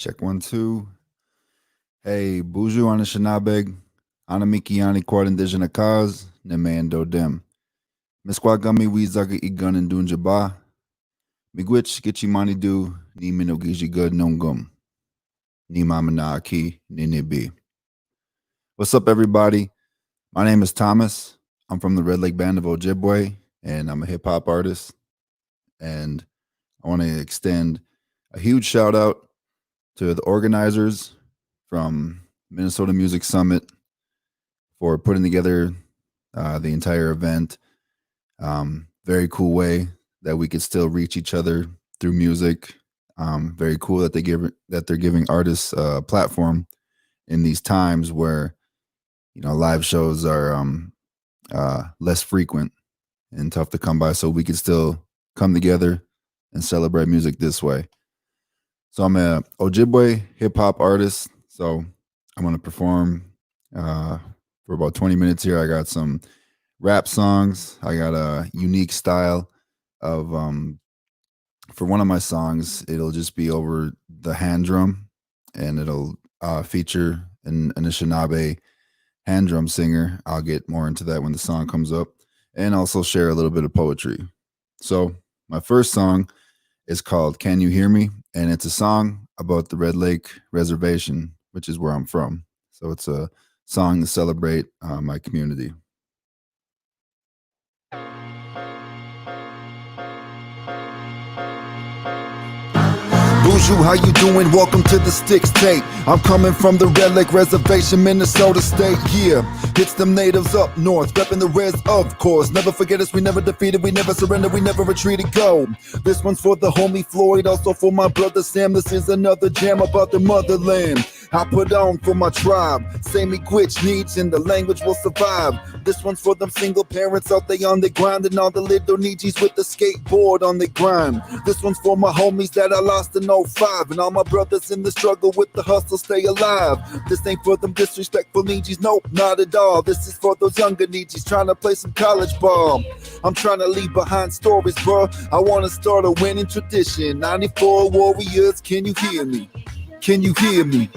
Check 1, 2. Hey, Buju Anishinabeg, Anamikiani Kwadindijan Akaz, Nemando Dem. Miskwagami Wizaga Igun and Dunjaba. Migwich Gichimani Du, Ni Minogiji Good Nongum. Ni Mamana Aki, Ninibi. What's up, everybody? My name is Thomas. I'm from the Red Lake Band of Ojibwe, and I'm a hip hop artist. And I want to extend a huge shout out to the organizers from Minnesota Music Summit for putting together the entire event. Very cool way that we could still reach each other through music. Very cool that they're giving artists a platform in these times where live shows are less frequent and tough to come by. So we could still come together and celebrate music this way. So I'm a Ojibwe hip hop artist. So I'm going to perform for about 20 minutes here. I got some rap songs. I got a unique style of, for one of my songs, it'll just be over the hand drum, and it'll feature an Anishinaabe hand drum singer. I'll get more into that when the song comes up, and also share a little bit of poetry. So my first song is called Can You Hear Me? And it's a song about the Red Lake Reservation, which is where I'm from. So it's a song to celebrate my community. Buju, how you doing? Welcome to the Sticks Tape. I'm coming from the Red Lake Reservation, Minnesota State. Yeah, hits them natives up north, repping the res, of course. Never forget us, we never defeated, we never surrendered, we never retreated. Go. This one's for the homie Floyd, also for my brother Sam. This is another jam about the motherland. I put on for my tribe. Say me which needs and the language will survive. This one's for them single parents out there on the grind, and all the little Nijis with the skateboard on the grind. This one's for my homies that I lost in 05, and all my brothers in the struggle with the hustle stay alive. This ain't for them disrespectful Nijis, nope, not at all. This is for those younger Nijis trying to play some college ball. I'm trying to leave behind stories, bro. I want to start a winning tradition. 94 Warriors, can you hear me? Can you hear me?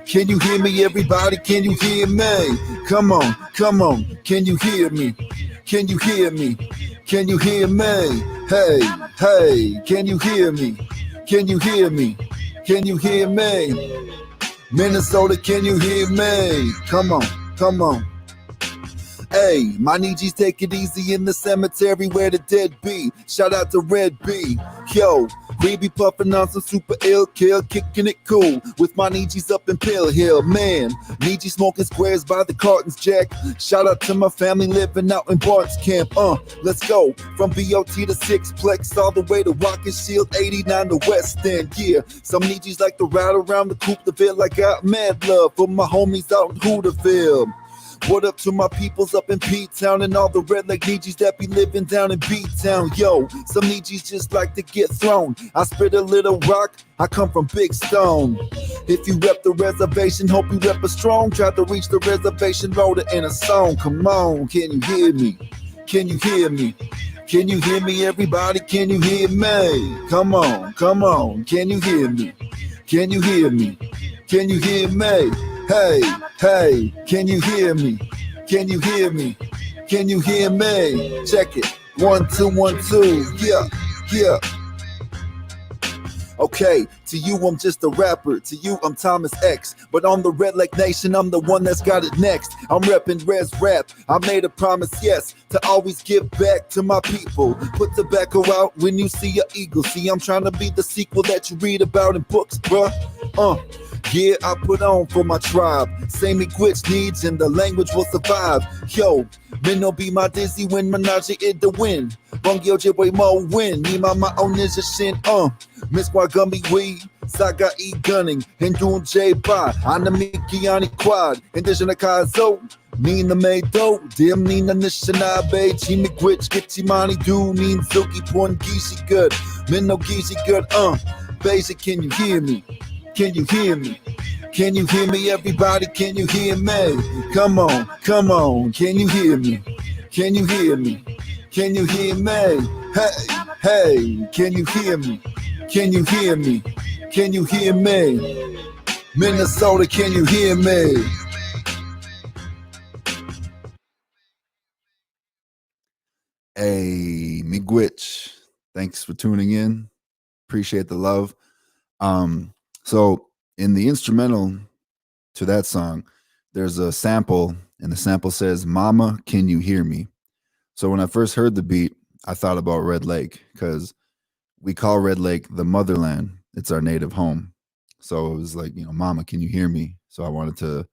Can you hear me, everybody? Can you hear me? Come on, come on. Can you hear me? Can you hear me? Can you hear me? Hey, hey, can you hear me? Can you hear me? Can you hear me? Minnesota, can you hear me? Come on, come on. Hey, my Nijis take it easy in the cemetery where the dead be. Shout out to Red B. Yo, we be puffing on some super ill kill, kicking it cool with my Nijis up in Pill Hill. Man, Niji smoking squares by the cartons, Jack. Shout out to my family living out in Barnes Camp. Let's go from BOT to Sixplex all the way to Walking Shield 89 to West End. Yeah, some Nijis like to ride around the Coopterville. I got mad love for my homies out in Hooterville. What up to my peoples up in P-Town and all the Red Lake Nijis that be living down in B-Town. Yo, some Nijis just like to get thrown. I spit a little rock, I come from Big Stone. If you rep the reservation, hope you rep a strong. Try to reach the reservation, wrote it in a song. Come on, can you hear me? Can you hear me? Can you hear me, everybody? Can you hear me? Come on, come on, can you hear me? Can you hear me? Can you hear me? Hey, hey, can you hear me? Can you hear me? Can you hear me? Check it. 1, 2, 1, 2. Yeah, yeah. Okay, to you I'm just a rapper, to you I'm Thomas X, but on the Red Lake Nation I'm the one that's got it next. I'm repping res rap, I made a promise, yes, to always give back to my people. Put tobacco out when you see an eagle. See, I'm trying to be the sequel that you read about in books, bruh. Yeah, I put on for my tribe. Say me which needs and the language will survive. Yo, Minno be my dizzy when Manaje it the win. Bongi Ojibwe mo win. Ni mama on ninja shin. Miss Wagumbi we Saga e gunning. Hindun J ba. Anamiki ani quad. Indigenous kazo. Nina Mado. Dim Nina Nishanabe. Chimi gwitch Gitchimani do. Nin Zuki Pon Gishi good. Minno Gishi good. Basic, can you hear me? Can you hear me? Can you hear me, everybody? Can you hear me? Come on, come on. Can you hear me? Can you hear me? Can you hear me? Hey, hey, can you hear me? Can you hear me? can you hear me? Minnesota, can you hear me? Hey, Miigwech, thanks for tuning in. Appreciate the love. So in the instrumental to that song, there's a sample, and the sample says, "Mama, can you hear me?" So when I first heard the beat, I thought about Red Lake because we call Red Lake the motherland. It's our native home. So it was like, Mama, can you hear me? So I wanted to,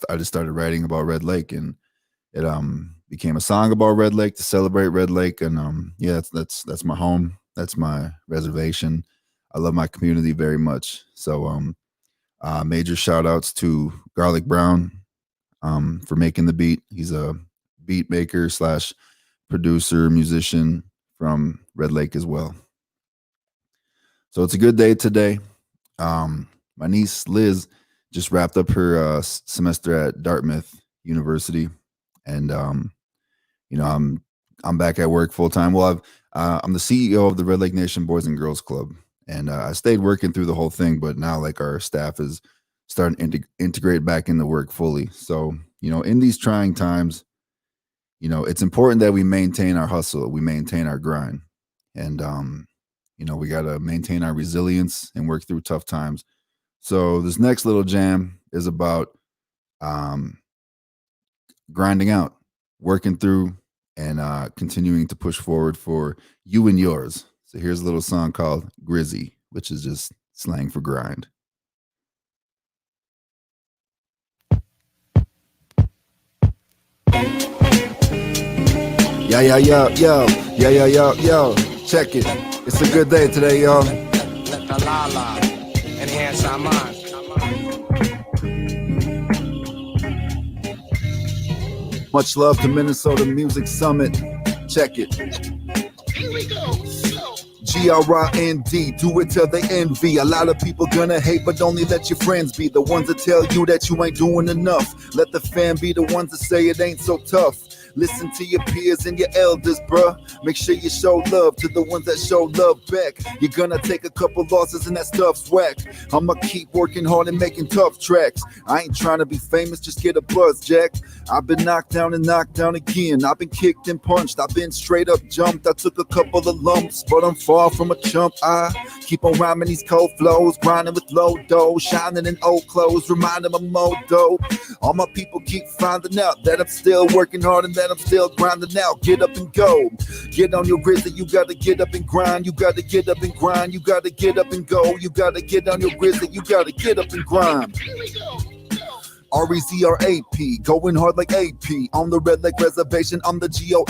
I just started writing about Red Lake, and it became a song about Red Lake to celebrate Red Lake. And yeah, that's my home. That's my reservation. I love my community very much. So major shout outs to Garlic Brown for making the beat. He's a beat maker slash producer, musician from Red Lake as well. So it's a good day today. My niece Liz just wrapped up her semester at Dartmouth University, and I'm back at work full time. Well, I'm the CEO of the Red Lake Nation Boys and Girls Club, and I stayed working through the whole thing, but now like our staff is starting to integrate back into work fully. So in these trying times, it's important that we maintain our hustle, we maintain our grind, and we got to maintain our resilience and work through tough times. So this next little jam is about grinding out, working through, and continuing to push forward for you and yours. So here's a little song called Grizzy, which is just slang for grind. Yo. Check it. It's a good day today, y'all. Let the la-la enhance our minds. Much love to Minnesota Music Summit. Check it. Here we go. GRIND, do it till they envy. A lot of people gonna hate, but only let your friends be the ones that tell you that you ain't doing enough. Let the fam be the ones that say it ain't so tough. Listen to your peers and your elders, bruh. Make sure you show love to the ones that show love back. You're gonna take a couple losses and that stuff's whack. I'ma keep working hard and making tough tracks. I ain't trying to be famous, just get a buzz, Jack. I've been knocked down and knocked down again. I've been kicked and punched. I've been straight up jumped. I took a couple of lumps, but I'm far from a chump. I keep on rhyming these cold flows, grinding with low dough, shining in old clothes, reminding them of Modo. All my people keep finding out that I'm still working hard and that I'm still grinding out. Get up and go. Get on your grizzly. You gotta get up and grind. You gotta get up and grind. You gotta get up and go. You gotta get on your grizzly. You gotta get up and grind. Here we go. REZRAP, going hard like AP. On the Red Lake Reservation, I'm the GOAT.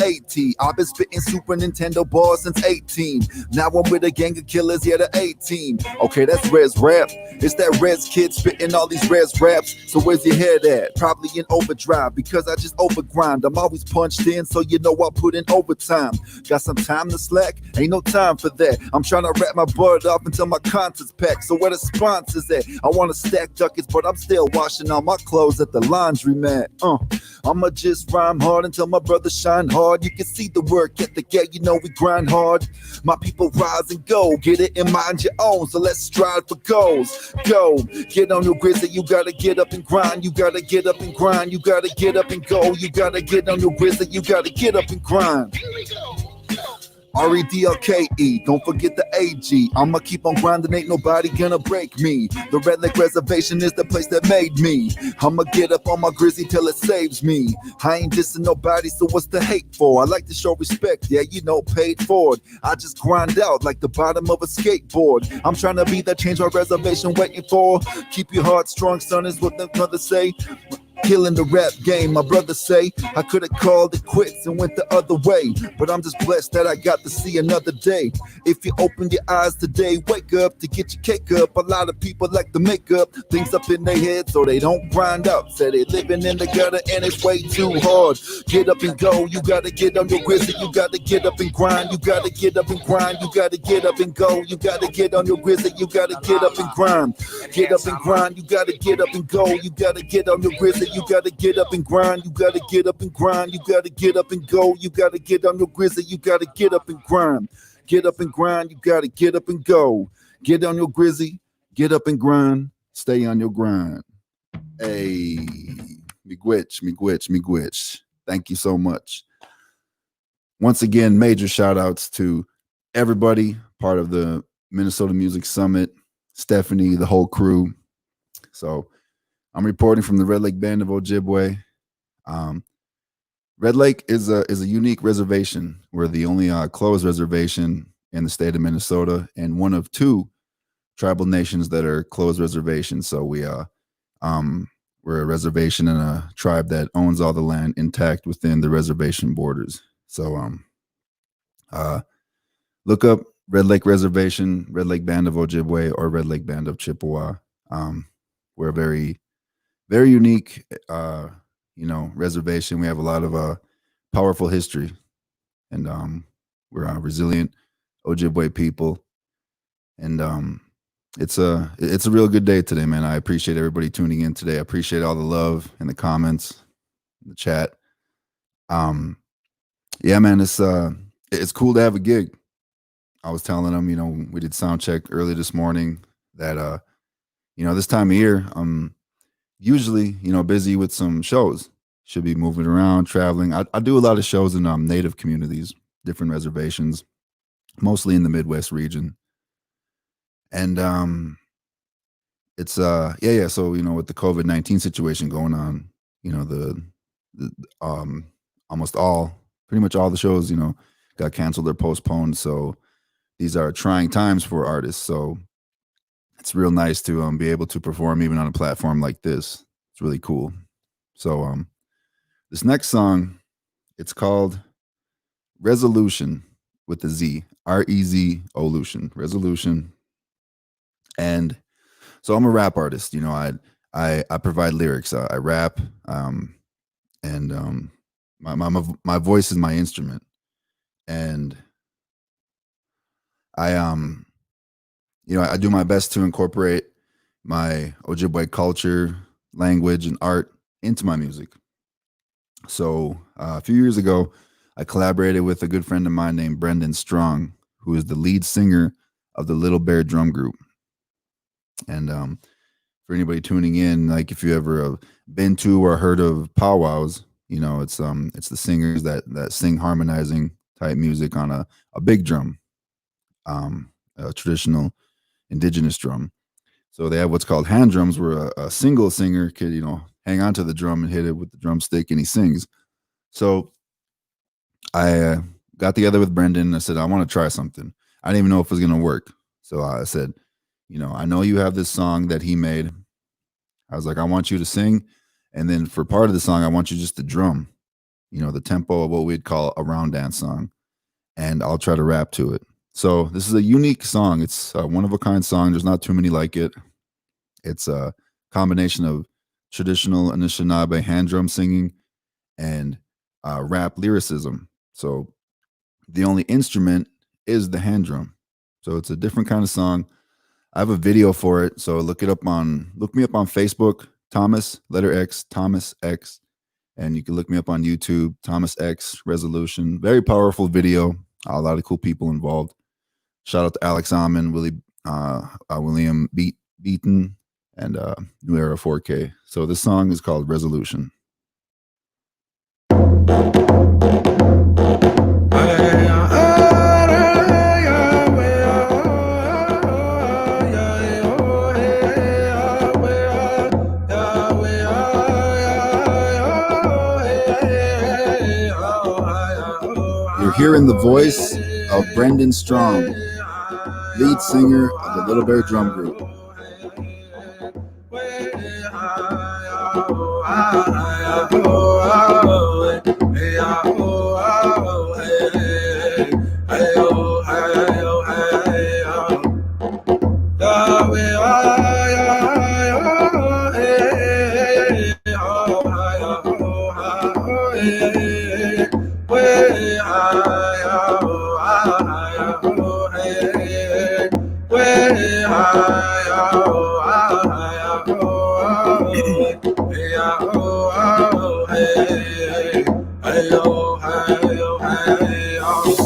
I've been spitting Super Nintendo bars since 18. Now I'm with a gang of killers, yeah, the 18. Okay, that's Rez Rap. It's that Rez kid spitting all these Rez raps. So where's your head at? Probably in overdrive, because I just overgrind. I'm always punched in, so you know I put in overtime. Got some time to slack? Ain't no time for that. I'm trying to wrap my butt up until my concert's packed. So where the sponsors at? I want to stack ducats, but I'm still washing all my clothes at the laundromat. I'ma just rhyme hard until my brothers shine hard. You can see the work ethic, yeah, you know we grind hard. My people rise and go, get it and mind your own. So let's strive for goals. Go, get on your grizzly. You gotta get up and grind. You gotta get up and grind. You gotta get up and go. You gotta get on your grizzly. You gotta get up and grind. Here we go. REDLKE, don't forget the AG. I'ma keep on grinding, ain't nobody gonna break me. The Red Lake Reservation is the place that made me. I'ma get up on my grizzly till it saves me. I ain't dissing nobody, so what's the hate for? I like to show respect, yeah, you know, paid for it. I just grind out like the bottom of a skateboard. I'm trying to be the change our reservation waiting for. Keep your heart strong, son, is what the brothers say. Killing the rap game, my brothers say. I could have called it quits and went the other way, but I'm just blessed that I got to see another day. If you open your eyes today, wake up to get your cake up. A lot of people like to make up things up in their head so they don't grind out. Say they living in the gutter and it's way too hard. Get up and go, you gotta get on your grizzly. You gotta get up and grind. You gotta get up and grind. You gotta get up and go. You gotta get on your grizzly. You gotta get up and grind. Get up and grind. You gotta get up and go. You gotta get on your grizzly. You gotta get up and grind. You gotta get up and grind. You gotta get up and go. You gotta get on your grizzly. You gotta get up and grind. Get up and grind. You gotta get up and go. Get on your grizzy, get up and grind, stay on your grind. Hey, miigwech. Thank you so much. Once again, major shout outs to everybody part of the Minnesota Music Summit, Stephanie, the whole crew. So I'm reporting from the Red Lake Band of Ojibwe. Red Lake is a unique reservation. We're the only closed reservation in the state of Minnesota and one of two tribal nations that are closed reservations. So we're a reservation and a tribe that owns all the land intact within the reservation borders. So look up Red Lake Reservation, Red Lake Band of Ojibwe, or Red Lake Band of Chippewa. We're a very, very unique, reservation. We have a lot of powerful history, and we're a resilient Ojibwe people. And it's a real good day today, man. I appreciate everybody tuning in today. I appreciate all the love and the comments, the chat. Yeah, man, it's cool to have a gig. I was telling them, we did sound check early this morning that, this time of year, I'm usually, busy with some shows. Should be moving around, traveling. I do a lot of shows in native communities, different reservations, mostly in the Midwest region. And it's So with the COVID-19 situation going on, pretty much all the shows, got canceled or postponed. So these are trying times for artists. So it's real nice to be able to perform even on a platform like this. It's really cool. So this next song, it's called Resolution with a Z, REZolution, Resolution. And so I'm a rap artist. I provide lyrics. I rap, and my voice is my instrument. And I do my best to incorporate my Ojibwe culture, language, and art into my music. So a few years ago, I collaborated with a good friend of mine named Brendan Strong, who is the lead singer of the Little Bear Drum Group. And for anybody tuning in, like if you ever been to or heard of powwows, it's the singers that sing harmonizing type music on a big drum, a traditional indigenous drum. So they have what's called hand drums, where a single singer could, hang onto the drum and hit it with the drumstick and he sings. So I got together with Brendan and I said, I want to try something. I didn't even know if it was going to work. So I said, I know you have this song that he made. I was like, I want you to sing. And then for part of the song, I want you just to drum, the tempo of what we'd call a round dance song. And I'll try to rap to it. So this is a unique song. It's a one-of-a-kind song. There's not too many like it. It's a combination of traditional Anishinaabe hand drum singing and rap lyricism. So the only instrument is the hand drum. So it's a different kind of song. I have a video for it. So look me up on Facebook, Thomas, letter X, Thomas X. And you can look me up on YouTube, Thomas X Resolution. Very powerful video. A lot of cool people involved. Shout out to Alex Alman, William Beaton, and New Era 4K. So this song is called Resolution. You're hearing the voice of Brendan Strong, lead singer of the Little Bear Drum Group.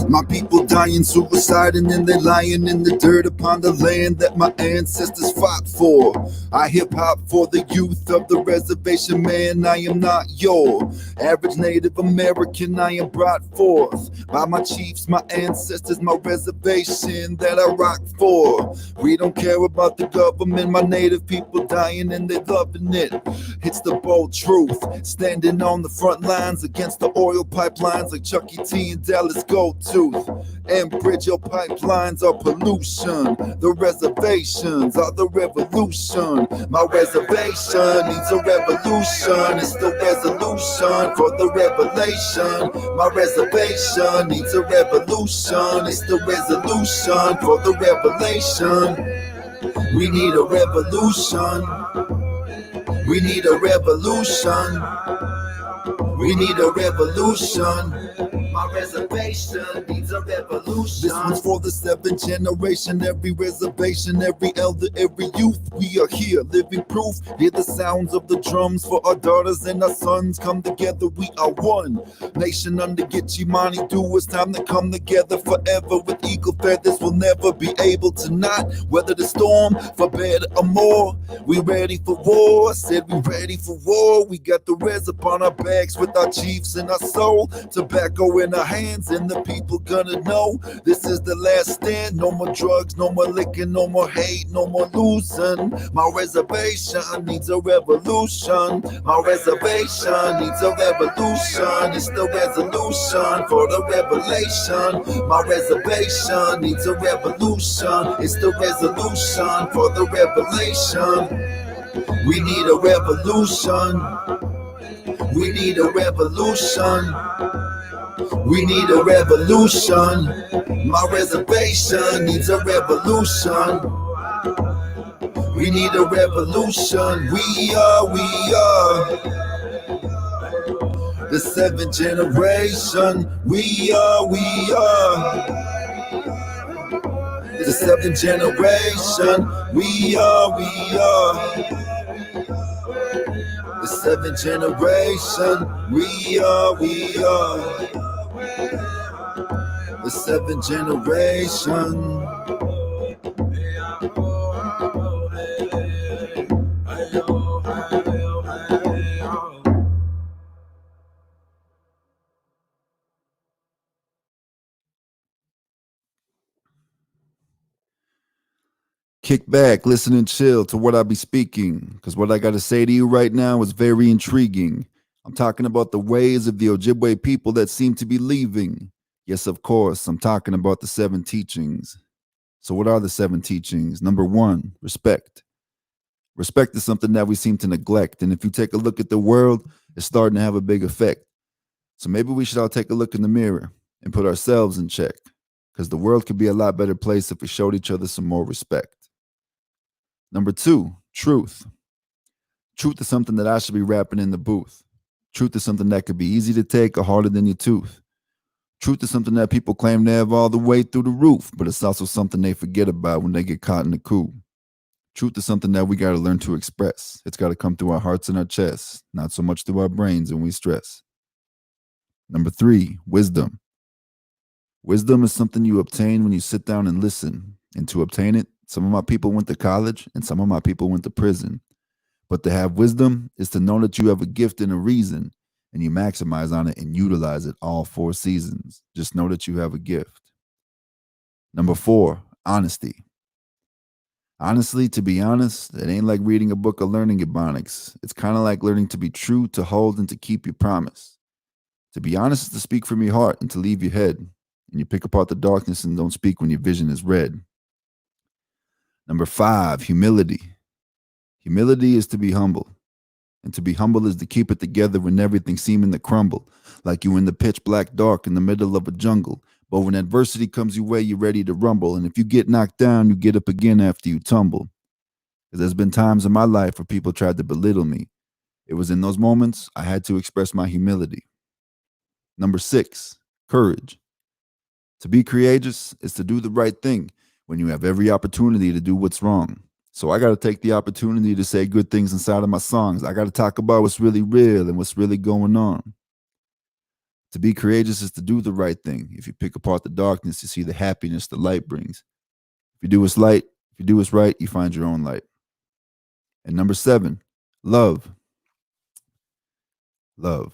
My people dying, suicide, and then they lying in the dirt upon the land that my ancestors fought for. I hip-hop for the youth of the reservation, man. I am not your average Native American. I am brought forth by my chiefs, my ancestors, my reservation that I rock for. We don't care about the government, my native people dying and they loving it. It's the bold truth, standing on the front lines against the oil pipelines like Chuck E. T. and Dallas Goldtooth. And bridge your pipelines are pollution. The reservations are the revolution. My reservation needs a revolution. It's the resolution for the revelation. My reservation needs a revolution. It's the resolution for the revelation. We need a revolution. We need a revolution. We need a revolution. My reservation needs a revolution. This one's for the seventh generation, every reservation, every elder, every youth. We are here, living proof. Hear the sounds of the drums for our daughters and our sons. Come together, we are one nation under Gitchimani. Do it's time to come together forever with eagle feathers. We'll never be able to not weather the storm for better or more. We ready for war. I said we ready for war. We got the res upon our backs with our chiefs and our soul. Tobacco in our hands and the people gonna know this is the last stand. No more drugs, no more liquor, no more hate, no more losing. My reservation needs a revolution. My reservation needs a revolution. It's the resolution for the revelation. My reservation needs a revolution. It's the resolution for the revelation. We need a revolution. We need a revolution. We need a revolution. My reservation needs a revolution. We need a revolution. We are the seventh generation. We are the seventh generation. We are the seventh generation. We are the seventh generation. Kick back, listen and chill to what I be speaking, because what I got to say to you right now is very intriguing. I'm talking about the ways of the Ojibwe people that seem to be leaving. Yes, of course, I'm talking about the 7 teachings. So what are the 7 teachings? Number 1, respect. Respect is something that we seem to neglect, and if you take a look at the world, it's starting to have a big effect. So maybe we should all take a look in the mirror and put ourselves in check, because the world could be a lot better place if we showed each other some more respect. Number 2, truth. Truth is something that I should be rapping in the booth. Truth is something that could be easy to take or harder than your tooth. Truth is something that people claim they have all the way through the roof, but it's also something they forget about when they get caught in the coup. Truth is something that we got to learn to express. It's got to come through our hearts and our chests, not so much through our brains when we stress. Number 3, wisdom. Wisdom is something you obtain when you sit down and listen. And to obtain it, some of my people went to college and some of my people went to prison. But to have wisdom is to know that you have a gift and a reason, and you maximize on it and utilize it all 4 seasons. Just know that you have a gift. Number 4, honesty. Honestly, to be honest, it ain't like reading a book or learning Ebonics. It's kind of like learning to be true, to hold, and to keep your promise. To be honest is to speak from your heart and to leave your head, and you pick apart the darkness and don't speak when your vision is red. Number 5, humility. Humility is to be humble. And to be humble is to keep it together when everything seeming to crumble, like you in the pitch black dark in the middle of a jungle. But when adversity comes your way, you're ready to rumble. And if you get knocked down, you get up again after you tumble. Because there's been times in my life where people tried to belittle me. It was in those moments I had to express my humility. Number 6, courage. To be courageous is to do the right thing when you have every opportunity to do what's wrong. So I got to take the opportunity to say good things inside of my songs. I got to talk about what's really real and what's really going on. To be courageous is to do the right thing. If you pick apart the darkness, you see the happiness the light brings. If you do what's right, you find your own light. And number 7, love. Love.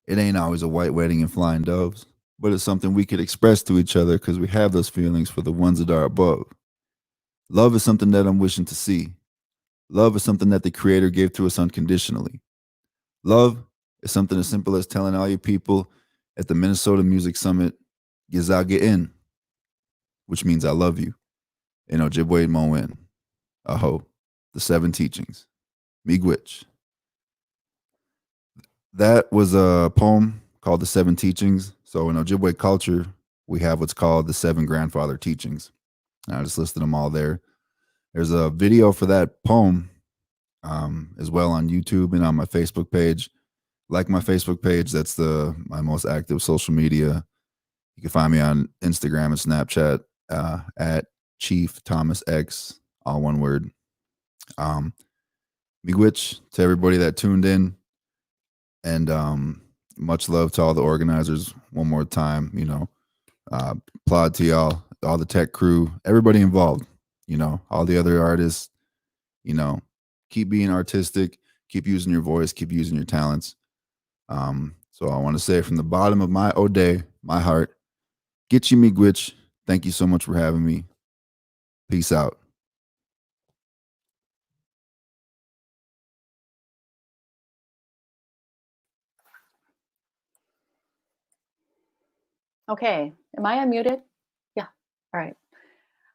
It ain't always a white wedding and flying doves, but it's something we could express to each other because we have those feelings for the ones that are above. Love is something that I'm wishing to see. Love is something that the Creator gave to us unconditionally. Love is something as simple as telling all your people at the Minnesota Music Summit, Yazage in, which means I love you. In Ojibwe Moen, Aho, the 7 teachings, Miigwech. That was a poem called The 7 Teachings. So in Ojibwe culture, we have what's called the 7 grandfather teachings. And I just listed them all there. There's a video for that poem as well on YouTube and on my Facebook page. Like my Facebook page, that's my most active social media. You can find me on Instagram and Snapchat at Chief Thomas X, all one word. Miigwech to everybody that tuned in, and much love to all the organizers. One more time, applaud to y'all, all the tech crew, everybody involved. All the other artists. Keep being artistic, keep using your voice, keep using your talents. So I want to say from the bottom of my Ode, my heart, Gitchi Miigwech, thank you so much for having me. Peace out. Okay, am I unmuted? Yeah, all right.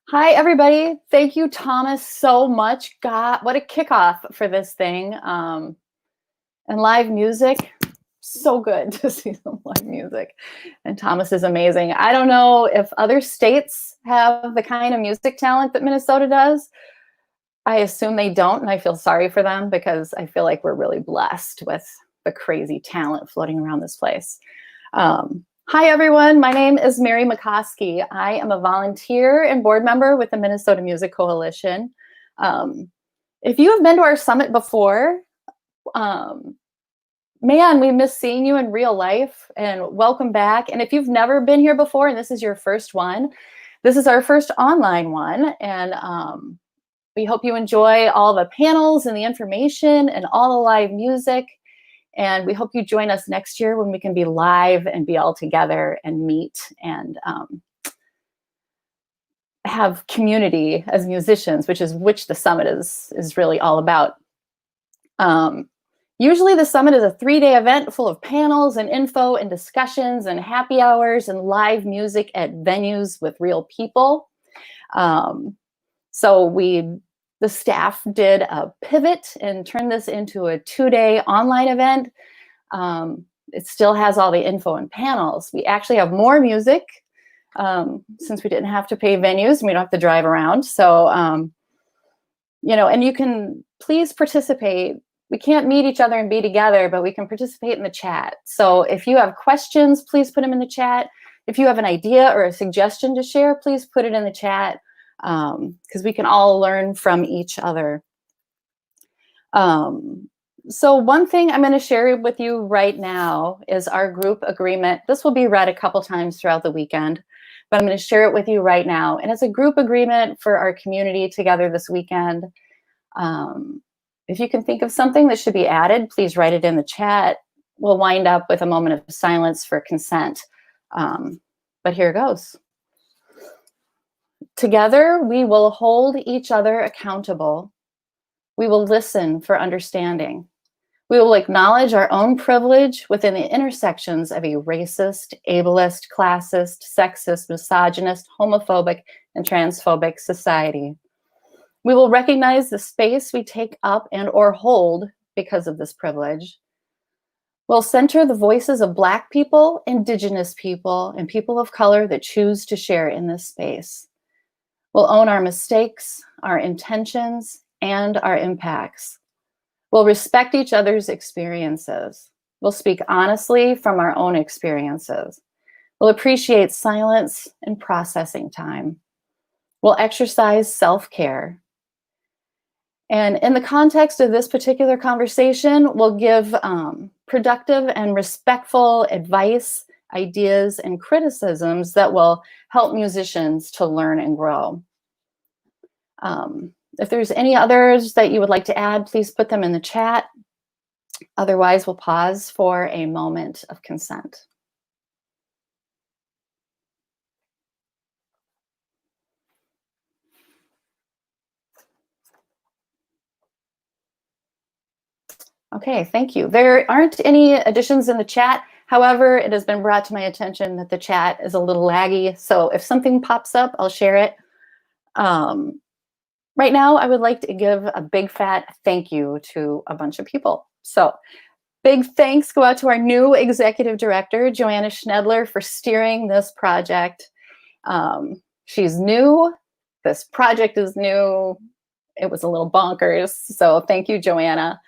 Hi, everybody. Thank you, Thomas, so much. God, what a kickoff for this thing. And live music, so good to see some live music. And Thomas is amazing. I don't know if other states have the kind of music talent that Minnesota does. I assume they don't, and I feel sorry for them because I feel like we're really blessed with the crazy talent floating around this place. Hi, everyone. My name is Mary McCoskey. I am a volunteer and board member with the Minnesota Music Coalition. If you have been to our summit before, man, we miss seeing you in real life, and welcome back. And if you've never been here before and this is your first one, this is our first online one. And we hope you enjoy all the panels and the information and all the live music. And we hope you join us next year when we can be live and be all together and meet and have community as musicians, which the summit is really all about. Usually the summit is a 3-day event full of panels and info and discussions and happy hours and live music at venues with real people. So the staff did a pivot and turned this into a 2-day online event. It still has all the info and panels. We actually have more music since we didn't have to pay venues and we don't have to drive around. So, and you can please participate. We can't meet each other and be together, but we can participate in the chat. So if you have questions, please put them in the chat. If you have an idea or a suggestion to share, please put it in the chat. Because we can all learn from each other. So one thing I'm going to share with you right now is our group agreement. This will be read a couple times throughout the weekend, but I'm going to share it with you right now. And it's a group agreement for our community together this weekend. If you can think of something that should be added, please write it in the chat. We'll wind up with a moment of silence for consent. But here goes. Together, we will hold each other accountable. We will listen for understanding. We will acknowledge our own privilege within the intersections of a racist, ableist, classist, sexist, misogynist, homophobic, and transphobic society. We will recognize the space we take up and or hold because of this privilege. We'll center the voices of Black people, Indigenous people, and people of color that choose to share in this space. We'll own our mistakes, our intentions, and our impacts. We'll respect each other's experiences. We'll speak honestly from our own experiences. We'll appreciate silence and processing time. We'll exercise self-care. And in the context of this particular conversation, we'll give productive and respectful advice, ideas, and criticisms that will help musicians to learn and grow. If there's any others that you would like to add, please put them in the chat. Otherwise, we'll pause for a moment of consent. Okay, thank you. There aren't any additions in the chat. However, it has been brought to my attention that the chat is a little laggy. So if something pops up, I'll share it. Right now, I would like to give a big fat thank you to a bunch of people. So big thanks go out to our new executive director, Joanna Schnedler, for steering this project. She's new. This project is new. It was a little bonkers. So thank you, Joanna.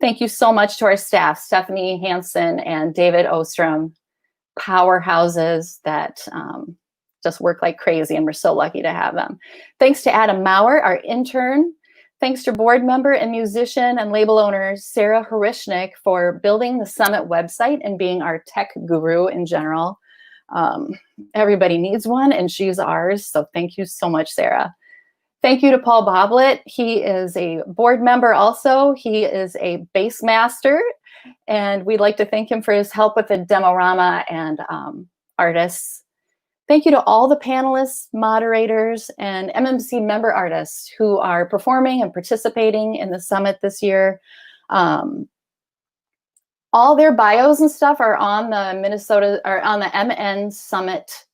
Thank you so much to our staff, Stephanie Hansen and David Ostrom, powerhouses that just work like crazy, and we're so lucky to have them. Thanks to Adam Maurer, our intern. Thanks to board member and musician and label owner Sarah Harishnik for building the Summit website and being our tech guru in general. Everybody needs one, and she's ours, so thank you so much, Sarah. Thank you to Paul Boblet. He is a board member also. He is a bass master, and we'd like to thank him for his help with the Demo-rama and artists. Thank you to all the panelists, moderators, and MMC member artists who are performing and participating in the summit this year. All their bios and stuff are on the MN Summit,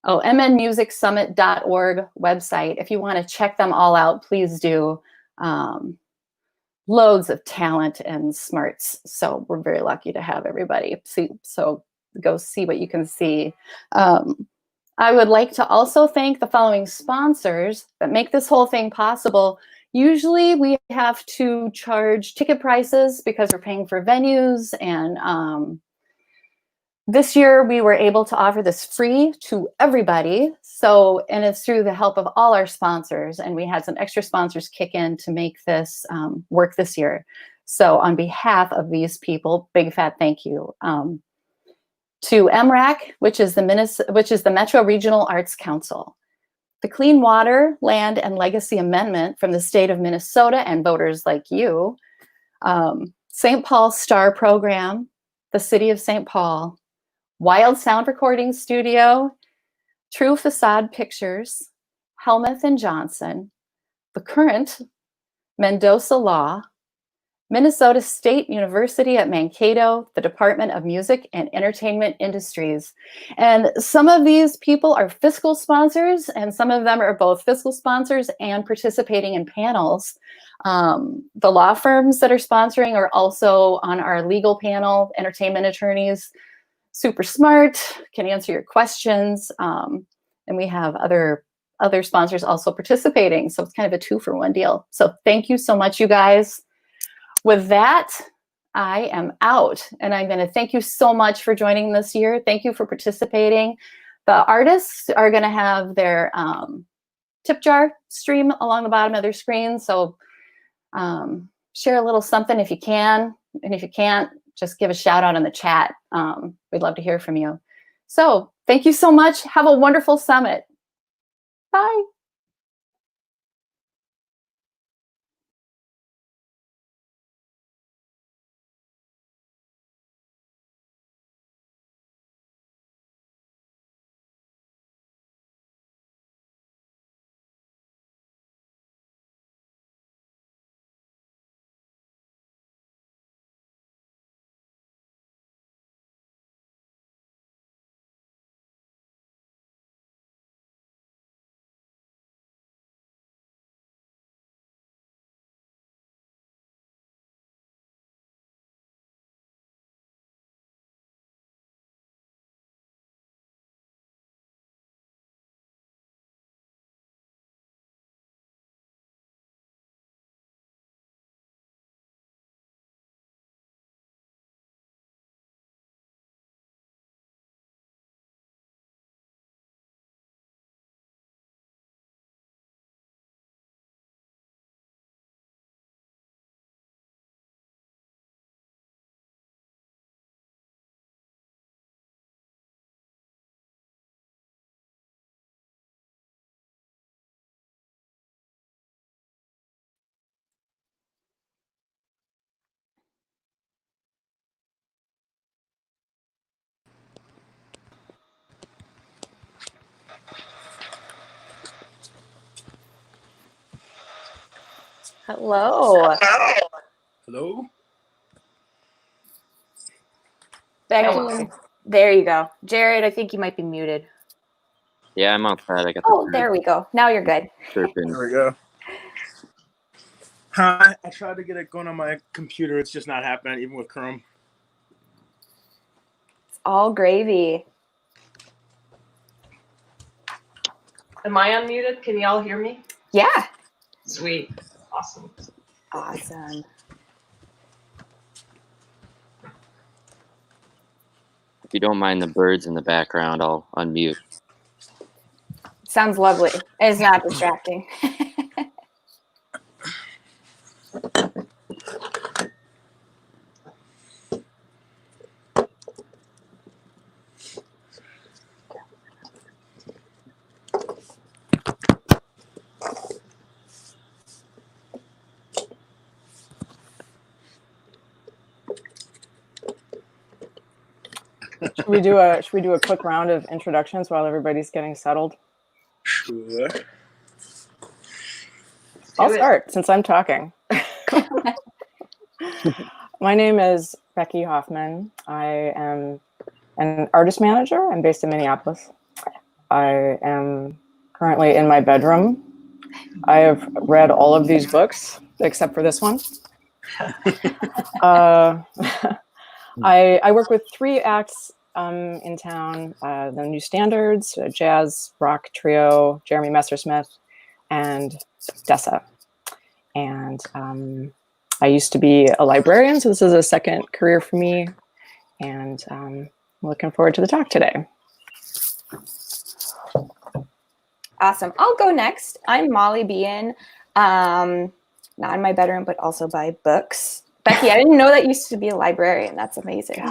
mnmusicsummit.org website. If you want to check them all out, please do. Loads of talent and smarts. So we're very lucky to have everybody. So go see what you can see. I would like to also thank the following sponsors that make this whole thing possible. Usually we have to charge ticket prices because we're paying for venues, and this year we were able to offer this free to everybody. So, and it's through the help of all our sponsors, and we had some extra sponsors kick in to make this work this year. So on behalf of these people, big fat thank you. To MRAC, which is the Metro Regional Arts Council, the Clean Water, Land, and Legacy Amendment from the state of Minnesota and voters like you, St. Paul Star Program, the City of St. Paul, Wild Sound Recording Studio, True Facade Pictures, Helmuth and Johnson, The Current, Mendoza Law, Minnesota State University at Mankato, the Department of Music and Entertainment Industries. And some of these people are fiscal sponsors, and some of them are both fiscal sponsors and participating in panels. The law firms that are sponsoring are also on our legal panel, entertainment attorneys, super smart, can answer your questions. And we have other sponsors also participating. So it's kind of a 2-for-1 deal. So thank you so much, you guys. With that, I am out, and I'm going to thank you so much for joining this year. Thank you for participating. The artists are going to have their tip jar stream along the bottom of their screen, so share a little something if you can, and if you can't, just give a shout out in the chat. We'd love to hear from you. So thank you so much. Have a wonderful summit. Bye. Hello. Hello? Becky. There you go. Jared, I think you might be muted. Yeah, I'm outside. I got Oh, there we go. Now you're good. chirping. There we go. Hi, I tried to get it going on my computer. It's just not happening, even with Chrome. It's all gravy. Am I unmuted? Can y'all hear me? Yeah. Sweet. Awesome. Awesome. If you don't mind the birds in the background, I'll unmute. Sounds lovely. It's not distracting. Should we do a quick round of introductions while everybody's getting settled? Sure. I'll start since I'm talking. My name is Becky Hoffman. I am an artist manager. I'm based in Minneapolis. I am currently in my bedroom. I have read all of these books except for this one. I work with 3 acts in town, the New Standards, a jazz rock trio, Jeremy Messersmith, and Dessa. And I used to be a librarian, so this is a second career for me. And I'm looking forward to the talk today. Awesome. I'll go next. I'm Molly Bean, not in my bedroom, but also by books. Becky, I didn't know that you used to be a librarian. That's amazing.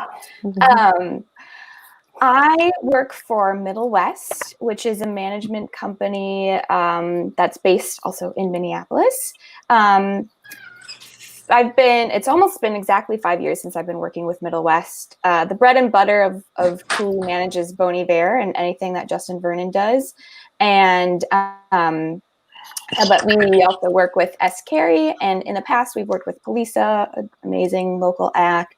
I work for Middle West, which is a management company that's based also in Minneapolis. It's almost been exactly 5 years since I've been working with Middle West. The bread and butter of who manages Bon Iver and anything that Justin Vernon does. And but we also work with S. Carey, and in the past we've worked with Polisa, an amazing local act,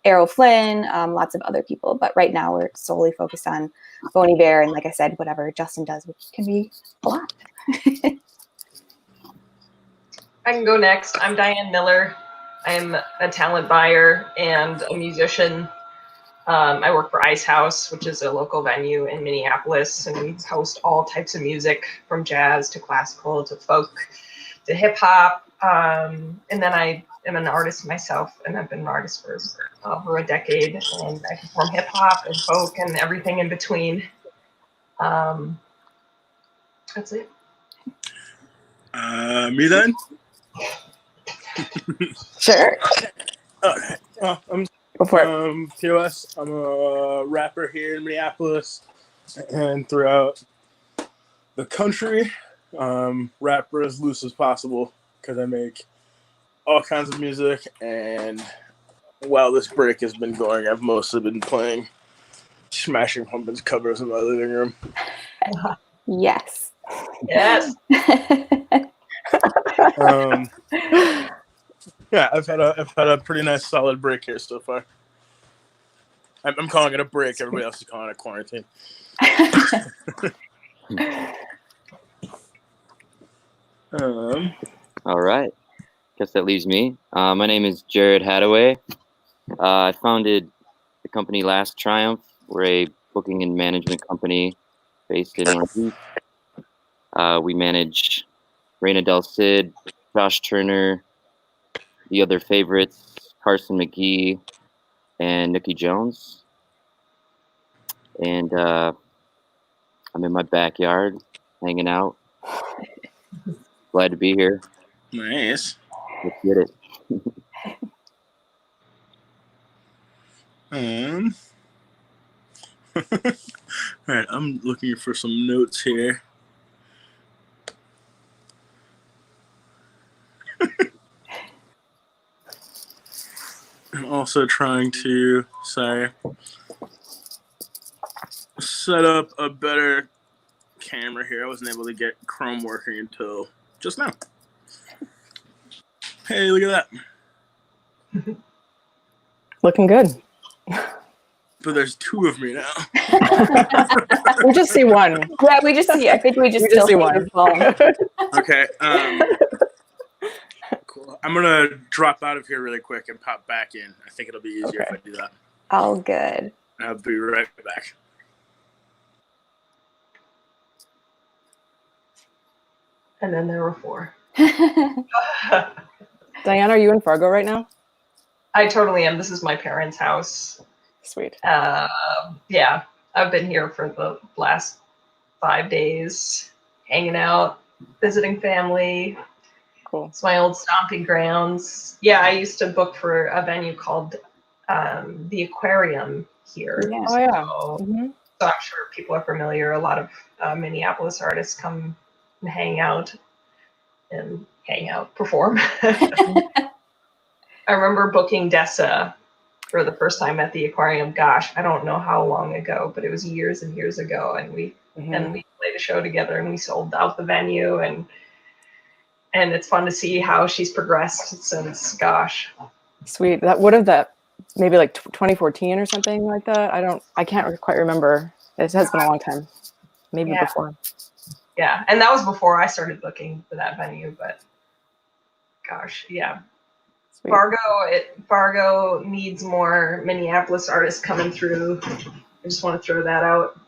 Errol Flynn, lots of other people. But right now we're solely focused on Bon Iver, and like I said, whatever Justin does, which can be a lot. I can go next. I'm Diane Miller. I'm a talent buyer and a musician. I work for Ice House, which is a local venue in Minneapolis, and we host all types of music from jazz to classical to folk to hip hop. And then I am an artist myself, and I've been an artist for over a decade, and I perform hip hop and folk and everything in between. That's it. Me then? Sure. Okay. I'm POS. I'm a rapper here in Minneapolis and throughout the country. Rapper as loose as possible because I make all kinds of music. And while this break has been going, I've mostly been playing Smashing Pumpkins covers in my living room. Yes. Yes. Yeah, I've had a pretty nice solid break here so far. I'm calling it a break. Everybody else is calling it a quarantine. All right. Guess that leaves me. My name is Jared Hadaway. I founded the company Last Triumph. We're a booking and management company based in Northeast. We manage Raina Del Cid, Josh Turner, the other favorites, Carson McGee, and Nikki Jones. And I'm in my backyard, hanging out. Glad to be here. Nice. Let's get it. All right, I'm looking for some notes here. I'm also trying to, set up a better camera here. I wasn't able to get Chrome working until just now. Hey, look at that. Looking good. But there's two of me now. We just see one. Yeah, we just see. I think we just We just still see see one. his phone. Okay. Cool. I'm gonna drop out of here really quick and pop back in. I think it'll be easier if I do that. All good. I'll be right back. And then there were 4. Diane, are you in Fargo right now? I totally am. This is my parents' house. Sweet. Yeah, I've been here for the last 5 days, hanging out, visiting family. Cool. It's my old stomping grounds. Yeah, I used to book for a venue called the Aquarium here. Yeah. Oh, yeah. So I'm sure people are familiar. A lot of Minneapolis artists come and hang out, perform. I remember booking Dessa for the first time at the Aquarium. Gosh, I don't know how long ago, but it was years and years ago. And we played a show together, and we sold out the venue, and it's fun to see how she's progressed since. Gosh, Sweet. That would have maybe like 2014 or something like that. I can't quite remember. It has been a long time. Maybe before. Yeah, and that was before I started looking for that venue. But gosh, yeah. Sweet. Fargo needs more Minneapolis artists coming through. I just want to throw that out.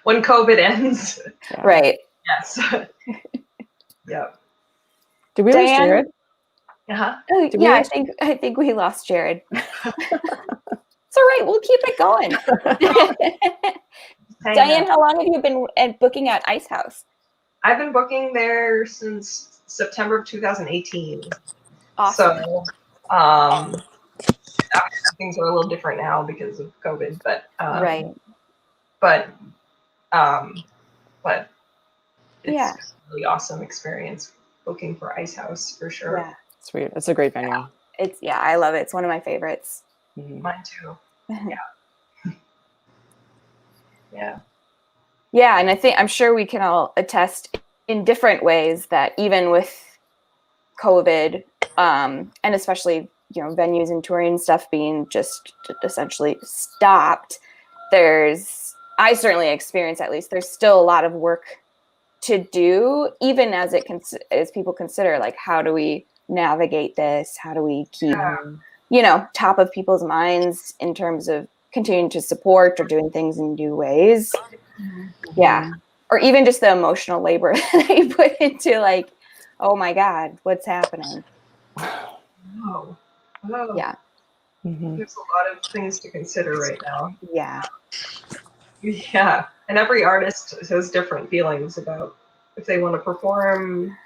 When COVID ends. Yeah. Right. Yes. Yep. Did we lose Diane? Jared? Uh-huh. Oh, Did we yeah, lose- I think we lost Jared. It's all right. We'll keep it going. Diane, how long have you been booking at Ice House? I've been booking there since September of 2018. Awesome. So, obviously things are a little different now because of COVID, but Right. But it's Yeah. a really awesome experience booking for Ice House for sure. Yeah. Sweet. It's a great venue. I love it. It's one of my favorites. Mhm. Mine too. Yeah. Yeah, and I'm sure we can all attest in different ways that even with COVID, and especially, venues and touring stuff being just essentially stopped, I certainly experience, at least, there's still a lot of work to do, even as people consider, like, how do we navigate this? How do we keep, top of people's minds in terms of continuing to support or doing things in new ways? Mm-hmm. Yeah. Or even just the emotional labor that you put into, like, oh my God, what's happening? Oh. Yeah. Mhm. There's a lot of things to consider right now. Yeah. Yeah. And every artist has different feelings about if they want to perform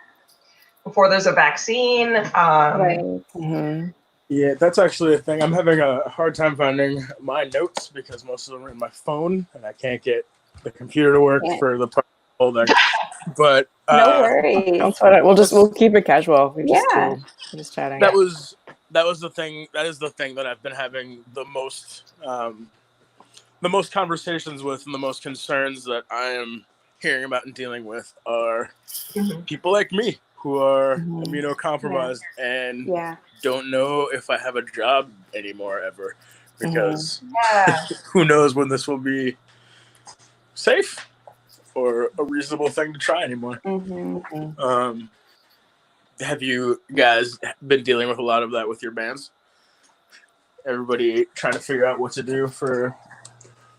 before there's a vaccine. Right. Mhm. Yeah, that's actually a thing. I'm having a hard time finding my notes because most of them are in my phone, and I can't get the computer to work for the part holding. But No worries. Don't sweat it. We'll keep it casual. We're Yeah. just chatting. that was the thing. That is the thing that I've been having the most conversations with, and the most concerns that I am hearing about and dealing with are people like me who are immunocompromised and don't know if I have a job anymore ever, because who knows when this will be safe or a reasonable thing to try anymore. Have you guys been dealing with a lot of that with your bands? Everybody trying to figure out what to do for...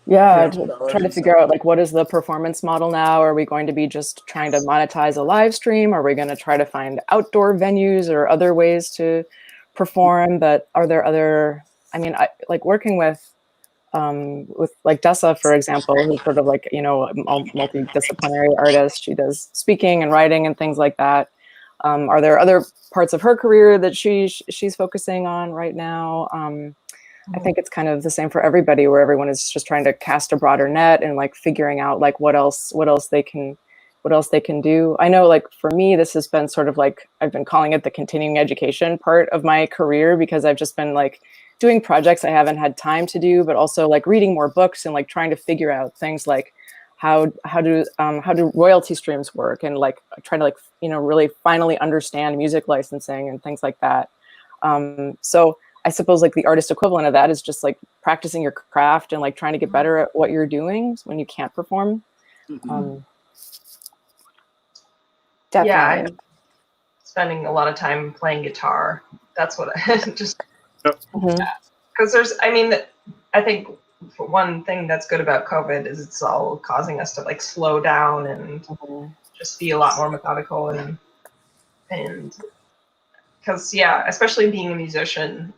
Yeah, trying to figure out, like, what is the performance model now? Are we going to be just trying to monetize a live stream? Are we going to try to find outdoor venues or other ways to perform? But are there other, I like working with like Dessa, for example, who's sort of like, a multidisciplinary artist. She does speaking and writing and things like that. Are there other parts of her career that she's focusing on right now? I think it's kind of the same for everybody, where everyone is just trying to cast a broader net and, like, figuring out, like, what else they can do. I know, like, for me, this has been sort of like, I've been calling it the continuing education part of my career, because I've just been, like, doing projects I haven't had time to do, but also, like, reading more books and, like, trying to figure out things like, how do royalty streams work, and like try to like, you know, really finally understand music licensing and things like that. So I suppose like the artist equivalent of that is just like practicing your craft and like trying to get better at what you're doing when you can't perform. Definitely. Yeah, I'm spending a lot of time playing guitar. That's what I just, because there's, I mean, I think one thing that's good about COVID is it's all causing us to like slow down and just be a lot more methodical, and because, yeah, especially being a musician,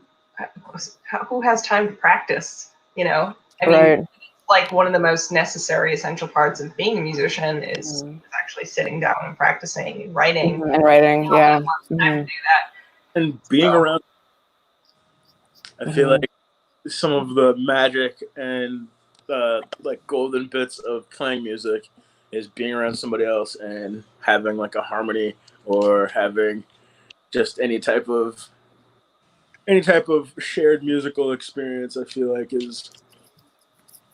who has time to practice, you know? I mean, like one of the most necessary, essential parts of being a musician is actually sitting down and practicing and writing. Yeah. Time to do that. And being around, I feel like some of the magic and like golden bits of playing music is being around somebody else and having like a harmony, or having just any type of shared musical experience. I feel like is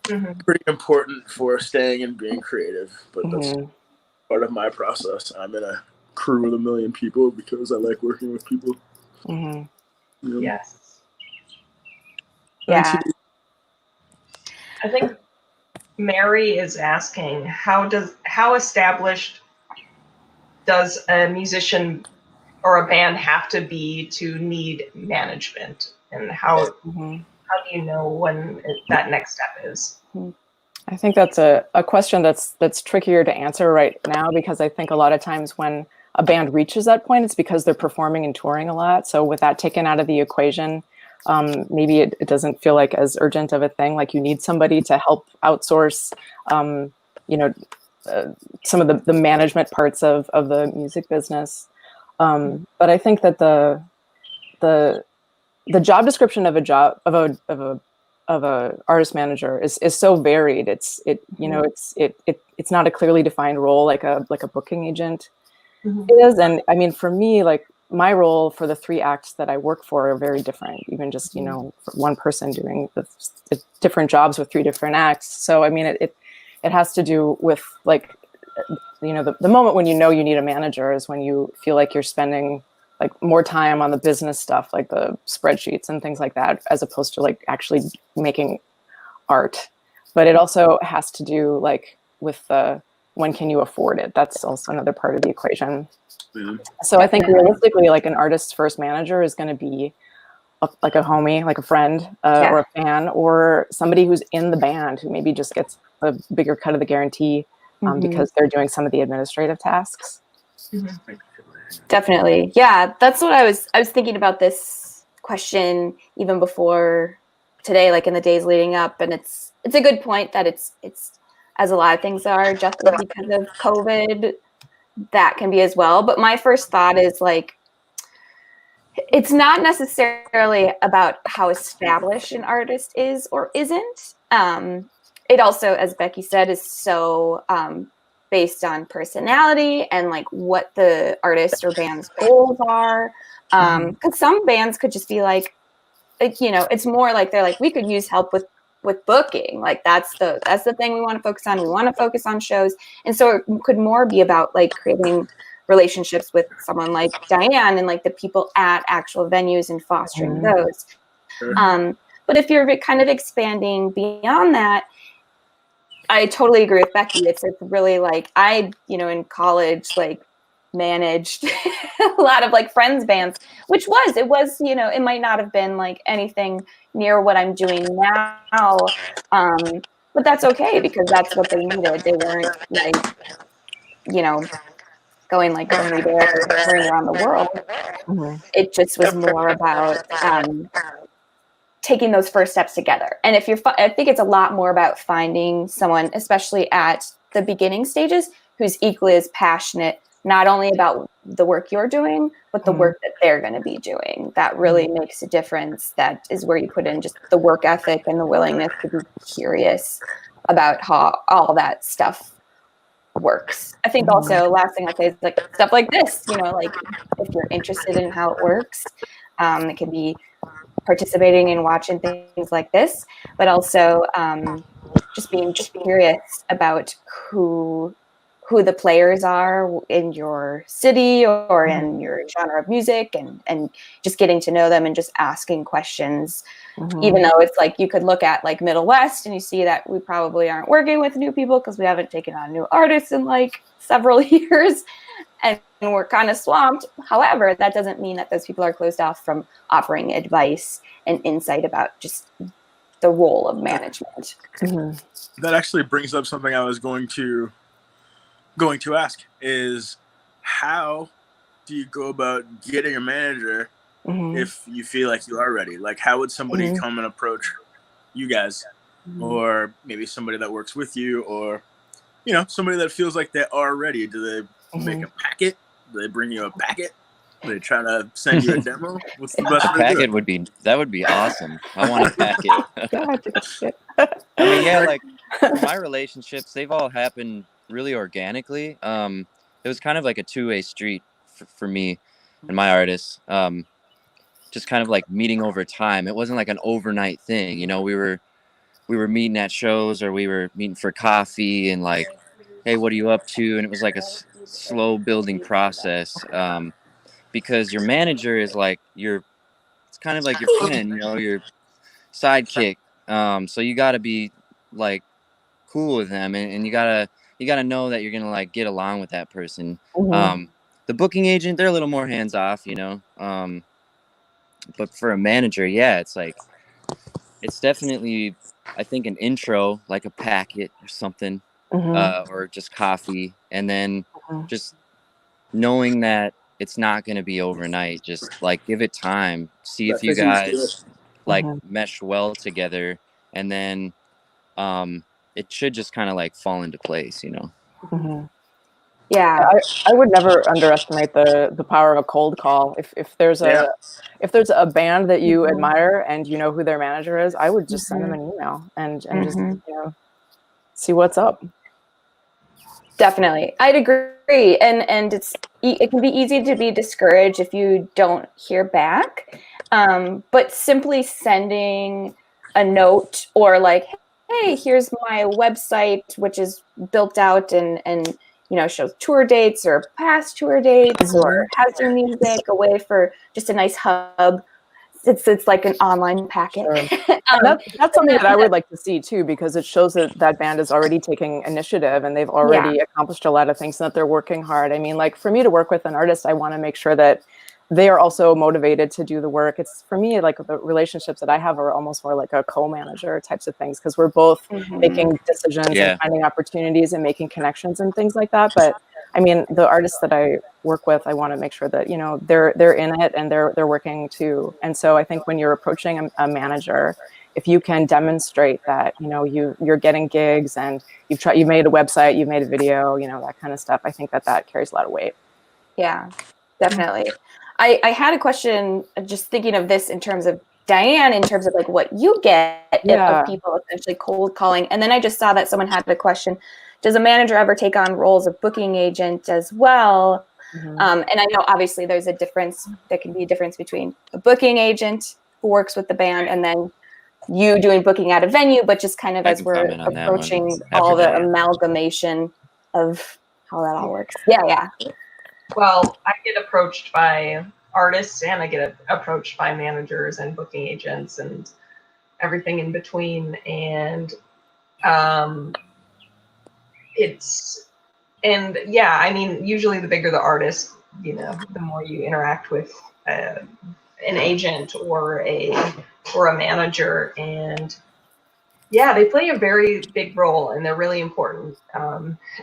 pretty important for staying and being creative. But that's part of my process. I'm in a crew with 1 million people because I like working with people. Yes. Yeah. I think Mary is asking, how established does a musician or a band have to be to need management, and how do you know when that next step is? I think that's a question that's trickier to answer right now, because I think a lot of times when a band reaches that point, it's because they're performing and touring a lot. So with that taken out of the equation, maybe it doesn't feel like as urgent of a thing. Like you need somebody to help outsource, you know, some of the management parts of the music business. But I think that the job description of a artist manager is so varied. It's not a clearly defined role like a booking agent is. And I mean, for me, like my role for the 3 acts that I work for are very different, even just, you know, for one person doing the different jobs with 3 different acts. So, I mean, it has to do with like, you know, the moment when you know you need a manager is when you feel like you're spending like more time on the business stuff, like the spreadsheets and things like that, as opposed to like actually making art. But it also has to do like with when can you afford it? That's also another part of the equation. So I think realistically, like an artist's first manager is going to be like a homie, like a friend, or a fan, or somebody who's in the band who maybe just gets a bigger cut of the guarantee because they're doing some of the administrative tasks. Definitely. Yeah, that's what I was thinking about this question even before today, like in the days leading up. And it's a good point that it's as a lot of things are adjusted because of COVID, that can be as well. But my first thought is like, it's not necessarily about how established an artist is or isn't. It also, as Becky said, is so based on personality and like what the artist or band's goals are. Because some bands could just be like, you know, it's more like they're like, we could use help with booking. Like that's the thing we want to focus on. We want to focus on shows. And so it could more be about like creating relationships with someone like Diane and like the people at actual venues and fostering those. But if you're kind of expanding beyond that, I totally agree with Becky. It's really like I, you know, in college, like managed a lot of like friends bands, which it was, you know, it might not have been like anything near what I'm doing now. But that's okay because that's what they needed. They weren't like, you know, going like Tony Bear touring around the world. It just was more about taking those first steps together. And if I think it's a lot more about finding someone, especially at the beginning stages, who's equally as passionate, not only about the work you're doing, but the work that they're going to be doing. That really makes a difference. That is where you put in just the work ethic and the willingness to be curious about how all that stuff works. I think also last thing I'll say is like stuff like this, you know, like if you're interested in how it works, it can be participating and watching things like this, but also just being curious about who the players are in your city or in your genre of music, and just getting to know them and just asking questions. Even though it's like you could look at like Middle West and you see that we probably aren't working with new people because we haven't taken on new artists in like several years, and we're kind of swamped. However, that doesn't mean that those people are closed off from offering advice and insight about just the role of management. That actually brings up something I was going to ask, is how do you go about getting a manager if you feel like you are ready? Like, how would somebody come and approach you guys, or maybe somebody that works with you, or, you know, somebody that feels like they are ready? Do they make a packet? Do they bring you a packet? Do they try to send you a demo? What's the best way to do Packet it? would be awesome. I want a packet. I mean, yeah, like for my relationships, they've all happened really organically. It was kind of like a two-way street for me and my artists. Just kind of like meeting over time. It wasn't like an overnight thing, you know. We were meeting at shows, or we were meeting for coffee, and like, hey, what are you up to? And it was like a slow building process. Because your manager is like it's kind of like your friend, you know, your sidekick. So you got to be like cool with them, and you gotta know that you're gonna like get along with that person. The booking agent, they're a little more hands off, you know. But for a manager, yeah, it's like, it's definitely, I think, an intro, like a packet or something, or just coffee, and then just knowing that it's not going to be overnight. Just like give it time, see if you guys like mesh well together, and then it should just kind of like fall into place, you know. Yeah, I would never underestimate the power of a cold call. If there's a band that you admire and you know who their manager is, I would just send them an email and just, you know, see what's up. Definitely, I'd agree, and it can be easy to be discouraged if you don't hear back. But simply sending a note, or like, hey, here's my website, which is built out and you know, shows tour dates or past tour dates, or has your music, a way for just a nice hub. It's like an online packet. That's something that I would like to see too, because it shows that that band is already taking initiative and they've already accomplished a lot of things and that they're working hard. I mean, like for me to work with an artist, I want to make sure that they are also motivated to do the work. It's, for me, like the relationships that I have are almost more like a co-manager types of things, because we're both making decisions and finding opportunities and making connections and things like that. But I mean, the artists that I work with, I want to make sure that, you know, they're in it and they're working too. And so I think when you're approaching a manager, if you can demonstrate that, you know, you're getting gigs and you made a website, you've made a video, you know, that kind of stuff, I think that carries a lot of weight. Yeah, definitely. I had a question, just thinking of this in terms of Diane, in terms of like what you get of people essentially cold calling. And then I just saw that someone had a question. Does a manager ever take on roles of booking agent as well? And I know obviously there's a difference. There can be a difference between a booking agent who works with the band and then you doing booking at a venue, but just kind of as we're approaching all the amalgamation of how that all works. Yeah. Well, I get approached by artists and I get approached by managers and booking agents and everything in between. And I mean, usually the bigger the artist, you know, the more you interact with an agent or a manager. And yeah, they play a very big role and they're really important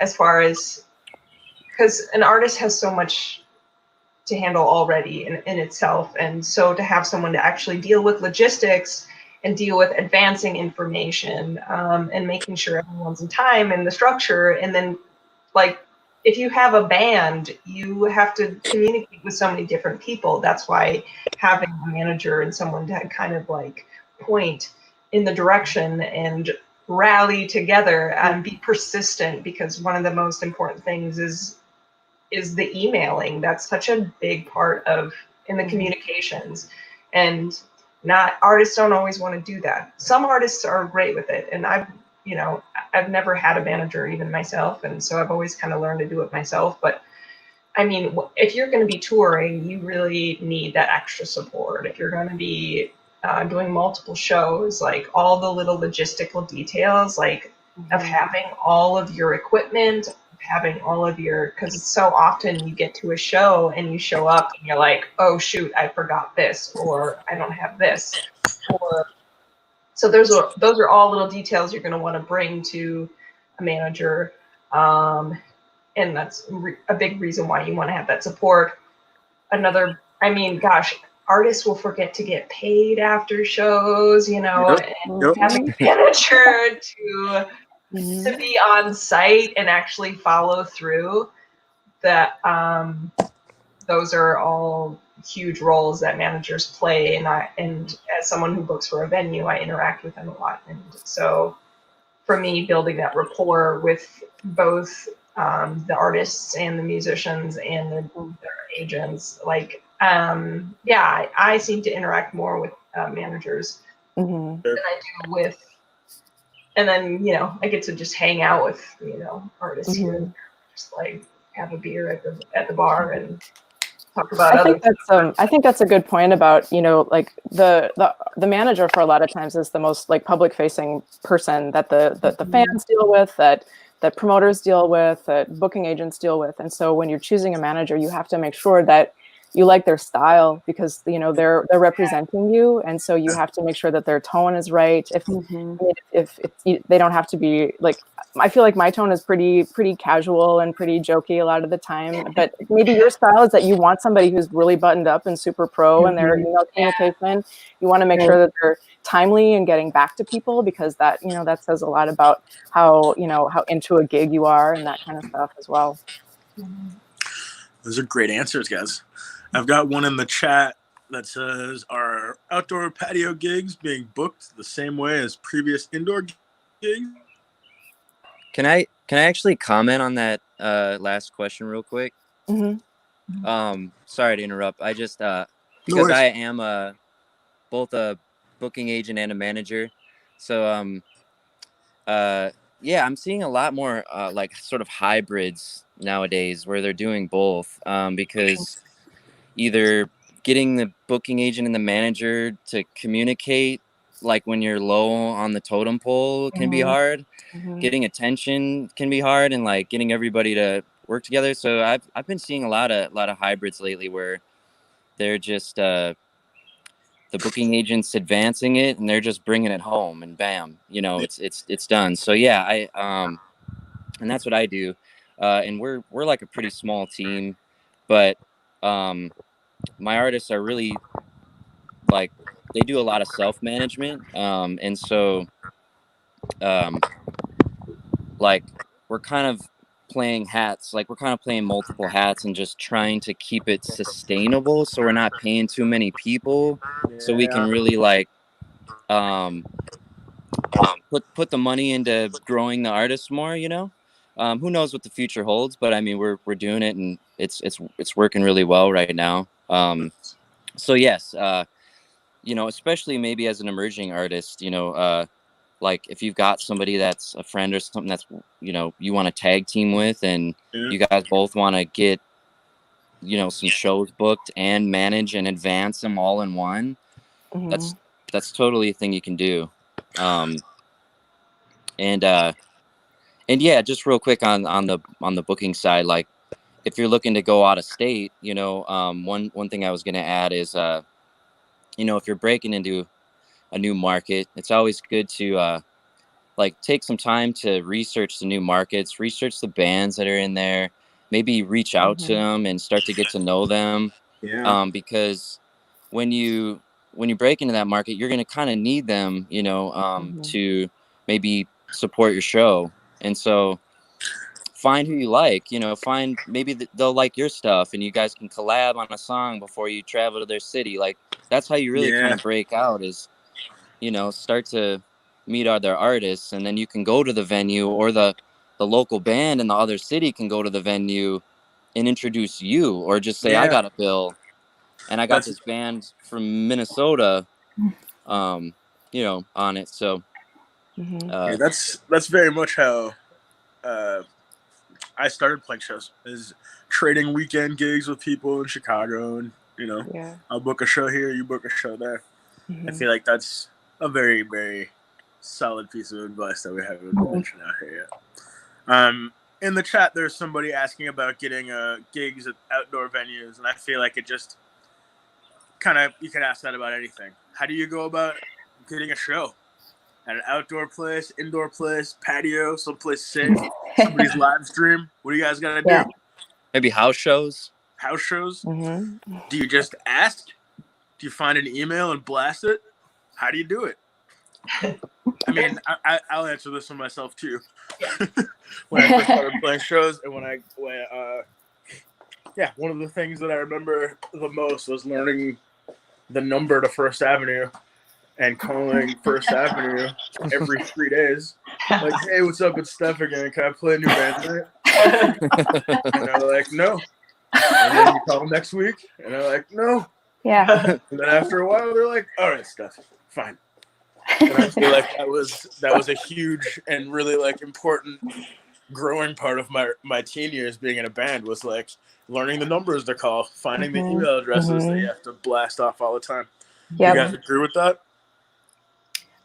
as far as, because an artist has so much to handle already in itself. And so to have someone to actually deal with logistics and deal with advancing information and making sure everyone's in time and the structure. And then like, if you have a band, you have to communicate with so many different people. That's why having a manager and someone to kind of like point in the direction and rally together and be persistent, because one of the most important things is the emailing. That's such a big part of in the communications, and not artists don't always want to do that. Some artists are great with it, and I've I've never had a manager even myself. And so I've always kind of learned to do it myself. But I mean, if you're going to be touring, you really need that extra support. If you're going to be doing multiple shows, like all the little logistical details, like of having all of your equipment, having all of your, because it's so often you get to a show and you show up and you're like, oh shoot, I forgot this, or I don't have this, or so those are all little details you're going to want to bring to a manager. And that's a big reason why you want to have that support. I mean, gosh, artists will forget to get paid after shows, and having a manager to be on site and actually follow through, that those are all huge roles that managers play. And as someone who books for a venue, I interact with them a lot. And so for me, building that rapport with both the artists and the musicians and their agents, I seem to interact more with managers than I do with, and then I get to just hang out with artists here and there, just like have a beer at the bar and talk about I think that's a good point about like the manager for a lot of times is the most like public facing person that the fans deal with, that promoters deal with, that booking agents deal with. And so when you're choosing a manager, you have to make sure that you like their style, because they're representing you, and so you have to make sure that their tone is right. If they don't have to be like, I feel like my tone is pretty casual and pretty jokey a lot of the time, but maybe your style is that you want somebody who's really buttoned up and super pro in their email communication. You want to make sure that they're timely and getting back to people, because that that says a lot about how how into a gig you are and that kind of stuff as well. Those are great answers, guys. I've got one in the chat that says, are outdoor patio gigs being booked the same way as previous indoor gigs? Can I actually comment on that last question real quick? Sorry to interrupt. I just because I am both a booking agent and a manager, so yeah, I'm seeing a lot more like sort of hybrids nowadays where they're doing both, because either getting the booking agent and the manager to communicate, like when you're low on the totem pole, can be hard. Getting attention can be hard, and like getting everybody to work together. So I've been seeing a lot of hybrids lately where they're just the booking agent's advancing it and they're just bringing it home, and bam, it's done. So yeah, and that's what I do, and we're like a pretty small team, but my artists are really like, they do a lot of self-management, and so like we're kind of playing hats, like we're kind of playing multiple hats and just trying to keep it sustainable, so we're not paying too many people, so we can really like put the money into growing the artists more, who knows what the future holds, but I mean we're doing it, and it's working really well right now. So yes, especially maybe as an emerging artist, like if you've got somebody that's a friend or something that's you want to tag team with, and you guys both want to get some shows booked and manage and advance them all in one, that's totally a thing you can do. And yeah, just real quick on the booking side, like if you're looking to go out of state, one thing I was going to add is if you're breaking into a new market, it's always good to like take some time to research the new markets, research the bands that are in there, maybe reach out to them and start to get to know them. Because when you break into that market, you're going to kind of need them, to maybe support your show. And so find who you like, find maybe they'll like your stuff and you guys can collab on a song before you travel to their city. Like that's how you really kind of break out, is start to meet other artists, and then you can go to the venue, or the local band in the other city can go to the venue and introduce you, or just say, I got a bill and I got this band from Minnesota, on it. So Yeah, that's very much how I started playing shows, is trading weekend gigs with people in Chicago, and I'll book a show here, you book a show there. I feel like that's a very, very solid piece of advice that we haven't mentioned out here yet. In the chat, there's somebody asking about getting gigs at outdoor venues, and I feel like it just kind of, you can ask that about anything. How do you go about getting a show? At an outdoor place, indoor place, patio, someplace safe, somebody's live stream? What do you guys gotta do? Maybe house shows? House shows? Do you just ask? Do you find an email and blast it? How do you do it? I mean, I'll answer this one myself too. When I first started playing shows, and one of the things that I remember the most was learning the number to First Avenue and calling First Avenue every 3 days. Like, hey, what's up? It's Steph again. Can I play a new band tonight? And they're like, no. And then you call them next week, and they're like, no. Yeah. And then after a while, they're like, all right, Steph, fine. And I feel like that was a huge and really like important growing part of my teen years being in a band, was like learning the numbers to call, finding the email addresses that you have to blast off all the time. You guys agree with that?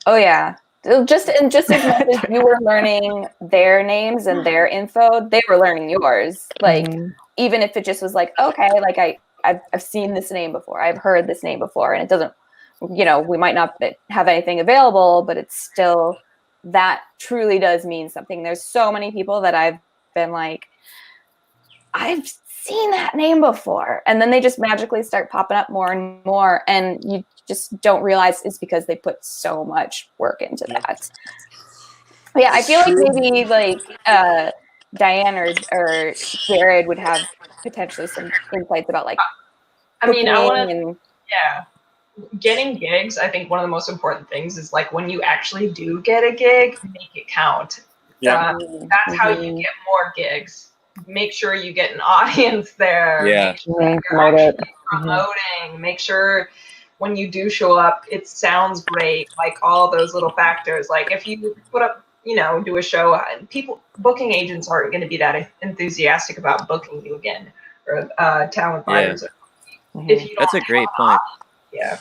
Oh yeah. Just as much as you were learning their names and their info, they were learning yours. Like even if it just was like, okay, like I've seen this name before, I've heard this name before, and it doesn't, we might not have anything available, but it's still, that truly does mean something. There's so many people that I've been like, I've seen that name before, and then they just magically start popping up more and more, and you just don't realize it's because they put so much work into that. But yeah, I feel like maybe like Diane or Jared would have potentially some insights about like, I mean, I want to, getting gigs. I think one of the most important things is like when you actually do get a gig, make it count. That's how you get more gigs. Make sure you get an audience there. Yeah. Make sure you're actually promoting. Make sure when you do show up, it sounds great. Like all those little factors. Like if you put up, do a show, booking agents aren't going to be that enthusiastic about booking you again, or talent buyers. If you That's a great point. Yeah.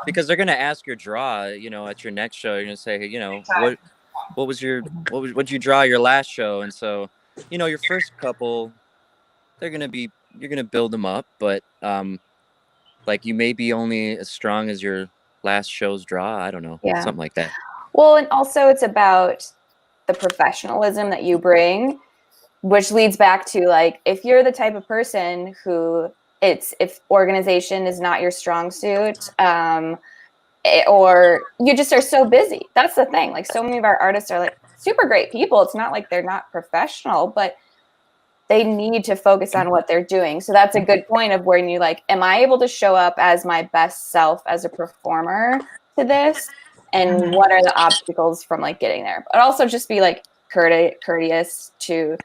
Because they're gonna ask your draw, at your next show. You're gonna say, hey, what'd you draw your last show? And so, your first couple, you're gonna build them up, but like you may be only as strong as your last show's draw. I don't know, something like that. Well, and also it's about the professionalism that you bring, which leads back to like, if you're the type of person who if organization is not your strong suit, or you just are so busy. That's the thing. Like so many of our artists are like super great people. It's not like they're not professional, but they need to focus on what they're doing. So that's a good point of when you like, am I able to show up as my best self as a performer to this? And what are the obstacles from like getting there? But also just be like courteous to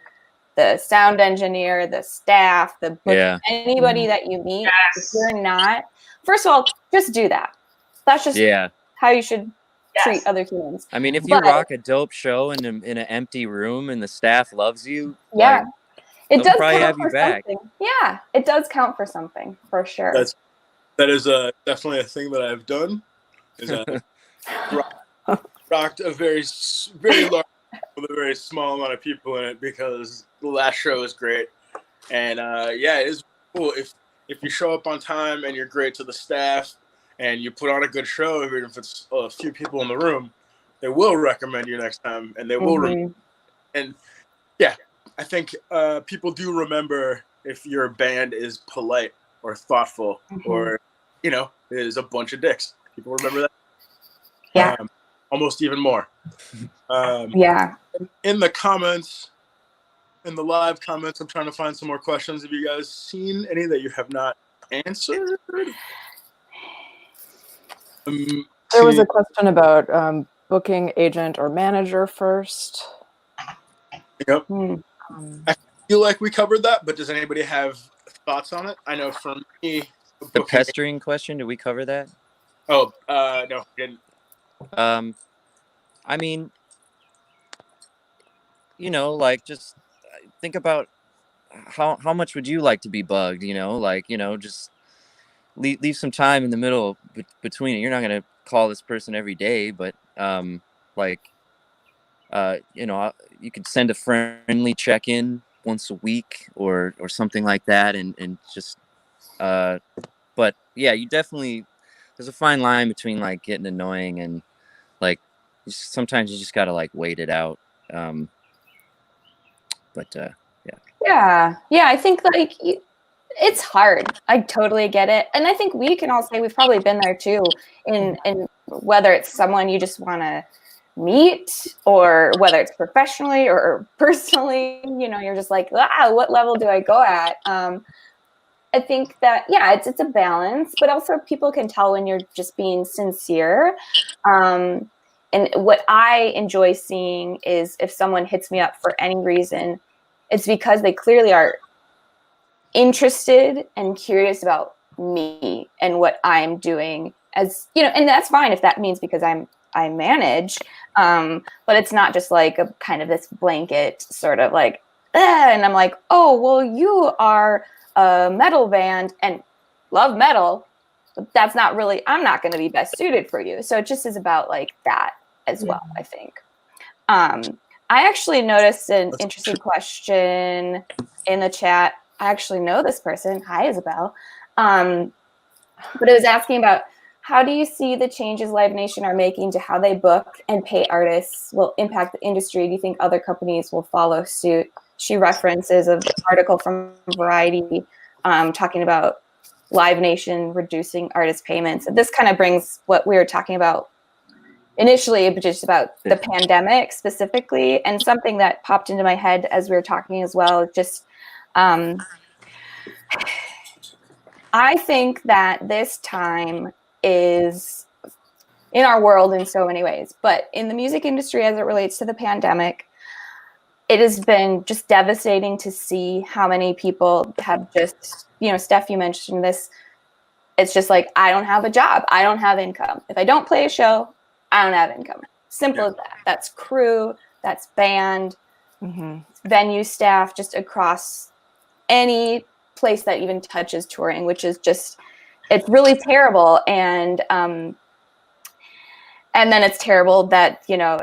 the sound engineer, the staff, anybody that you meet. If you're not, first of all, just do that. That's just how you should treat other humans. I mean, if you rock a dope show in an empty room and the staff loves you, it does probably count have you for back. Something. Yeah, it does count for something, for sure. That is definitely a thing that I've done. Is rocked a very, very large with a very small amount of people in it, because the last show is great. And it is cool if you show up on time and you're great to the staff and you put on a good show, even if it's a few people in the room, they will recommend you next time, and they will and I think people do remember if your band is polite or thoughtful or is a bunch of dicks. People remember that almost even more. In the comments, in the live comments, I'm trying to find some more questions. Have you guys seen any that you have not answered? There was a question about booking agent or manager first. Yep. I feel like we covered that, but does anybody have thoughts on it? I know for me, the pestering question, did we cover that? Oh, no, we didn't. I mean, you know, like just think about how much would you like to be bugged, you know, like, you know, just leave some time in the middle between it. You're not going to call this person every day, but like you know, you could send a friendly check-in once a week or something like that, and just but yeah, you definitely, there's a fine line between like getting annoying and like sometimes you just gotta like wait it out. Um, but Yeah, I think like it's hard. I totally get it, and I think we can all say we've probably been there too. In whether it's someone you just want to meet, or whether it's professionally or personally, you know, you're just like, what level do I go at? I think that it's a balance, but also people can tell when you're just being sincere. And what I enjoy seeing is if someone hits me up for any reason, it's because they clearly are interested and curious about me and what I'm doing, as you know, and that's fine if that means because I manage, but it's not just like a kind of this blanket sort of like, and I'm like, oh, well, you are a metal band and love metal, but that's not really, I'm not going to be best suited for you. So it just is about like that as well, I think. I actually noticed an interesting question in the chat. I actually know this person. Hi, Isabel. But it was asking about, how do you see the changes Live Nation are making to how they book and pay artists will impact the industry? Do you think other companies will follow suit? She references an article from Variety talking about Live Nation reducing artist payments. And this kind of brings what we were talking about initially, but just about the pandemic specifically, and something that popped into my head as we were talking as well. Just, I think that this time is in our world in so many ways, but in the music industry as it relates to the pandemic, it has been just devastating to see how many people have just, you know, Steph, you mentioned this. It's just like, I don't have a job. I don't have income. If I don't play a show, I don't have income. Simple as that. That's crew, that's band, venue staff, just across any place that even touches touring, which is just, it's really terrible. And then it's terrible that, you know,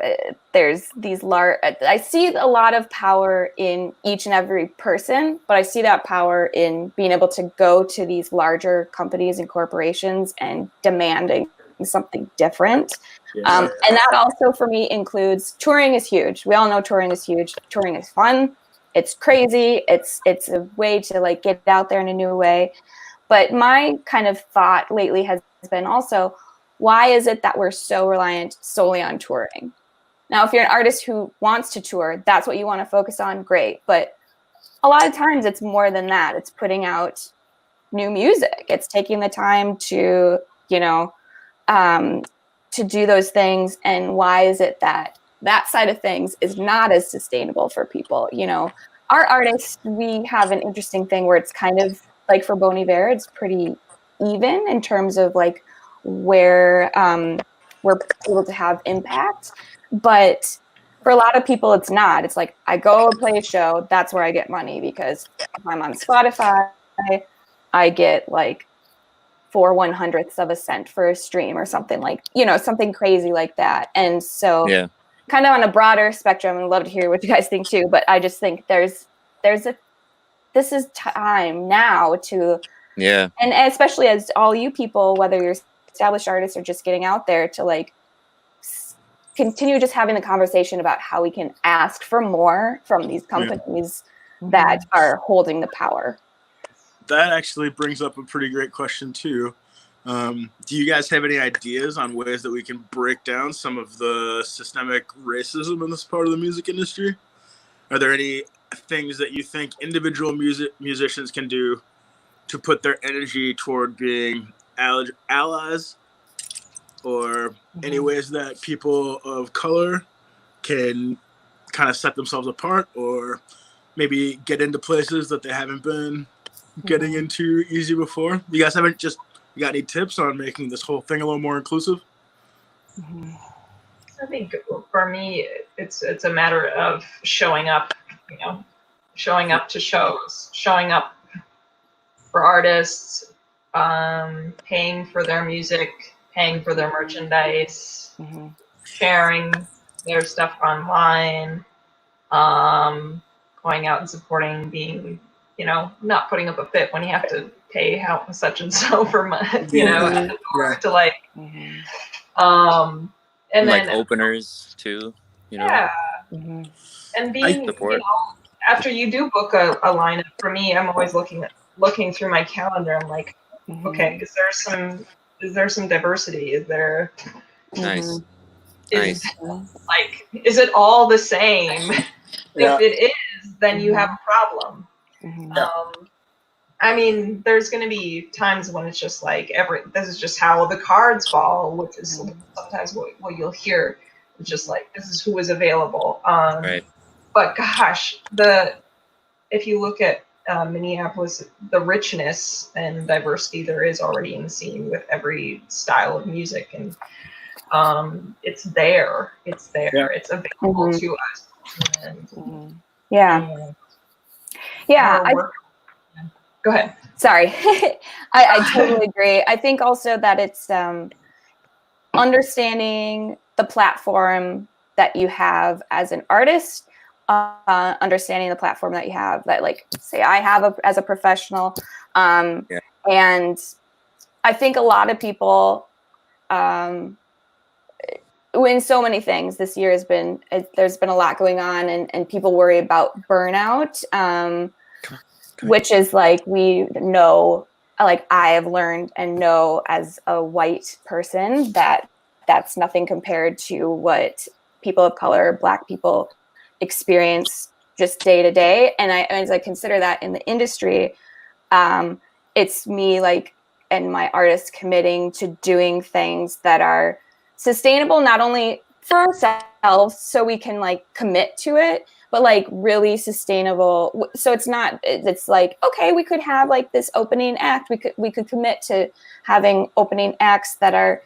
there's these large, I see a lot of power in each and every person, but I see that power in being able to go to these larger companies and corporations and demanding something different. And that also for me includes, touring is huge. We all know touring is huge. Touring is fun. It's crazy. It's a way to like get out there in a new way. But my kind of thought lately has been also, why is it that we're so reliant solely on touring? Now, if you're an artist who wants to tour, that's what you want to focus on, great. But a lot of times it's more than that. It's putting out new music. It's taking the time to, you know, to do those things. And why is it that that side of things is not as sustainable for people? You know, our artists, we have an interesting thing where it's kind of like for Bon Iver, it's pretty even in terms of like where we're able to have impact. But for a lot of people, it's not. It's like, I go play a show, that's where I get money, because if I'm on Spotify, I get like 4/100ths of a cent for a stream or something, like, you know, something crazy like that. And so kind of on a broader spectrum, I'd love to hear what you guys think too, but I just think this is time now to, and especially as all you people, whether you're established artists or just getting out there, to like continue just having the conversation about how we can ask for more from these companies that are holding the power. That actually brings up a pretty great question too. Do you guys have any ideas on ways that we can break down some of the systemic racism in this part of the music industry? Are there any things that you think individual musicians can do to put their energy toward being allies, or any ways that people of color can kind of set themselves apart, or maybe get into places that they haven't been getting into easy before? You guys you got any tips on making this whole thing a little more inclusive? So I think for me, it's a matter of showing up, you know, showing up to shows, showing up for artists, paying for their music, paying for their merchandise, sharing their stuff online, going out and supporting, being, you know, not putting up a fit when you have to pay how such and so for money, you know, at the door to like, and like then openers too, you know. yeah, and being, you know, after you do book a lineup, for me, I'm always looking through my calendar. I'm like, okay, is there some diversity? Is there Nice. is is it all the same? If it is, then you have a problem. I mean, there's going to be times when it's just like this is just how the cards fall, which is sometimes what you'll hear. It's just like, this is who is available. Right. But gosh, if you look at Minneapolis, the richness and diversity there is already in the scene with every style of music, and it's there. It's available to us. And, yeah. Go ahead. Sorry. I totally agree. I think also that it's understanding the platform that you have as an artist, understanding the platform that you have that, like, say I have as a professional. And I think a lot of people, in so many things this year there's been a lot going on, and people worry about burnout. Which is like, we know, like I have learned and know as a white person that that's nothing compared to what people of color, Black people experience just day to day. And as I consider that in the industry, it's me, like, and my artists committing to doing things that are sustainable, not only for ourselves so we can like commit to it, but like really sustainable. So it's like, okay, we could have like this opening act. We could commit to having opening acts that are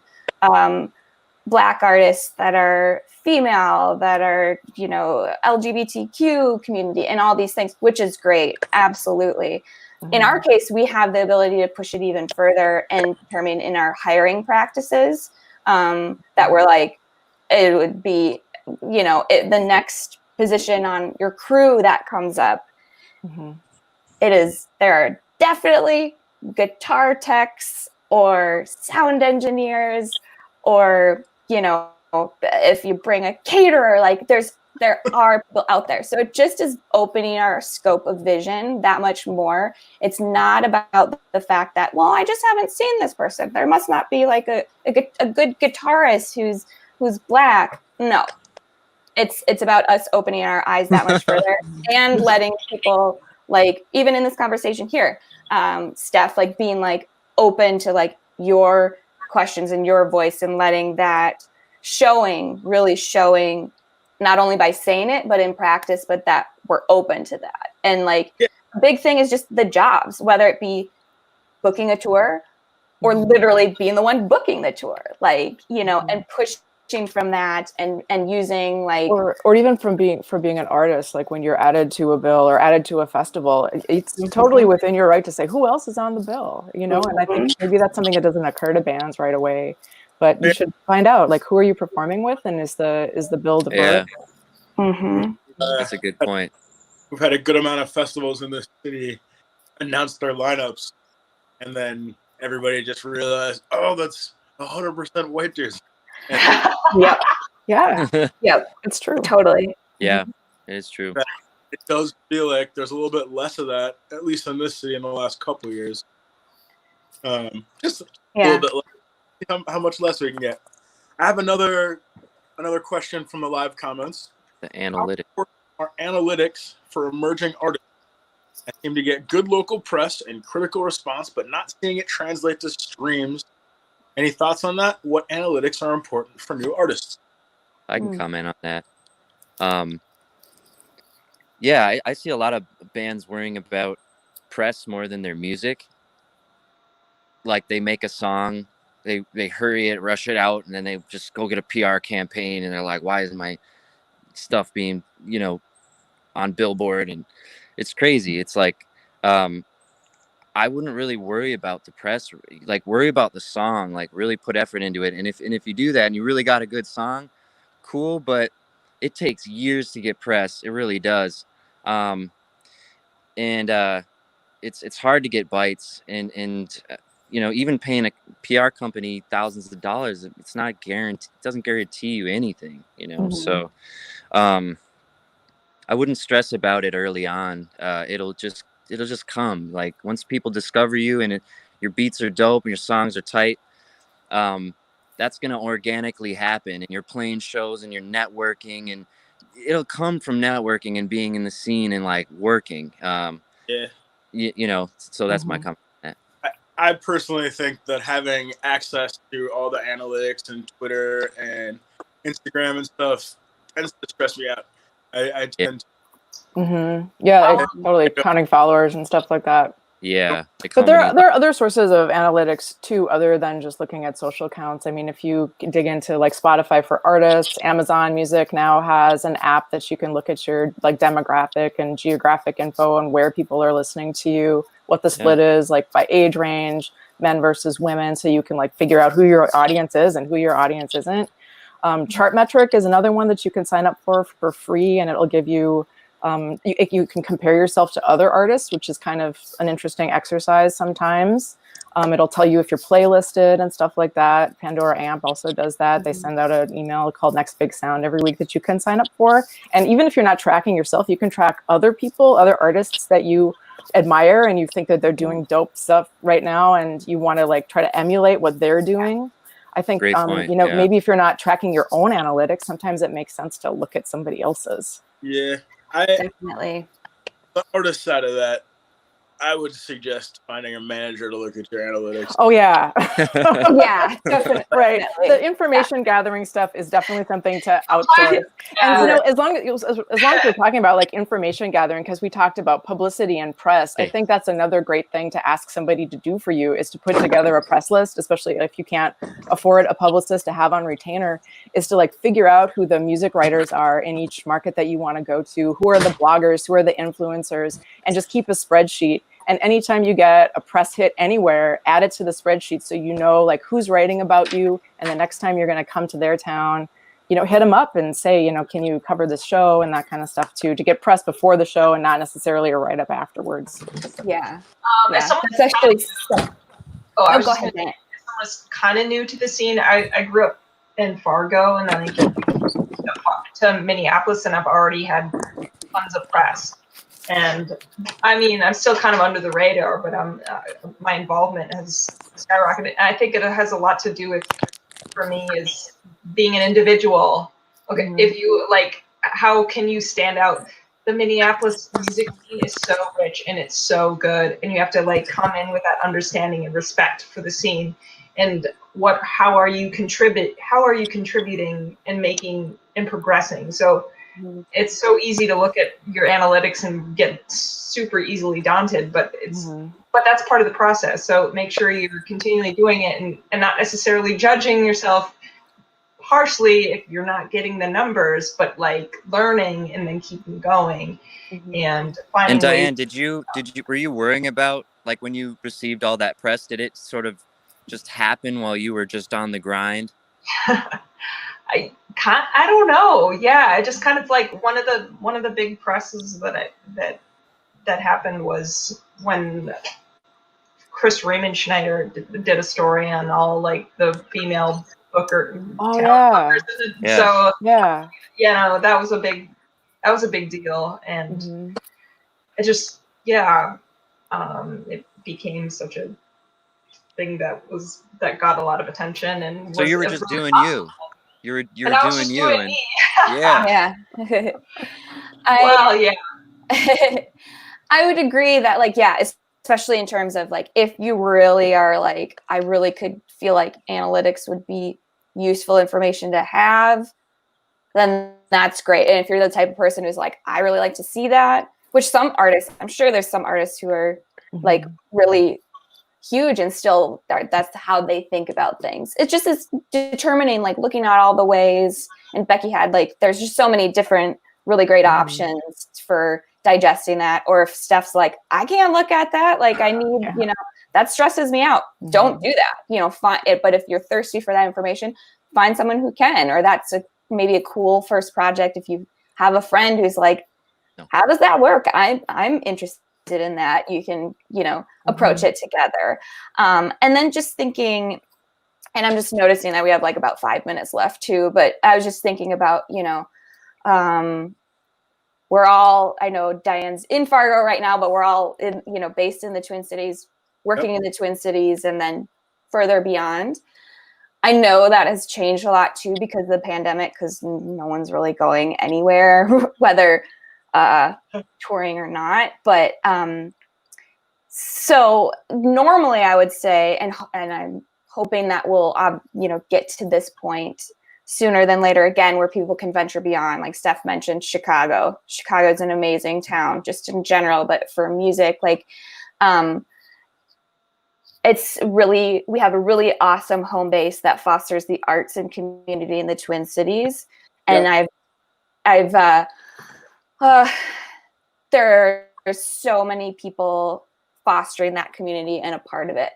Black artists, that are female, that are, you know, LGBTQ community, and all these things, which is great. Absolutely. In our case, we have the ability to push it even further and determine in our hiring practices that we're like, it would be, you know, the next position on your crew that comes up, there are definitely guitar techs or sound engineers, or, you know, if you bring a caterer, like there are people out there. So it just is opening our scope of vision that much more. It's not about the fact that, well, I just haven't seen this person, there must not be like a good guitarist who's Black. No, it's about us opening our eyes that much further and letting people, like, even in this conversation here, Steph, like being like open to like your questions and your voice, and letting that really showing not only by saying it, but in practice, but that we're open to that. And like, a big thing is just the jobs, whether it be booking a tour or literally being the one booking the tour, like, you know, and pushing from that and using like, or even for being an artist, like when you're added to a bill or added to a festival, it's totally within your right to say who else is on the bill, you know. And I think maybe that's something that doesn't occur to bands right away, but you should find out, like, who are you performing with, and is the bill diverse? That's a good point. We've had a good amount of festivals in this city announce their lineups, and then everybody just realized, oh, that's 100% white dudes. Yeah, it's true. Totally. Yeah, it is true. It does feel like there's a little bit less of that, at least in this city, in the last couple of years. Just a little bit less. How much less we can get. I have another question from the live comments. The analytics. Our analytics for emerging artists. I seem to get good local press and critical response, but not seeing it translate to streams. Any thoughts on that? What analytics are important for new artists? I can comment on that. Yeah, I see a lot of bands worrying about press more than their music. Like, they make a song they hurry it, rush it out, and then they just go get a PR campaign, and they're like, why is my stuff being, on Billboard? And it's crazy. It's like, I wouldn't really worry about the press, like worry about the song, like really put effort into it. And if you do that and you really got a good song, cool, but it takes years to get press. It really does. And it's hard to get bites, and even paying a PR company thousands of dollars, it's not guaranteed. It doesn't guarantee you anything, So I wouldn't stress about it early on. It'll just come. Like once people discover you and your beats are dope and your songs are tight, that's gonna organically happen. And you're playing shows and you're networking, and it'll come from networking and being in the scene and like working. So that's my comment. I personally think that having access to all the analytics and Twitter and Instagram and stuff tends to stress me out. I tend to. Yeah, totally. Counting followers and stuff like that. Yeah. But there are other sources of analytics too, other than just looking at social accounts. I mean, if you dig into like Spotify for artists, Amazon Music now has an app that you can look at your like demographic and geographic info and where people are listening to you, what the split is like by age range, men versus women. So you can like figure out who your audience is and who your audience isn't. Chartmetric is another one that you can sign up for free, and it'll give you you can compare yourself to other artists, which is kind of an interesting exercise sometimes. It'll tell you if you're playlisted and stuff like that. Pandora Amp also does that. They send out an email called Next Big Sound every week that you can sign up for. And even if you're not tracking yourself, you can track other people, other artists that you admire and you think that they're doing dope stuff right now, and you want to like try to emulate what they're doing. I think, maybe if you're not tracking your own analytics, sometimes it makes sense to look at somebody else's. Yeah. Definitely. The artist side of that, I would suggest finding a manager to look at your analytics. Oh yeah. Yeah, definitely. Right. The information gathering stuff is definitely something to outsource. And as long as we're talking about like information gathering, because we talked about publicity and press, I think that's another great thing to ask somebody to do for you is to put together a press list, especially if you can't afford a publicist to have on retainer, is to like figure out who the music writers are in each market that you want to go to, who are the bloggers, who are the influencers, and just keep a spreadsheet. And anytime you get a press hit anywhere, add it to the spreadsheet so you know like who's writing about you. And the next time you're going to come to their town, hit them up and say, can you cover this show and that kind of stuff too, to get press before the show and not necessarily a write up afterwards. Yeah. Especially. I was go just ahead. Someone was kind of new to the scene. I grew up in Fargo, and then I came to Minneapolis, and I've already had tons of press. And I mean, I'm still kind of under the radar, but my involvement has skyrocketed. And I think it has a lot to do with, for me, is being an individual. Okay, if you like, how can you stand out? The Minneapolis music scene is so rich and it's so good, and you have to like come in with that understanding and respect for the scene. And how are you contributing and making and progressing? So it's so easy to look at your analytics and get super easily daunted, but but that's part of the process. So make sure you're continually doing it and not necessarily judging yourself harshly if you're not getting the numbers, but like learning and then keeping going and finding. And Diane, were you worrying about like when you received all that press, did it sort of just happen while you were just on the grind? I don't know. Yeah, I just kind of like one of the big presses that happened was when Chris Raymond Schneider did a story on all like the female booker. Oh yeah. So yeah, that was a big deal, and it just it became such a thing that got a lot of attention. And so you were just doing you. You were doing you, and yeah. I would agree that like especially in terms of like if you really are like I really could feel like analytics would be useful information to have, then that's great. And if you're the type of person who's like I really like to see that, which some artists, I'm sure there's some artists who are like really huge, and still that's how they think about things. It's just is determining, like looking at all the ways, and Becky had like, there's just so many different really great options for digesting that. Or if Steph's like, I can't look at that, like I need, you know, that stresses me out. Don't do that, you know, find it. But if you're thirsty for that information, find someone who can, or that's maybe a cool first project. If you have a friend who's like, how does that work? I'm interested in that. You can, you know, approach it together. And then just thinking, and I'm just noticing that we have like about 5 minutes left too, but I was just thinking about, you know, we're all, I know Diane's in Fargo right now, but we're all in, you know, based in the Twin Cities, working in the Twin Cities, and then further beyond. I know that has changed a lot too because of the pandemic, because no one's really going anywhere, whether touring or not. But so normally I would say, and I'm hoping that we'll you know, get to this point sooner than later again, where people can venture beyond. Like Steph mentioned, Chicago. Chicago is an amazing town just in general, but for music, like it's really, we have a really awesome home base that fosters the arts and community in the Twin Cities. And there's so many people fostering that community and a part of it.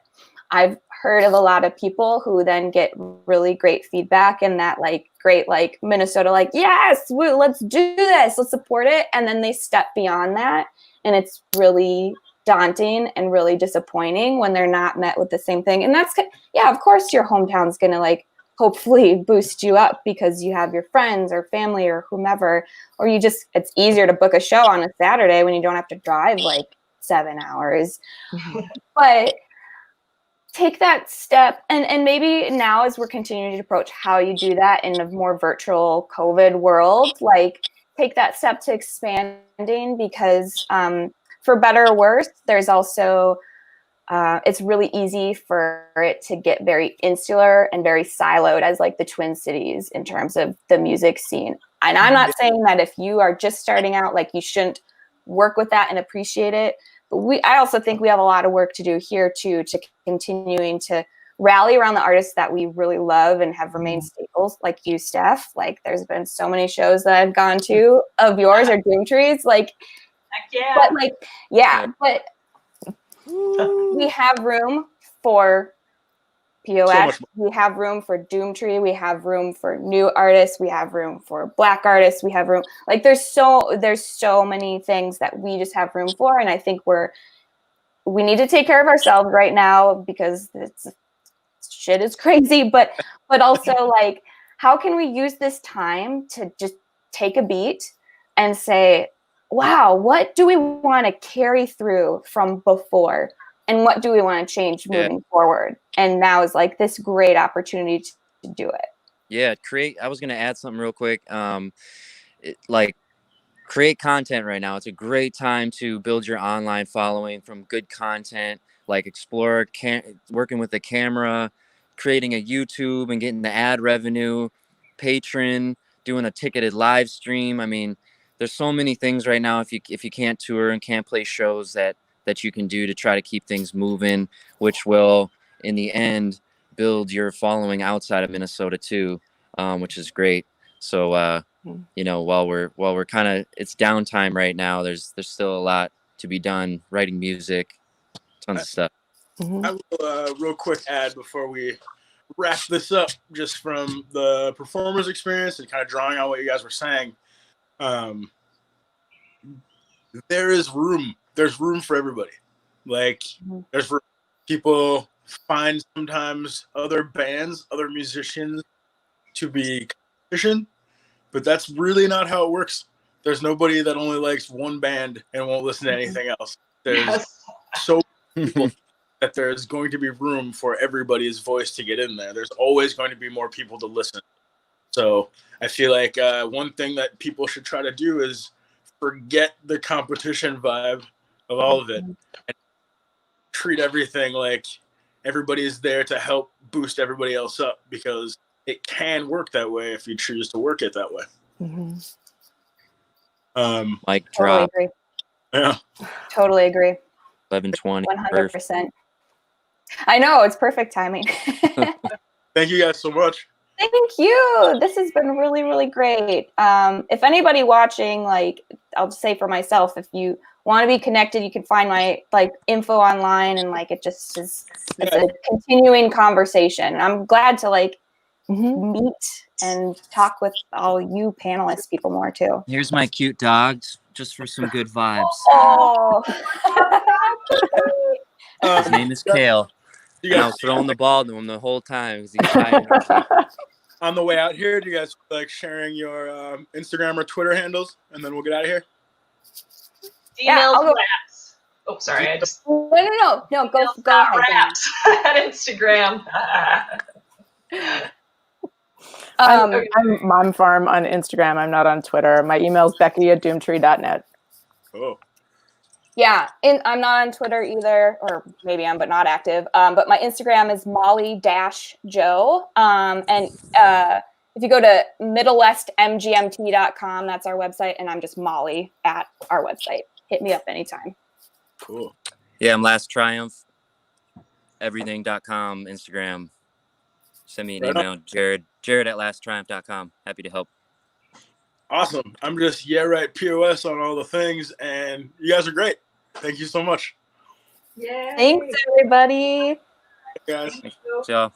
I've heard of a lot of people who then get really great feedback, and that like great, like Minnesota, like, yes, let's do this, let's support it. And then they step beyond that. And it's really daunting and really disappointing when they're not met with the same thing. And that's, yeah, of course your hometown's going to like hopefully boost you up because you have your friends or family or whomever, or you just, it's easier to book a show on a Saturday when you don't have to drive like 7 hours. But take that step, and maybe now as we're continuing to approach how you do that in a more virtual COVID world, like take that step to expanding, because for better or worse, there's also, it's really easy for it to get very insular and very siloed as like the Twin Cities in terms of the music scene. And I'm not saying that if you are just starting out, like you shouldn't work with that and appreciate it. But I also think we have a lot of work to do here too, to continuing to rally around the artists that we really love and have remained staples, like you, Steph. Like there's been so many shows that I've gone to of yours or Doomtree's, like, but like, but we have room for POS, we have room for Doomtree, we have room for new artists, we have room for Black artists, we have room, like there's so many things that we just have room for. And I think we need to take care of ourselves right now because shit is crazy, but also like, how can we use this time to just take a beat and say, wow, what do we want to carry through from before? And what do we want to change moving forward? And now is like this great opportunity to do it. Yeah, I was going to add something real quick. Like create content right now. It's a great time to build your online following from good content, like explore working with the camera, creating a YouTube and getting the ad revenue, Patreon, doing a ticketed live stream. I mean, there's so many things right now if you can't tour and can't play shows that you can do to try to keep things moving, which will in the end build your following outside of Minnesota too, which is great. So you know, while we're kind of, it's downtime right now, there's still a lot to be done, writing music, tons of stuff. I will real quick add before we wrap this up, just from the performer's experience and kind of drawing on what you guys were saying. There's room for everybody. Like there's room. People find sometimes other bands, other musicians to be competition, but that's really not how it works. There's nobody that only likes one band and won't listen to anything else. There's so many people that there's going to be room for everybody's voice to get in there. There's always going to be more people to listen. So I feel like one thing that people should try to do is forget the competition vibe of all of it and treat everything like everybody is there to help boost everybody else up, because it can work that way if you choose to work it that way. Like drop. Totally agree. Yeah. Totally agree. 11:20. 100%. I know, it's perfect timing. Thank you guys so much. Thank you. This has been really, really great. If anybody watching, like, I'll just say for myself, if you want to be connected, you can find my info online, and it just is, it's a continuing conversation. I'm glad to meet and talk with all you panelists people more too. Here's my cute dogs, just for some good vibes. Oh. His name is Kale. And I was throwing the ball to him the whole time because he's hiding. On the way out here, do you guys like sharing your Instagram or Twitter handles, and then we'll get out of here? Emails, raps. Oh, sorry, I just. No. Go ahead. Raps at Instagram. I'm Mom Farm on Instagram. I'm not on Twitter. My email's becky@doomtree.net. Oh. Yeah, I'm not on Twitter either, or maybe I'm, but not active. But my Instagram is molly-joe. And if you go to middlewestmgmt.com, that's our website, and I'm just Molly at our website. Hit me up anytime. Cool. Yeah, I'm Last Triumph. Everything.com, Instagram. Send me an email, Jared at lasttriumph.com. Happy to help. Awesome. I'm just POS on all the things, and you guys are great. Thank you so much. Yeah. Thanks, everybody. Hey guys. Thanks, y'all.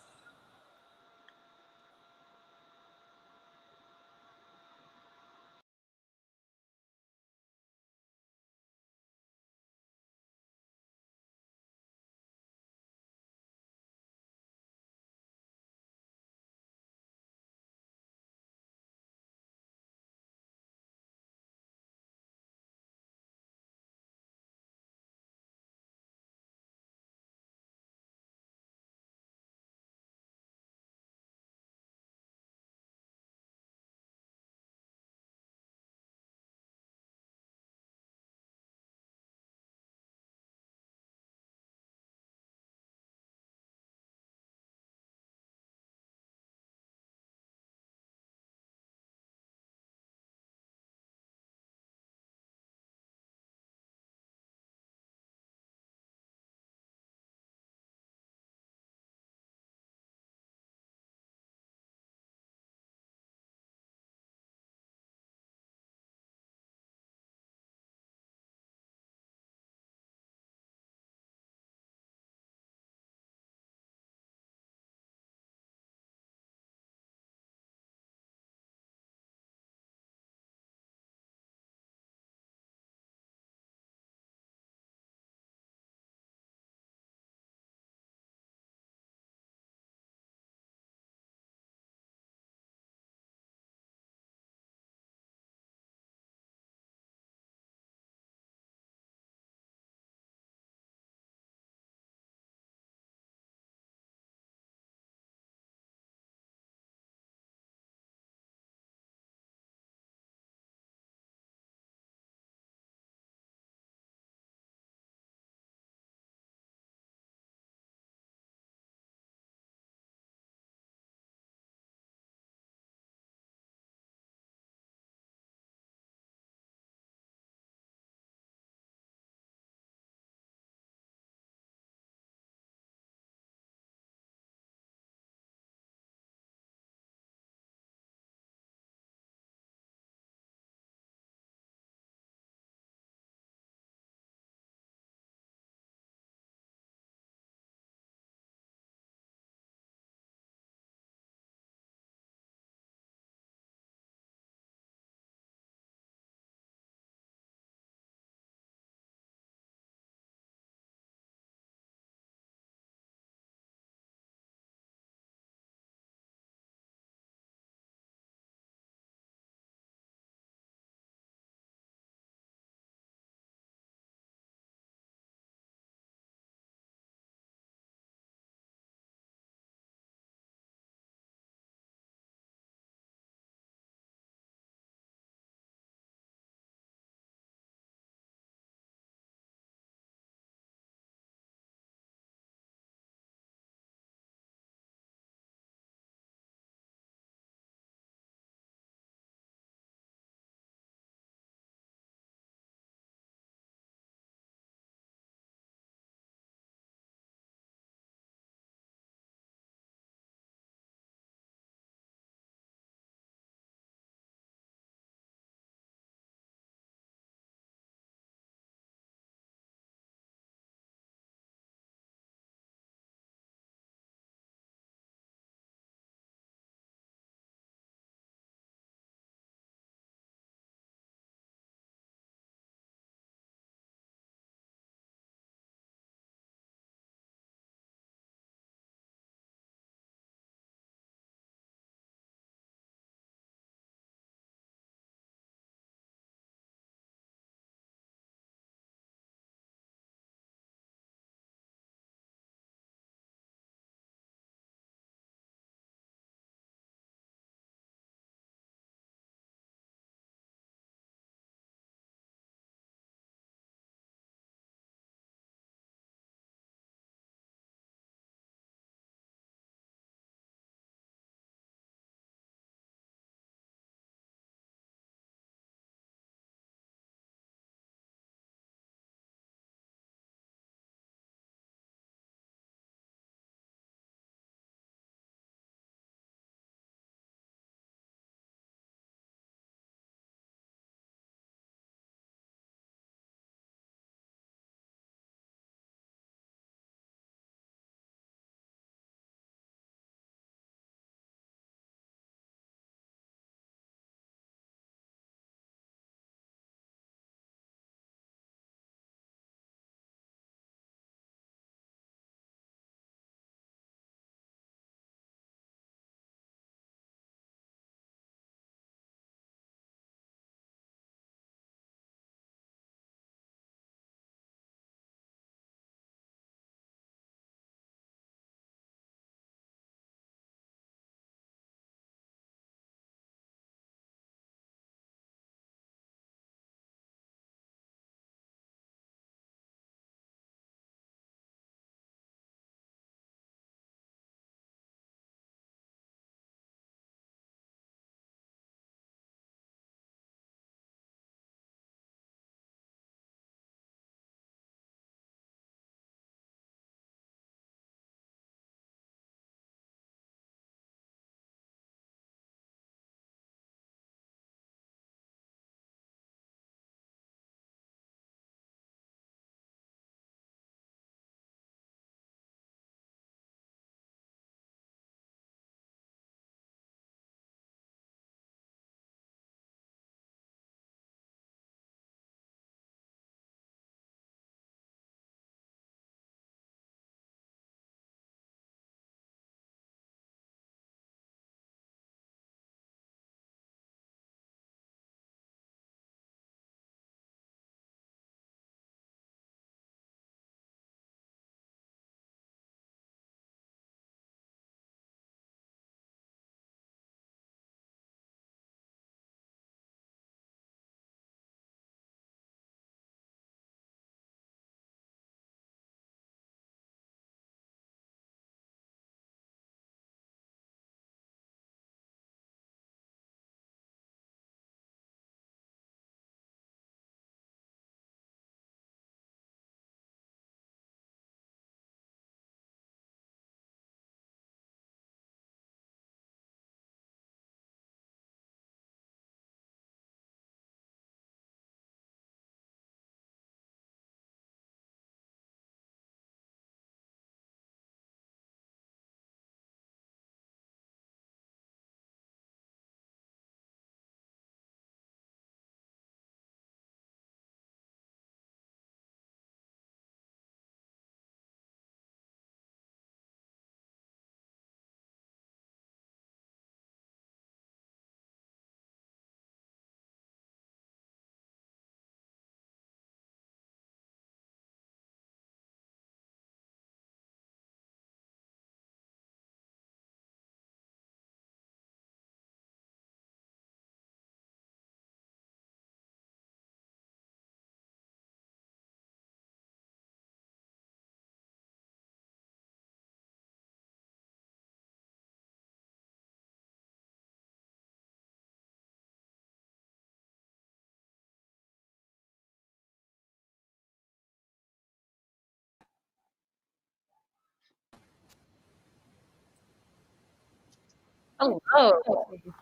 Hello.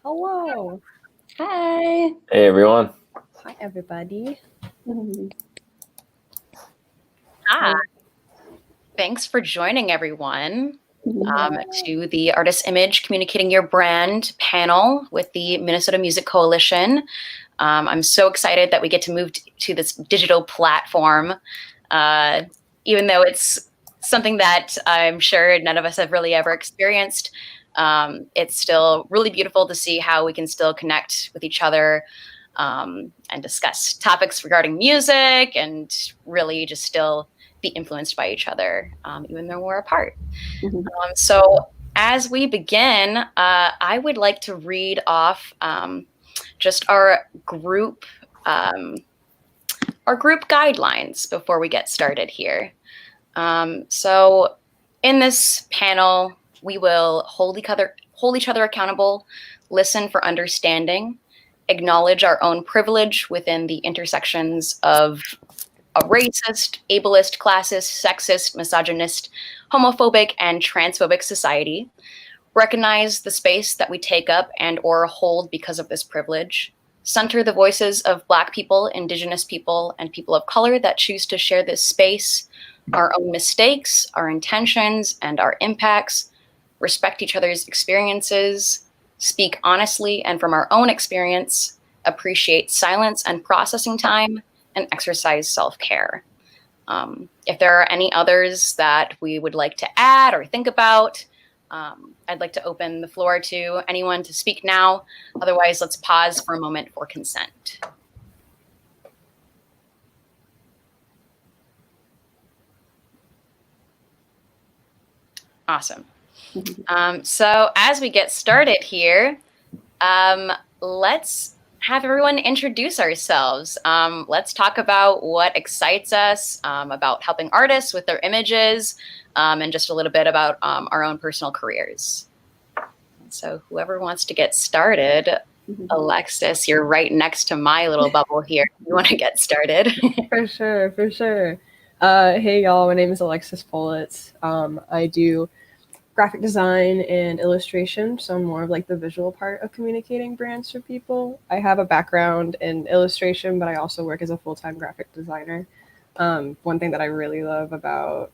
Hello. Hi. Hey everyone. Hi, everybody. Hi. Thanks for joining, everyone, to the Artist Image Communicating Your Brand panel with the Minnesota Music Coalition. I'm so excited that we get to move to this digital platform, even though it's something that I'm sure none of us have really ever experienced. It's still really beautiful to see how we can still connect with each other and discuss topics regarding music and really just still be influenced by each other, even though we're apart. So as we begin, I would like to read off just our group guidelines before we get started here. So in this panel, we will hold each other accountable, listen for understanding, acknowledge our own privilege within the intersections of a racist, ableist, classist, sexist, misogynist, homophobic, and transphobic society, recognize the space that we take up and or hold because of this privilege, center the voices of Black people, Indigenous people, and people of color that choose to share this space, our own mistakes, our intentions, and our impacts, respect each other's experiences, speak honestly and from our own experience, appreciate silence and processing time, and exercise self-care. If there are any others that we would like to add or think about, I'd like to open the floor to anyone to speak now. Otherwise, let's pause for a moment for consent. Awesome. So as we get started here, let's have everyone introduce ourselves. Let's talk about what excites us, about helping artists with their images, and just a little bit about our own personal careers. So whoever wants to get started, Alexis, you're right next to my little bubble here. You want to get started? For sure. Hey, y'all. My name is Alexis Politz. I do graphic design and illustration, so I'm more of like the visual part of communicating brands for people. I have a background in illustration, but I also work as a full-time graphic designer. One thing that I really love about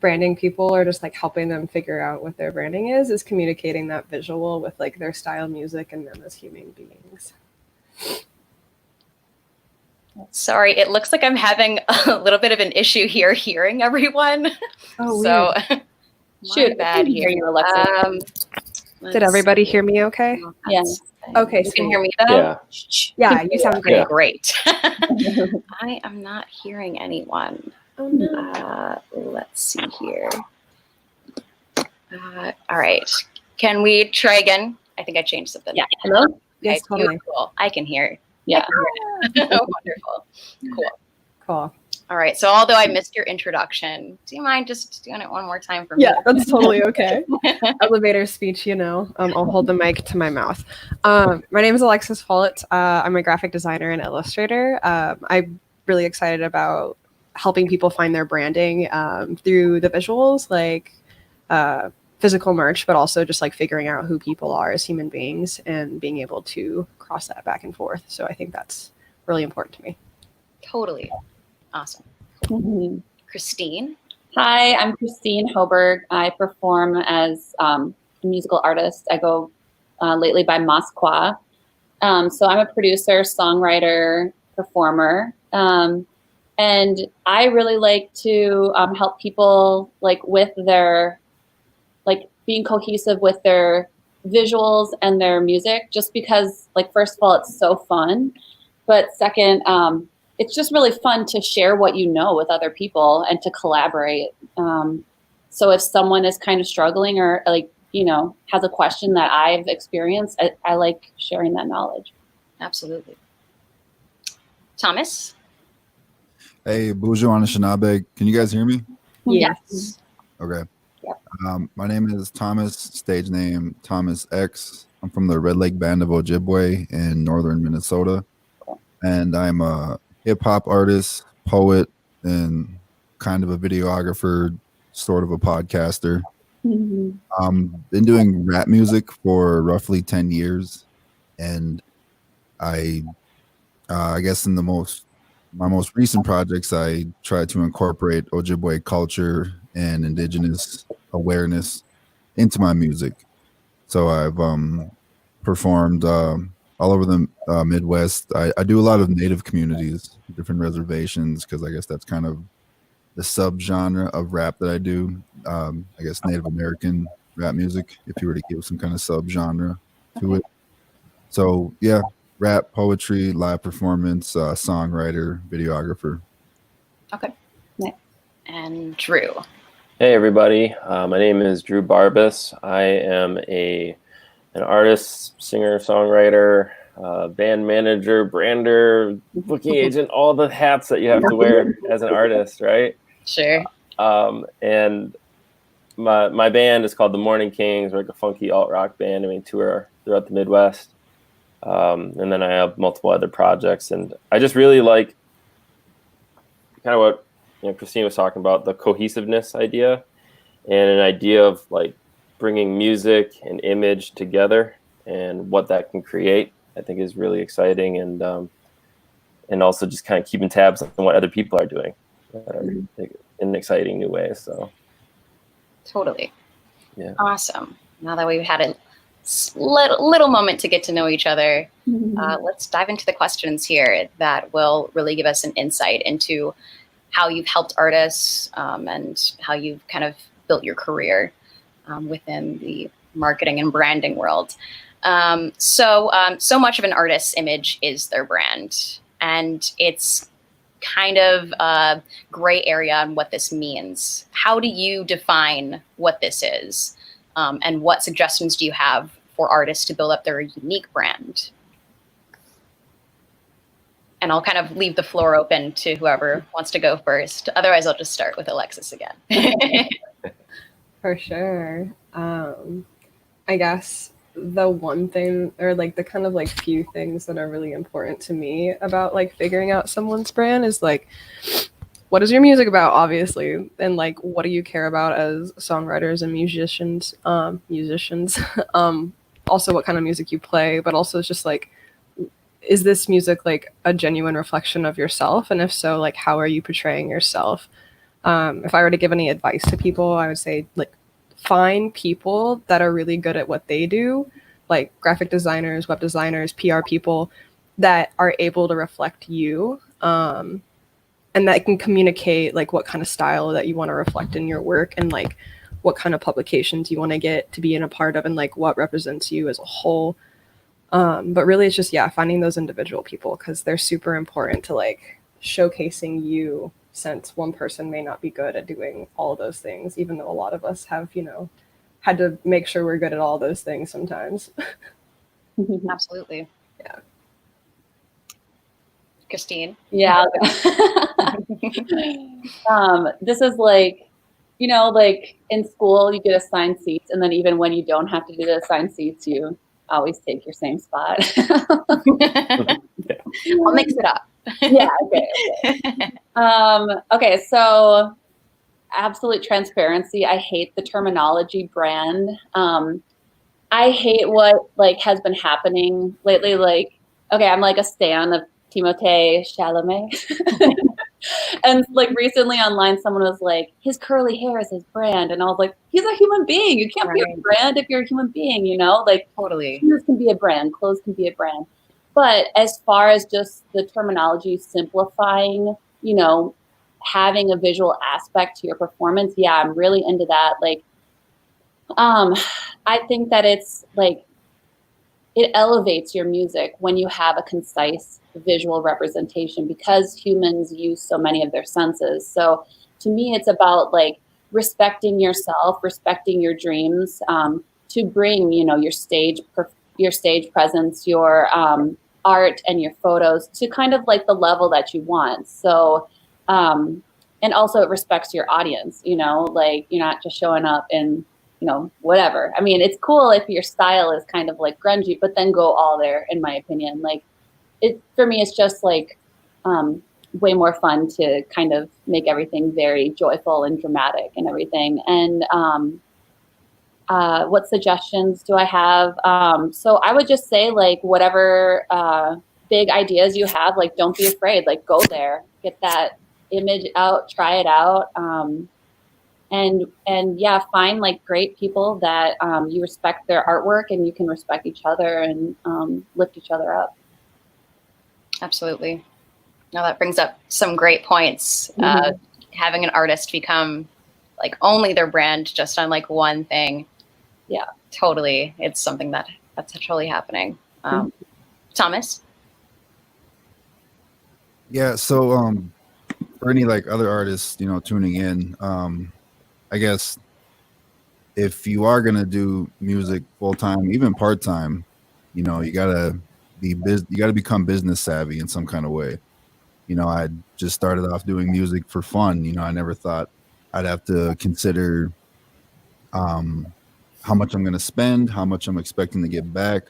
branding people or just like helping them figure out what their branding is communicating that visual with like their style, music, and them as human beings. Sorry, it looks like I'm having a little bit of an issue here hearing everyone. Oh, so Shoot, bad here. you, Alexis. Did everybody hear me okay? Yes. Okay, you can hear me though? Yeah, you sound great. Great. I am not hearing anyone. Oh, no. Let's see here. All right. Can we try again? I think I changed something. Yeah. Hello? Yes, totally. Cool. I can hear. Yeah. Wonderful. Cool. All right. So although I missed your introduction, do you mind just doing it one more time for me? Yeah, that's totally okay. Elevator speech, you know. I'll hold the mic to my mouth. My name is Alexis Follett. I'm a graphic designer and illustrator. I'm really excited about helping people find their branding through the visuals, like physical merch, but also just like figuring out who people are as human beings and being able to cross that back and forth. So I think that's really important to me. Totally. Awesome. Christine. Hi, I'm Christine Hoberg. I perform as a musical artist. I go lately by Masqua. So I'm a producer, songwriter, performer. And I really like to help people like with their, like being cohesive with their visuals and their music, just because like, first of all, it's so fun. But second, it's just really fun to share what you know with other people and to collaborate. So if someone is kind of struggling or like, you know, has a question that I've experienced, I like sharing that knowledge. Absolutely. Thomas. Hey, bonjour, Anishinaabe. Can you guys hear me? Yes. Okay. Yep. My name is Thomas, stage name Thomas X. I'm from the Red Lake Band of Ojibwe in northern Minnesota. And I'm a hip-hop artist, poet, and kind of a videographer, sort of a podcaster. Been doing rap music for roughly 10 years, and I guess in my most recent projects, I tried to incorporate Ojibwe culture and indigenous awareness into my music. So I've performed all over the Midwest. I do a lot of native communities, different reservations, because I guess that's kind of the subgenre of rap that I do. I guess Native American rap music, if you were to give some kind of subgenre to it. So yeah, rap, poetry, live performance, songwriter, videographer. Okay. And Drew. Hey everybody, my name is Drew Barbas. I am an artist, singer, songwriter, band manager, brander, booking agent, all the hats that you have to wear as an artist, right? Sure. And my band is called the Morning Kings. We're like a funky alt rock band. I mean, tour throughout the Midwest. And then I have multiple other projects, and I just really like kind of what Christine was talking about, the cohesiveness idea, and an idea of like bringing music and image together and what that can create. I think is really exciting, and also just kind of keeping tabs on what other people are doing in exciting new ways. So totally. Yeah. Awesome. Now that we've had a little moment to get to know each other, let's dive into the questions here that will really give us an insight into how you've helped artists and how you've kind of built your career within the marketing and branding world. So much of an artist's image is their brand, and it's kind of a gray area on what this means. How do you define what this is? And what suggestions do you have for artists to build up their unique brand? And I'll kind of leave the floor open to whoever wants to go first. Otherwise, I'll just start with Alexis again. For sure. I guess the one thing, or like the kind of like few things that are really important to me about like figuring out someone's brand is like, what is your music about, obviously, and like what do you care about as songwriters and musicians. Also what kind of music you play, but also it's just like, is this music like a genuine reflection of yourself, and if so, like how are you portraying yourself? If I were to give any advice to people, I would say like find people that are really good at what they do, like graphic designers, web designers, PR people that are able to reflect you, and that can communicate like what kind of style that you want to reflect in your work, and like what kind of publications you want to get to be in a part of, and like what represents you as a whole. But really it's just, finding those individual people, because they're super important to like showcasing you, since one person may not be good at doing all those things, even though a lot of us have, had to make sure we're good at all those things sometimes. Absolutely. Yeah. Christine? Yeah. This is like, like in school, you get assigned seats, and then even when you don't have to do the assigned seats, you always take your same spot. I'll mix it up. Yeah. Okay. Okay. So absolute transparency. I hate the terminology brand. I hate what like has been happening lately. Like, okay, I'm like a stan of Timothée Chalamet. And like recently online, someone was like, his curly hair is his brand. And I was like, he's a human being. You can't be a brand if you're a human being, like totally. Shoes can be a brand, clothes can be a brand. But as far as just the terminology simplifying, having a visual aspect to your performance, I'm really into that. Like, I think that it's like, it elevates your music when you have a concise visual representation, because humans use so many of their senses. So to me, it's about like respecting yourself, respecting your dreams, to bring, your stage presence, your art and your photos to kind of like the level that you want. So, and also it respects your audience, like you're not just showing up and whatever. I mean, it's cool if your style is kind of like grungy, but then go all there, in my opinion. Like for me, it's just like way more fun to kind of make everything very joyful and dramatic and everything. And what suggestions do I have? So I would just say, like, whatever big ideas you have, like, don't be afraid. Like, go there, get that image out, try it out. And yeah, find like great people that you respect their artwork and you can respect each other and lift each other up. Absolutely. Now that brings up some great points. Having an artist become like only their brand just on like one thing. Yeah, totally. It's something that's totally happening. Thomas? Yeah, so for any like other artists, you know, tuning in, I guess if you are gonna do music full time, even part time, you know, you gotta become business savvy in some kind of way. You know, I just started off doing music for fun. You know, I never thought I'd have to consider how much I'm gonna spend, how much I'm expecting to get back,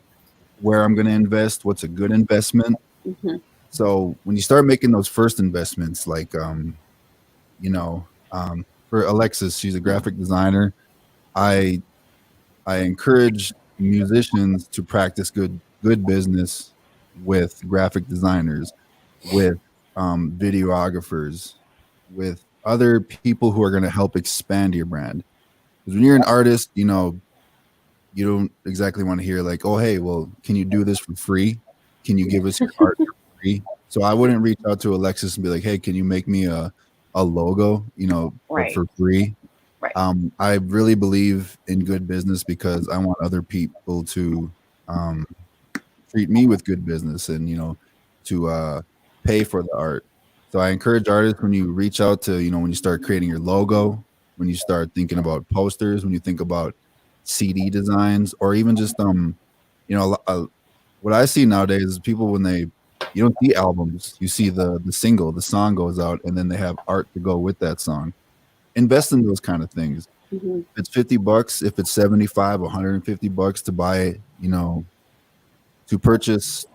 where I'm gonna invest, what's a good investment. So when you start making those first investments, like you know, for Alexis, she's a graphic designer. I encourage musicians to practice good business with graphic designers, with videographers, with other people who are going to help expand your brand. Because when you're an artist, you know, you don't exactly want to hear like, oh, hey, well, can you do this for free? Can you give us your art for free? So I wouldn't reach out to Alexis and be like, hey, can you make me a logo, you know, for free? Right. I really believe in good business because I want other people to treat me with good business and, you know, to pay for the art. So I encourage artists when you reach out to, you know, when you start creating your logo, when you start thinking about posters, when you think about CD designs, or even just, you know, what I see nowadays is people when you don't see albums, you see the single, the song goes out, and then they have art to go with that song. Invest in those kind of things. If it's $50, if it's 75, $150 to buy, you know, to purchase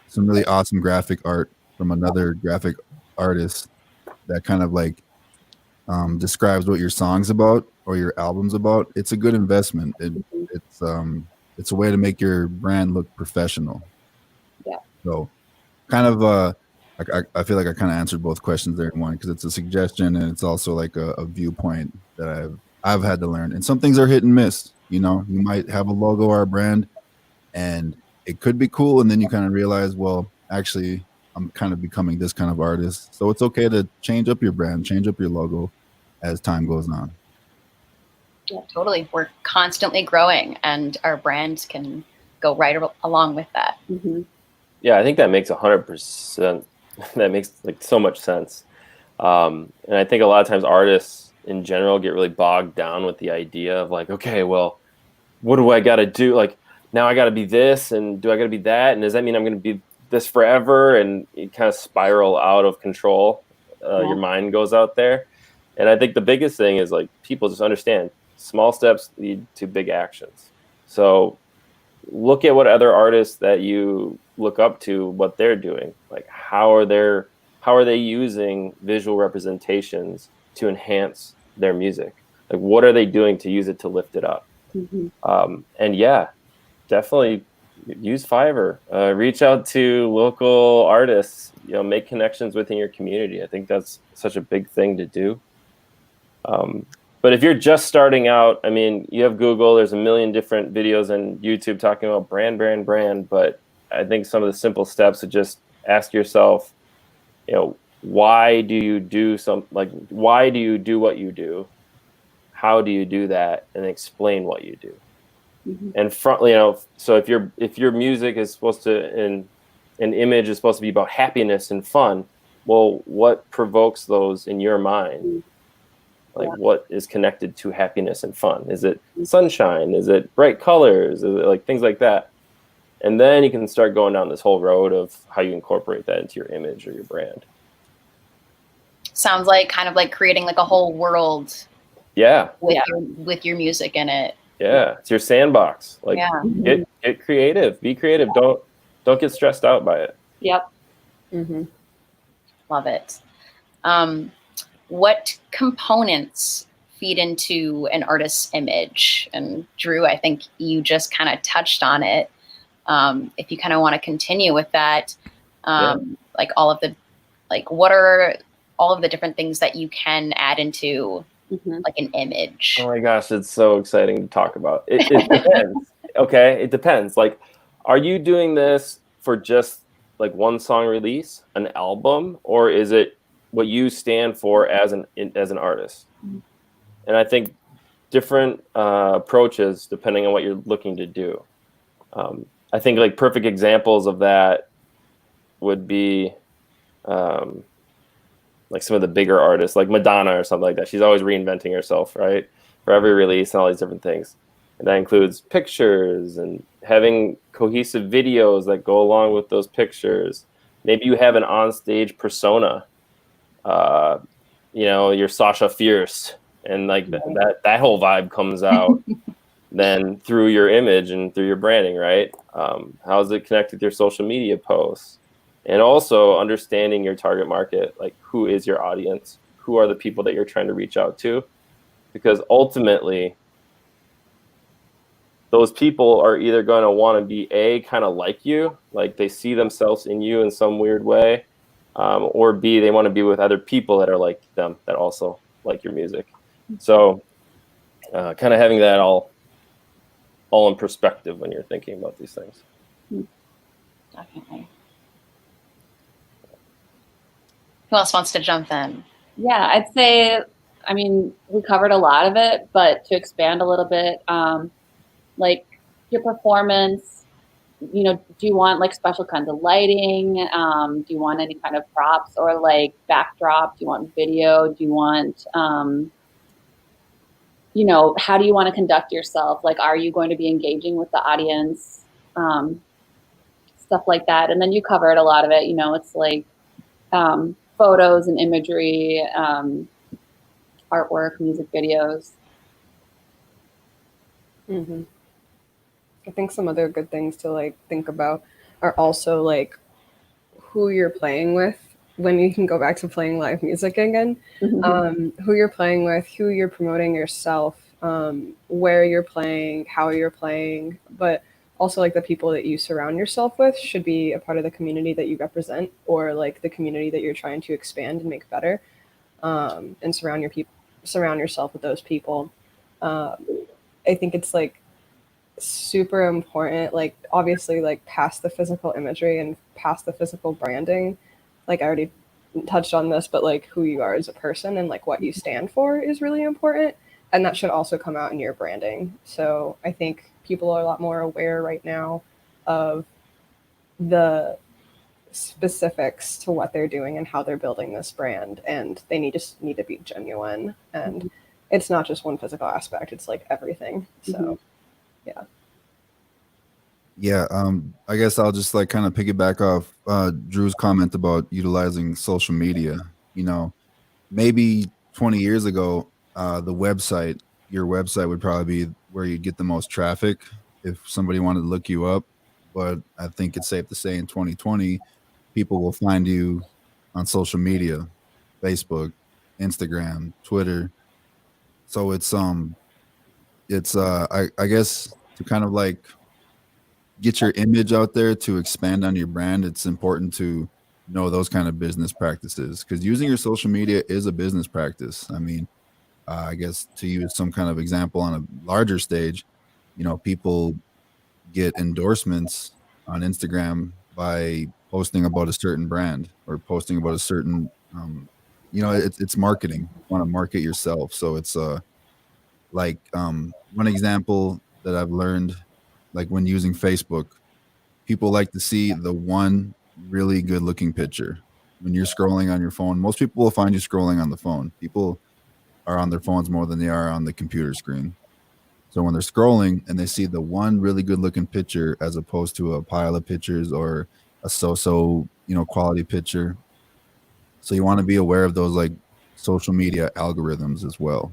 some really awesome graphic art from another graphic artist that kind of like describes what your song's about or your album's about, it's a good investment. It's a way to make your brand look professional. Yeah. So kind of I feel like I kind of answered both questions there in one because it's a suggestion and it's also like a viewpoint that I've had to learn. And some things are hit and miss. You know, you might have a logo or a brand and it could be cool, and then you kind of realize, well, actually, I'm kind of becoming this kind of artist. So it's okay to change up your brand, change up your logo as time goes on. Yeah, totally. We're constantly growing, and our brand can go right along with that. Yeah, I think that makes 100%. That makes like so much sense. And I think a lot of times artists in general get really bogged down with the idea of like, okay, well, what do I got to do? Like, now I got to be this, and do I got to be that? And does that mean I'm going to be this forever? And you kind of spiral out of control. Your mind goes out there. And I think the biggest thing is like people just understand small steps lead to big actions. So look at what other artists that you look up to, what they're doing. Like how are they using visual representations to enhance their music? Like what are they doing to use it to lift it up? And yeah, definitely use Fiverr. Reach out to local artists. You know, make connections within your community. I think that's such a big thing to do. But if you're just starting out, I mean, you have Google. There's a million different videos on YouTube talking about brand. But I think some of the simple steps to just ask yourself, you know, why do you do why do you do what you do? How do you do that? And explain what you do. And you know, so if your music is supposed to, and an image is supposed to be about happiness and fun, well, what provokes those in your mind? Like what is connected to happiness and fun? Is it sunshine? Is it bright colors? Is it like things like that? And then you can start going down this whole road of how you incorporate that into your image or your brand. Sounds like kind of like creating like a whole world. Yeah. With your music in it. Yeah, it's your sandbox. Like, get creative. Be creative. Don't get stressed out by it. Yep. Love it. What components feed into an artist's image. And Drew, I think you just kind of touched on it. If you kind of want to continue with that, like what are all of the different things that you can add into like an image? Oh my gosh, it's so exciting to talk about. It depends. Okay, it depends. Like, are you doing this for just like one song release, an album, or is it what you stand for as an artist? And I think different approaches depending on what you're looking to do. I think like perfect examples of that would be like some of the bigger artists, like Madonna or something like that. She's always reinventing herself, right? For every release and all these different things. And that includes pictures and having cohesive videos that go along with those pictures. Maybe you have an onstage persona. You're Sasha Fierce, and like that whole vibe comes out then through your image and through your branding, right? How does it connect with your social media posts? And also understanding your target market, like who is your audience? Who are the people that you're trying to reach out to? Because ultimately, those people are either going to want to be kind of like you, like they see themselves in you in some weird way, or B, they want to be with other people that are like them, that also like your music. So kind of having that all in perspective when you're thinking about these things. Definitely. Who else wants to jump in? Yeah, I'd say, I mean, we covered a lot of it, but to expand a little bit, like your performance, do you want like special kinds of lighting? Do you want any kind of props or like backdrop? Do you want video? Do you want, how do you want to conduct yourself? Like, are you going to be engaging with the audience? Stuff like that. And then you covered a lot of it, it's like, photos and imagery, artwork, music videos. I think some other good things to like think about are also like who you're playing with when you can go back to playing live music again. Who you're playing with, who you're promoting yourself, where you're playing, how you're playing, but also like the people that you surround yourself with should be a part of the community that you represent, or like the community that you're trying to expand and make better, and surround yourself with those people. I think it's like super important, like obviously like past the physical imagery and past the physical branding, like I already touched on this, but like who you are as a person and like what you stand for is really important, and that should also come out in your branding. So I think people are a lot more aware right now of the specifics to what they're doing and how they're building this brand, and they need to be genuine, and it's not just one physical aspect, it's like everything. So Yeah, I guess I'll just like kind of piggyback off Drew's comment about utilizing social media. Maybe 20 years ago, your website would probably be where you'd get the most traffic if somebody wanted to look you up. But I think it's safe to say in 2020, people will find you on social media, Facebook, Instagram, Twitter. So it's I guess to kind of like get your image out there, to expand on your brand, it's important to know those kind of business practices, because using your social media is a business practice. I mean, I guess to use some kind of example on a larger stage, people get endorsements on Instagram by posting about a certain brand or posting about a certain, it's marketing. You want to market yourself. So it's one example that I've learned, like when using Facebook, people like to see the one really good looking picture. When you're scrolling on your phone, most people will find you scrolling on the phone. People are on their phones more than they are on the computer screen. So when they're scrolling and they see the one really good looking picture as opposed to a pile of pictures or a so-so, quality picture. So you want to be aware of those like social media algorithms as well.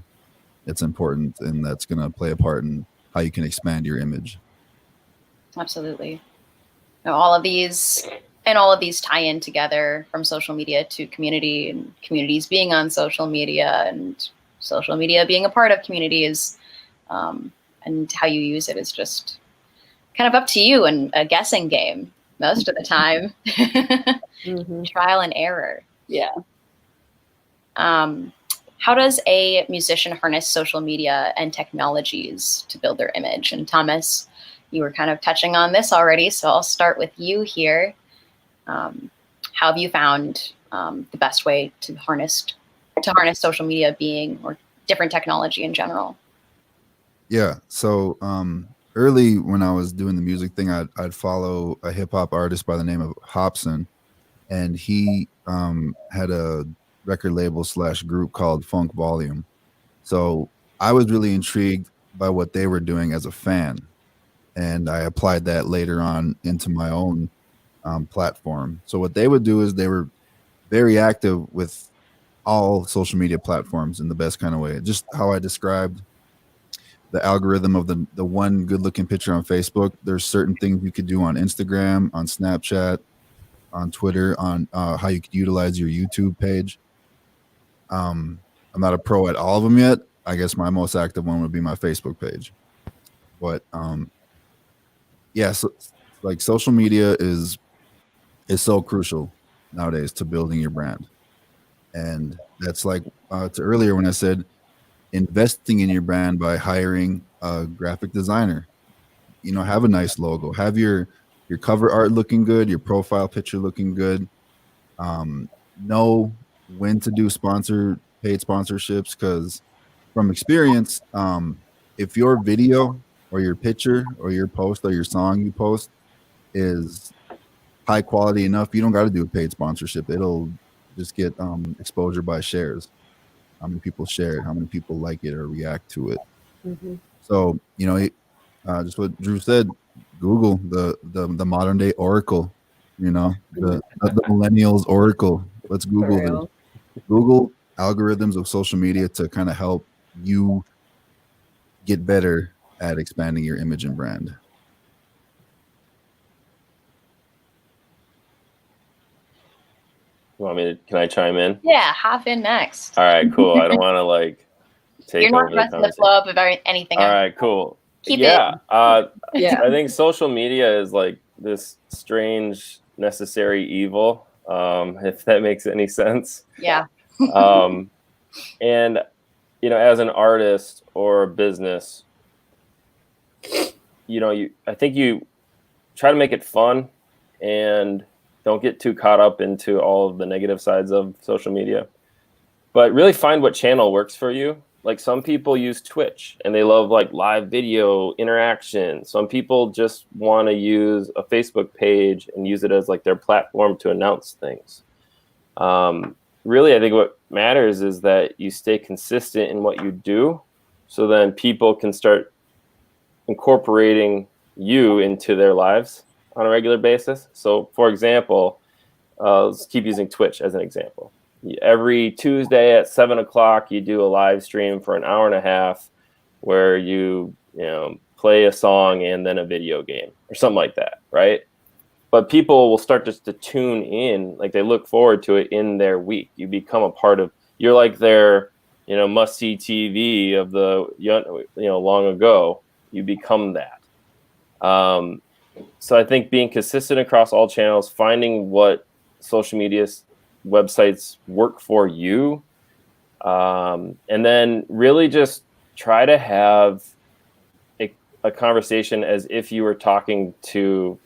It's important, and that's going to play a part in how you can expand your image. Absolutely. All of these tie in together, from social media to community, and communities being on social media, and social media being a part of community is, and how you use it is just kind of up to you and a guessing game most of the time. Trial and error. Yeah. How does a musician harness social media and technologies to build their image? And Thomas, you were kind of touching on this already, so I'll start with you here. How have you found the best way to harness social media being, or different technology in general? Yeah. So early when I was doing the music thing, I'd follow a hip hop artist by the name of Hobson, and he had a record label / group called Funk Volume. So I was really intrigued by what they were doing as a fan, and I applied that later on into my own platform. So what they would do is they were very active with all social media platforms in the best kind of way. Just how I described the algorithm of the one good looking picture on Facebook. There's certain things you could do on Instagram, on Snapchat, on Twitter, on how you could utilize your YouTube page. I'm not a pro at all of them yet. I guess my most active one would be my Facebook page. But yeah, so like social media is so crucial nowadays to building your brand. And that's like to earlier when I said investing in your brand by hiring a graphic designer. You know, have a nice logo, have your cover art looking good, your profile picture looking good. Know when to do paid sponsorships, because from experience, if your video or your picture or your post or your song you post is high quality enough, you don't got to do a paid sponsorship. It'll just get exposure by shares. How many people share it, how many people like it or react to it. So, you know, just what Drew said, Google, the modern day Oracle, you know, the millennials Oracle. Let's Google this. Google algorithms of social media to kind of help you get better at expanding your image and brand. You want me to, can I chime in? Yeah, hop in next. All right, cool. I don't want to like take You're not over the messing the conversation. flow up of anything. All right, cool. Keep yeah. it. Yeah. I think social media is like this strange necessary evil, if that makes any sense. Yeah. And, you know, as an artist or a business, you know, I think you try to make it fun and don't get too caught up into all of the negative sides of social media, but really find what channel works for you. Like some people use Twitch and they love like live video interaction. Some people just want to use a Facebook page and use it as like their platform to announce things. Really, I think what matters is that you stay consistent in what you do, so then people can start incorporating you into their lives on a regular basis. So for example, let's keep using Twitch as an example. Every Tuesday at 7 o'clock, you do a live stream for an hour and a half where you know, play a song and then a video game or something like that, right? But people will start just to tune in, like they look forward to it in their week. You become a part of, you're like their, you know, must-see TV of the, you know, long ago. You become that. So I think being consistent across all channels, finding what social media websites work for you, and then really just try to have a conversation as if you were talking to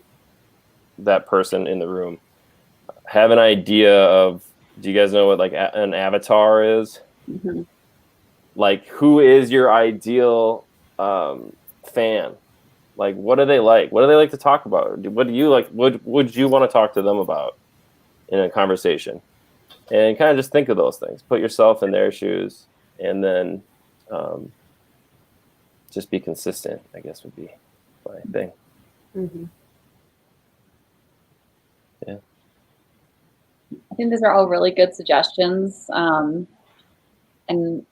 that person in the room. Have an idea of, do you guys know what like an avatar is? Like, who is your ideal fan? Like, what do they like? What do they like to talk about? What do you like? What would you want to talk to them about in a conversation? And kind of just think of those things. Put yourself in their shoes, and then just be consistent, I guess, would be my thing. Yeah. I think these are all really good suggestions, and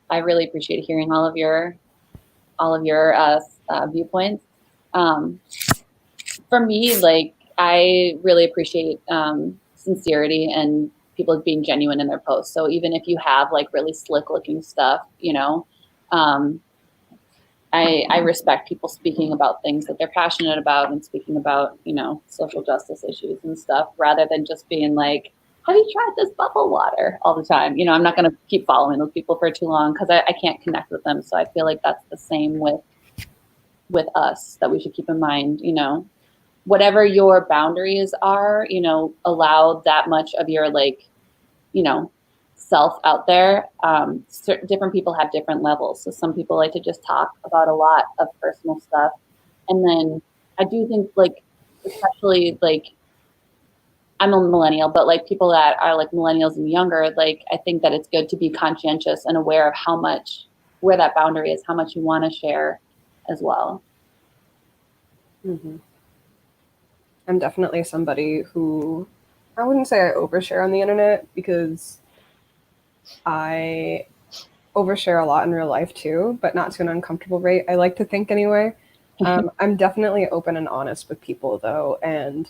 I really appreciate hearing all of your viewpoints. For me, like, I really appreciate sincerity and people being genuine in their posts. So even if you have like really slick looking stuff, you know, I respect people speaking about things that they're passionate about and speaking about, you know, social justice issues and stuff, rather than just being like, have you tried this bubble water all the time? You know, I'm not going to keep following those people for too long because I can't connect with them. So I feel like that's the same with us, that we should keep in mind, you know, whatever your boundaries are, you know, allow that much of your, like, you know, self out there. Different people have different levels. So some people like to just talk about a lot of personal stuff. And then I do think, like, especially like, I'm a millennial, but like people that are like millennials and younger, like, I think that it's good to be conscientious and aware of how much, where that boundary is, how much you want to share as well. Mm-hmm. I'm definitely somebody who, I wouldn't say I overshare on the internet, because I overshare a lot in real life too, but not to an uncomfortable rate, I like to think anyway. I'm definitely open and honest with people though, and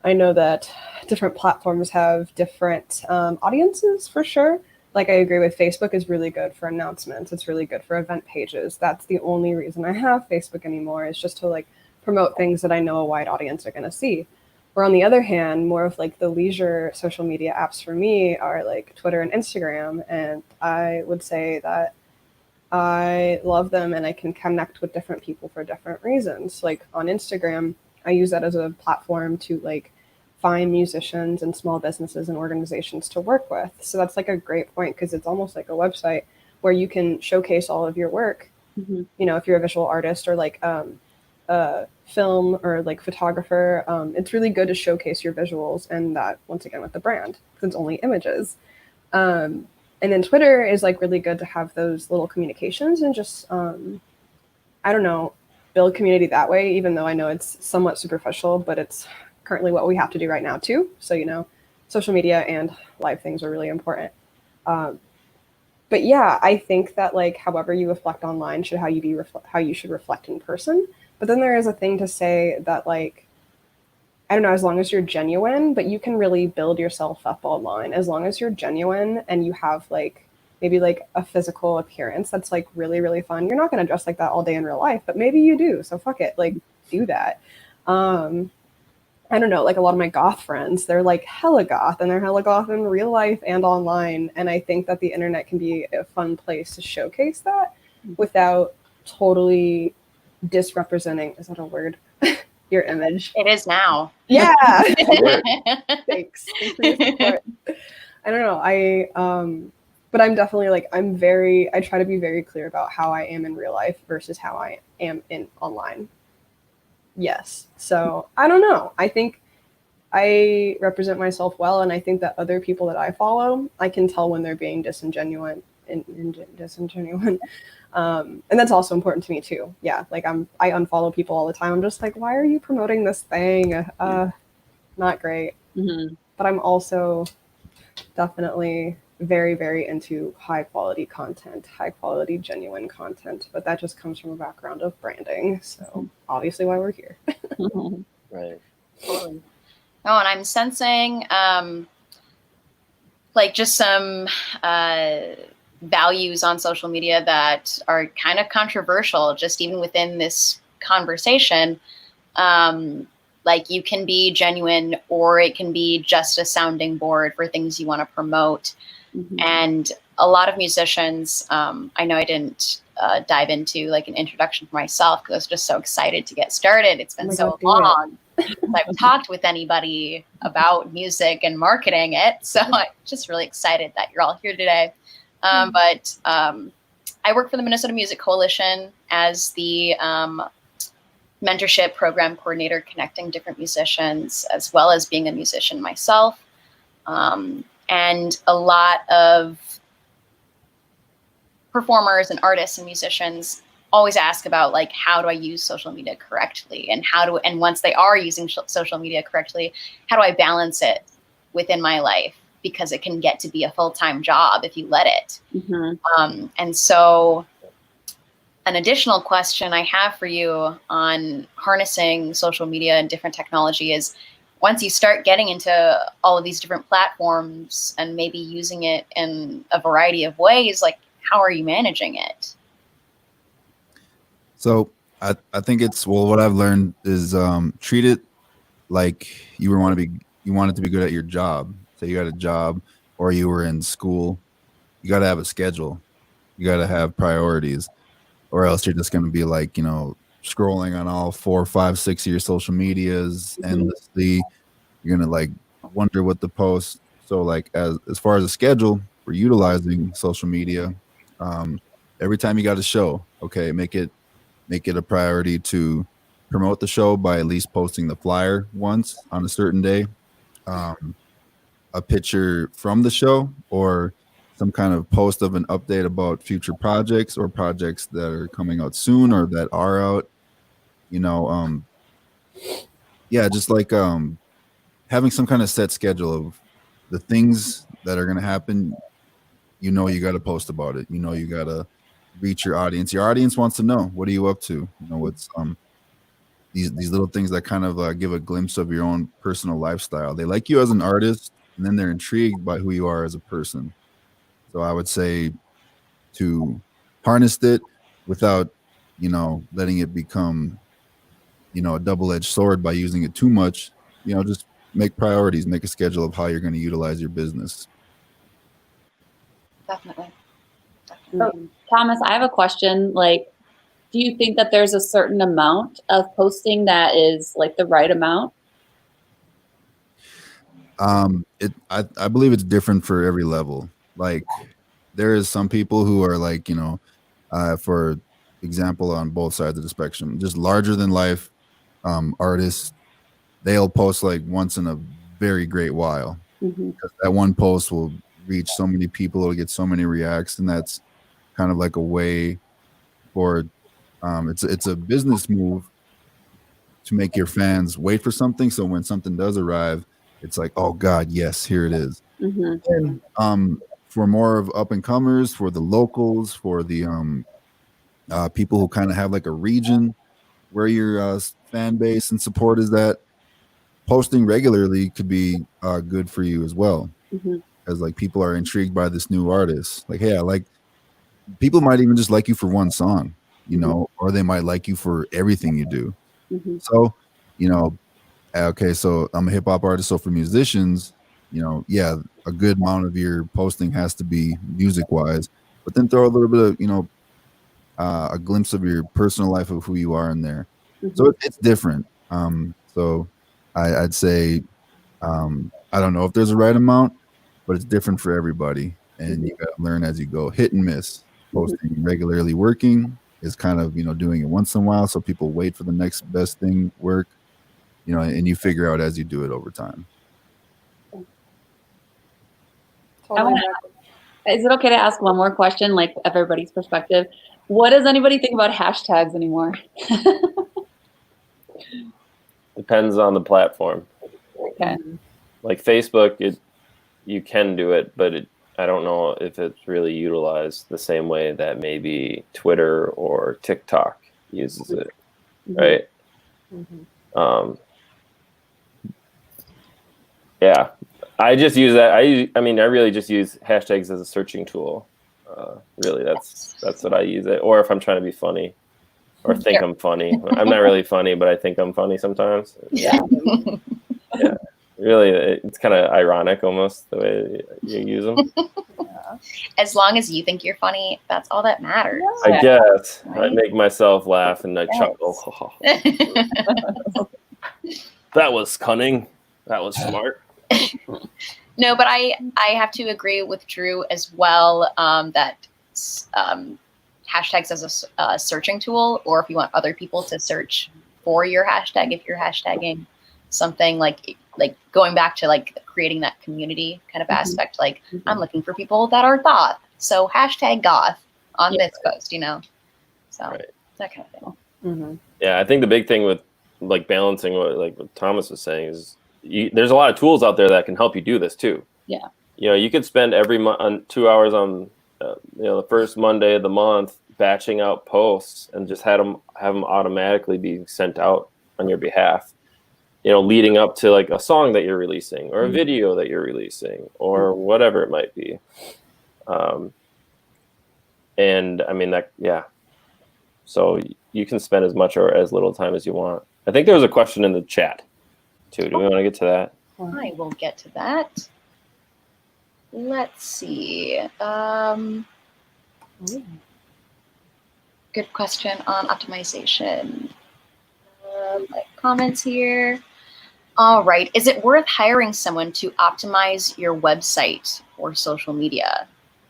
I know that different platforms have different audiences for sure. Like, I agree with Facebook is really good for announcements. It's really good for event pages. That's the only reason I have Facebook anymore, is just to like promote things that I know a wide audience are going to see. Or on the other hand, more of like the leisure social media apps for me are like Twitter and Instagram. And I would say that I love them and I can connect with different people for different reasons. Like on Instagram, I use that as a platform to like find musicians and small businesses and organizations to work with. So that's like a great point, because it's almost like a website where you can showcase all of your work. Mm-hmm. You know, if you're a visual artist or like film or like photographer, it's really good to showcase your visuals, and that once again with the brand, because it's only images. And then Twitter is like really good to have those little communications and just I don't know, build community that way, even though I know it's somewhat superficial, but it's currently what we have to do right now too. So, you know, social media and live things are really important. But yeah, I think that like however you reflect online should how you should reflect in person. But then there is a thing to say that, like, I don't know, as long as you're genuine, but you can really build yourself up online. As long as you're genuine and you have like maybe like a physical appearance that's like really, really fun. You're not going to dress like that all day in real life, but maybe you do. So fuck it, like do that. I don't know, like a lot of my goth friends, they're like hella goth, and they're hella goth in real life and online. And I think that the internet can be a fun place to showcase that without totally disrepresenting, is that a word? Your image. It is now. Yeah. Thanks for your support. I don't know. But I'm definitely like, I try to be very clear about how I am in real life versus how I am in online. Yes. So I don't know. I think I represent myself well, and I think that other people that I follow, I can tell when they're being disingenuous. And that's also important to me too. Yeah, like I unfollow people all the time. I'm just like, why are you promoting this thing? Not great. Mm-hmm. But I'm also definitely very, very into high quality content, high quality, genuine content. But that just comes from a background of branding. So obviously why we're here. Right. Totally. Oh, and I'm sensing like just some values on social media that are kind of controversial, just even within this conversation. Like you can be genuine, or it can be just a sounding board for things you want to promote. Mm-hmm. And a lot of musicians, I know I didn't dive into like an introduction for myself because I was just so excited to get started. It's been so long since I've talked with anybody about music and marketing it. So I'm just really excited that you're all here today. But I work for the Minnesota Music Coalition as the mentorship program coordinator, connecting different musicians, as well as being a musician myself. And a lot of performers and artists and musicians always ask about like, how do I use social media correctly? And once they are using social media correctly, how do I balance it within my life? Because it can get to be a full-time job if you let it. Mm-hmm. And so an additional question I have for you on harnessing social media and different technology is, once you start getting into all of these different platforms and maybe using it in a variety of ways, like how are you managing it? So I think it's, well, what I've learned is treat it like you wanted to be good at your job. Say you had a job or you were in school, you got to have a schedule. You got to have priorities, or else you're just going to be like, scrolling on all 4, 5, 6 of your social medias endlessly. You're going to like wonder what to post. So like as far as a schedule for utilizing social media, every time you got a show, okay, make it a priority to promote the show by at least posting the flyer once on a certain day, a picture from the show, or some kind of post of an update about future projects or projects that are coming out soon or that are out. Yeah, just like having some kind of set schedule of the things that are going to happen. You got to post about it. You got to reach your audience. Your audience wants to know, what are you up to? What's these little things that kind of give a glimpse of your own personal lifestyle. They like you as an artist, and then they're intrigued by who you are as a person. So I would say to harness it without, letting it become, a double-edged sword by using it too much. Just make priorities, make a schedule of how you're going to utilize your business. Definitely. So, Thomas, I have a question. Like, do you think that there's a certain amount of posting that is like the right amount? I believe it's different for every level. Like, there is some people who are like, for example, on both sides of the spectrum, just larger than life artists. They'll post like once in a very great while. Because that one post will reach so many people, it'll get so many reacts, and that's kind of like a way for it's a business move to make your fans wait for something. So when something does arrive, it's like, oh God, yes, here it is. And for more of up and comers, for the locals, for the people who kind of have like a region where your fan base and support is, that posting regularly could be good for you as well. Because like people are intrigued by this new artist. Like, hey, people might even just like you for one song, or they might like you for everything you do. So, okay, so I'm a hip hop artist. So for musicians, yeah, a good amount of your posting has to be music wise, but then throw a little bit of, a glimpse of your personal life of who you are in there. So it's different. So I'd say, I don't know if there's a right amount, but it's different for everybody. And you got to learn as you go. Hit and miss. Posting regularly working is kind of, doing it once in a while. So people wait for the next best thing work, and you figure out as you do it over time. Is it okay to ask one more question, like everybody's perspective? What does anybody think about hashtags anymore? Depends on the platform. Okay. Like Facebook, you can do it, but I don't know if it's really utilized the same way that maybe Twitter or TikTok uses it, right? Yeah, I just use that. I mean, I really just use hashtags as a searching tool. Really, that's what I use it. Or if I'm trying to be funny, or think I'm funny. I'm not really funny, but I think I'm funny sometimes. Yeah. Yeah. Really, it's kind of ironic almost the way you use them. As long as you think you're funny, that's all that matters. I guess. Right? I make myself laugh and I chuckle. That was cunning. That was smart. No, but I have to agree with Drew as well, that hashtags as a searching tool, or if you want other people to search for your hashtag, if you're hashtagging something, like going back to like creating that community kind of aspect, like I'm looking for people that are goth, so hashtag goth on this post, so that kind of thing. Yeah, I think the big thing with like balancing what Thomas was saying is there's a lot of tools out there that can help you do this too. Yeah. You could spend every month 2 hours on the first Monday of the month batching out posts and just have them automatically be sent out on your behalf. leading up to like a song that you're releasing or a video that you're releasing or whatever it might be. And I mean so you can spend as much or as little time as you want. I think there was a question in the chat too. Do we want to get to that? I will get to that. Let's see. Good question on optimization. Comments here. All right. Is it worth hiring someone to optimize your website or social media?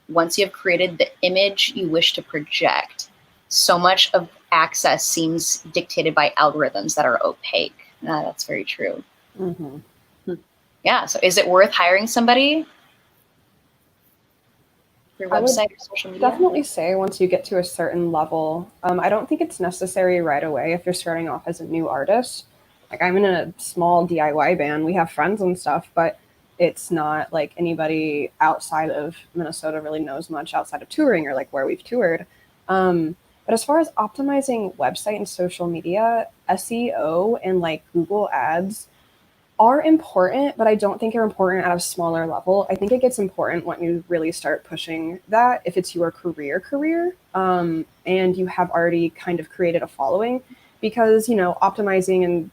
Once you have created the image you wish to project, so much of access seems dictated by algorithms that are opaque. That's very true. Yeah. So is it worth hiring somebody for your website or social media? Definitely say once you get to a certain level. I don't think it's necessary right away if you're starting off as a new artist. Like I'm in a small DIY band. We have friends and stuff, but it's not like anybody outside of Minnesota really knows much outside of touring or like where we've toured. But as far as optimizing website and social media, SEO and like Google ads are important, but I don't think they're important at a smaller level. I think it gets important when you really start pushing that if it's your career, and you have already kind of created a following, because, optimizing and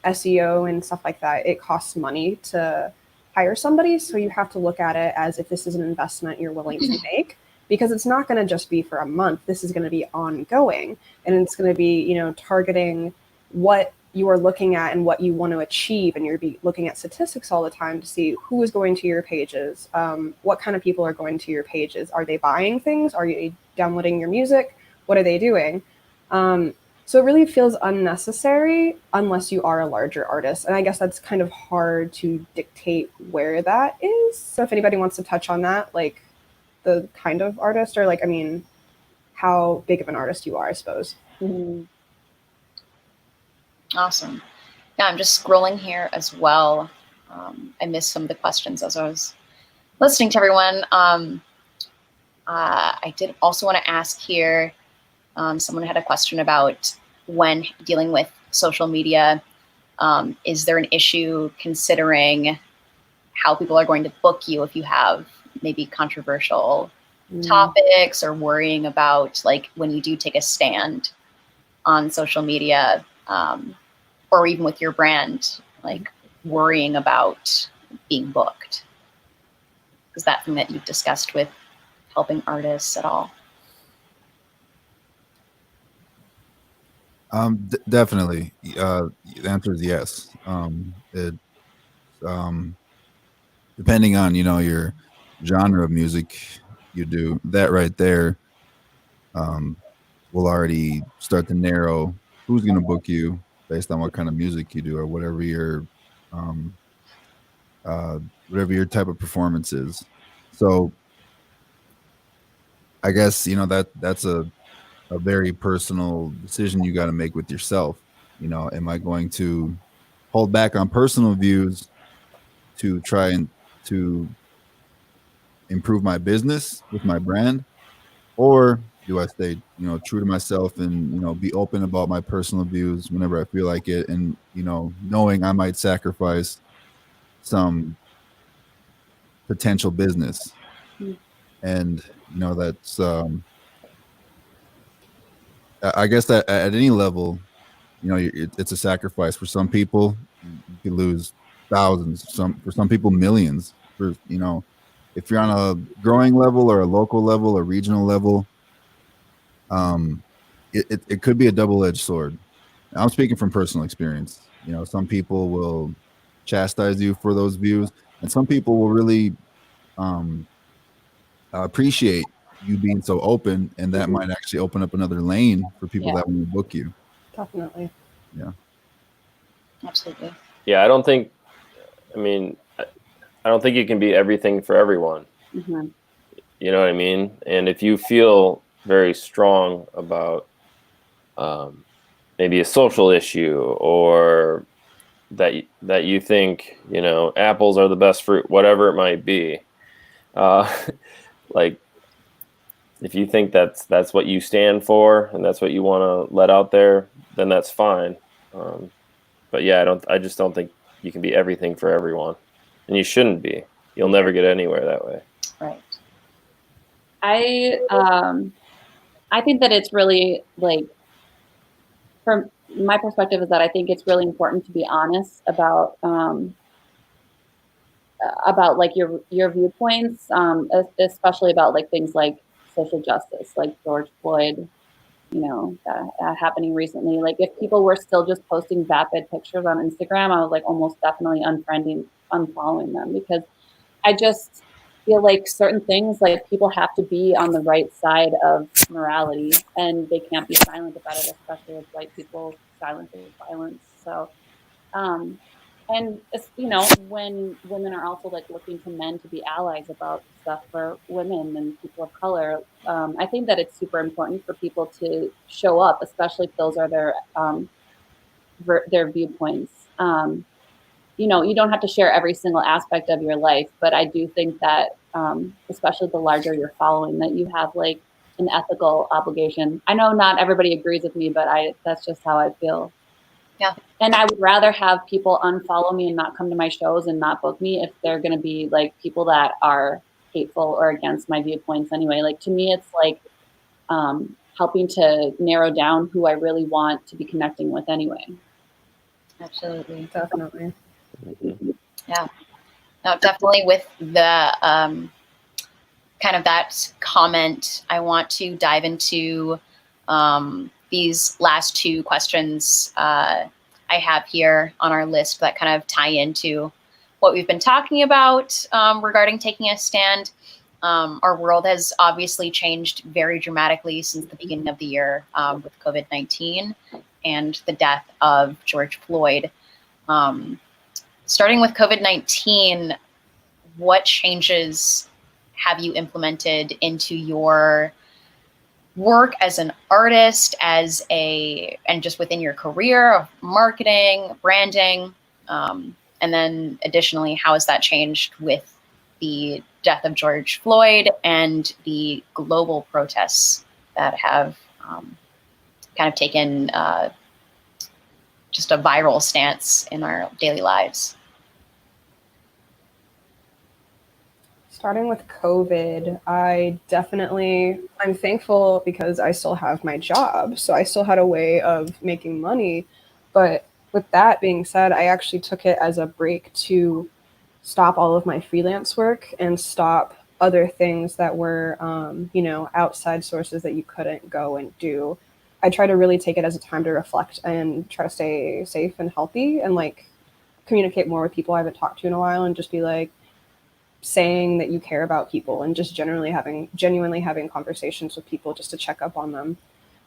SEO and stuff like that, it costs money to hire somebody. So you have to look at it as if this is an investment you're willing to make, because it's not going to just be for a month. This is going to be ongoing, and it's going to be, targeting what you are looking at and what you want to achieve. And you'll be looking at statistics all the time to see who is going to your pages, what kind of people are going to your pages. Are they buying things? Are you downloading your music? What are they doing? So it really feels unnecessary unless you are a larger artist. And I guess that's kind of hard to dictate where that is. So if anybody wants to touch on that, like the kind of artist or how big of an artist you are, I suppose. Awesome. Yeah, I'm just scrolling here as well. I missed some of the questions as I was listening to everyone. I did also want to ask here, someone had a question about when dealing with social media, is there an issue considering how people are going to book you if you have maybe controversial topics, or worrying about like when you do take a stand on social media, or even with your brand, like worrying about being booked? Is that something that you've discussed with helping artists at all? Definitely. The answer is yes. Depending on, your genre of music you do, that right there will already start to narrow who's going to book you based on what kind of music you do or whatever your type of performance is. So I guess, that's a very personal decision you got to make with yourself. Am I going to hold back on personal views to try and to improve my business with my brand, or do I stay, true to myself and, be open about my personal views whenever I feel like it, and, knowing I might sacrifice some potential business. And, that's, I guess that at any level, it's a sacrifice. For some people, you could lose thousands. For some people, millions. For if you're on a growing level or a local level or regional level, it could be a double-edged sword. I'm speaking from personal experience. Some people will chastise you for those views, and some people will really appreciate you being so open, and that might actually open up another lane for people that want to book you. Definitely. Yeah. Absolutely. Yeah, I don't think it can be everything for everyone. You know what I mean? And if you feel very strong about maybe a social issue, or that you think, apples are the best fruit, whatever it might be, like if you think that's what you stand for and that's what you want to let out there, then that's fine. But yeah, I just don't think you can be everything for everyone, and you shouldn't be. You'll never get anywhere that way. Right. I think that it's really like, from my perspective, is that I think it's really important to be honest about like your viewpoints, especially about like things like social justice, like George Floyd, that happening recently. Like if people were still just posting vapid pictures on Instagram, I was like almost definitely unfollowing them, because I just feel like certain things, like people have to be on the right side of morality, and they can't be silent about it, especially as white people silencing violence. So, and it's, when women are also like looking to men to be allies about stuff for women and people of color, I think that it's super important for people to show up, especially if those are their viewpoints. You don't have to share every single aspect of your life, but I do think that, especially the larger you're following, that you have like an ethical obligation. I know not everybody agrees with me, but that's just how I feel. Yeah. And I would rather have people unfollow me and not come to my shows and not book me if they're going to be like people that are hateful or against my viewpoints anyway. Like to me, it's like helping to narrow down who I really want to be connecting with anyway. Absolutely. Definitely. Yeah. No, definitely with the kind of that comment, I want to dive into these last two questions I have here on our list that kind of tie into what we've been talking about regarding taking a stand. Our world has obviously changed very dramatically since the beginning of the year with COVID-19 and the death of George Floyd. Starting with COVID-19, what changes have you implemented into your work as an artist, and just within your career of marketing, branding, and then additionally, how has that changed with the death of George Floyd and the global protests that have kind of taken just a viral stance in our daily lives? Starting with COVID, I'm thankful because I still have my job. So I still had a way of making money. But with that being said, I actually took it as a break to stop all of my freelance work and stop other things that were, outside sources that you couldn't go and do. I try to really take it as a time to reflect and try to stay safe and healthy and like communicate more with people I haven't talked to in a while, and just be like, saying that you care about people and just genuinely having conversations with people just to check up on them.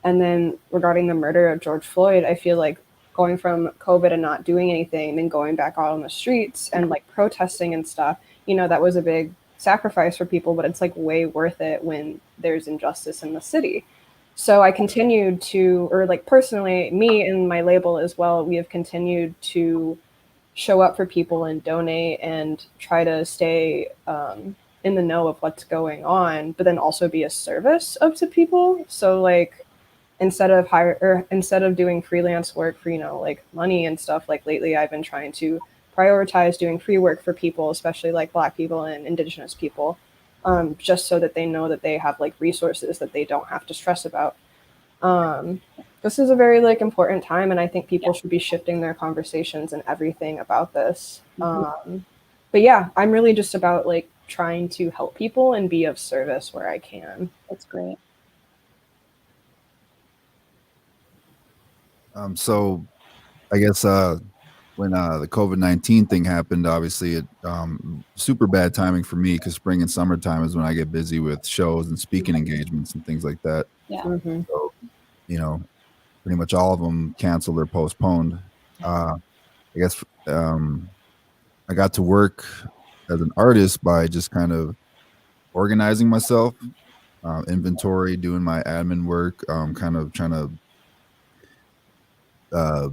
And then regarding the murder of George Floyd, I feel like going from COVID and not doing anything, then going back out on the streets and like protesting and stuff, that was a big sacrifice for people, but it's like way worth it when there's injustice in the city. So I continued to, or like personally, me and my label as well, we have continued to show up for people and donate and try to stay in the know of what's going on, but then also be a service to people. So like instead of doing freelance work for like money and stuff, like lately I've been trying to prioritize doing free work for people, especially like Black people and Indigenous people, just so that they know that they have like resources that they don't have to stress about. This is a very like important time, and I think people should be shifting their conversations and everything about this. But yeah, I'm really just about like trying to help people and be of service where I can. That's great. So I guess when the COVID-19 thing happened, obviously it super bad timing for me, because spring and summertime is when I get busy with shows and speaking engagements and things like that. Yeah. So, pretty much all of them canceled or postponed. I guess I got to work as an artist by just kind of organizing myself, inventory, doing my admin work, kind of trying to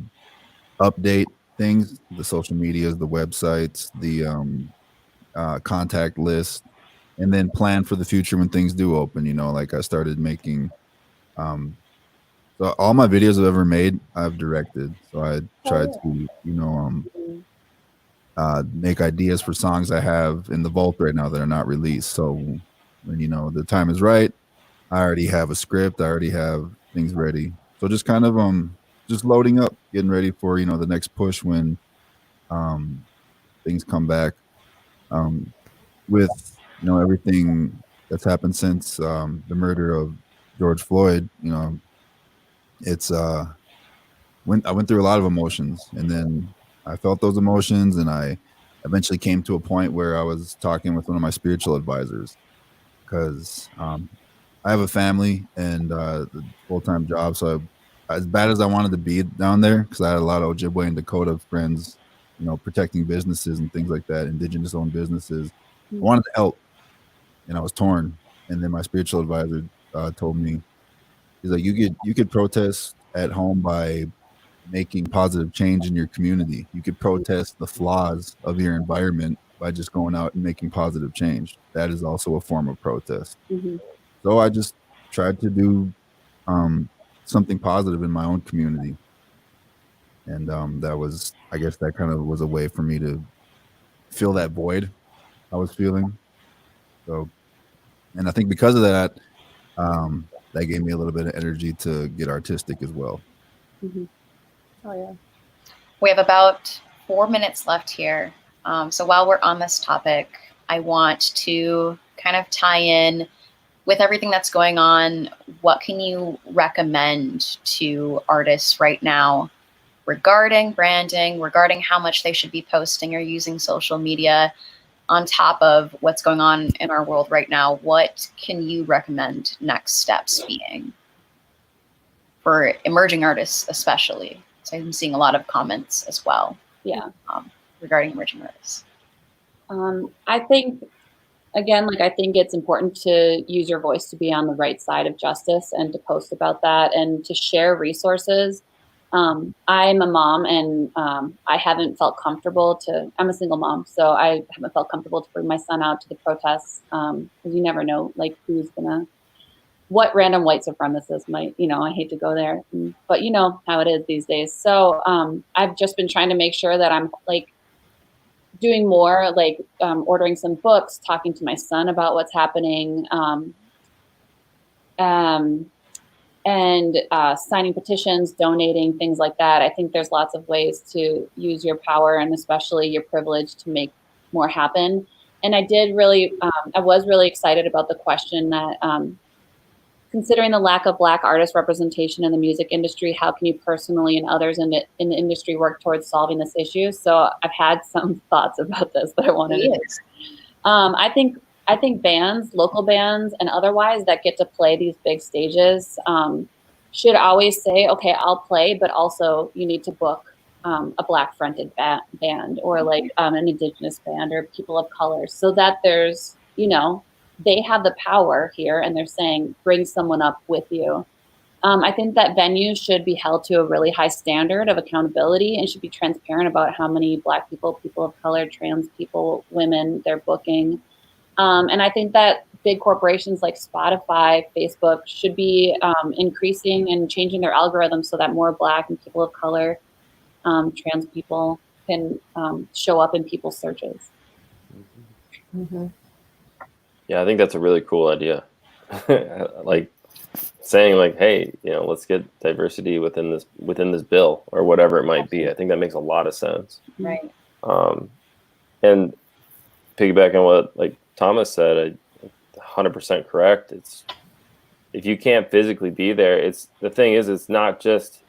update things, the social medias, the websites, the contact list, and then plan for the future when things do open. Like I started making So all my videos I've ever made, I've directed. So I tried to, make ideas for songs I have in the vault right now that are not released. So when the time is right, I already have a script. I already have things ready. So just kind of just loading up, getting ready for the next push when things come back. With everything that's happened since the murder of George Floyd, it's I went through a lot of emotions, and then I felt those emotions, and I eventually came to a point where I was talking with one of my spiritual advisors because I have a family and a full-time job. So as bad as I wanted to be down there, because I had a lot of Ojibwe and Dakota friends, protecting businesses and things like that, indigenous-owned businesses, I wanted to help, and I was torn. And then my spiritual advisor told me, he's like, you could protest at home by making positive change in your community. You could protest the flaws of your environment by just going out and making positive change. That is also a form of protest. So I just tried to do something positive in my own community. And that was, I guess that kind of was a way for me to fill that void I was feeling. So, and I think because of that, that gave me a little bit of energy to get artistic as well. Oh yeah. We have about 4 minutes left here. So while we're on this topic, I want to kind of tie in with everything that's going on. What can you recommend to artists right now regarding branding, regarding how much they should be posting or using social media on top of what's going on in our world right now? What can you recommend next steps being for emerging artists, especially? So I'm seeing a lot of comments as well. Yeah. Regarding emerging artists. I think, again, I think it's important to use your voice to be on the right side of justice and to post about that and to share resources. I'm a mom, and I haven't felt comfortable I'm a single mom, so I haven't felt comfortable to bring my son out to the protests because you never know what random white supremacists might, I hate to go there, but you know how it is these days. So I've just been trying to make sure that I'm doing more, ordering some books, talking to my son about what's happening, and signing petitions, donating, things like that. I think there's lots of ways to use your power and especially your privilege to make more happen. And I was really excited about the question that, considering the lack of Black artist representation in the music industry, how can you personally and others in the industry work towards solving this issue? So I've had some thoughts about this that I wanted to do. I think bands, local bands and otherwise that get to play these big stages should always say, okay, I'll play, but also you need to book a Black fronted band or an Indigenous band or people of color, so that there's, they have the power here and they're saying, bring someone up with you. I think that venues should be held to a really high standard of accountability and should be transparent about how many Black people, people of color, trans people, women they're booking. And I think that big corporations like Spotify, Facebook should be increasing and changing their algorithms so that more Black and people of color, trans people can show up in people's searches. Yeah, I think that's a really cool idea. Saying hey, let's get diversity within this bill or whatever it might be. I think that makes a lot of sense. Right. And piggyback on what Thomas said, 100% correct. It's if you can't physically be there, it's not just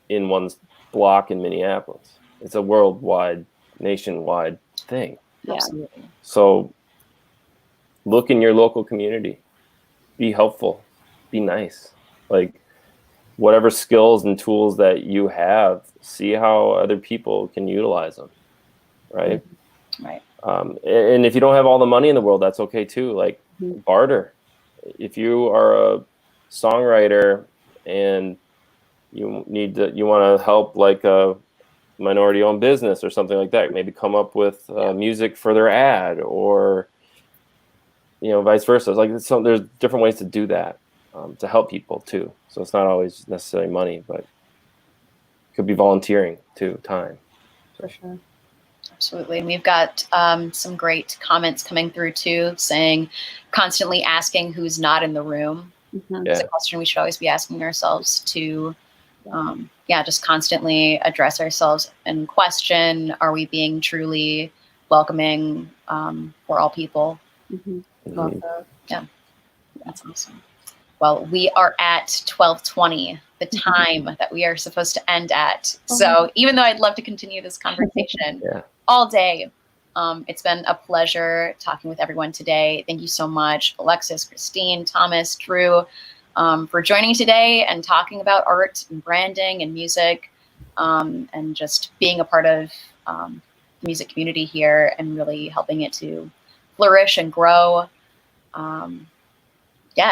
in one block in Minneapolis. It's a worldwide, nationwide thing. Yeah. Absolutely. So look in your local community, be helpful, be nice. Whatever skills and tools that you have, see how other people can utilize them. Right. Right. And if you don't have all the money in the world, that's okay too. Barter. If you are a songwriter and you want to help a minority-owned business or something like that, maybe come up with music for their ad or vice versa. There's different ways to do that. to help people too. So it's not always necessarily money, but it could be volunteering too, time. For sure. Absolutely. And we've got some great comments coming through too, saying constantly asking who's not in the room. It's a question we should always be asking ourselves to, just constantly address ourselves and question, are we being truly welcoming for all people? Love that. Yeah, that's awesome. Well, we are at 12:20, the time that we are supposed to end at. So even though I'd love to continue this conversation all day, it's been a pleasure talking with everyone today. Thank you so much, Alexis, Christine, Thomas, Drew, for joining today and talking about art and branding and music, and just being a part of the music community here and really helping it to flourish and grow.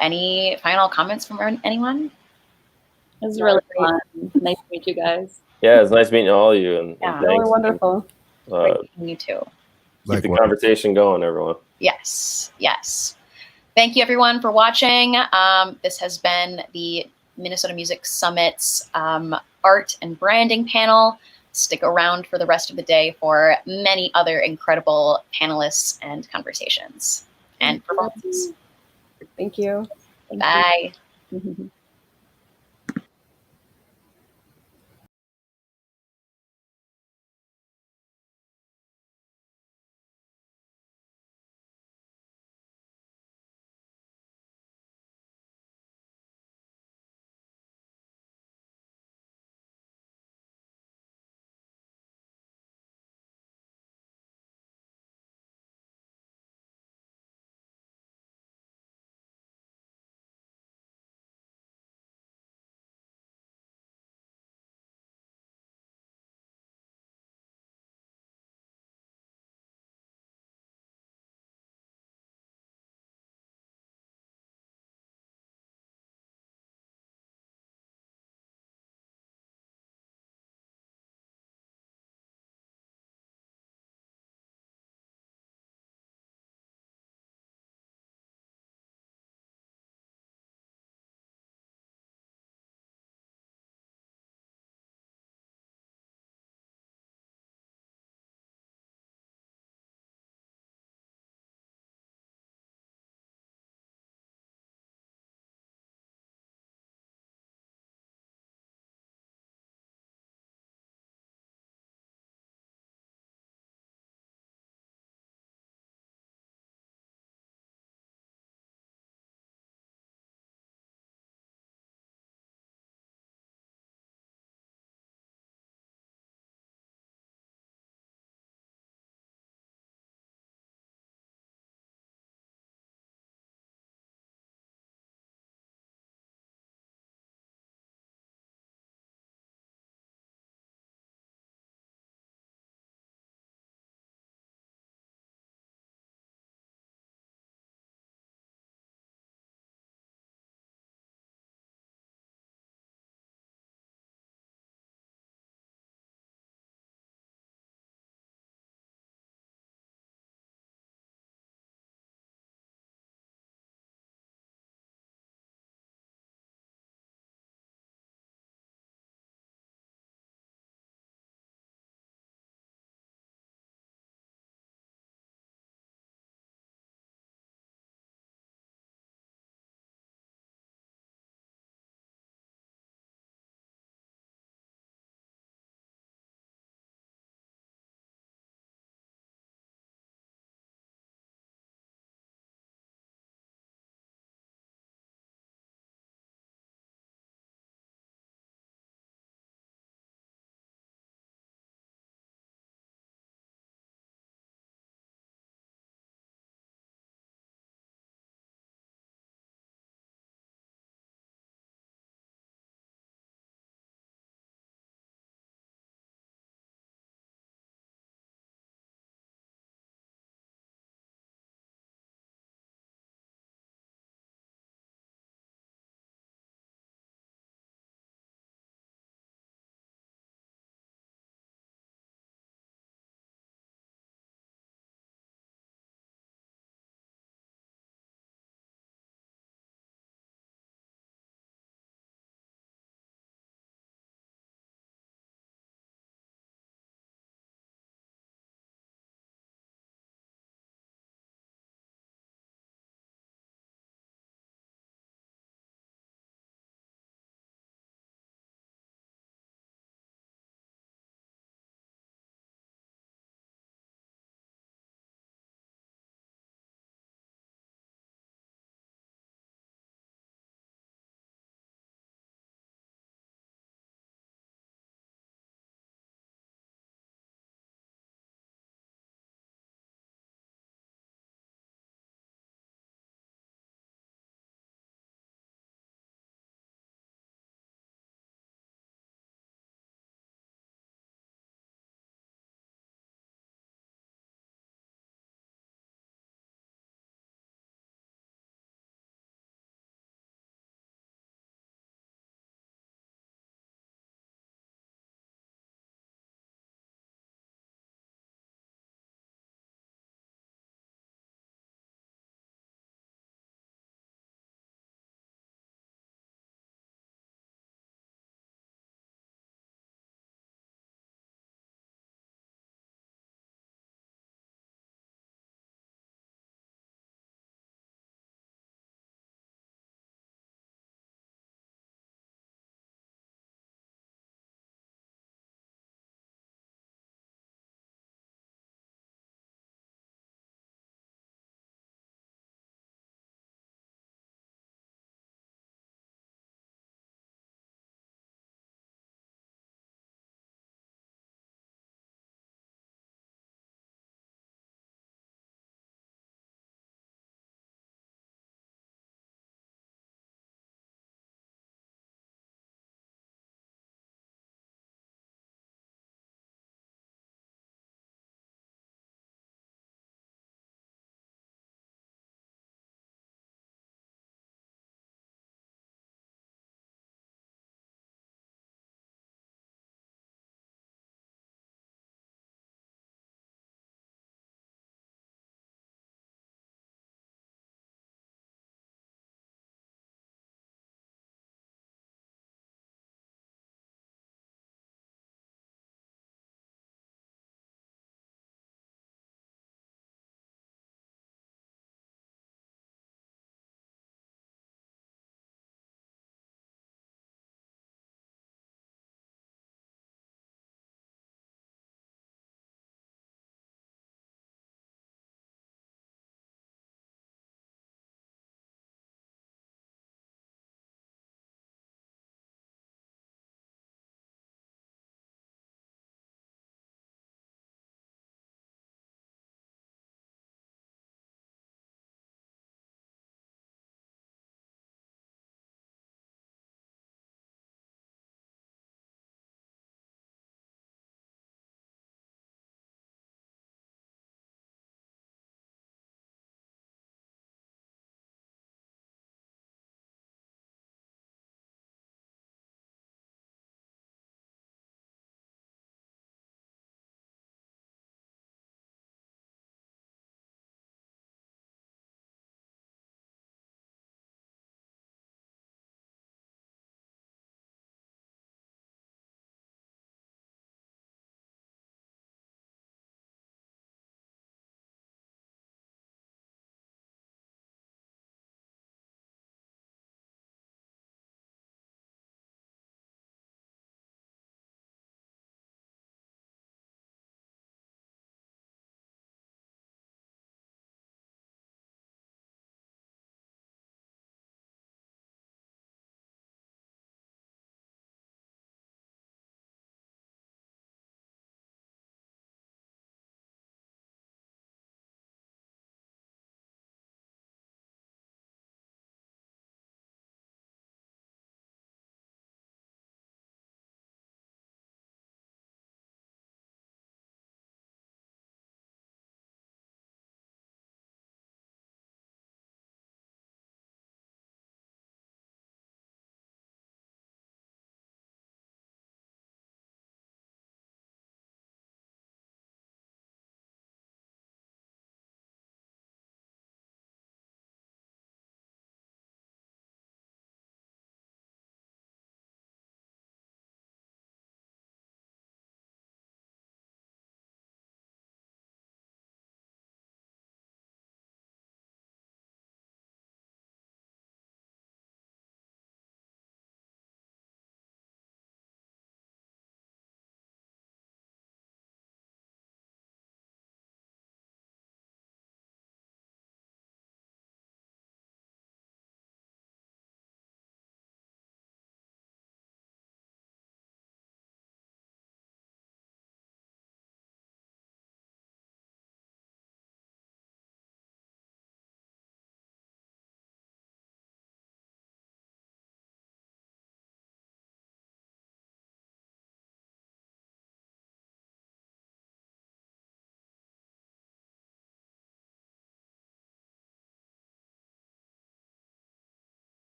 Any final comments from anyone? It was really fun. Nice to meet you guys. Yeah, it's nice meeting all of you. And thanks. Really wonderful. You too. Keep the conversation going, everyone. Yes. Thank you, everyone, for watching. This has been the Minnesota Music Summit's art and branding panel. Stick around for the rest of the day for many other incredible panelists and conversations and performances. Thank you. Bye.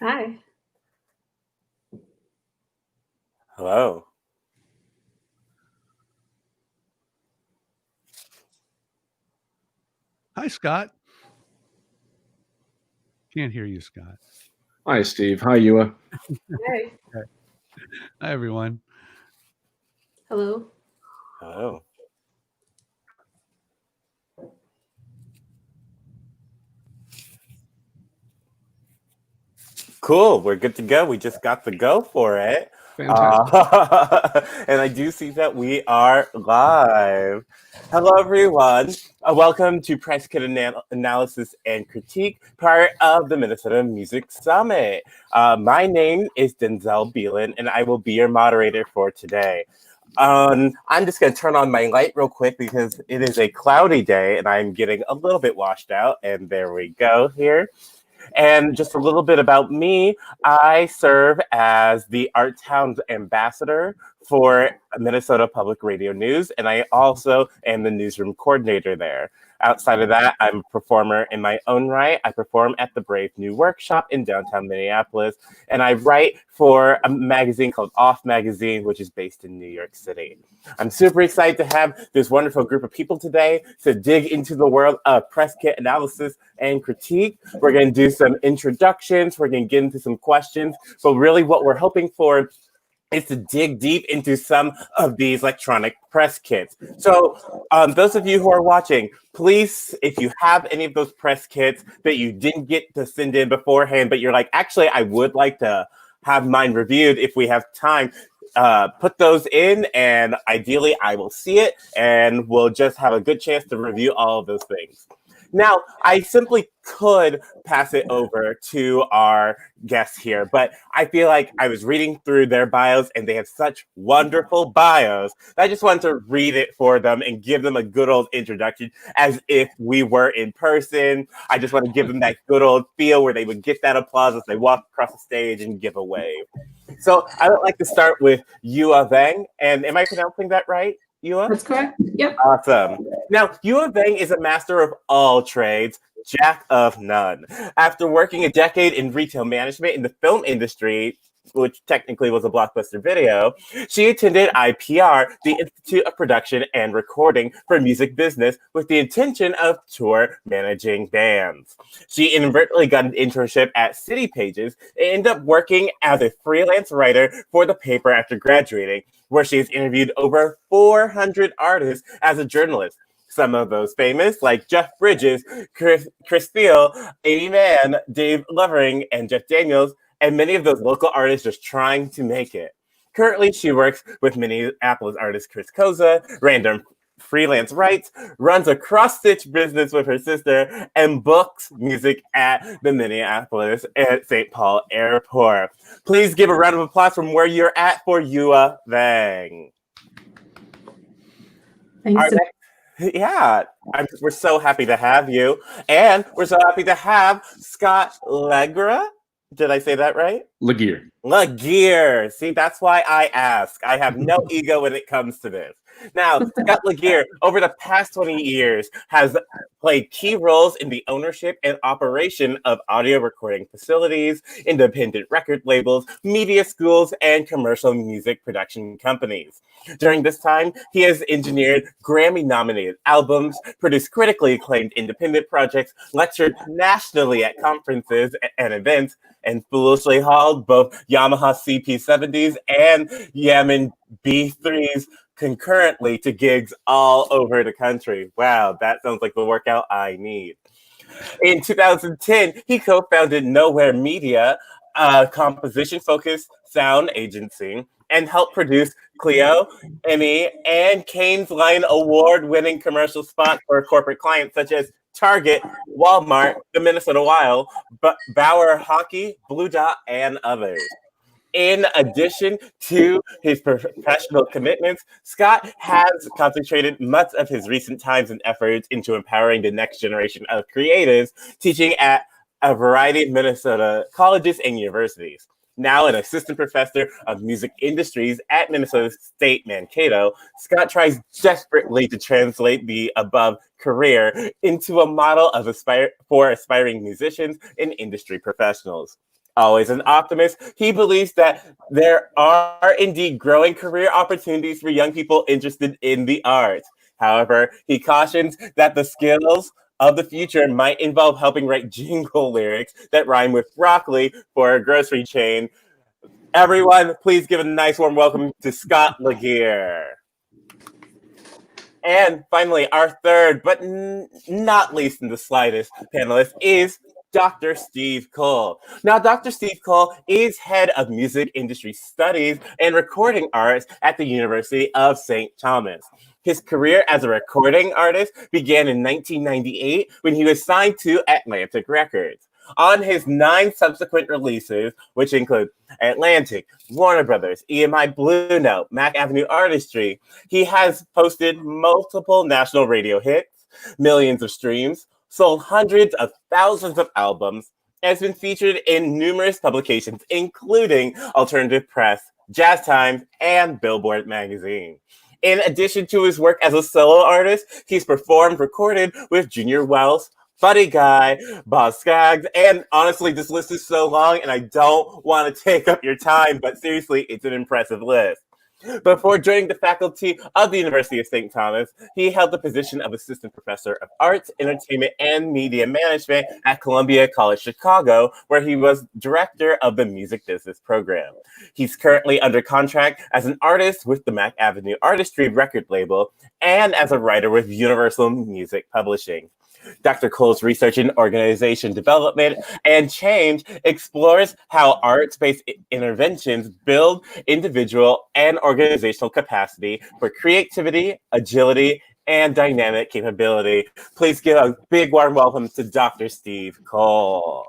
Hi. Hello. Hi, Scott. Can't hear you, Scott. Hi, Steve. Hi, Ewa. Hi. Hi, everyone. Hello. Hello. Cool. We're good to go. We just got the go for it. And I do see that we are live. Hello, everyone. Welcome to Press Kit Analysis and Critique, part of the Minnesota Music Summit. My name is Denzel Beelan, and I will be your moderator for today. I'm just going to turn on my light real quick because it is a cloudy day, and I'm getting a little bit washed out. And there we go here. And just a little bit about me, I serve as the Art Towns ambassador for Minnesota Public Radio News, and I also am the newsroom coordinator there. Outside of that, I'm a performer in my own right. I perform at the Brave New Workshop in downtown Minneapolis, and I write for a magazine called Off Magazine, which is based in New York City. I'm super excited to have this wonderful group of people today to dig into the world of press kit analysis and critique. We're going to do some introductions. We're going to get into some questions. But really what we're hoping for is to dig deep into some of these electronic press kits. So those of you who are watching, please, if you have any of those press kits that you didn't get to send in beforehand, but you're like, actually, I would like to have mine reviewed if we have time, put those in, and ideally I will see it, and we'll just have a good chance to review all of those things. Now, I simply could pass it over to our guests here, but I feel like I was reading through their bios and they have such wonderful bios that I just wanted to read it for them and give them a good old introduction as if we were in person. I just want to give them that good old feel where they would get that applause as they walk across the stage and give a wave. So I would like to start with Yua Veng, and am I pronouncing that right? Yua? That's correct. Yep. Awesome. Now, Yua Veng is a master of all trades, jack of none. After working a decade in retail management in the film industry, which technically was a Blockbuster Video, she attended IPR, the Institute of Production and Recording for Music Business, with the intention of tour managing bands. She inadvertently got an internship at City Pages and ended up working as a freelance writer for the paper after graduating, where she has interviewed over 400 artists as a journalist. Some of those famous, like Jeff Bridges, Chris Steele, Amy Mann, Dave Lovering, and Jeff Daniels, and many of those local artists just trying to make it. Currently, she works with Minneapolis artist Chris Koza, random freelance writes, runs a cross-stitch business with her sister, and books music at the Minneapolis at St. Paul Airport. Please give a round of applause from where you're at for Yua Veng. Thanks. We're so happy to have you. And we're so happy to have Scott Legra. Did I say that right? Laguerre. See, that's why I ask. I have no ego when it comes to this. Now, Scott Laguerre, over the past 20 years, has played key roles in the ownership and operation of audio recording facilities, independent record labels, media schools, and commercial music production companies. During this time, he has engineered Grammy-nominated albums, produced critically acclaimed independent projects, lectured nationally at conferences and events, and foolishly hauled both Yamaha CP70s and Yaman B3s concurrently to gigs all over the country. Wow, that sounds like the workout I need. In 2010, he co-founded Nowhere Media, a composition-focused sound agency, and helped produce Clio, Emmy, and Cannes Line award-winning commercial spots for corporate clients such as Target, Walmart, the Minnesota Wild, Bauer Hockey, Blue Dot, and others. In addition to his professional commitments, Scott has concentrated much of his recent times and efforts into empowering the next generation of creatives, teaching at a variety of Minnesota colleges and universities. Now an assistant professor of music industries at Minnesota State Mankato, Scott tries desperately to translate the above career into a model of for aspiring musicians and industry professionals. Always an optimist, he believes that there are indeed growing career opportunities for young people interested in the arts. However, he cautions that the skills of the future might involve helping write jingle lyrics that rhyme with broccoli for a grocery chain. Everyone, please give a nice warm welcome to Scott Laguerre. And finally, our third, but not least in the slightest, panelist is Dr. Steve Cole. Now, Dr. Steve Cole is head of music industry studies and recording arts at the University of St. Thomas. His career as a recording artist began in 1998 when he was signed to Atlantic Records. On his 9 subsequent releases, which include Atlantic, Warner Brothers, EMI Blue Note, Mac Avenue Artistry, he has posted multiple national radio hits, millions of streams, sold hundreds of thousands of albums, and has been featured in numerous publications, including Alternative Press, Jazz Times, and Billboard magazine. In addition to his work as a solo artist, he's performed, recorded with Junior Wells, Buddy Guy, Boz Scaggs, and honestly, this list is so long and I don't want to take up your time, but seriously, it's an impressive list. Before joining the faculty of the University of St. Thomas, he held the position of Assistant Professor of Arts, Entertainment, and Media Management at Columbia College Chicago, where he was Director of the Music Business Program. He's currently under contract as an artist with the Mac Avenue Artistry record label and as a writer with Universal Music Publishing. Dr. Cole's research in organization development and change explores how arts-based interventions build individual and organizational capacity for creativity, agility, and dynamic capability. Please give a big warm welcome to Dr. Steve Cole.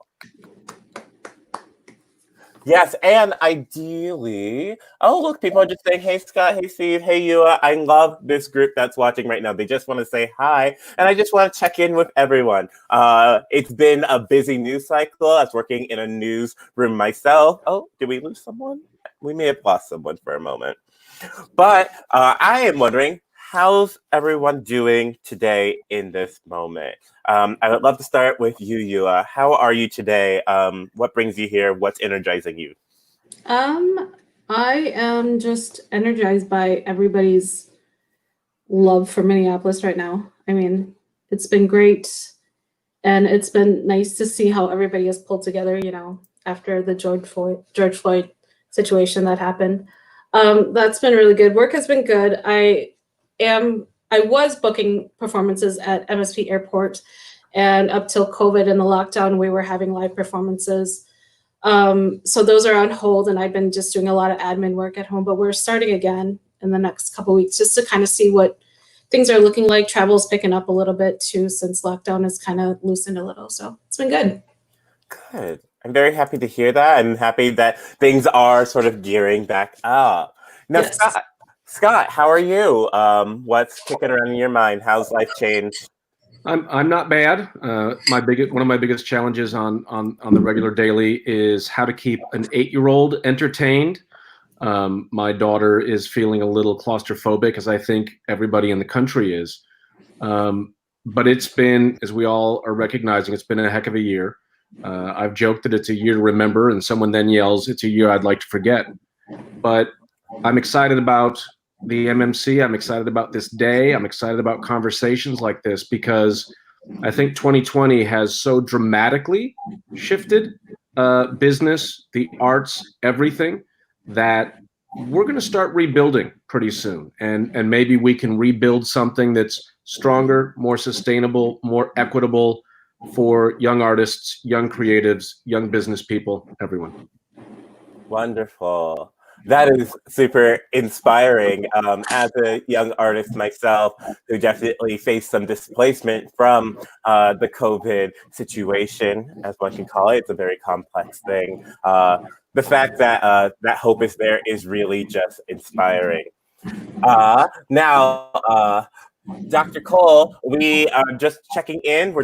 Yes, and ideally, oh, look, people are just saying, hey, Scott, hey, Steve, hey, Yua. I love this group that's watching right now. They just want to say hi, and I just want to check in with everyone. It's been a busy news cycle. I was working in a newsroom myself. Oh, did we lose someone? We may have lost someone for a moment. But I am wondering, how's everyone doing today in this moment? I would love to start with you, Yua. How are you today? What brings you here? What's energizing you? I am just energized by everybody's love for Minneapolis right now. I mean, it's been great. And it's been nice to see how everybody has pulled together, you know, after the George Floyd situation that happened. That's been really good. Work has been good. I was booking performances at MSP Airport, and up till COVID and the lockdown, we were having live performances. So those are on hold, and I've been just doing a lot of admin work at home, but we're starting again in the next couple of weeks just to kind of see what things are looking like. Travel's picking up a little bit too, since lockdown has kind of loosened a little. So it's been good. Good. I'm very happy to hear that. I'm happy that things are sort of gearing back up. Now, yes. Scott, how are you? What's kicking around in your mind? How's life changed? I'm not bad. One of my biggest challenges on the regular daily is how to keep an 8-year-old entertained. My daughter is feeling a little claustrophobic, as I think everybody in the country is. But it's been, as we all are recognizing, it's been a heck of a year. I've joked that it's a year to remember, and someone then yells, "It's a year I'd like to forget." But I'm excited about the MMC. I'm excited about this day. I'm excited about conversations like this because I think 2020 has so dramatically shifted business, the arts, everything, that we're going to start rebuilding pretty soon. And maybe we can rebuild something that's stronger, more sustainable, more equitable for young artists, young creatives, young business people, everyone. Wonderful. That is super inspiring. As a young artist myself, who definitely faced some displacement from the COVID situation, as one can call it, it's a very complex thing. The fact that that hope is there is really just inspiring. Now, Dr. Cole, we are just checking in.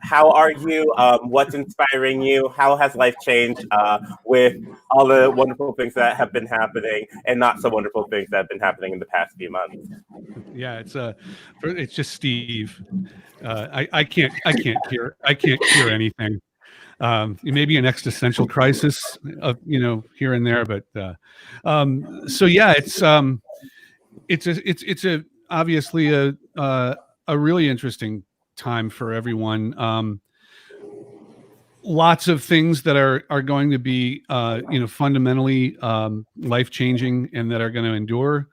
How are you? What's inspiring you? How has life changed with all the wonderful things that have been happening and not so wonderful things that have been happening in the past few months? Yeah, it's just Steve. I can't cure anything. maybe an existential crisis, here and there. But so yeah, it's obviously a really interesting time for everyone. Lots of things that are going to be fundamentally life changing and that are going to endure.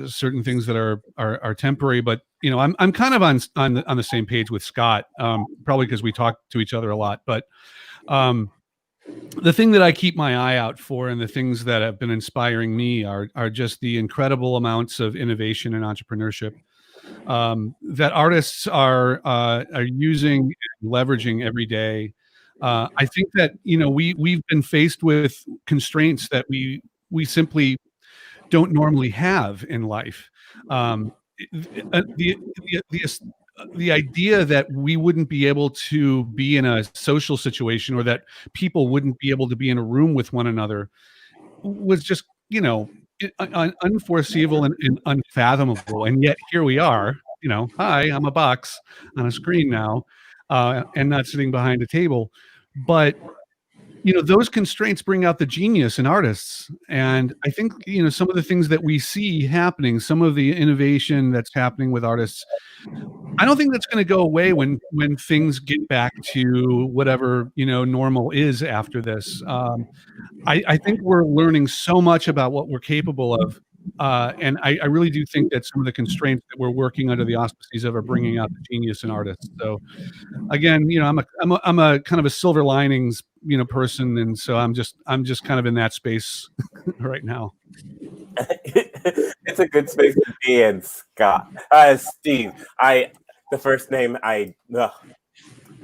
Certain things that are temporary, but I'm kind of on the same page with Scott, probably because we talk to each other a lot. But the thing that I keep my eye out for, and the things that have been inspiring me, are just the incredible amounts of innovation and entrepreneurship that artists are using and leveraging every day. I think that we've been faced with constraints that we simply don't normally have in life. The idea that we wouldn't be able to be in a social situation, or that people wouldn't be able to be in a room with one another, was just unforeseeable and unfathomable. And yet here we are. Hi, I'm a box on a screen now, and not sitting behind a table. But those constraints bring out the genius in artists. And I think some of the things that we see happening, some of the innovation that's happening with artists, I don't think that's going to go away when things get back to whatever normal is after this. I think we're learning so much about what we're capable of, and I really do think that some of the constraints that we're working under the auspices of are bringing out the genius in artists. So again, I'm a kind of a silver linings person, and so I'm just kind of in that space right now. It's a good space to be in, Scott. Steve, the first name, I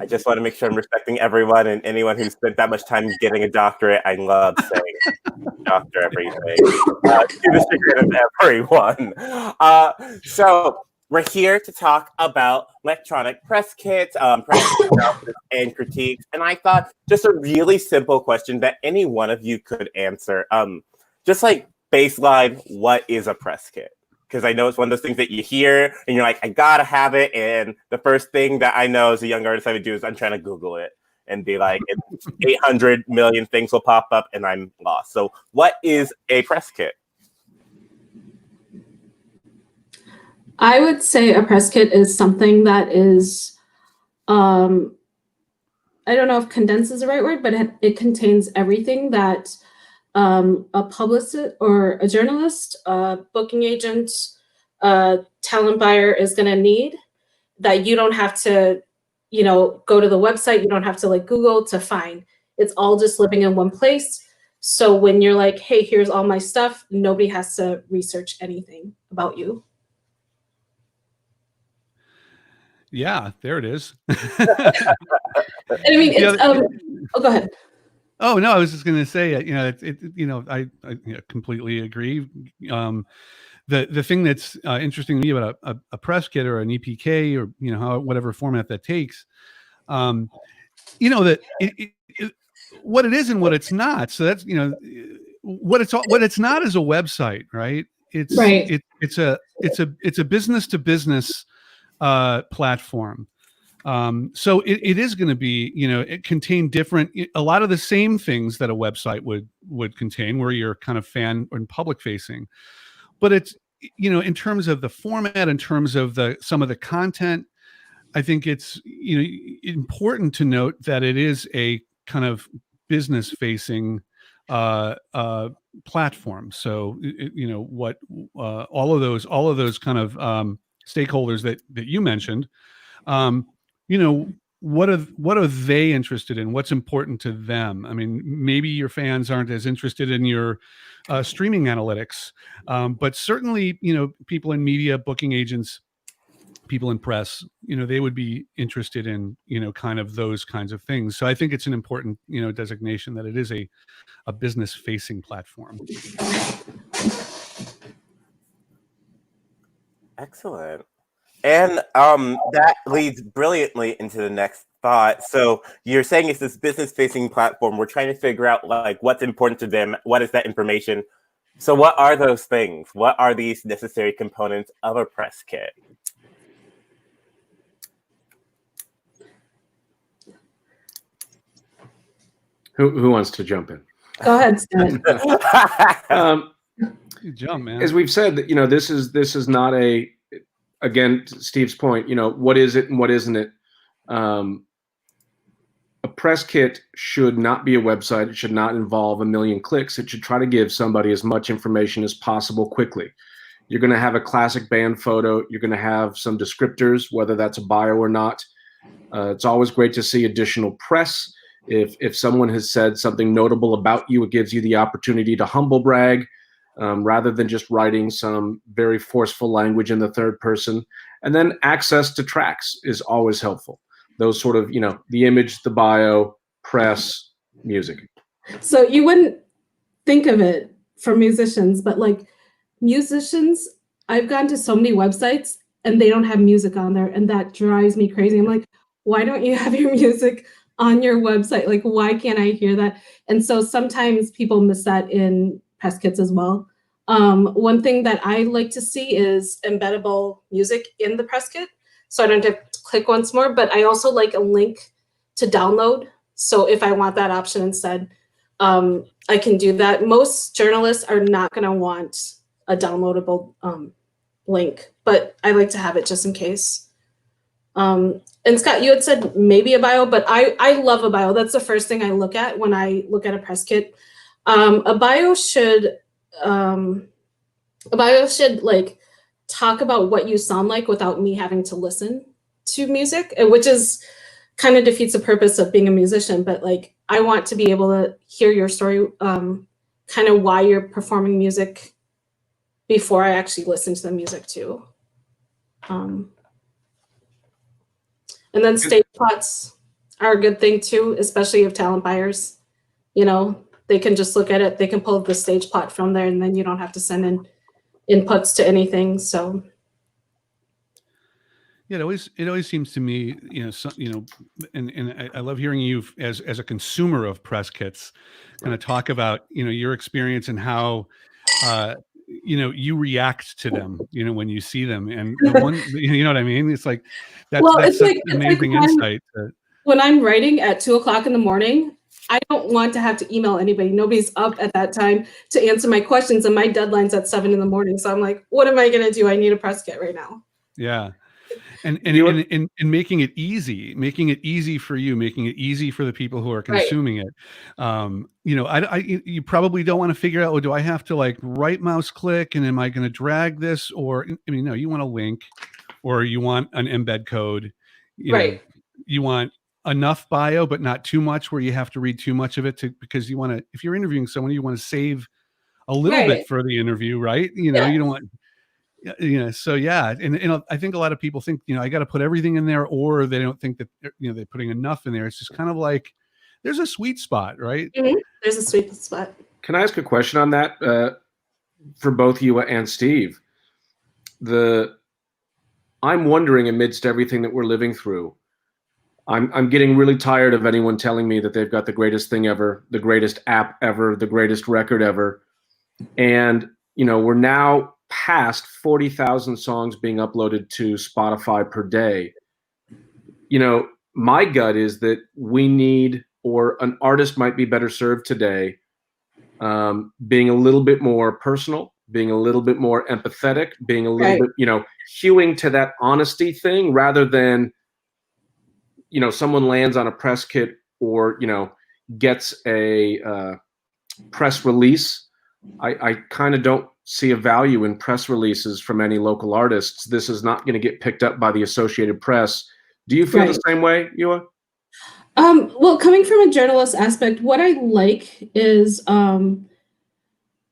just want to make sure I'm respecting everyone, and anyone who spent that much time getting a doctorate. I love saying doctor everything. To the chagrin of everyone. So we're here to talk about electronic press kits, press analysis and critiques. And I thought just a really simple question that any one of you could answer. Just like baseline, what is a press kit? Because I know it's one of those things that you hear and you're like, I gotta have it. And the first thing that I know as a young artist I would do is I'm trying to Google it and be like, 800 million things will pop up and I'm lost. So what is a press kit? I would say a press kit is something that is, I don't know if condense is the right word, but it contains everything that a publicist or a journalist, a booking agent, a talent buyer is going to need, that you don't have to, go to the website. You don't have to Google to find. It's all just living in one place. So when you're like, hey, here's all my stuff, nobody has to research anything about you. Yeah, there it is. I mean, it's, oh, go ahead. Oh no, I was just going to say, I completely agree. The thing that's interesting to me about a press kit or an EPK, or whatever format that takes, that what it is and what it's not. So that's what it's not is a website, right? It's right. It's a business to business platform. So it is going to be, it contain a lot of the same things that a website would contain, where you're kind of fan and public facing, but it's, in terms of the format, in terms of some of the content, I think it's, important to note that it is a kind of business facing platform. So, what all of those kind of stakeholders that you mentioned, what are they interested in? What's important to them? I mean, maybe your fans aren't as interested in your streaming analytics, but certainly, people in media, booking agents, people in press, they would be interested in, kind of those kinds of things. So I think it's an important, designation that it is a business facing platform. Excellent. And that leads brilliantly into the next thought. So you're saying it's this business-facing platform. We're trying to figure out what's important to them. What is that information? So what are those things? What are these necessary components of a press kit? Who wants to jump in? Go ahead, Stan. Jump, man. As we've said, that this is not a, again, to Steve's point, what is it and what isn't it? A press kit should not be a website. It should not involve a million clicks. It should try to give somebody as much information as possible quickly. You're going to have a classic band photo. You're going to have some descriptors, whether that's a bio or not. It's always great to see additional press. If someone has said something notable about you, it gives you the opportunity to humble brag rather than just writing some very forceful language in the third person. And then access to tracks is always helpful. Those sort of, the image, the bio, press, music. So you wouldn't think of it for musicians, but like musicians, I've gone to so many websites and they don't have music on there, and that drives me crazy. I'm like, why don't you have your music on your website? Like, why can't I hear that? And so sometimes people miss that in press kits as well. One thing that I like to see is embeddable music in the press kit, so I don't have to click once more, but I also like a link to download. So if I want that option instead, I can do that. Most journalists are not going to want a downloadable link, but I like to have it just in case. And Scott, you had said maybe a bio, but I love a bio. That's the first thing I look at when I look at a press kit. A bio should like talk about what you sound like without me having to listen to music, which is kind of defeats the purpose of being a musician. But like, I want to be able to hear your story, kind of why you're performing music before I actually listen to the music too. And then stage plots are a good thing too, especially if talent buyers, they can just look at it, they can pull the stage plot from there, and then you don't have to send in inputs to anything. So yeah, it always seems to me, and I love hearing you as a consumer of press kits kind of talk about, your experience and how you react to them, when you see them, and the one, you know what I mean? It's like, that's such amazing insight. When I'm writing at 2:00 in the morning, I don't want to have to email anybody. Nobody's up at that time to answer my questions, and my deadline's at 7 in the morning. So I'm like, what am I going to do? I need a press kit right now. Yeah. And making it easy for you, making it easy for the people who are consuming it. You probably don't want to figure out, do I have to like right mouse click, and am I going to drag this? Or, no, you want a link, or you want an embed code. You want enough bio, but not too much where you have to read too much of it because you want to, if you're interviewing someone, you want to save a little bit for the interview, right? You don't want, so yeah. And I think a lot of people think, I got to put everything in there, or they don't think that, they're putting enough in there. It's just kind of like, there's a sweet spot, right? Mm-hmm. There's a sweet spot. Can I ask a question on that for both you and Steve? I'm wondering, amidst everything that we're living through, I'm getting really tired of anyone telling me that they've got the greatest thing ever, the greatest app ever, the greatest record ever. And, we're now past 40,000 songs being uploaded to Spotify per day. My gut is that we need, or an artist might be better served today, being a little bit more personal, being a little bit more empathetic, being a little bit, hewing to that honesty thing, rather than, someone lands on a press kit or, gets a press release. I kind of don't see a value in press releases from any local artists. This is not going to get picked up by the Associated Press. Do you feel the same way, Yua? Well, coming from a journalist aspect, what I like is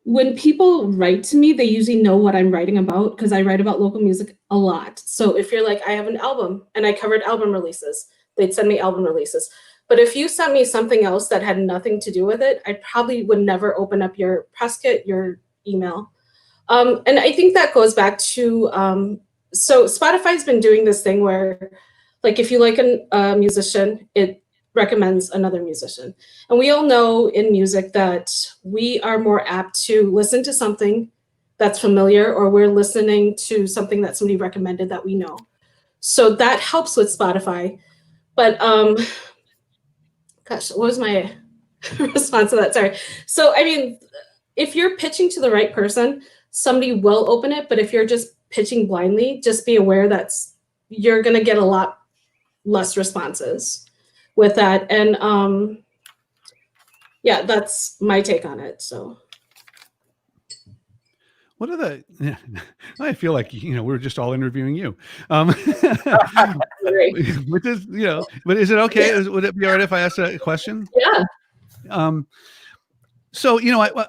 when people write to me, they usually know what I'm writing about, because I write about local music a lot. So if you're like, I have an album and I covered album releases, they'd send me album releases. But if you sent me something else that had nothing to do with it, I probably would never open up your press kit, your email. And I think that goes back to, so Spotify's been doing this thing where, like, if you like a musician, it recommends another musician. And we all know in music that we are more apt to listen to something that's familiar, or we're listening to something that somebody recommended that we know. So that helps with Spotify. But gosh, what was my response to that. Sorry. So, I mean, if you're pitching to the right person, somebody will open it. But if you're just pitching blindly, just be aware that you're going to get a lot less responses with that. And yeah, that's my take on it. So. What are the? I feel like we're just all interviewing you, which is But is it okay? Would it be all right if I asked a question? Yeah. So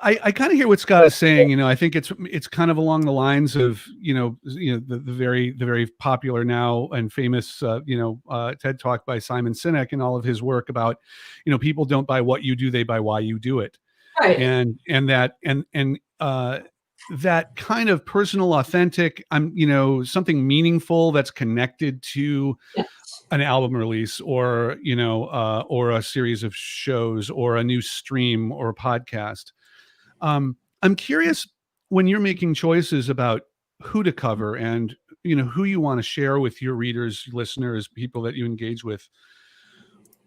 I kind of hear what Scott is saying. I think it's kind of along the lines of the very popular now and famous TED Talk by Simon Sinek and all of his work about people don't buy what you do, they buy why you do it. Right. And that kind of personal, authentic, something meaningful that's connected to an album release or a series of shows or a new stream or a podcast. I'm curious, when you're making choices about who to cover and who you want to share with your readers, listeners, people that you engage with,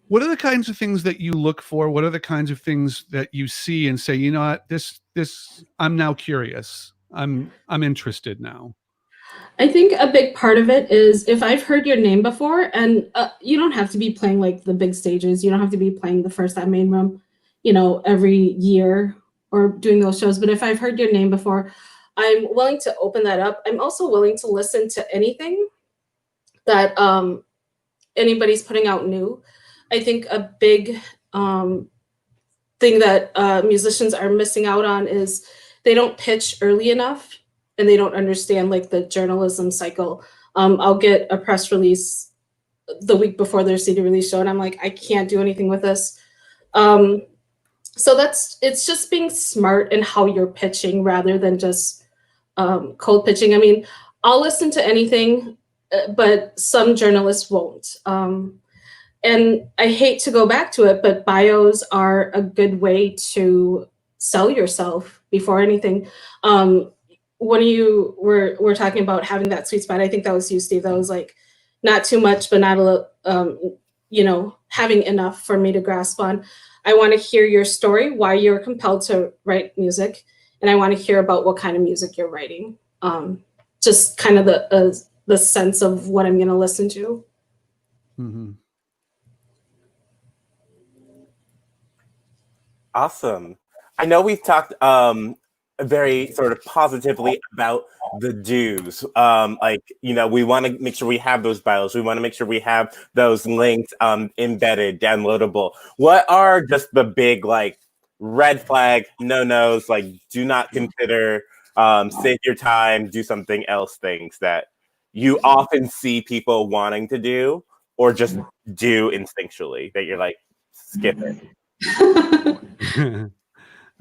what are the kinds of things that you look for? What are the kinds of things that you see and say, you know what, this I'm now curious. I'm interested now. I think a big part of it is if I've heard your name before, and you don't have to be playing like the big stages. You don't have to be playing the First Time Main Room, every year or doing those shows. But if I've heard your name before, I'm willing to open that up. I'm also willing to listen to anything that anybody's putting out new. I think a big thing that musicians are missing out on is they don't pitch early enough and they don't understand like the journalism cycle. I'll get a press release the week before their CD release show and I'm like, I can't do anything with this. So it's just being smart in how you're pitching rather than just cold pitching. I mean, I'll listen to anything, but some journalists won't. And I hate to go back to it, but bios are a good way to sell yourself before anything. When you were talking about having that sweet spot, I think that was you, Steve. That was like not too much, but not a little, having enough for me to grasp on. I want to hear your story, why you're compelled to write music, and I want to hear about what kind of music you're writing. Just kind of the sense of what I'm going to listen to. Mm-hmm. Awesome. I know we've talked very sort of positively about the do's. We want to make sure we have those bios. We want to make sure we have those links embedded, downloadable. What are just the big red flag, no-nos, do not consider, save your time, do something else things that you often see people wanting to do or just do instinctually that you're like, skip it?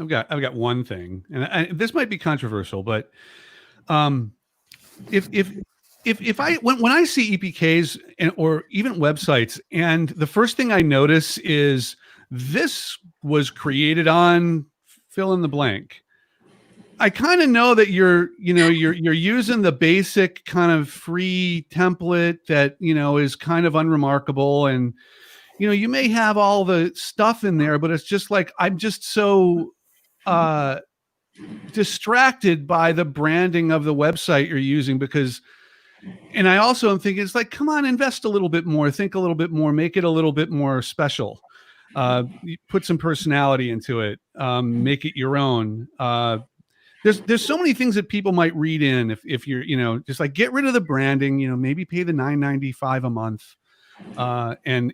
I've got one thing, and this might be controversial, but if I when I see EPKs or even websites, and the first thing I notice is this was created on fill in the blank, I kind of know that you're using the basic kind of free template that is kind of unremarkable, and you may have all the stuff in there, but it's just like I'm just so distracted by the branding of the website you're using and I also am thinking it's like, come on, invest a little bit more, think a little bit more, make it a little bit more special, put some personality into it, make it your own. There's so many things that people might read in if you're just like, get rid of the branding, maybe pay the $9.95 a month. And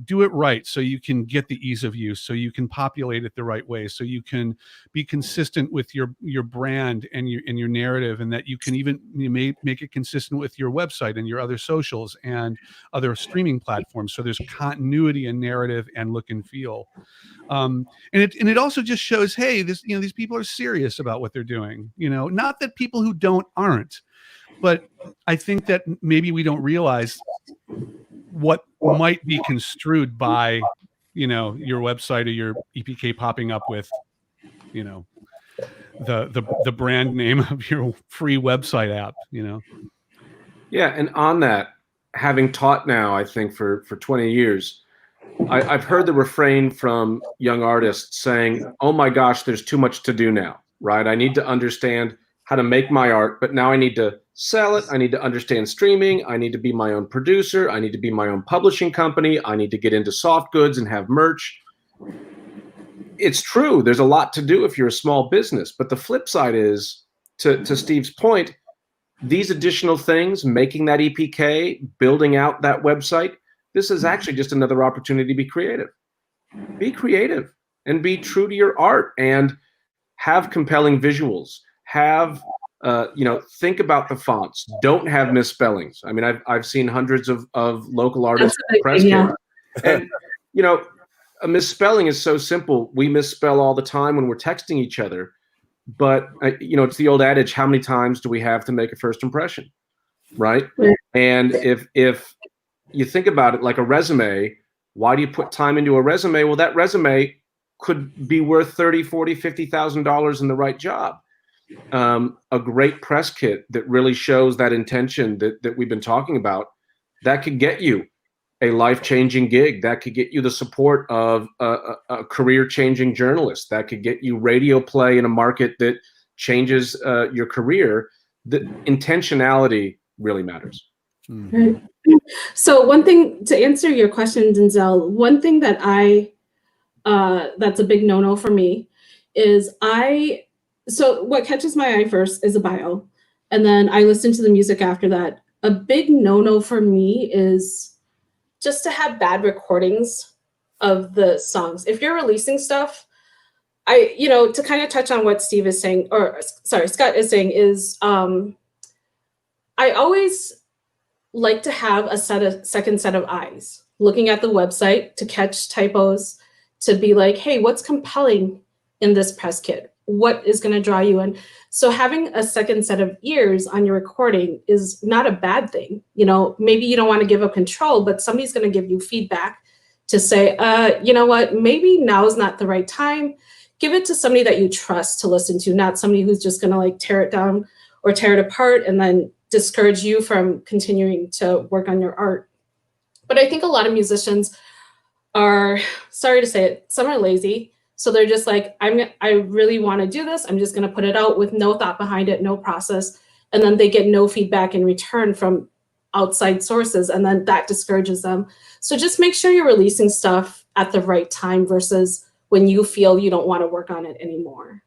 do it right, so you can get the ease of use, so you can populate it the right way, so you can be consistent with your brand and your narrative, and that you can even make it consistent with your website and your other socials and other streaming platforms, so there's continuity in narrative and look and feel. And it also just shows, hey, these people are serious about what they're doing. Not that people who don't aren't, but I think that maybe we don't realize what might be construed by, your website or your EPK popping up with, the brand name of your free website app, Yeah. And on that, having taught now, I think for 20 years, I've heard the refrain from young artists saying, "Oh my gosh, there's too much to do now." Right? I need to understand how to make my art, but now I need to sell it. I need to understand streaming. I need to be my own producer. I need to be my own publishing company. I need to get into soft goods and have merch. It's true. There's a lot to do if you're a small business. But the flip side is, to Steve's point, these additional things, making that EPK, building out that website, this is actually just another opportunity to be creative. Be creative and be true to your art and have compelling visuals. Have, think about the fonts. Don't have misspellings. I mean, I've seen hundreds of local artists press kit. And, a misspelling is so simple. We misspell all the time when we're texting each other. But, it's the old adage, how many times do we have to make a first impression, right? And if you think about it like a resume, why do you put time into a resume? Well, that resume could be worth $30,000, $40,000, $50,000 in the right job. A great press kit that really shows that intention that we've been talking about, that could get you a life-changing gig. That could get you the support of a career-changing journalist. That could get you radio play in a market that changes your career. The intentionality really matters. Right. So one thing, to answer your question, Denzel, one thing that that's a big no-no for me is so what catches my eye first is a bio, and then I listen to the music after that. A big no-no for me is just to have bad recordings of the songs. If you're releasing stuff, to kind of touch on what Steve is saying, Scott is saying, is I always like to have a second set of eyes looking at the website to catch typos, to be like, hey, what's compelling in this press kit? What is going to draw you in? So having a second set of ears on your recording is not a bad thing. Maybe you don't want to give up control, but somebody's going to give you feedback to say, you know what, maybe now is not the right time. Give it to somebody that you trust to listen to, not somebody who's just going to like tear it down or tear it apart and then discourage you from continuing to work on your art. But I think a lot of musicians are, sorry to say it, some are lazy. So they're just like, I really want to do this. I'm just going to put it out with no thought behind it, no process. And then they get no feedback in return from outside sources. And then that discourages them. So just make sure you're releasing stuff at the right time versus when you feel you don't want to work on it anymore.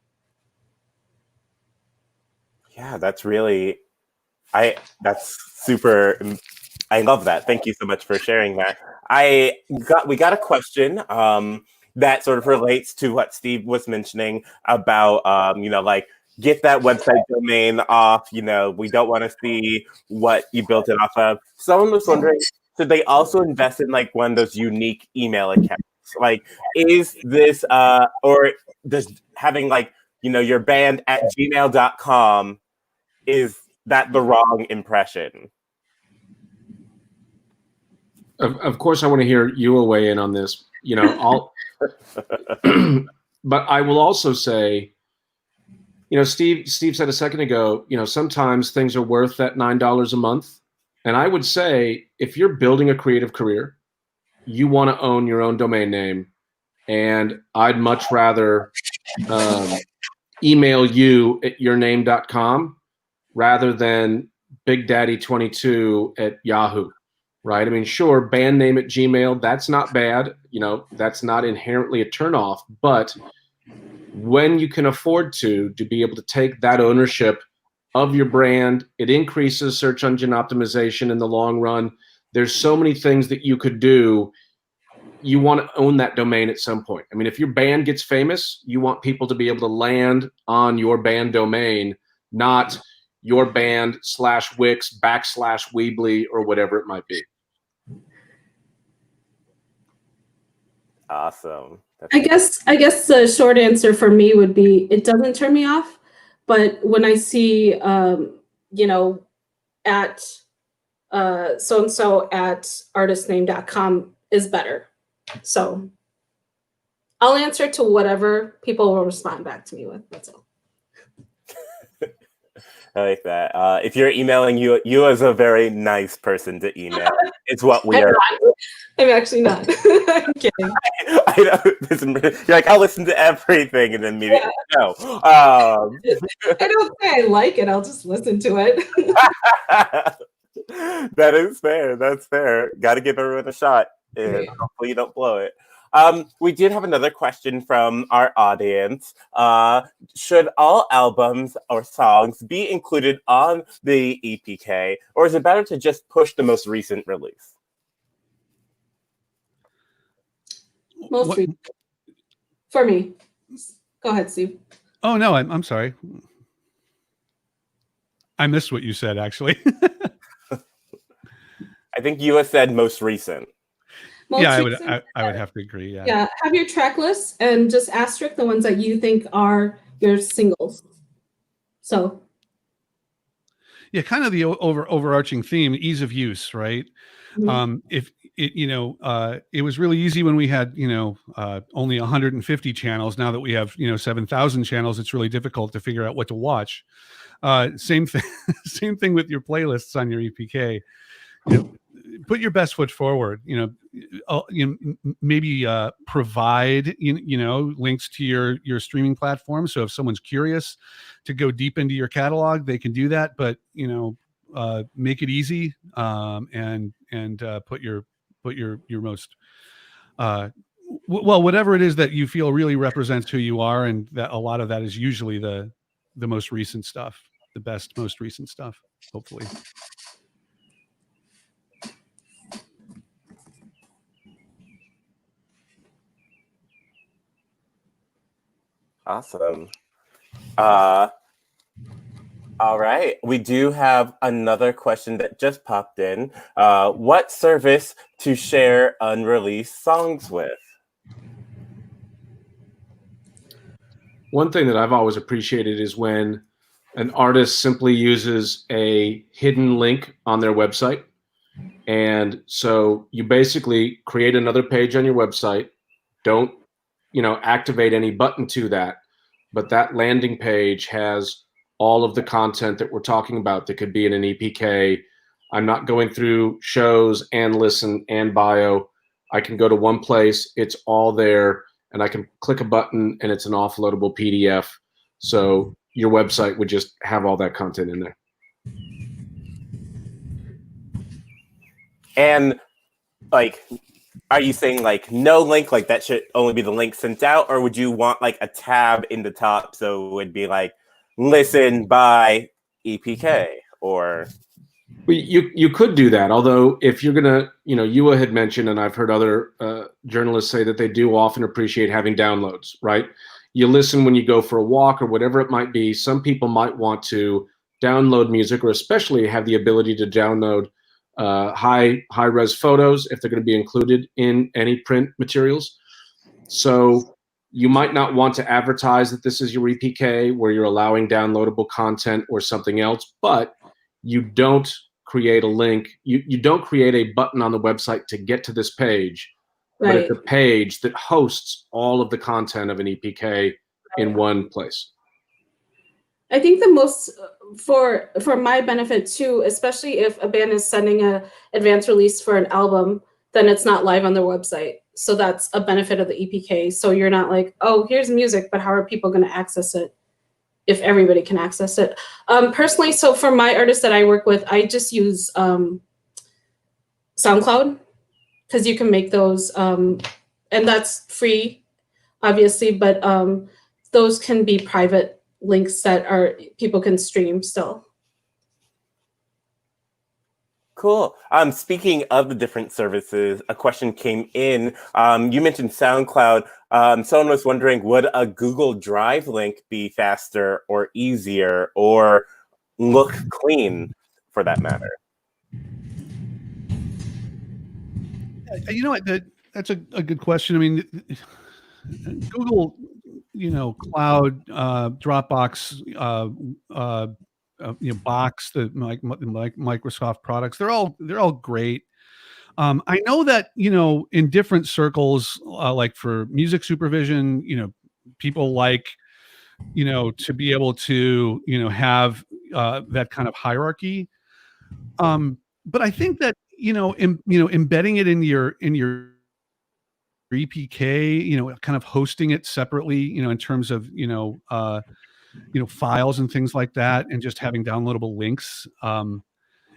Yeah, that's really, that's super, I love that. Thank you so much for sharing that. We got a question that sort of relates to what Steve was mentioning about, get that website domain off. We don't want to see what you built it off of. Someone was wondering, should they also invest in like one of those unique email accounts? Like, is this, or does having like, your band at gmail.com, is that the wrong impression? Of course, I want to hear you weigh in on this. But I will also say, Steve said a second ago, sometimes things are worth that $9 a month. And I would say, if you're building a creative career, you want to own your own domain name. And I'd much rather email you at yourname.com rather than BigDaddy22 at Yahoo. Right? I mean, sure, band name at Gmail, that's not bad. That's not inherently a turnoff. But when you can afford to be able to take that ownership of your brand, it increases search engine optimization in the long run. There's so many things that you could do. You want to own that domain at some point. I mean, if your band gets famous, you want people to be able to land on your band domain, not your band /Wix /Weebly or whatever it might be. Awesome. I guess the short answer for me would be, it doesn't turn me off, but when I see at so-and-so at artistname.com is better. So I'll answer to whatever people will respond back to me with. That's all. I like that. If you're emailing you as a very nice person to email. It's what we are. I'm actually not. I'm kidding. I know. You're like, I'll listen to everything, and then immediately no. I don't say I like it. I'll just listen to it. That is fair. That's fair. Got to give everyone a shot, and hopefully you don't blow it. We did have another question from our audience. Should all albums or songs be included on the EPK, or is it better to just push the most recent release? Most recent. For me. Go ahead, Steve. Oh, no, I'm sorry. I missed what you said, actually. I think you have said most recent. I would have to agree. Yeah, have your track list and just asterisk the ones that you think are your singles. So. Yeah, kind of the overarching theme, ease of use, right? Mm-hmm. If it, it was really easy when we had, only 150 channels. Now that we have, 7,000 channels, it's really difficult to figure out what to watch. Same thing with your playlists on your EPK. Put your best foot forward. Maybe provide links to your streaming platform. So if someone's curious to go deep into your catalog, they can do that. But make it easy and put your most whatever it is that you feel really represents who you are, and that a lot of that is usually the most recent stuff, the best most recent stuff, hopefully. Awesome. All right. We do have another question that just popped in. What service to share unreleased songs with? One thing that I've always appreciated is when an artist simply uses a hidden link on their website. And so you basically create another page on your website. Don't, activate any button to that. But that landing page has all of the content that we're talking about that could be in an EPK. I'm not going through shows and listen and bio. I can go to one place. It's all there. And I can click a button and it's an offloadable PDF. So your website would just have all that content in there. And are you saying no link, that should only be the link sent out, or would you want a tab in the top so it would be listen by EPK or? You could do that. Although if you're gonna, Yua had mentioned, and I've heard other journalists say that they do often appreciate having downloads, right? You listen when you go for a walk or whatever it might be. Some people might want to download music, or especially have the ability to download high res photos if they're going to be included in any print materials. So you might not want to advertise that this is your EPK where you're allowing downloadable content or something else, but you don't create a link. You don't create a button on the website to get to this page, right. But it's a page that hosts all of the content of an EPK in one place. I think the most for my benefit too, especially if a band is sending a advance release for an album, then it's not live on their website. So that's a benefit of the EPK. So you're not like, oh, here's music, but how are people going to access it if everybody can access it? Personally, so for my artists that I work with, I just use SoundCloud, because you can make those, and that's free, obviously, but those can be private links that people can stream still. Cool. Speaking of the different services, a question came in. You mentioned SoundCloud. Someone was wondering, would a Google Drive link be faster or easier or look clean for that matter? You know what? That's a good question. I mean, Google, Cloud, Dropbox, Box, the Microsoft products, they're all great. I know that, in different circles, like for music supervision, people like, to be able to, have, that kind of hierarchy. But I think that, embedding it in your EPK, kind of hosting it separately, in terms of, files and things like that, and just having downloadable links.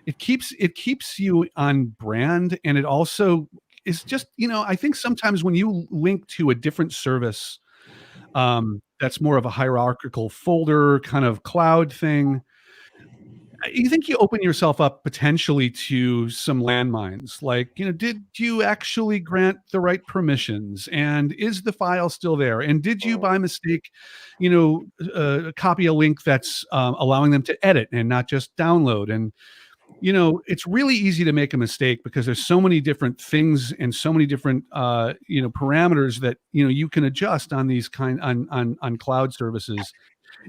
It keeps you on brand, and it also is just, I think sometimes when you link to a different service, that's more of a hierarchical folder kind of cloud thing, you think you open yourself up potentially to some landmines. Like, did you actually grant the right permissions, and is the file still there, and did you by mistake copy a link that's allowing them to edit and not just download? And it's really easy to make a mistake because there's so many different things and so many different parameters that you can adjust on these on cloud services.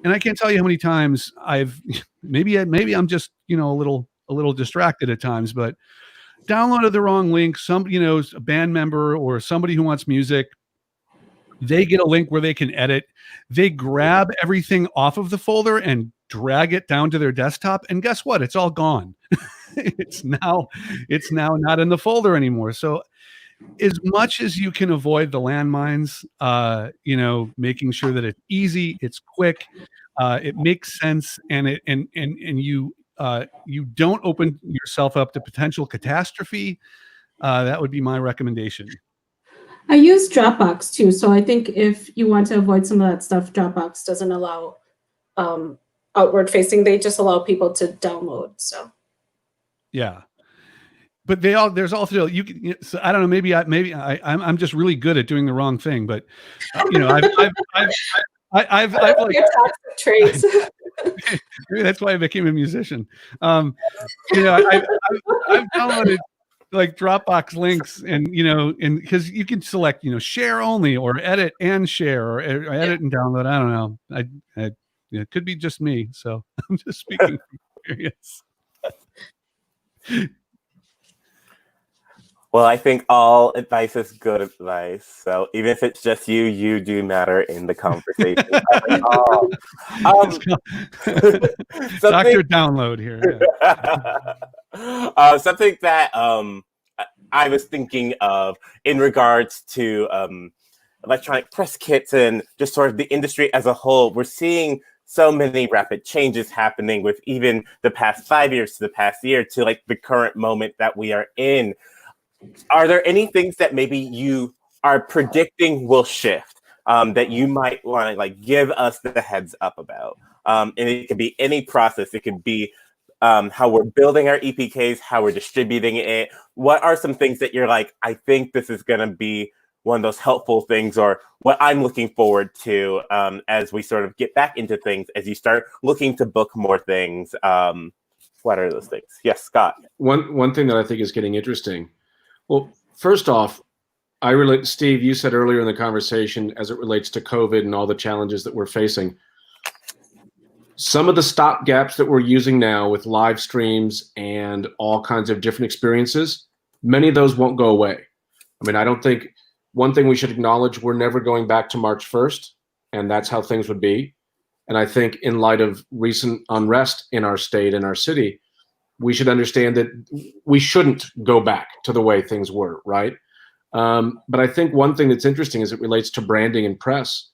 And I can't tell you how many times I've maybe I'm just a little distracted at times, but downloaded the wrong link. Somebody, a band member or somebody who wants music, they get a link where they can edit. They grab everything off of the folder and drag it down to their desktop, and guess what? It's all gone. It's now not in the folder anymore. So as much as you can avoid the landmines, making sure that it's easy, it's quick, it makes sense, and you don't open yourself up to potential catastrophe. That would be my recommendation. I use Dropbox too, so I think if you want to avoid some of that stuff, Dropbox doesn't allow outward facing. They just allow people to download. So yeah. But there's also so I don't know, maybe I'm just really good at doing the wrong thing, but I've like toxic traits. Maybe that's why I became a musician. I've downloaded like Dropbox links, and because you can select share only or edit and share, or edit and download. I don't know. It could be just me, so I'm just speaking from experience. Well, I think all advice is good advice. So even if it's just you, you do matter in the conversation. Dr. Download here. Yeah. Something that I was thinking of in regards to electronic press kits and just sort of the industry as a whole, we're seeing so many rapid changes happening with even the past 5 years to the past year to like the current moment that we are in. Are there any things that maybe you are predicting will shift that you might want to like give us the heads up about? And it could be any process. It could be how we're building our EPKs, how we're distributing it. What are some things that you're like, I think this is going to be one of those helpful things, or what I'm looking forward to as we sort of get back into things, as you start looking to book more things? What are those things? Yes, Scott. One thing that I think is getting interesting. Well, first off, Steve, you said earlier in the conversation, as it relates to COVID and all the challenges that we're facing, some of the stop gaps that we're using now with live streams and all kinds of different experiences, many of those won't go away. I mean, I don't think, one thing we should acknowledge, we're never going back to March 1st, and that's how things would be. And I think in light of recent unrest in our state and our city, we should understand that we shouldn't go back to the way things were, right? But I think one thing that's interesting as it relates to branding and press,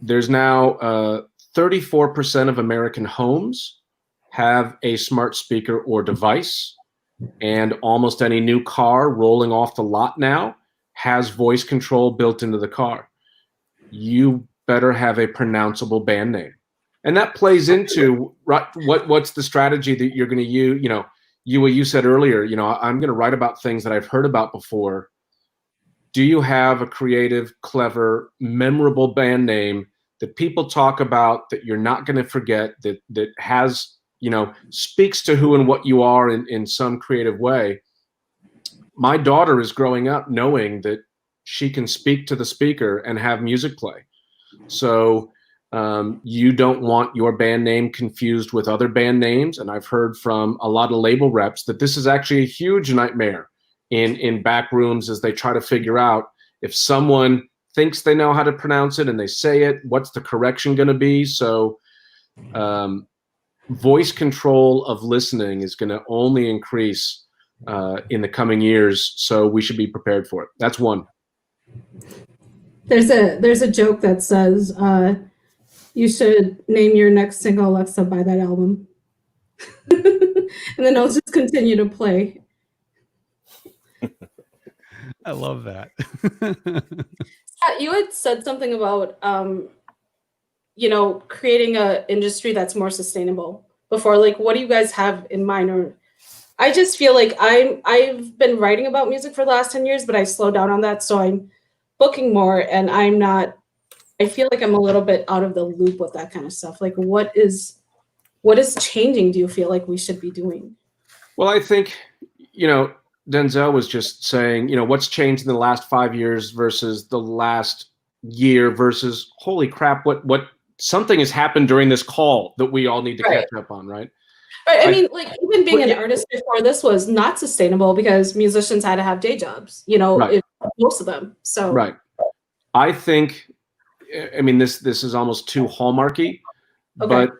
there's now 34% of American homes have a smart speaker or device, and almost any new car rolling off the lot now has voice control built into the car. You better have a pronounceable band name. And that plays into what's the strategy that you're going to use. You said earlier, I'm going to write about things that I've heard about before. Do you have a creative, clever, memorable band name that people talk about, that you're not going to forget, that has, speaks to who and what you are in some creative way? My daughter is growing up knowing that she can speak to the speaker and have music play. So you don't want your band name confused with other band names. And I've heard from a lot of label reps that this is actually a huge nightmare in back rooms as they try to figure out, if someone thinks they know how to pronounce it and they say it, what's the correction going to be? So voice control of listening is going to only increase in the coming years. So we should be prepared for it. That's one. There's a joke that says you should name your next single Alexa by that album. And then it'll just continue to play. I love that. You had said something about creating an industry that's more sustainable before. Like, what do you guys have in mind? Or I just feel like I've been writing about music for the last 10 years, but I slowed down on that. So I'm booking more, and I feel like I'm a little bit out of the loop with that kind of stuff. Like, what is changing, do you feel like we should be doing? Well, I think, Denzel was just saying, what's changed in the last 5 years versus the last year versus, holy crap, what something has happened during this call that we all need to catch up on, right? Right. I mean, like, even being an artist before this was not sustainable because musicians had to have day jobs, Right. Most of them. So Right. I think, this is almost too hallmarky, but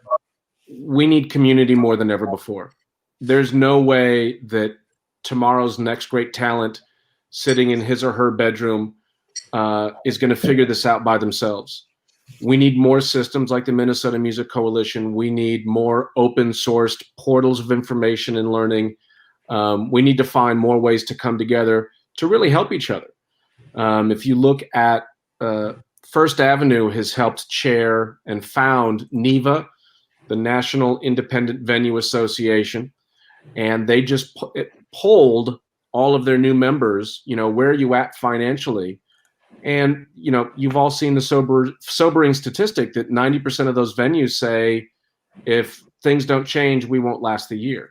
we need community more than ever before. There's no way that tomorrow's next great talent sitting in his or her bedroom is going to figure this out by themselves. We need more systems like the Minnesota Music Coalition. We need more open sourced portals of information and learning. We need to find more ways to come together to really help each other. If you look at First Avenue has helped chair and found NIVA, the National Independent Venue Association, and they just polled all of their new members, where are you at financially? And, you've all seen the sobering statistic that 90% of those venues say, if things don't change, we won't last the year.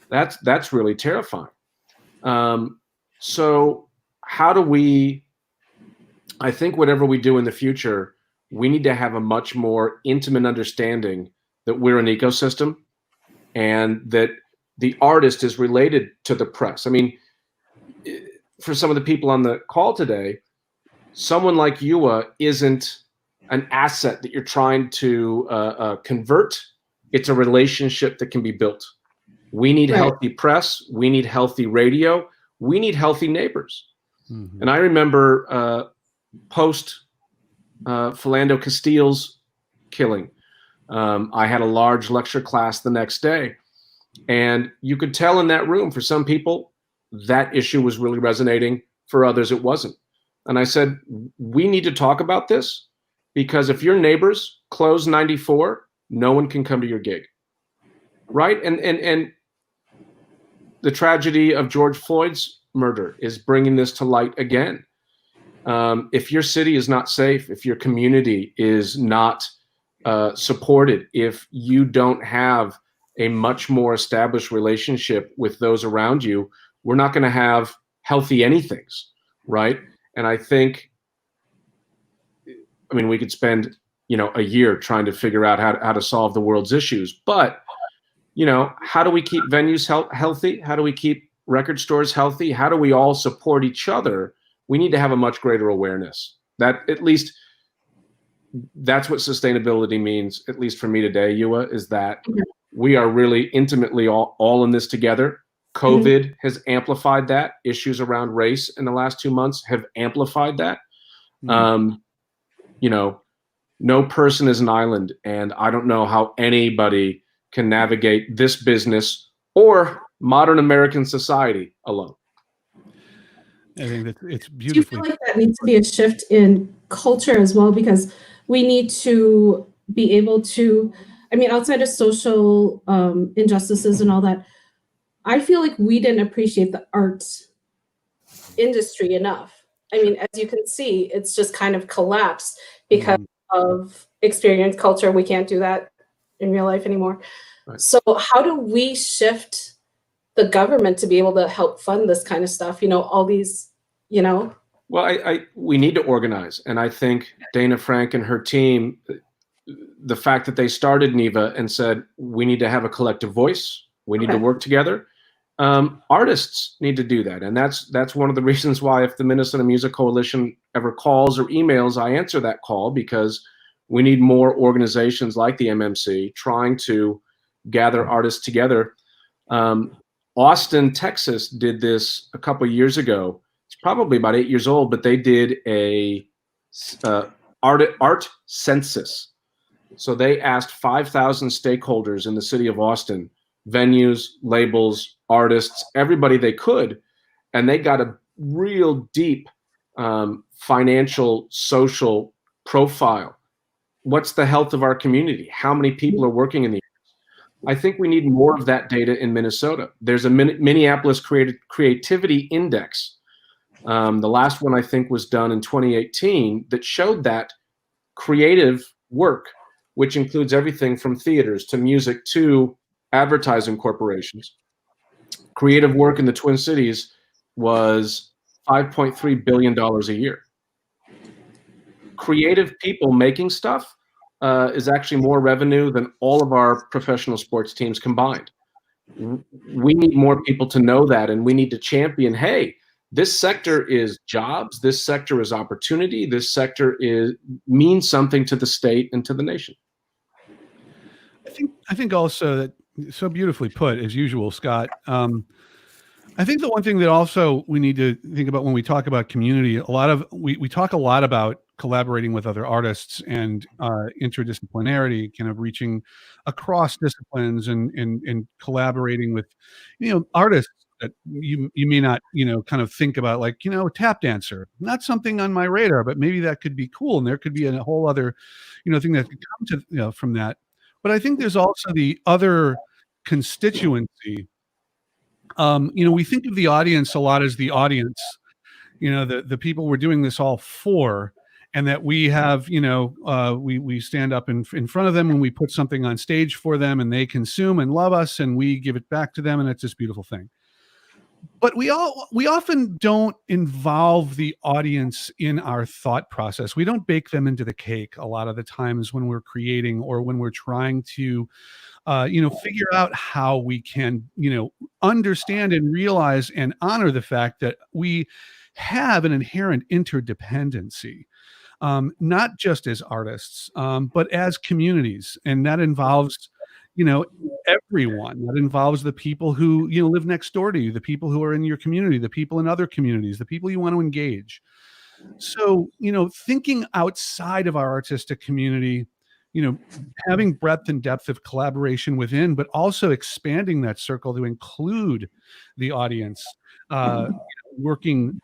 That's really terrifying. So how do I think whatever we do in the future, we need to have a much more intimate understanding that we're an ecosystem and that the artist is related to the press. I mean, for some of the people on the call today, someone like Yua isn't an asset that you're trying to convert. It's a relationship that can be built. We need healthy press. We need healthy radio. We need healthy neighbors. Mm-hmm. And I remember post Philando Castile's killing, I had a large lecture class the next day. And you could tell in that room, for some people, that issue was really resonating. For others, it wasn't. And I said, we need to talk about this because if your neighbors close 94, no one can come to your gig. Right? And the tragedy of George Floyd's murder is bringing this to light again. If your city is not safe, if your community is not supported, if you don't have a much more established relationship with those around you, we're not going to have healthy anythings, right? And I think, we could spend, a year trying to figure out how to solve the world's issues. But, how do we keep venues healthy? How do we keep record stores healthy? How do we all support each other? We need to have a much greater awareness. That at least that's what sustainability means, at least for me today, Yua, is that we are really intimately all in this together. COVID has amplified that. Issues around race in the last 2 months have amplified that. No person is an island, and I don't know how anybody can navigate this business or modern American society alone. I think that it's beautiful. Do you feel like that needs to be a shift in culture as well? Because we need to be able to, outside of social injustices and all that, I feel like we didn't appreciate the arts industry enough. As you can see, it's just kind of collapsed because of experience culture. We can't do that in real life anymore. Right. So how do we shift the government to be able to help fund this kind of stuff? All these, Well, we need to organize. And I think Dana Frank and her team, the fact that they started NIVA and said, we need to have a collective voice. We need to work together. Artists need to do that. And that's one of the reasons why if the Minnesota Music Coalition ever calls or emails, I answer that call, because we need more organizations like the MMC trying to gather artists together. Austin, Texas did this a couple years ago. It's probably about 8 years old, but they did a art census. So they asked 5,000 stakeholders in the city of Austin, venues, labels, artists, everybody they could, and they got a real deep financial, social profile. What's the health of our community? How many people are working in the arts? I think we need more of that data in Minnesota. There's a Minneapolis Creativity Index. The last one I think was done in 2018 that showed that creative work, which includes everything from theaters to music to advertising corporations, creative work in the Twin Cities was $5.3 billion a year. Creative people making stuff is actually more revenue than all of our professional sports teams combined. We need more people to know that, and we need to champion, hey, this sector is jobs, this sector is opportunity, this sector means something to the state and to the nation. I think also that, so beautifully put, as usual, Scott. I think the one thing that also we need to think about when we talk about community, we talk a lot about collaborating with other artists and interdisciplinarity, kind of reaching across disciplines and collaborating with, artists that you may not, kind of think about, like, a tap dancer, not something on my radar, but maybe that could be cool. And there could be a whole other, thing that could come to, from that. But I think there's also the other constituency. We think of the audience a lot as the audience, the people we're doing this all for, and that we have, we stand up in front of them and we put something on stage for them and they consume and love us and we give it back to them, and it's this beautiful thing. But we often don't involve the audience in our thought process. We don't bake them into the cake a lot of the times when we're creating or when we're trying to figure out how we can, understand and realize and honor the fact that we have an inherent interdependency, not just as artists, but as communities. And that involves, everyone. That involves the people who, live next door to you, the people who are in your community, the people in other communities, the people you want to engage. So, thinking outside of our artistic community, having breadth and depth of collaboration within, but also expanding that circle to include the audience, working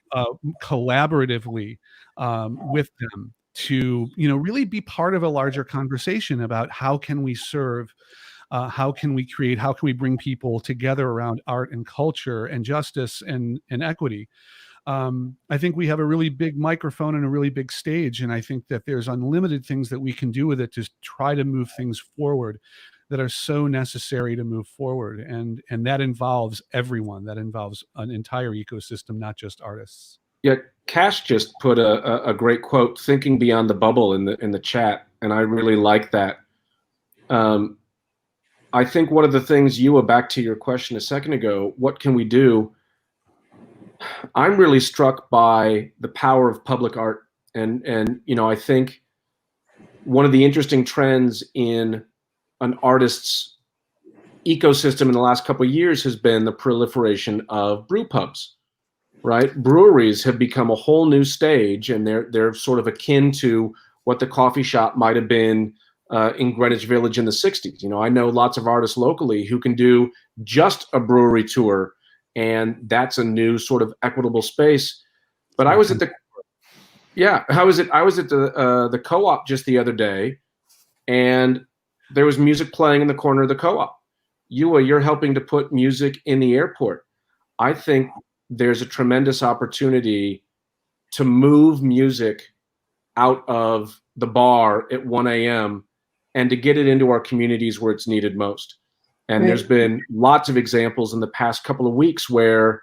collaboratively with them to, really be part of a larger conversation about how can we serve, how can we create, how can we bring people together around art and culture and justice and equity. I think we have a really big microphone and a really big stage, and I think that there's unlimited things that we can do with it to try to move things forward that are so necessary to move forward, and that involves everyone. That involves an entire ecosystem, not just artists. Yeah, Cash just put a great quote, "Thinking beyond the bubble," in the chat, and I really like that. I think one of the things, back to your question a second ago, what can we do? I'm really struck by the power of public art. And I think one of the interesting trends in an artist's ecosystem in the last couple of years has been the proliferation of brew pubs, right? Breweries have become a whole new stage, and they're sort of akin to what the coffee shop might have been in Greenwich Village in the 60s. I know lots of artists locally who can do just a brewery tour, and that's a new sort of equitable space. But I was at the the co-op just the other day, and there was music playing in the corner of the co-op. You're helping to put music in the airport. I think there's a tremendous opportunity to move music out of the bar at 1 a.m. and to get it into our communities where it's needed most. And There's been lots of examples in the past couple of weeks where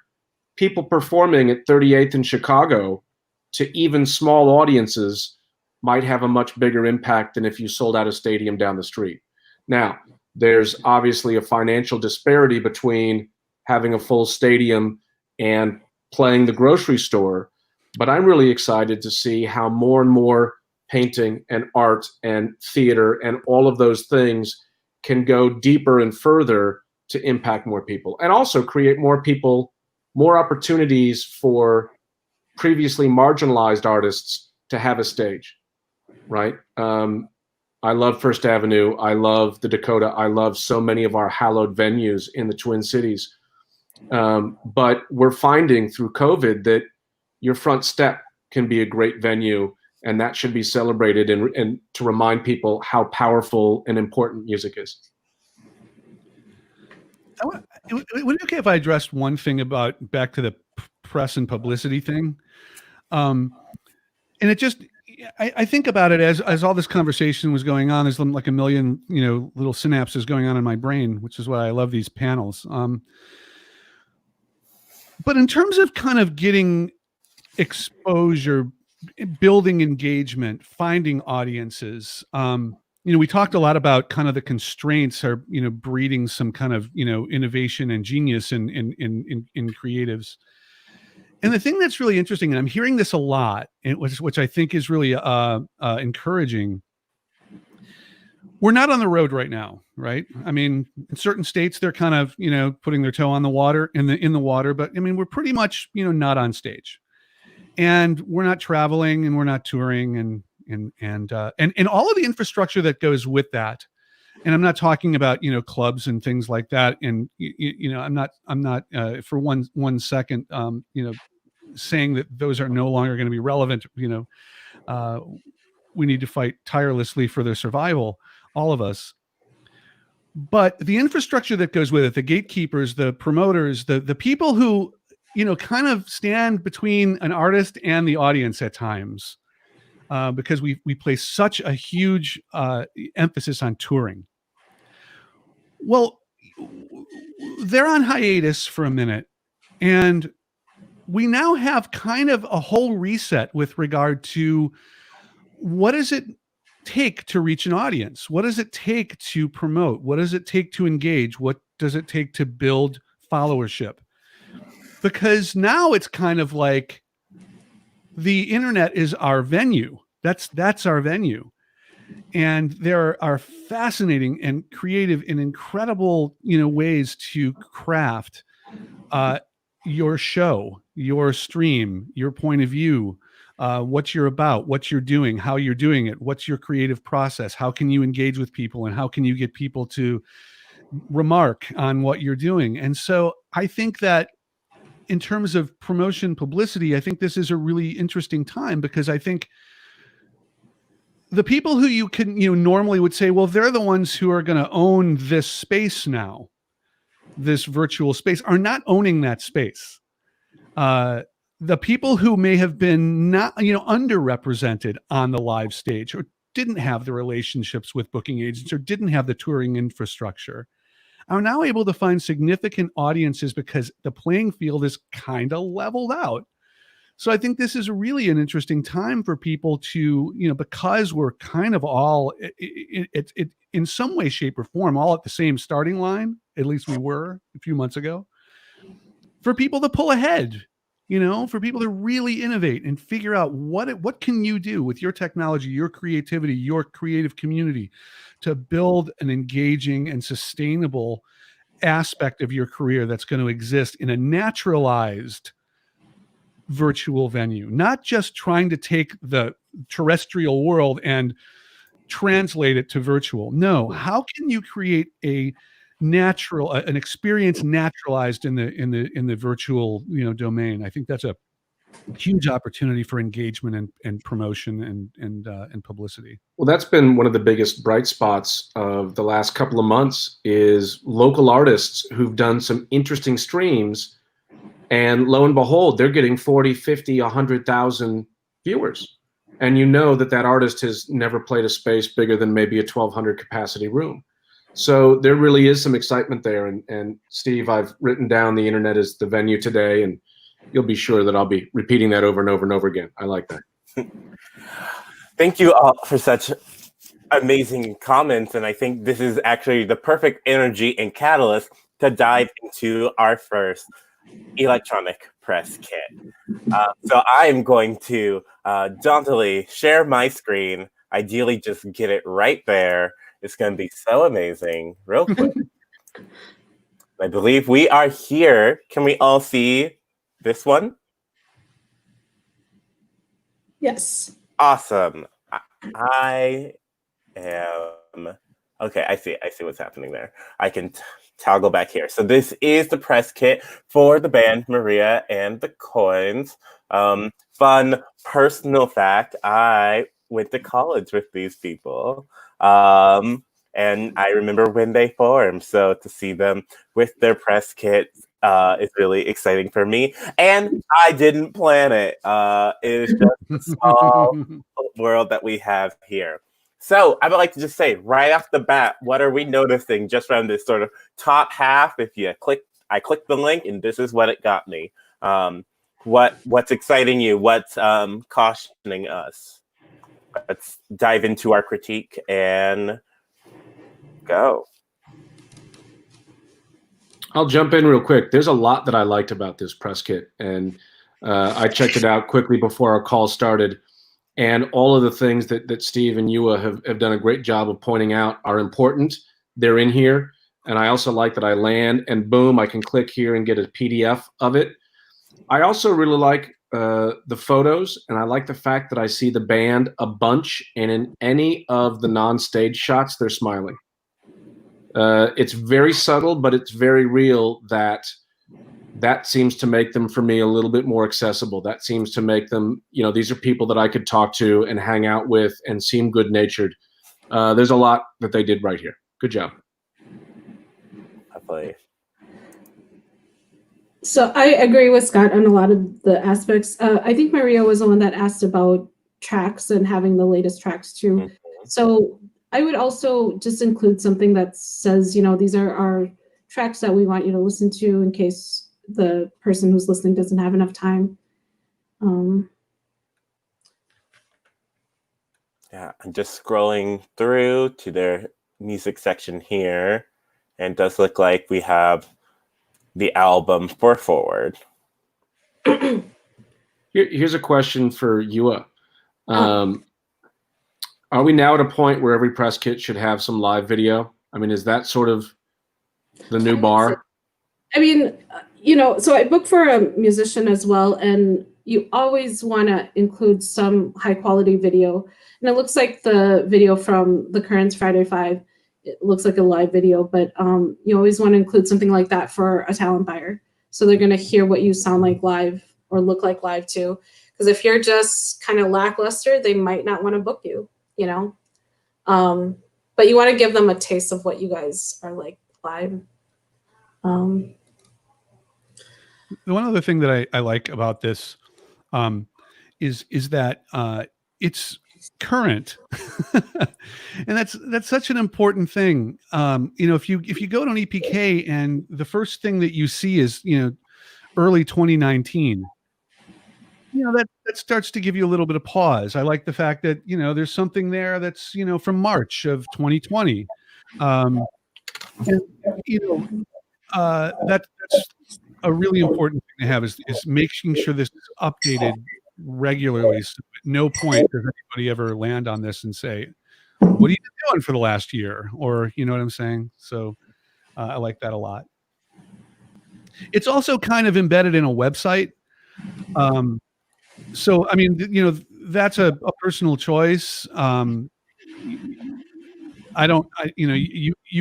people performing at 38th in Chicago to even small audiences might have a much bigger impact than if you sold out a stadium down the street. Now, there's obviously a financial disparity between having a full stadium and playing the grocery store, but I'm really excited to see how more and more painting and art and theater and all of those things can go deeper and further to impact more people, and also create more opportunities for previously marginalized artists to have a stage, right? I love First Avenue. I love the Dakota. I love so many of our hallowed venues in the Twin Cities. But we're finding through COVID that your front step can be a great venue, and that should be celebrated and to remind people how powerful and important music is. Would it be okay if I addressed one thing about back to the press and publicity thing? And it just, I think about it as all this conversation was going on, there's like a million, little synapses going on in my brain, which is why I love these panels. But in terms of kind of getting exposure, building engagement, finding audiences, we talked a lot about kind of the constraints are, breeding some kind of, innovation and genius in creatives. And the thing that's really interesting, and I'm hearing this a lot, which I think is really encouraging. We're not on the road right now, right? I mean, in certain states, they're kind of, putting their toe on the water in the water, but I mean, we're pretty much, not on stage, and we're not traveling, and we're not touring, and all of the infrastructure that goes with that. And I'm not talking about, clubs and things like that. And, I'm not for one second, saying that those are no longer going to be relevant. We need to fight tirelessly for their survival, all of us. But the infrastructure that goes with it, the gatekeepers, the promoters, the people who, kind of stand between an artist and the audience at times, because we place such a huge emphasis on touring. Well, they're on hiatus for a minute, and we now have kind of a whole reset with regard to what does it take to reach an audience? What does it take to promote? What does it take to engage? What does it take to build followership? Because now it's kind of like the internet is our venue. That's our venue. And there are fascinating and creative and incredible, ways to craft your show, your stream, your point of view, what you're about, what you're doing, how you're doing it, what's your creative process, how can you engage with people, and how can you get people to remark on what you're doing. And so I think that in terms of promotion, publicity, I think this is a really interesting time, because I think the people who you normally would say, well, they're the ones who are going to own this space now, this virtual space, are not owning that space. The people who may have been not, underrepresented on the live stage, or didn't have the relationships with booking agents, or didn't have the touring infrastructure, are now able to find significant audiences because the playing field is kind of leveled out. So I think this is really an interesting time for people to, because we're kind of all in some way, shape, or form, all at the same starting line, at least we were a few months ago, for people to pull ahead, for people to really innovate and figure out what can you do with your technology, your creativity, your creative community to build an engaging and sustainable aspect of your career that's going to exist in a naturalized virtual venue, not just trying to take the terrestrial world and translate it to virtual. No, how can you create an experience naturalized in the virtual domain? I think that's a huge opportunity for engagement and promotion and publicity. Well, that's been one of the biggest bright spots of the last couple of months, is local artists who've done some interesting streams. And lo and behold, they're getting 40, 50, 100,000 viewers. And that artist has never played a space bigger than maybe a 1,200 capacity room. So there really is some excitement there. And Steve, I've written down the internet is the venue today, and you'll be sure that I'll be repeating that over and over and over again. I like that. Thank you all for such amazing comments. And I think this is actually the perfect energy and catalyst to dive into our first electronic press kit. So I'm going to jauntily share my screen, ideally just get it right there, It's going to be so amazing. Real quick. I believe we are here. Can we all see this one? Yes. Awesome. I am okay. I see what's happening there. I can toggle back here. So this is the press kit for the band Maria and the Coins. Fun personal fact: I went to college with these people, and I remember when they formed. So to see them with their press kit is really exciting for me. And I didn't plan it. It is just a small world that we have here. So I would like to just say right off the bat, what are we noticing just from this sort of top half? If you I clicked the link and this is what it got me. What's exciting you? What's cautioning us? Let's dive into our critique and go. I'll jump in real quick. There's a lot that I liked about this press kit, and I checked it out quickly before our call started. And all of the things that Steve and Yua have done a great job of pointing out are important. They're in here. And I also like that I land and boom, I can click here and get a PDF of it. I also really like the photos, and I like the fact that I see the band a bunch, and in any of the non-stage shots, they're smiling. It's very subtle, but it's very real that seems to make them, for me, a little bit more accessible. That seems to make them, these are people that I could talk to and hang out with and seem good-natured. There's a lot that they did right here. Good job. Definitely. So I agree with Scott on a lot of the aspects. I think Maria was the one that asked about tracks and having the latest tracks too. Mm-hmm. So I would also just include something that says, these are our tracks that we want you to listen to in case the person who's listening doesn't have enough time. Yeah, I'm just scrolling through to their music section here, and it does look like we have the album for Forward. Here's a question for Yua. Are we now at a point where every press kit should have some live video? I mean, is that sort of the new bar? I mean, so I book for a musician as well, and you always want to include some high quality video. And it looks like the video from the Currents Friday 5, it looks like a live video, but you always want to include something like that for a talent buyer. So they're going to hear what you sound like live or look like live too. Because if you're just kind of lackluster, they might not want to book you, but you want to give them a taste of what you guys are like live. The one other thing that I like about this is that it's current, and that's such an important thing. If you go to an EPK and the first thing that you see is early 2019, that starts to give you a little bit of pause. I like the fact that there's something there that's from March of 2020. That's a really important thing to have is making sure this is updated regularly. So at no point does anybody ever land on this and say, what are you doing for the last year? Or, you know what I'm saying? So I like that a lot. It's also kind of embedded in a website. So, I mean, that's a personal choice. You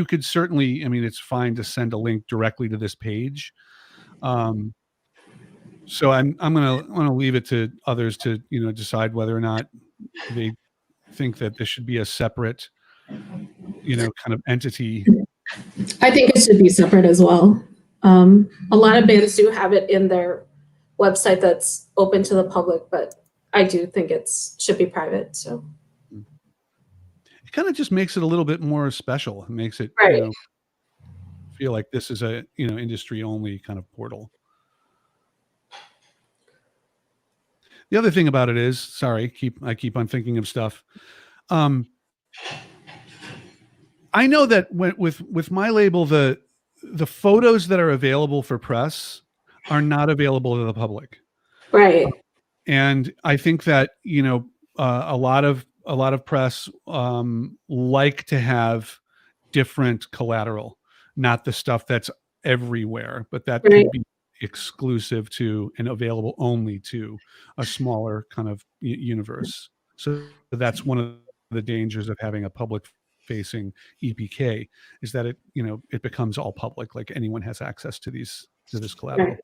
could certainly, it's fine to send a link directly to this page. So I'm gonna leave it to others to decide whether or not they think that this should be a separate kind of entity. I think it should be separate as well. A lot of bands do have it in their website that's open to the public, but I do think should be private. So it kind of just makes it a little bit more special. It makes it right. Feel like this is a industry only kind of portal. The other thing about it is, sorry, I keep on thinking of stuff. I know that with my label, the photos that are available for press are not available to the public. Right. And I think that a lot of a lot of press like to have different collateral, not the stuff that's everywhere, but that Right. could be exclusive to and available only to a smaller kind of universe. So that's one of the dangers of having a public facing EPK, is that it, you know, it becomes all public, like anyone has access to this collateral. Right.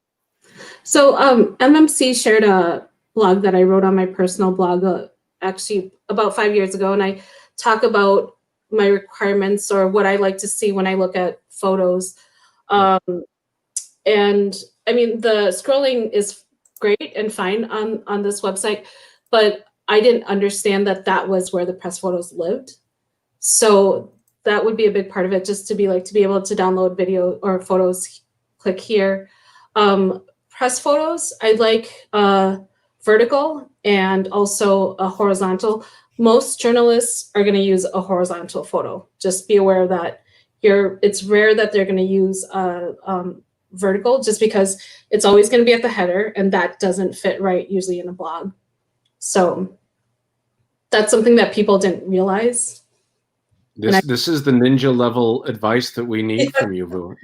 So MMC shared a blog that I wrote on my personal blog actually about 5 years ago, and I talk about my requirements or what I like to see when I look at photos. And I mean, the scrolling is great and fine on this website, but I didn't understand that that was where the press photos lived. So that would be a big part of it, just to be able to download video or photos, click here. Press photos, I like vertical and also a horizontal. Most journalists are going to use a horizontal photo. Just be aware of that. It's rare that they're going to use vertical, just because it's always going to be at the header, and that doesn't fit right usually in a blog. So that's something that people didn't realize. This is the ninja level advice that we need from you, Vu.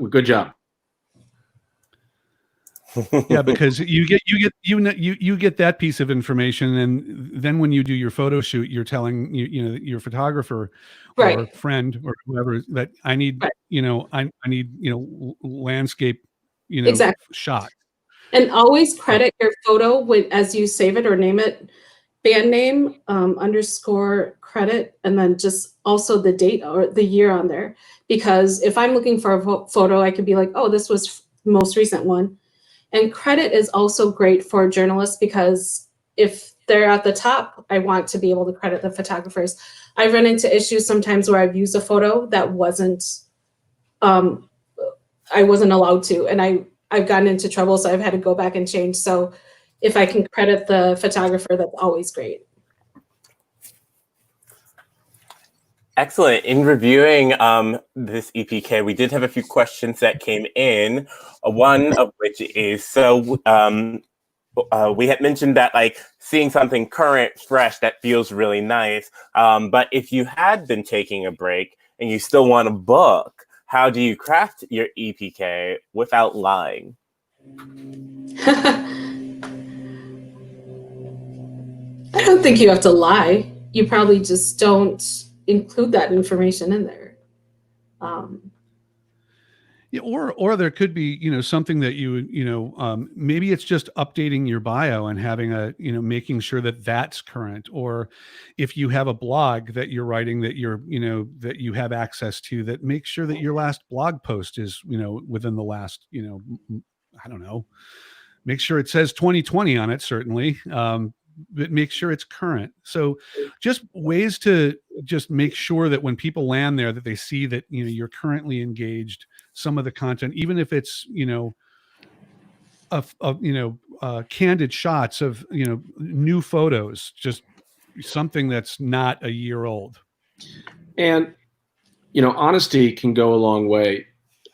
Good job. Yeah, because you get that piece of information, and then when you do your photo shoot, you're telling your photographer or friend or whoever that I need I need landscape exactly. shot. And always credit your photo as you save it or name it, band name underscore credit, and then just also the date or the year on there. Because if I'm looking for a photo, I could be like, oh, this was the most recent one. And credit is also great for journalists, because if they're at the top, I want to be able to credit the photographers. I've run into issues sometimes where I've used a photo that I wasn't allowed to, and I've gotten into trouble, so I've had to go back and change. So if I can credit the photographer, that's always great. Excellent. In reviewing this EPK, we did have a few questions that came in. One of which is, so we had mentioned that like seeing something current, fresh, that feels really nice. But if you had been taking a break and you still want to book, how do you craft your EPK without lying? I don't think you have to lie. You probably just don't include that information in there. Yeah, or there could be something that you maybe it's just updating your bio and having making sure that that's current, or if you have a blog that you're writing that that you have access to, that make sure that your last blog post is within the last I don't know, make sure it says 2020 on it, certainly, but make sure it's current. So just ways to just make sure that when people land there, that they see that you're currently engaged. Some of the content, even if it's candid shots of new photos, just something that's not a year old. And honesty can go a long way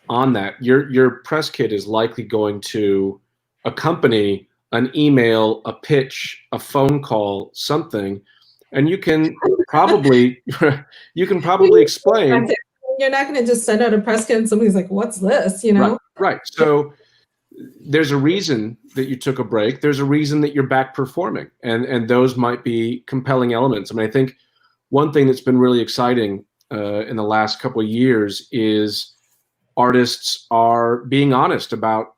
on that. Your press kit is likely going to accompany an email, a pitch, a phone call, something, and you can probably explain. You're not going to just send out a press kit and somebody's like, "What's this?" Right. So there's a reason that you took a break. There's a reason that you're back performing, and those might be compelling elements. I mean, I think one thing that's been really exciting in the last couple of years is artists are being honest about,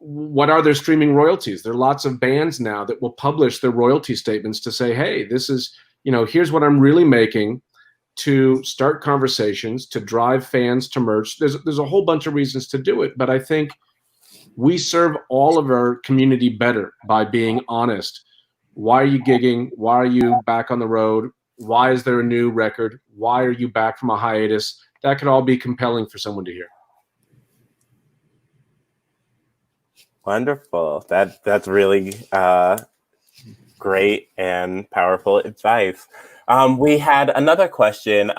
what are their streaming royalties. There are lots of bands now that will publish their royalty statements to say, hey, this is, here's what I'm really making, to start conversations, to drive fans to merch. There's a whole bunch of reasons to do it, but I think we serve all of our community better by being honest. Why are you gigging? Why are you back on the road? Why is there a new record? Why are you back from a hiatus? That could all be compelling for someone to hear. Wonderful. That's really great and powerful advice. We had another question.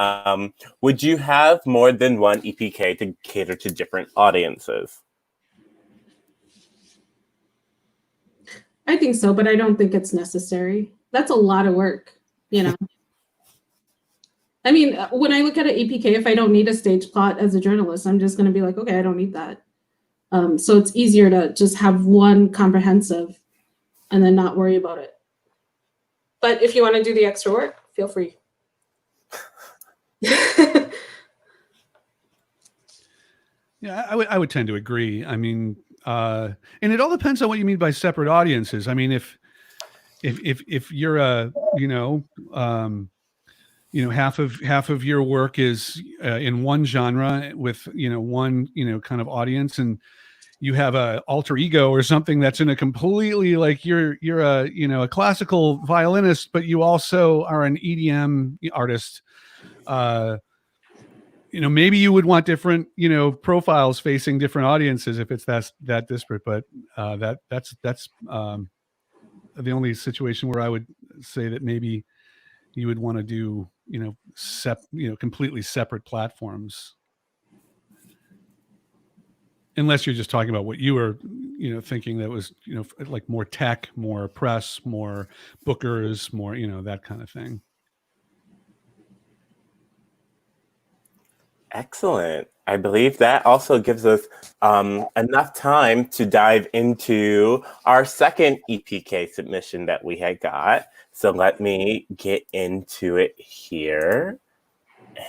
Would you have more than one EPK to cater to different audiences? I think so, but I don't think it's necessary. that's a lot of work, you know. I mean, when I look at an EPK, if I don't need a stage plot as a journalist, I'm just going to be like, okay, I don't need that. So it's easier to just have one comprehensive and then not worry about it. But if you want to do the extra work, feel free. Yeah, I would tend to agree. I mean, and it all depends on what you mean by separate audiences. I mean, if you're a, half of your work is in one genre with, one, kind of audience, and you have a alter ego or something that's in a completely, like, you're a, a classical violinist, but you also are an EDM artist. Maybe you would want different, profiles facing different audiences if it's that disparate, but that's the only situation where I would say that maybe you would want to do, completely separate platforms. Unless you're just talking about what you were, thinking that was, like more tech, more press, more bookers, more, that kind of thing. Excellent. I believe that also gives us enough time to dive into our second EPK submission that we had got. So let me get into it here.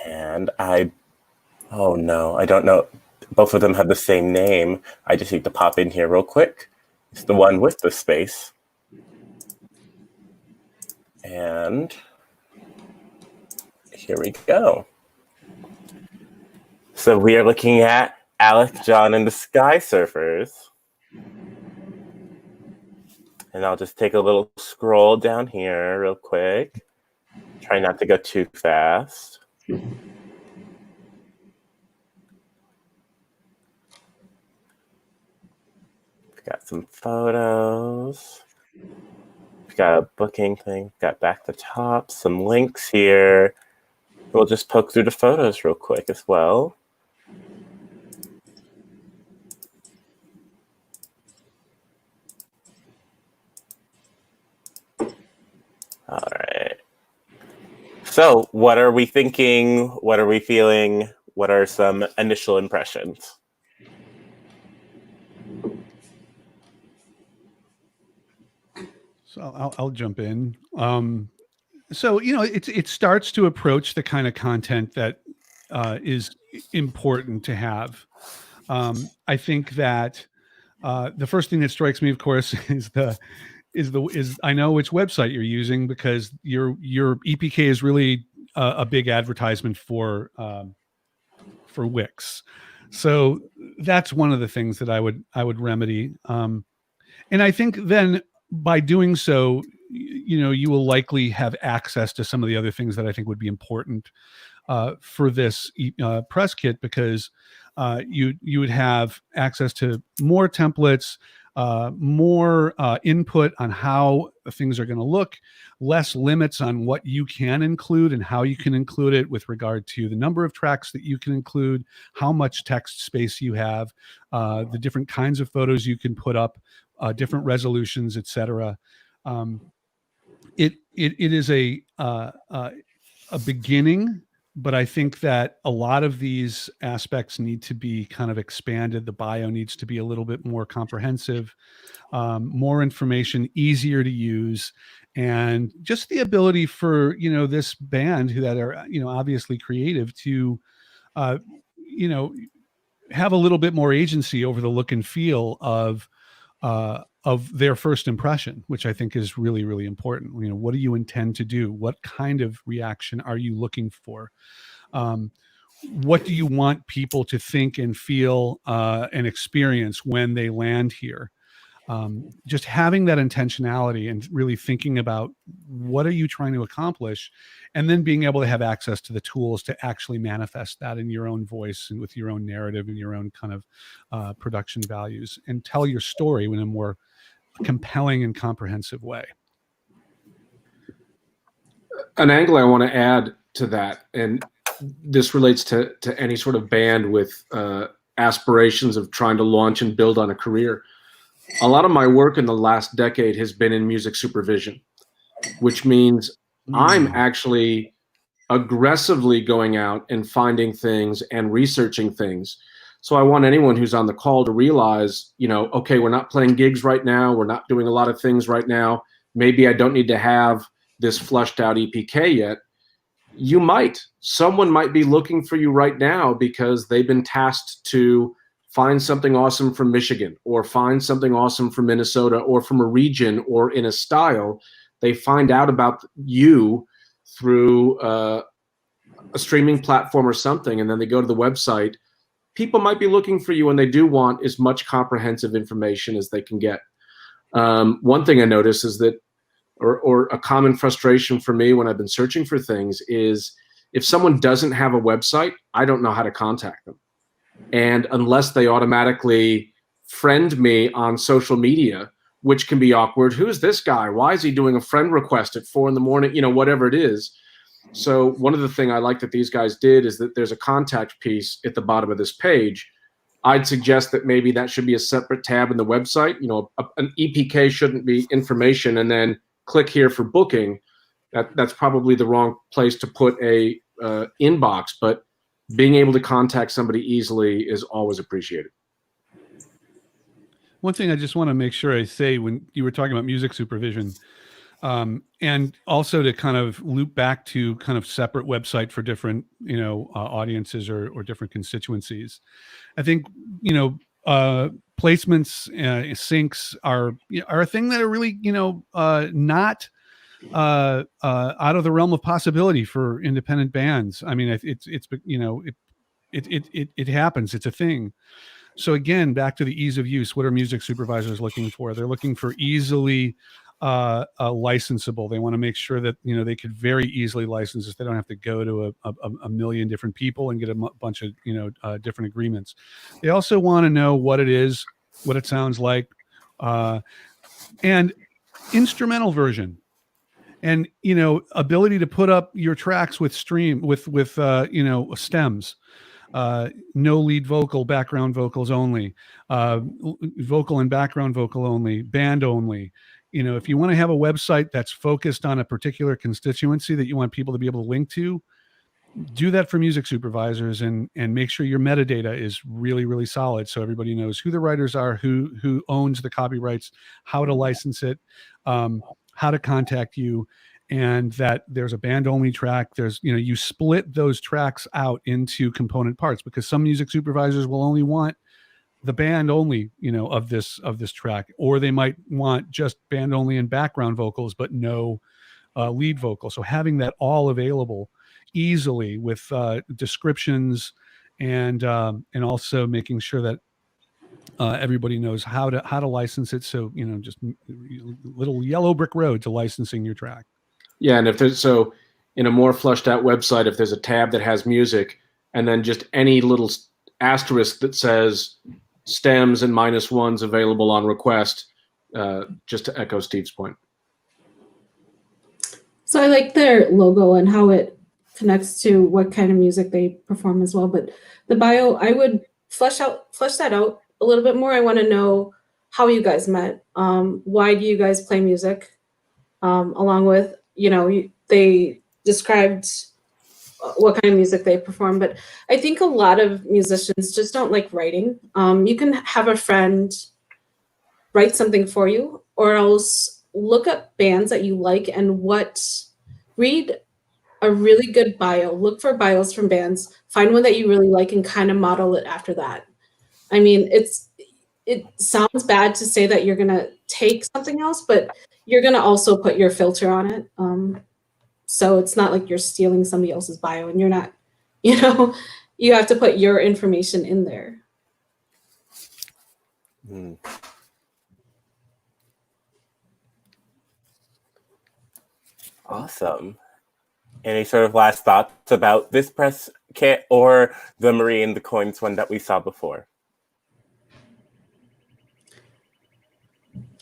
And oh no, I don't know. Both of them have the same name. I just need to pop in here real quick. It's the one with the space. And here we go. So we are looking at Alec, John, and the Sky Surfers. And I'll just take a little scroll down here real quick. Try not to go too fast. We've got some photos. We've got a booking thing. Got back to top, some links here. We'll just poke through the photos real quick as well. All right. So what are we thinking? What are we feeling? What are some initial impressions? So I'll jump in. So, it starts to approach the kind of content that is important to have. I think that the first thing that strikes me, of course, is I know which website you're using, because your EPK is really a big advertisement for Wix. So that's one of the things that I would remedy. And I think then by doing so, you will likely have access to some of the other things that I think would be important for this press kit, because you would have access to more templates, more input on how things are going to look, less limits on what you can include and how you can include it with regard to the number of tracks that you can include, how much text space you have, the different kinds of photos you can put up, different resolutions, etc. It is a beginning, but I think that a lot of these aspects need to be kind of expanded. The bio needs to be a little bit more comprehensive, more information, easier to use, and just the ability for, this band that are, obviously creative to, have a little bit more agency over the look and feel of their first impression, which I think is really, really important. What do you intend to do? What kind of reaction are you looking for? What do you want people to think and feel and experience when they land here? Just having that intentionality and really thinking about what are you trying to accomplish, and then being able to have access to the tools to actually manifest that in your own voice and with your own narrative and your own kind of production values, and tell your story in a more compelling and comprehensive way. An angle I want to add to that, and this relates to any sort of band with aspirations of trying to launch and build on a career. A lot of my work in the last decade has been in music supervision. which means I'm actually aggressively going out and finding things and researching things. So I want anyone who's on the call to realize, you know, okay, we're not playing gigs right now. We're not doing a lot of things right now. Maybe I don't need to have this flushed out EPK yet. You might. Someone might be looking for you right now because they've been tasked to find something awesome from Michigan, or find something awesome from Minnesota, or from a region, or in a style. They find out about you through a streaming platform or something, and then they go to the website. People might be looking for you, and they do want as much comprehensive information as they can get. One thing I notice is that, or a common frustration for me when I've been searching for things, is if someone doesn't have a website, I don't know how to contact them. And unless they automatically friend me on social media, which can be awkward. Who's this guy? Why is he doing a friend request at 4 a.m? You know, whatever it is. So one of the things I like that these guys did is that there's a contact piece at the bottom of this page. I'd suggest that maybe that should be a separate tab in the website. You know, an EPK shouldn't be information and then click here for booking. That's probably the wrong place to put a inbox, but being able to contact somebody easily is always appreciated. One thing I just want to make sure I say, when you were talking about music supervision, and also to kind of loop back to kind of separate website for different, you know, audiences or different constituencies. I think, you know, placements, syncs are a thing that are really, you know, not out of the realm of possibility for independent bands. I mean, it's you know, it happens. It's a thing. So again, back to the ease of use. What are music supervisors looking for? They're looking for easily licensable. They want to make sure that, you know, they could very easily license this. They don't have to go to a million different people and get a bunch of, you know, different agreements. They also want to know what it is, what it sounds like, and instrumental version. And, you know, ability to put up your tracks with you know, stems. No lead vocal, background vocals only, vocal and background vocal only, band only. You know, if you want to have a website that's focused on a particular constituency that you want people to be able to link to, do that for music supervisors, and make sure your metadata is really, really solid, so everybody knows who the writers are, who owns the copyrights, how to license it, how to contact you, and that there's a band only track. There's, you know, you split those tracks out into component parts, because some music supervisors will only want the band only, you know, of this track, or they might want just band only and background vocals, but no lead vocal. So having that all available easily with descriptions, and also making sure that everybody knows how to license it. So, you know, just little yellow brick road to licensing your track. Yeah, and if there's, so in a more flushed out website, if there's a tab that has music, and then just any little asterisk that says stems and -1s available on request, just to echo Steve's point. So I like their logo and how it connects to what kind of music they perform as well. But the bio, I would flesh that out a little bit more. I want to know how you guys met. Why do you guys play music? Along with, you know, they described what kind of music they perform. But I think a lot of musicians just don't like writing. You can have a friend write something for you, or else look up bands that you like and read a really good bio. Look for bios from bands, find one that you really like, and kind of model it after that. I mean, it sounds bad to say that you're gonna take something else, but you're gonna also put your filter on it. So it's not like you're stealing somebody else's bio, and you're not, you know, you have to put your information in there. Awesome. Any sort of last thoughts about this press kit or the Marie and the Coins one that we saw before?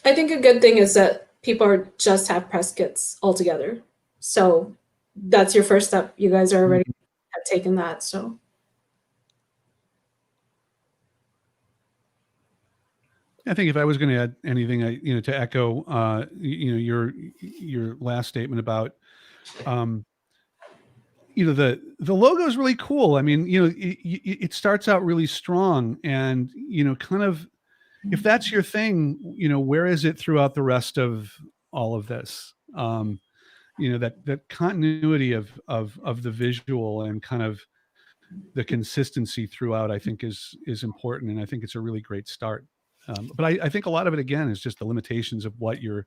I think a good thing is that people just have press kits altogether. So that's your first step. You guys are already have taken that. So I think if I was going to add anything, to echo, your last statement about, the logo is really cool. I mean, it starts out really strong, and kind of, if that's your thing, where is it throughout the rest of all of this? That continuity of the visual and kind of the consistency throughout, I think is important, and I think it's a really great start. But I think a lot of it, again, is just the limitations of what you're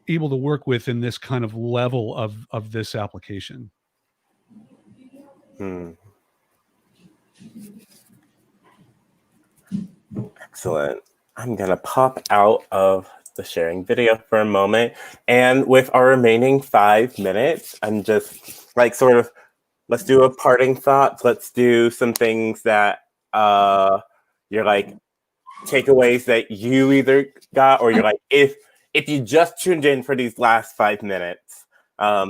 able to work with in this kind of level of this application. Excellent. I'm gonna pop out of the sharing video for a moment, and with our remaining 5 minutes, I'm just like let's do a parting thoughts. Let's do some things that you're like takeaways that you either got, or you're like, if you just tuned in for these last 5 minutes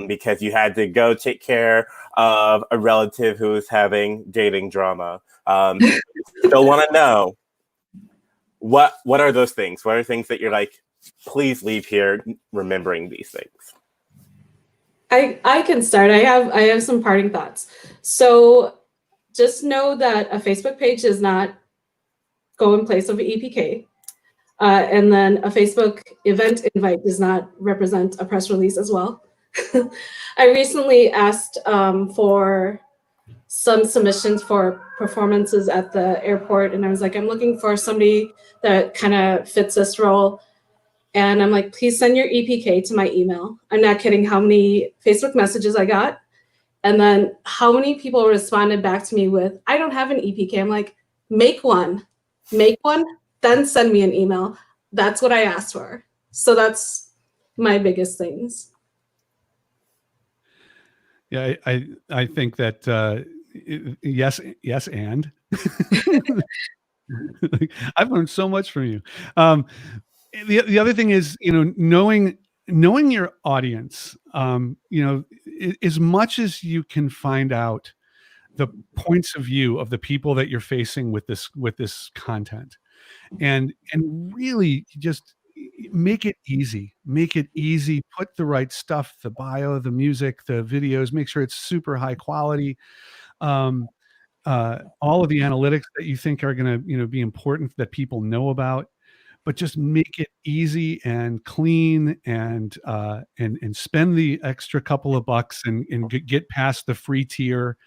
because you had to go take care of a relative who was having dating drama, still want to know what are those things? What are things that you're like, please leave here remembering these things? I can start. I have some parting thoughts. So just know that a Facebook page does not go in place of an EPK. And then a Facebook event invite does not represent a press release as well. I recently asked for some submissions for performances at the airport, and I was like, I'm looking for somebody that kind of fits this role. And I'm like, please send your EPK to my email. I'm not kidding how many Facebook messages I got. And then how many people responded back to me with, I don't have an EPK. I'm like, make one, then send me an email. That's what I asked for. So that's my biggest things. Yeah, I think that yes, and I've learned so much from you. The other thing is, knowing your audience. As much as you can find out the points of view of the people that you're facing with this content, and really just make it easy. Put the right stuff, the bio, the music, the videos, make sure it's super high quality. All of the analytics that you think are going to, be important that people know about, but just make it easy and clean, and spend the extra couple of bucks and get past the free tier,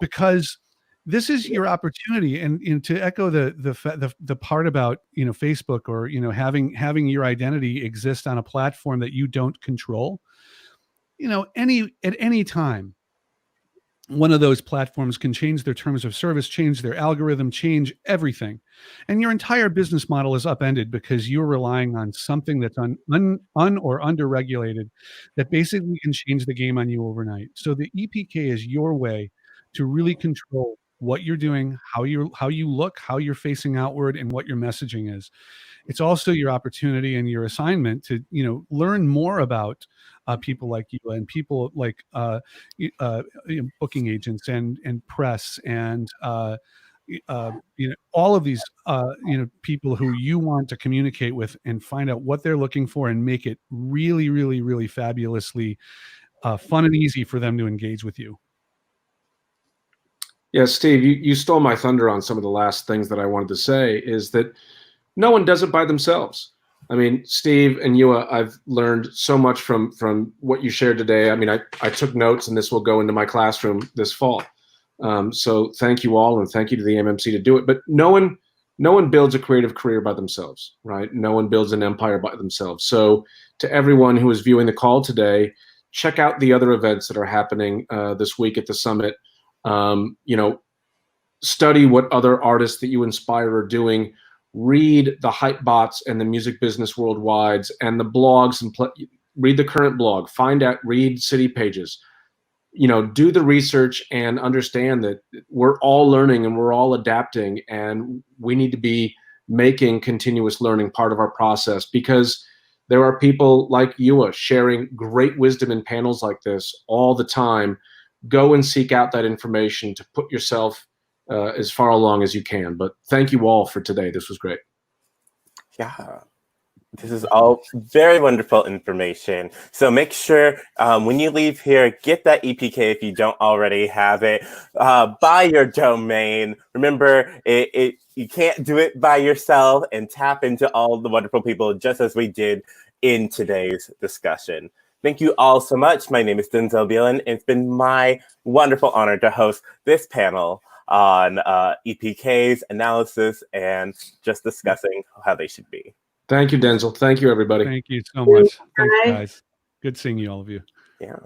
because this is your opportunity. And to echo the part about, Facebook, or, having your identity exist on a platform that you don't control, at any time, one of those platforms can change their terms of service, change their algorithm, change everything. And your entire business model is upended because you're relying on something that's un or under-regulated, that basically can change the game on you overnight. So the EPK is your way to really control what you're doing, how you look, how you're facing outward, and what your messaging is. It's also your opportunity and your assignment to, learn more about people like you, and people like booking agents and press, and all of these people who you want to communicate with, and find out what they're looking for, and make it really, really, really fabulously fun and easy for them to engage with you. Yeah, Steve, you stole my thunder on some of the last things that I wanted to say, is that no one does it by themselves. I mean, Steve and you, I've learned so much from what you shared today. I mean, I took notes, and this will go into my classroom this fall. So thank you all, and thank you to the MMC to do it. But no one builds a creative career by themselves, right? No one builds an empire by themselves. So to everyone who is viewing the call today, check out the other events that are happening this week at the summit. Study what other artists that you inspire are doing. Read the hype bots and the music business worldwides and the blogs, and read the current blog. Read city pages. Do the research and understand that we're all learning and we're all adapting, and we need to be making continuous learning part of our process, because there are people like you sharing great wisdom in panels like this all the time. Go and seek out that information to put yourself as far along as you can. But thank you all for today. This was great. Yeah. This is all very wonderful information. So make sure when you leave here, get that EPK if you don't already have it. Buy your domain. Remember, you can't do it by yourself, and tap into all the wonderful people just as we did in today's discussion. Thank you all so much. My name is Denzel Beelan, and it's been my wonderful honor to host this panel on EPKs, analysis, and just discussing how they should be. Thank you, Denzel. Thank you, everybody. Thank you so much. Thanks, Bye. guys. Good seeing you, all of you. Yeah.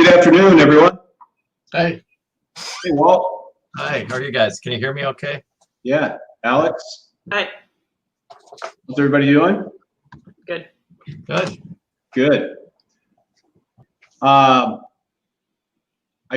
Good afternoon, everyone. Hey. Hey, Walt. Hi, how are you guys? Can you hear me okay? Yeah. Alex? Hi. How's everybody doing? Good. Good. Good. I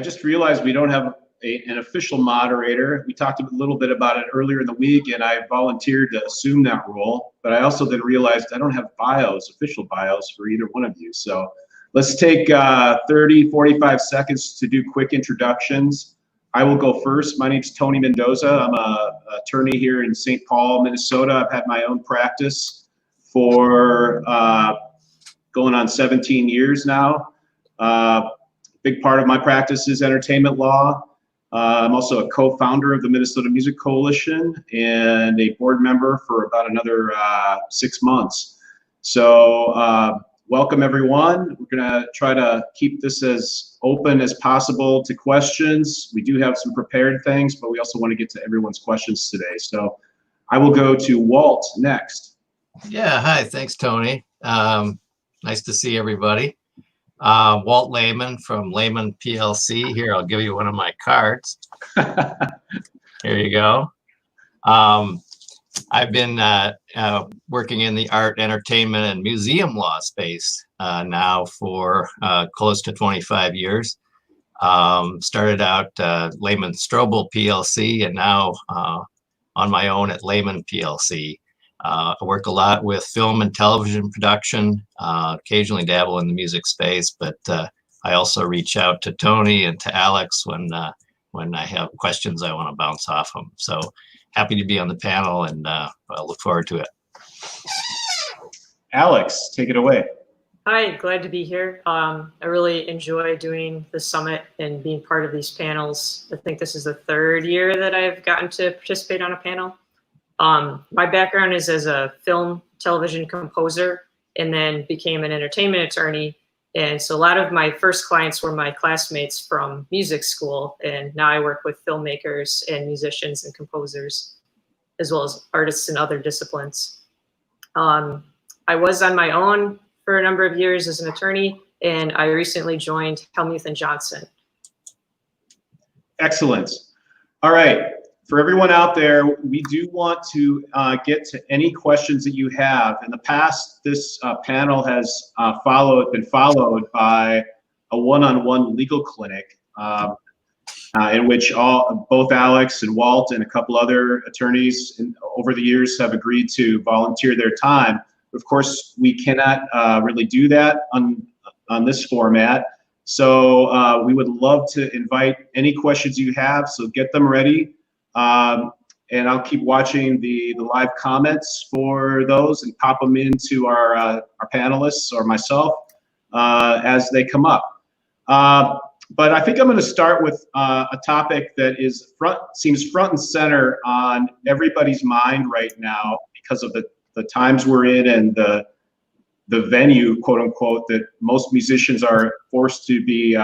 just realized we don't have an official moderator. We talked a little bit about it earlier in the week, and I volunteered to assume that role. But I also then realized I don't have official bios for either one of you. So let's take 30, 45 seconds to do quick introductions. I will go first. My name's Tony Mendoza. I'm an attorney here in St. Paul, Minnesota. I've had my own practice for going on 17 years now. Big part of my practice is entertainment law. I'm also a co-founder of the Minnesota Music Coalition and a board member for about another 6 months. So welcome everyone. We're gonna try to keep this as open as possible to questions. We do have some prepared things, but we also want to get to everyone's questions today. So I will go to Walt next. Yeah, hi, thanks, Tony. Nice to see everybody. Walt Lehman from Lehman PLC. Here, I'll give you one of my cards. Here you go. I've been working in the art, entertainment, and museum law space now for close to 25 years. Started out Lehman Strobel PLC, and now on my own at Lehman PLC. I work a lot with film and television production, occasionally dabble in the music space, but I also reach out to Tony and to Alex when I have questions I want to bounce off them. So happy to be on the panel, and I look forward to it. Alex, take it away. Hi, glad to be here. I really enjoy doing the summit and being part of these panels. I think this is the 3rd year that I've gotten to participate on a panel. My background is as a film, television composer, and then became an entertainment attorney. And so a lot of my first clients were my classmates from music school. And now I work with filmmakers and musicians and composers, as well as artists in other disciplines. I was on my own for a number of years as an attorney, and I recently joined Helmuth & Johnson. Excellent. All right. For everyone out there, we do want to get to any questions that you have. In the past, this panel has been followed by a one-on-one legal clinic in which both Alex and Walt and a couple other attorneys over the years have agreed to volunteer their time. Of course, we cannot really do that on this format. So we would love to invite any questions you have, so get them ready. And I'll keep watching the live comments for those and pop them into our panelists or myself as they come up. But I think I'm going to start with a topic that seems front and center on everybody's mind right now because of the times we're in and the venue, quote unquote, that most musicians are forced to be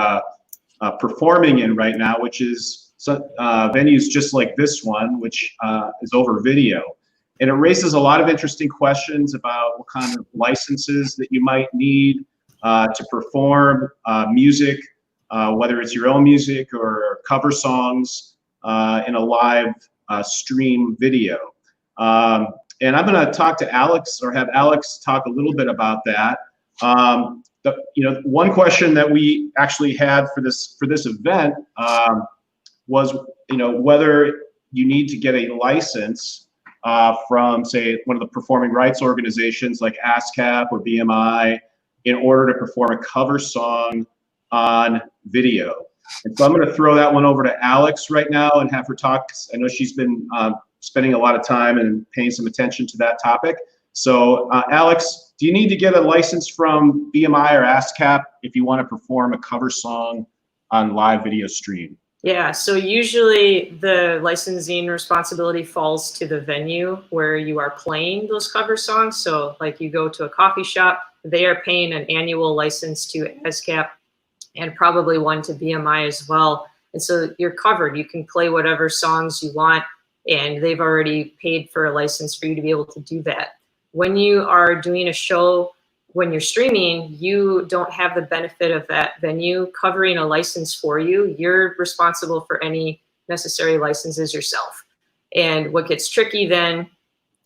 performing in right now, which is venues just like this one, which is over video. And it raises a lot of interesting questions about what kind of licenses that you might need to perform music, whether it's your own music or cover songs in a live stream video. And I'm going to talk to Alex, or have Alex talk a little bit about that. One question that we actually had for this event was, whether you need to get a license from, say, one of the performing rights organizations like ASCAP or BMI in order to perform a cover song on video. And so I'm going to throw that one over to Alex right now and have her talk. I know she's been spending a lot of time and paying some attention to that topic. So Alex, do you need to get a license from BMI or ASCAP if you want to perform a cover song on live video stream? Yeah, so usually the licensing responsibility falls to the venue where you are playing those cover songs. So like you go to a coffee shop, they are paying an annual license to ASCAP and probably one to BMI as well. And so you're covered. You can play whatever songs you want, and they've already paid for a license for you to be able to do that. When you are doing a show when you're streaming, you don't have the benefit of that venue covering a license for you. You're responsible for any necessary licenses yourself. And what gets tricky then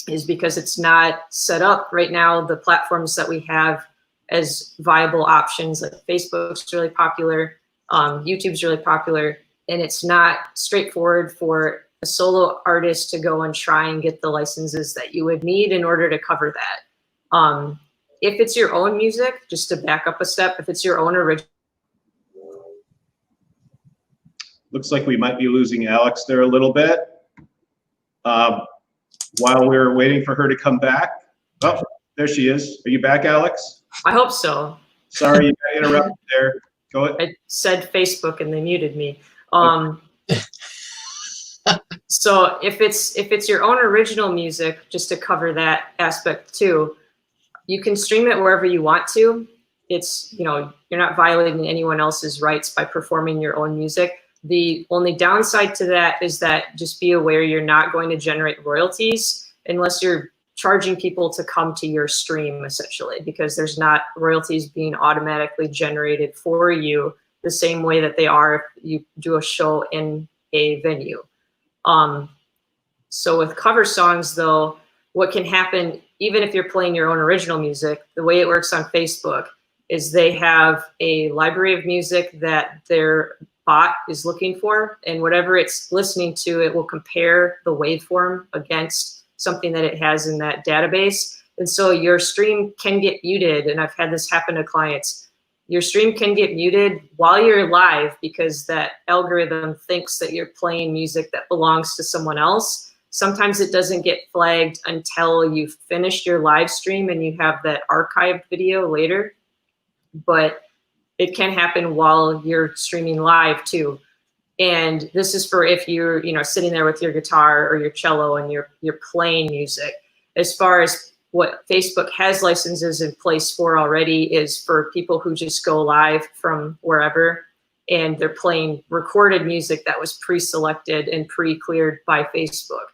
is because it's not set up right now, the platforms that we have as viable options, like Facebook's really popular, YouTube's really popular, and it's not straightforward for a solo artist to go and try and get the licenses that you would need in order to cover that. If it's your own music, just to back up a step, if it's your own original. Looks like we might be losing Alex there a little bit. While we're waiting for her to come back. Oh, there she is. Are you back, Alex? I hope so. Sorry, you got interrupted there. Go ahead. I said Facebook and they muted me. So if it's your own original music, just to cover that aspect too, you can stream it wherever you want to. It's, you know, you're not violating anyone else's rights by performing your own music. The only downside to that is that just be aware you're not going to generate royalties unless you're charging people to come to your stream, essentially, because there's not royalties being automatically generated for you the same way that they are if you do a show in a venue. So with cover songs, though, what can happen, even if you're playing your own original music, the way it works on Facebook is they have a library of music that their bot is looking for, and whatever it's listening to, it will compare the waveform against something that it has in that database. And so your stream can get muted, and I've had this happen to clients. Your stream can get muted while you're live because that algorithm thinks that you're playing music that belongs to someone else. Sometimes it doesn't get flagged until you've finished your live stream and you have that archived video later. But it can happen while you're streaming live too. And this is for if you're, you know, sitting there with your guitar or your cello and you're playing music. As far as what Facebook has licenses in place for already is for people who just go live from wherever and they're playing recorded music that was pre-selected and pre-cleared by Facebook.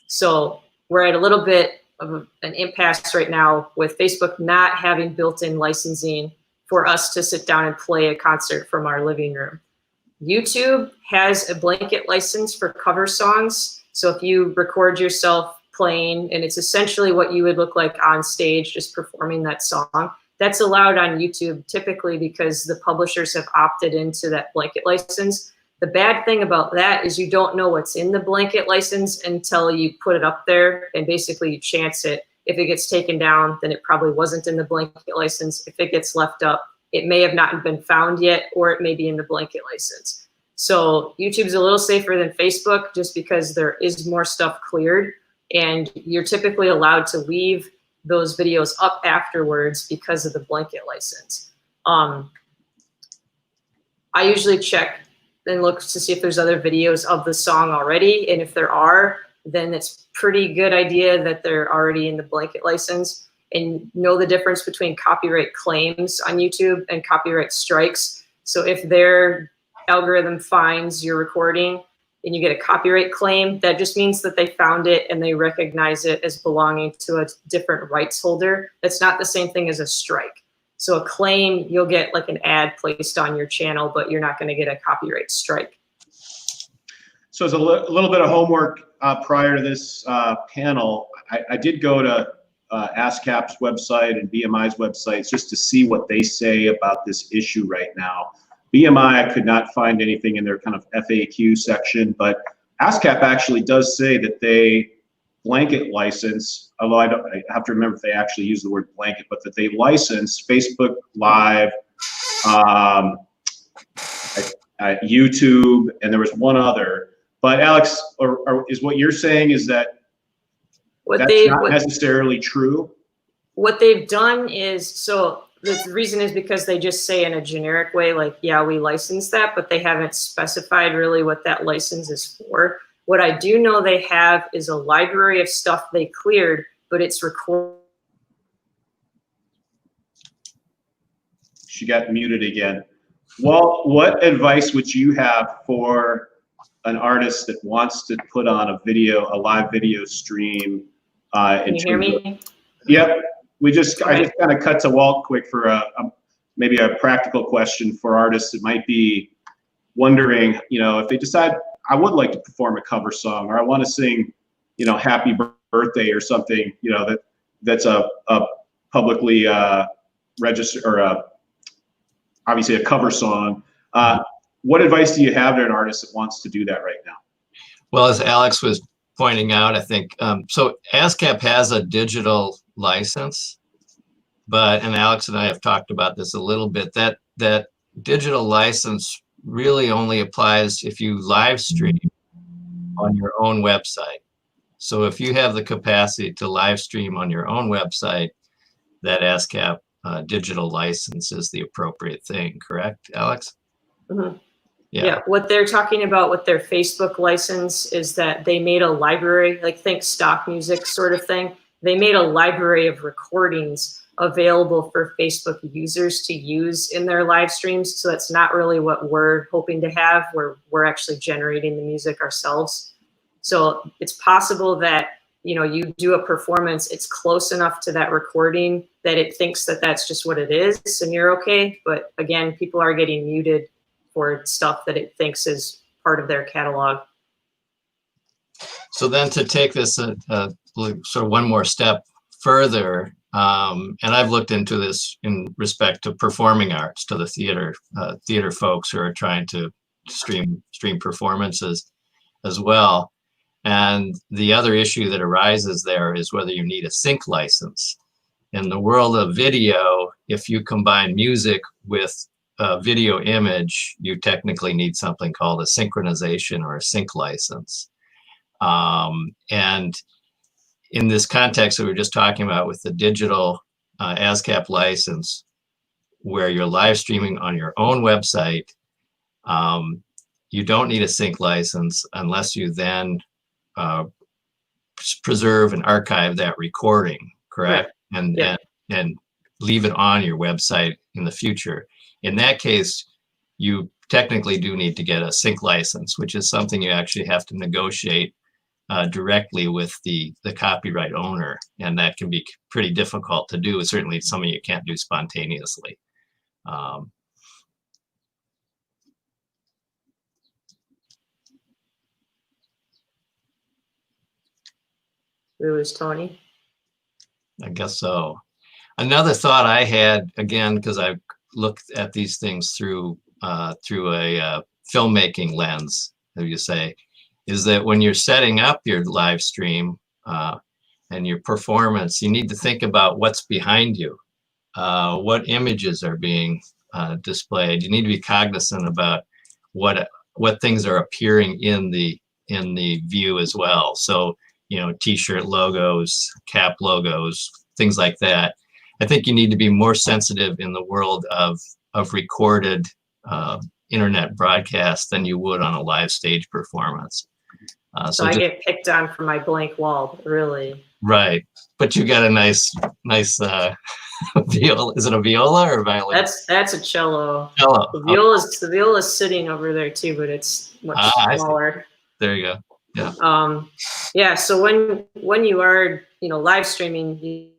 So we're at a little bit of an impasse right now with Facebook not having built-in licensing for us to sit down and play a concert from our living room. YouTube has a blanket license for cover songs. So if you record yourself playing, and it's essentially what you would look like on stage, just performing that song, that's allowed on YouTube typically because the publishers have opted into that blanket license. The bad thing about that is you don't know what's in the blanket license until you put it up there and basically you chance it. If it gets taken down, then it probably wasn't in the blanket license. If it gets left up, it may have not been found yet, or it may be in the blanket license. So YouTube's a little safer than Facebook just because there is more stuff cleared, and you're typically allowed to leave those videos up afterwards because of the blanket license. I usually check and look to see if there's other videos of the song already, and if there are, then it's pretty good idea that they're already in the blanket license, and know the difference between copyright claims on YouTube and copyright strikes. So if their algorithm finds your recording and you get a copyright claim, that just means that they found it and they recognize it as belonging to a different rights holder. That's not the same thing as a strike. So a claim, you'll get like an ad placed on your channel, but you're not going to get a copyright strike. So as a little bit of homework prior to this panel, I did go to ASCAP's website and BMI's websites just to see what they say about this issue right now. BMI, I could not find anything in their kind of FAQ section, but ASCAP actually does say that they blanket license, although I have to remember if they actually use the word blanket, but that they license Facebook Live, YouTube, and there was one other. But Alex, is what you're saying is that that's not necessarily true? What they've done is, so the reason is because they just say in a generic way, like, yeah, we license that, but they haven't specified really what that license is for. What I do know they have is a library of stuff they cleared, but it's recorded. She got muted again. Well, what advice would you have for an artist that wants to put on a live video stream? Can you hear me? Yep. I just kind of cut to Walt quick for maybe a practical question for artists that might be wondering, if they decide I would like to perform a cover song, or I want to sing, Happy Birthday or something, that's a publicly registered, or obviously a cover song. What advice do you have to an artist that wants to do that right now? Well, as Alex was pointing out, I think, so ASCAP has a digital license, and Alex and I have talked about this a little bit, that digital license really only applies if you live stream on your own website. So if you have the capacity to live stream on your own website, that ASCAP digital license is the appropriate thing, correct, Alex? Mm-hmm. Yeah. What they're talking about with their Facebook license is that they made a library, like think stock music sort of thing. They made a library of recordings available for Facebook users to use in their live streams. So that's not really what we're hoping to have, where we're actually generating the music ourselves. So it's possible that, you do a performance, it's close enough to that recording that it thinks that that's just what it is and you're okay. But again, people are getting muted for stuff that it thinks is part of their catalog. So then to take this sort of one more step further, and I've looked into this in respect to performing arts, to the theater folks who are trying to stream performances as well. And the other issue that arises there is whether you need a sync license. In the world of video, if you combine music with a video image, you technically need something called a synchronization or a sync license. And in this context that we were just talking about with the digital ASCAP license, where you're live streaming on your own website, you don't need a sync license unless you then preserve and archive that recording, correct? Right. And leave it on your website in the future. In that case, you technically do need to get a sync license, which is something you actually have to negotiate directly with the copyright owner, and that can be pretty difficult to do. Certainly, it's something you can't do spontaneously. It was Tony. I guess so. Another thought I had, again, because I looked at these things through a filmmaking lens, as you say, is that when you're setting up your live stream and your performance, you need to think about what's behind you, what images are being displayed. You need to be cognizant about what things are appearing in the view as well. So, T-shirt logos, cap logos, things like that. I think you need to be more sensitive in the world of recorded internet broadcast than you would on a live stage performance. So I get picked on for my blank wall, really. Right, but you got a nice viola. Is it a viola or a violin? That's a cello. Cello. The viola is sitting over there too, but it's much smaller. There you go. Yeah. Yeah. So when you are live streaming, you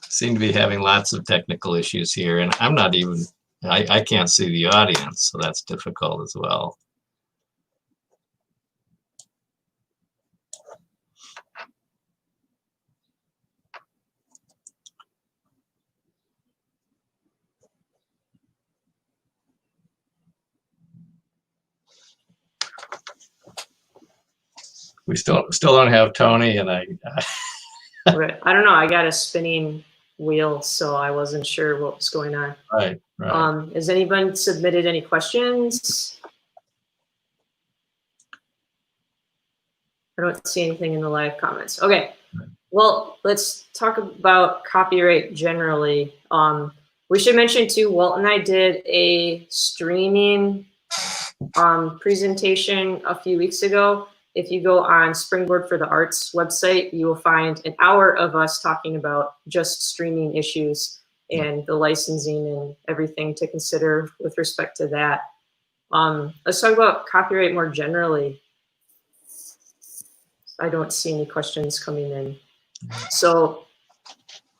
seem to be having lots of technical issues here, and I'm not even, I can't see the audience, so that's difficult as well. We still don't have Tony, and I don't know. I got a spinning wheel, so I wasn't sure what was going on. Right. Has anyone submitted any questions? I don't see anything in the live comments. Okay. Well, let's talk about copyright generally. We should mention too, Walt and I did a streaming presentation a few weeks ago. If you go on Springboard for the Arts website, you will find an hour of us talking about just streaming issues and the licensing and everything to consider with respect to that. Let's talk about copyright more generally. I don't see any questions coming in. So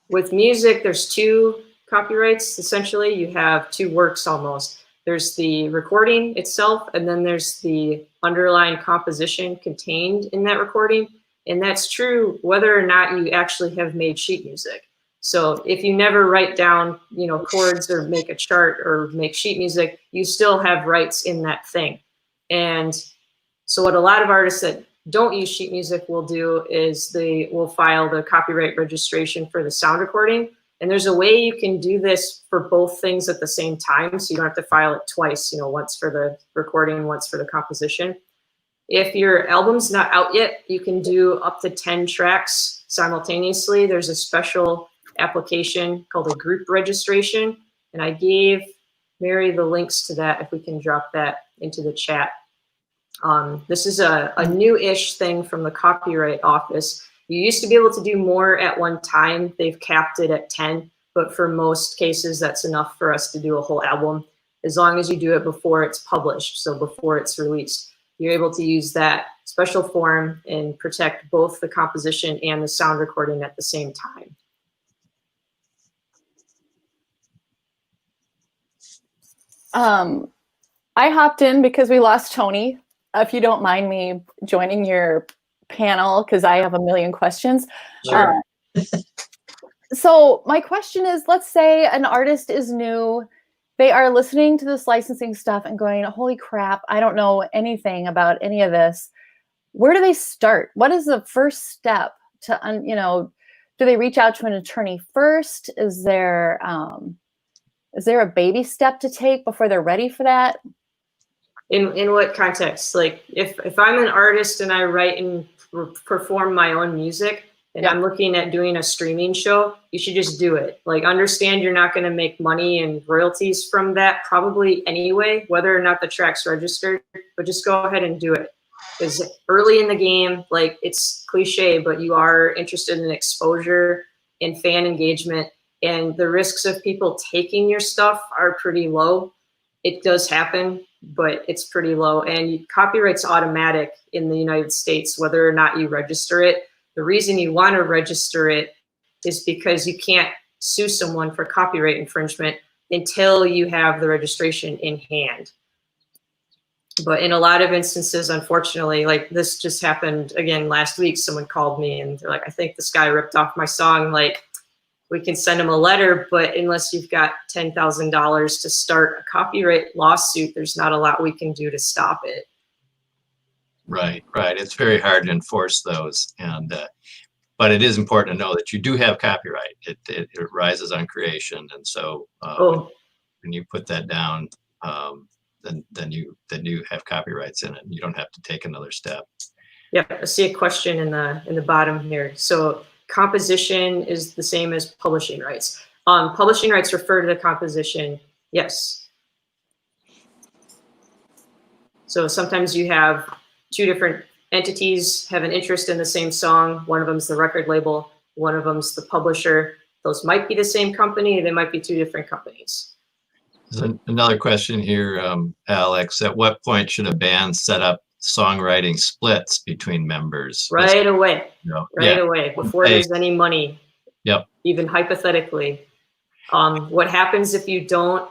with music, there's two copyrights. Essentially, you have two works almost. There's the recording itself, and then there's the underlying composition contained in that recording. And that's true whether or not you actually have made sheet music. So if you never write down, you know, chords or make a chart or make sheet music, you still have rights in that thing. And so what a lot of artists that don't use sheet music will do is they will file the copyright registration for the sound recording. And there's a way you can do this for both things at the same time, so you don't have to file it twice, you know, once for the recording, once for the composition. If your album's not out yet, you can do up to 10 tracks simultaneously. There's a special application called a group registration, and I gave Mary the links to that if we can drop that into the chat. This is a new-ish thing from the Copyright Office. You used to be able to do more at one time. They've capped it at 10, but for most cases, that's enough for us to do a whole album, as long as you do it before it's published, so before it's released. You're able to use that special form and protect both the composition and the sound recording at the same time. I hopped in because we lost Tony. If you don't mind me joining your panel, because I have a million questions. Sure. So my question is, let's say an artist is new. They are listening to this licensing stuff and going, holy crap, I don't know anything about any of this. Where do they start? What is the first step to, you know, do they reach out to an attorney first? Is there a baby step to take before they're ready for that? In what context? Like if I'm an artist and I write and perform my own music and I'm looking at doing a streaming show, you should just do it. Like understand you're not going to make money and royalties from that probably anyway, whether or not the track's registered, but just go ahead and do it. Because early in the game, like it's cliche, but you are interested in exposure and fan engagement, and the risks of people taking your stuff are pretty low. It does happen, but it's pretty low, and copyright's automatic in the United States, whether or not you register it. The reason you want to register it is because you can't sue someone for copyright infringement until you have the registration in hand. But in a lot of instances, unfortunately, like this just happened again last week, someone called me and they're like, I think this guy ripped off my song. Like, we can send him a letter, but unless you've got $10,000 to start a copyright lawsuit, there's not a lot we can do to stop it. Right, right. It's very hard to enforce those, and but it is important to know that you do have copyright. It rises on creation, and so when you put that down, then you have copyrights in it, and you don't have to take another step. Yeah, I see a question in the bottom here. So composition is the same as publishing rights. Publishing rights refer to the composition, yes. So sometimes you have two different entities have an interest in the same song. One of them's the record label, one of them's the publisher. Those might be the same company, they might be two different companies. There's another question here, Alex. At what point should a band set up songwriting splits between members? Right away, right away, before there's any money. Yep. Even hypothetically. What happens if you don't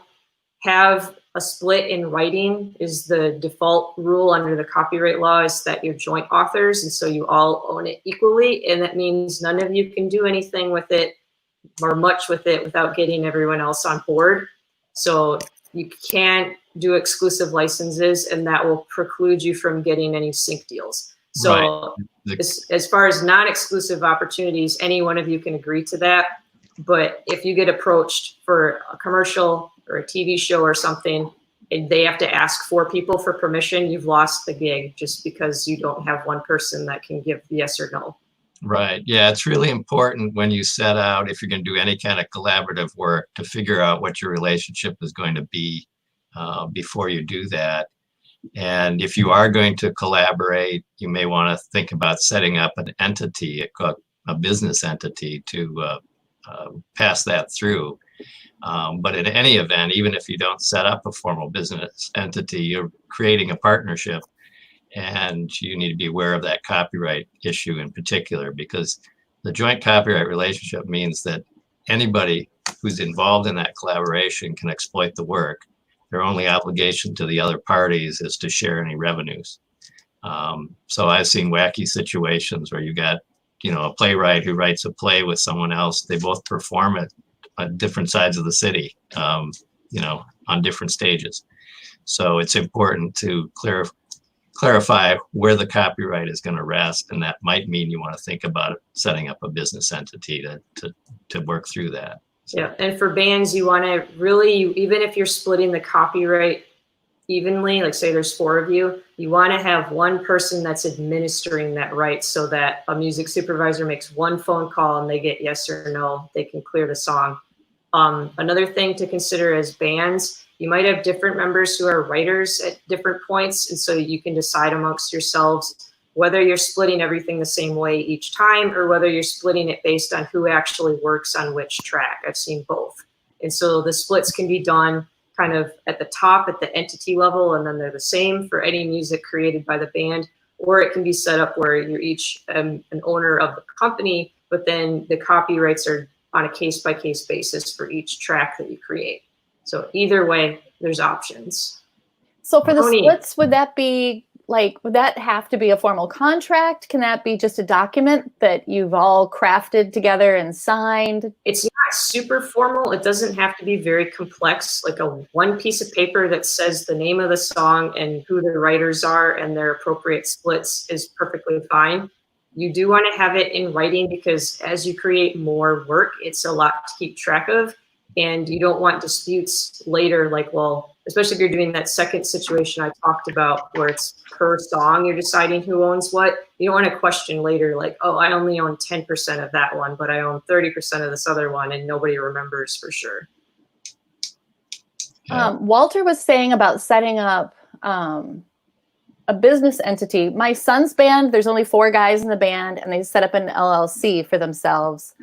have a split in writing is the default rule under the copyright law is that you're joint authors, and so you all own it equally, and that means none of you can do anything with it or much with it without getting everyone else on board. So you can't do exclusive licenses, and that will preclude you from getting any sync deals. So as far as non-exclusive opportunities, any one of you can agree to that. But if you get approached for a commercial or a TV show or something, and they have to ask 4 people for permission, you've lost the gig just because you don't have one person that can give yes or no. Right. Yeah, it's really important when you set out, if you're going to do any kind of collaborative work, to figure out what your relationship is going to be before you do that. And if you are going to collaborate, you may want to think about setting up an entity, a business entity, to pass that through. But in any event, even if you don't set up a formal business entity, you're creating a partnership, and you need to be aware of that copyright issue in particular, because the joint copyright relationship means that anybody who's involved in that collaboration can exploit the work. Their only obligation to the other parties is to share any revenues. So I've seen wacky situations where you got, a playwright who writes a play with someone else. They both perform it on different sides of the city, on different stages. So it's important to clarify where the copyright is going to rest, and that might mean you want to think about setting up a business entity to work through that. So. Yeah, and for bands, you want to really, even if you're splitting the copyright evenly, like say there's 4 of you, you want to have one person that's administering that right, so that a music supervisor makes one phone call and they get yes or no, they can clear the song. Another thing to consider as bands, you might have different members who are writers at different points, and so you can decide amongst yourselves whether you're splitting everything the same way each time or whether you're splitting it based on who actually works on which track. I've seen both. And so the splits can be done kind of at the top, at the entity level, and then they're the same for any music created by the band, or it can be set up where you're each an owner of the company, but then the copyrights are on a case-by-case basis for each track that you create. So either way, there's options. So for the splits, would that have to be a formal contract? Can that be just a document that you've all crafted together and signed? It's not super formal. It doesn't have to be very complex. Like one piece of paper that says the name of the song and who the writers are and their appropriate splits is perfectly fine. You do want to have it in writing because as you create more work, it's a lot to keep track of. And you don't want disputes later, especially if you're doing that second situation I talked about where it's per song, you're deciding who owns what. You don't want to question later, I only own 10% of that one, but I own 30% of this other one, and nobody remembers for sure. Walter was saying about setting up a business entity. My son's band, there's only 4 guys in the band, and they set up an LLC for themselves.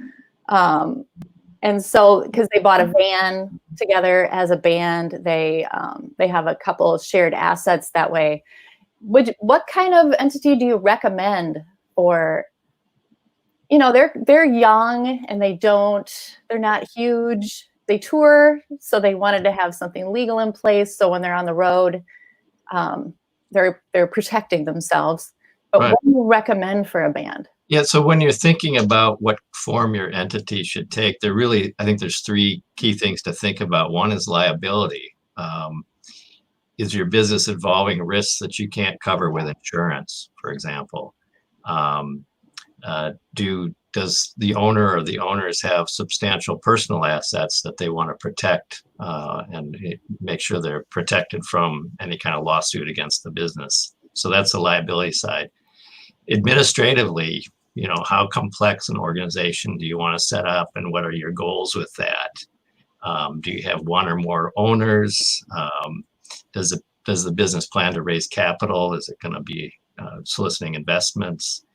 And so, because they bought a van together as a band, they have a couple of shared assets that way. What kind of entity do you recommend for? They're young and they're not huge. They tour, so they wanted to have something legal in place. So when they're on the road, they're protecting themselves. But Right. what do you recommend for a band? Yeah, so when you're thinking about what form your entity should take, I think there's 3 key things to think about. One is liability. Is your business involving risks that you can't cover with insurance, for example? Does the owner or the owners have substantial personal assets that they want to protect and make sure they're protected from any kind of lawsuit against the business? So that's the liability side. Administratively, how complex an organization do you want to set up and what are your goals with that? Do you have 1 or more owners? Does the business plan to raise capital? Is it going to be soliciting investments?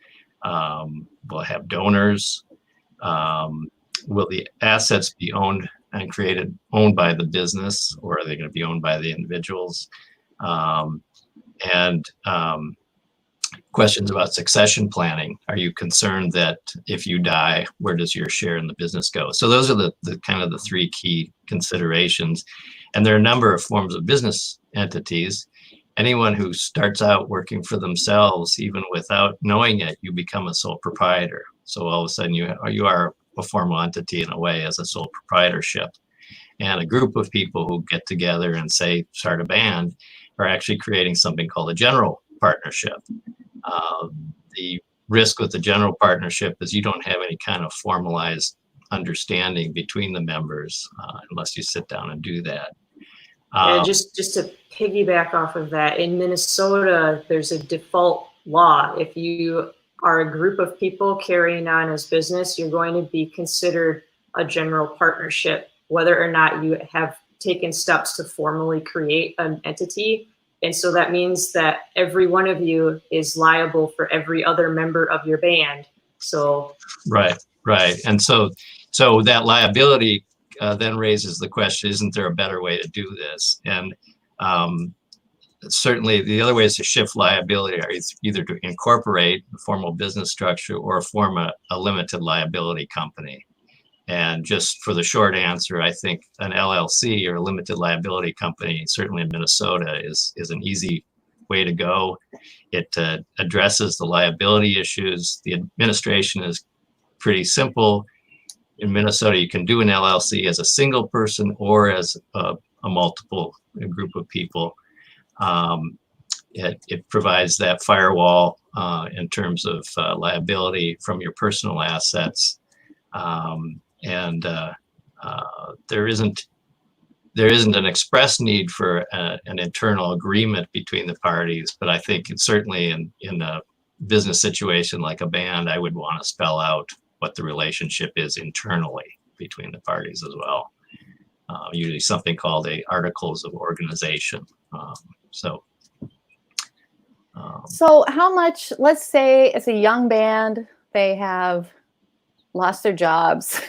Will it have donors? Will the assets be owned by the business, or are they going to be owned by the individuals? Questions about succession planning. Are you concerned that if you die, where does your share in the business go? So those are the kind of the 3 key considerations. And there are a number of forms of business entities. Anyone who starts out working for themselves, even without knowing it, you become a sole proprietor. So all of a sudden you are a formal entity in a way as a sole proprietorship. And a group of people who get together and say, start a band, are actually creating something called a general partnership. The risk with the general partnership is you don't have any kind of formalized understanding between the members unless you sit down and do that. And just to piggyback off of that, in Minnesota, there's a default law. If you are a group of people carrying on as business, you're going to be considered a general partnership, whether or not you have taken steps to formally create an entity. And so that means that every one of you is liable for every other member of your band. So right. And so that liability then raises the question, isn't there a better way to do this? And certainly the other way is to shift liability, or either to incorporate a formal business structure or form a limited liability company. And just for the short answer, I think an LLC or a limited liability company, certainly in Minnesota, is an easy way to go. It addresses the liability issues. The administration is pretty simple. In Minnesota, you can do an LLC as a single person or as a multiple group of people. It provides that firewall in terms of liability from your personal assets. There isn't an express need for an internal agreement between the parties, but I think it's certainly in a business situation like a band, I would want to spell out what the relationship is internally between the parties as well. Usually something called a articles of organization. So how much, let's say it's a young band, they have lost their jobs.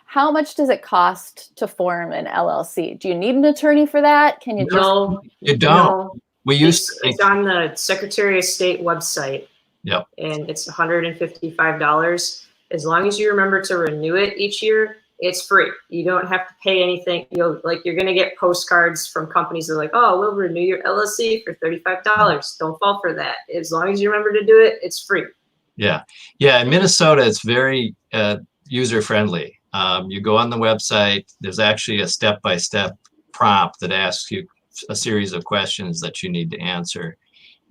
How much does it cost to form an LLC? Do you need an attorney for that? Can you just? No, you don't. No. We used It's on the Secretary of State website. Yep. And it's $155. As long as you remember to renew it each year, it's free. You don't have to pay anything. You're going to get postcards from companies that are like, oh, we'll renew your LLC for $35. Don't fall for that. As long as you remember to do it, it's free. Yeah. In Minnesota, it's very user-friendly. You go on the website, there's actually a step-by-step prompt that asks you a series of questions that you need to answer.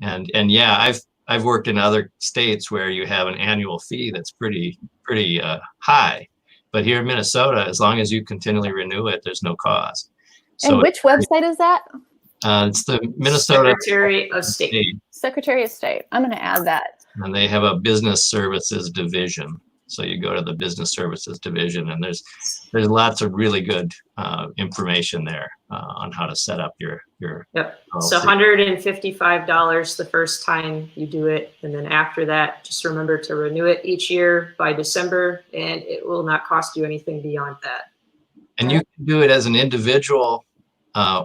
And yeah, I've worked in other states where you have an annual fee that's pretty high. But here in Minnesota, as long as you continually renew it, there's no cost. And which website is that? It's the Minnesota Secretary of State. Secretary of State. I'm going to add that. And they have a business services division. So you go to the business services division, and there's lots of really good information there on how to set up your. Yep. It's $155 the first time you do it, and then after that, just remember to renew it each year by December, and it will not cost you anything beyond that. And you can do it as an individual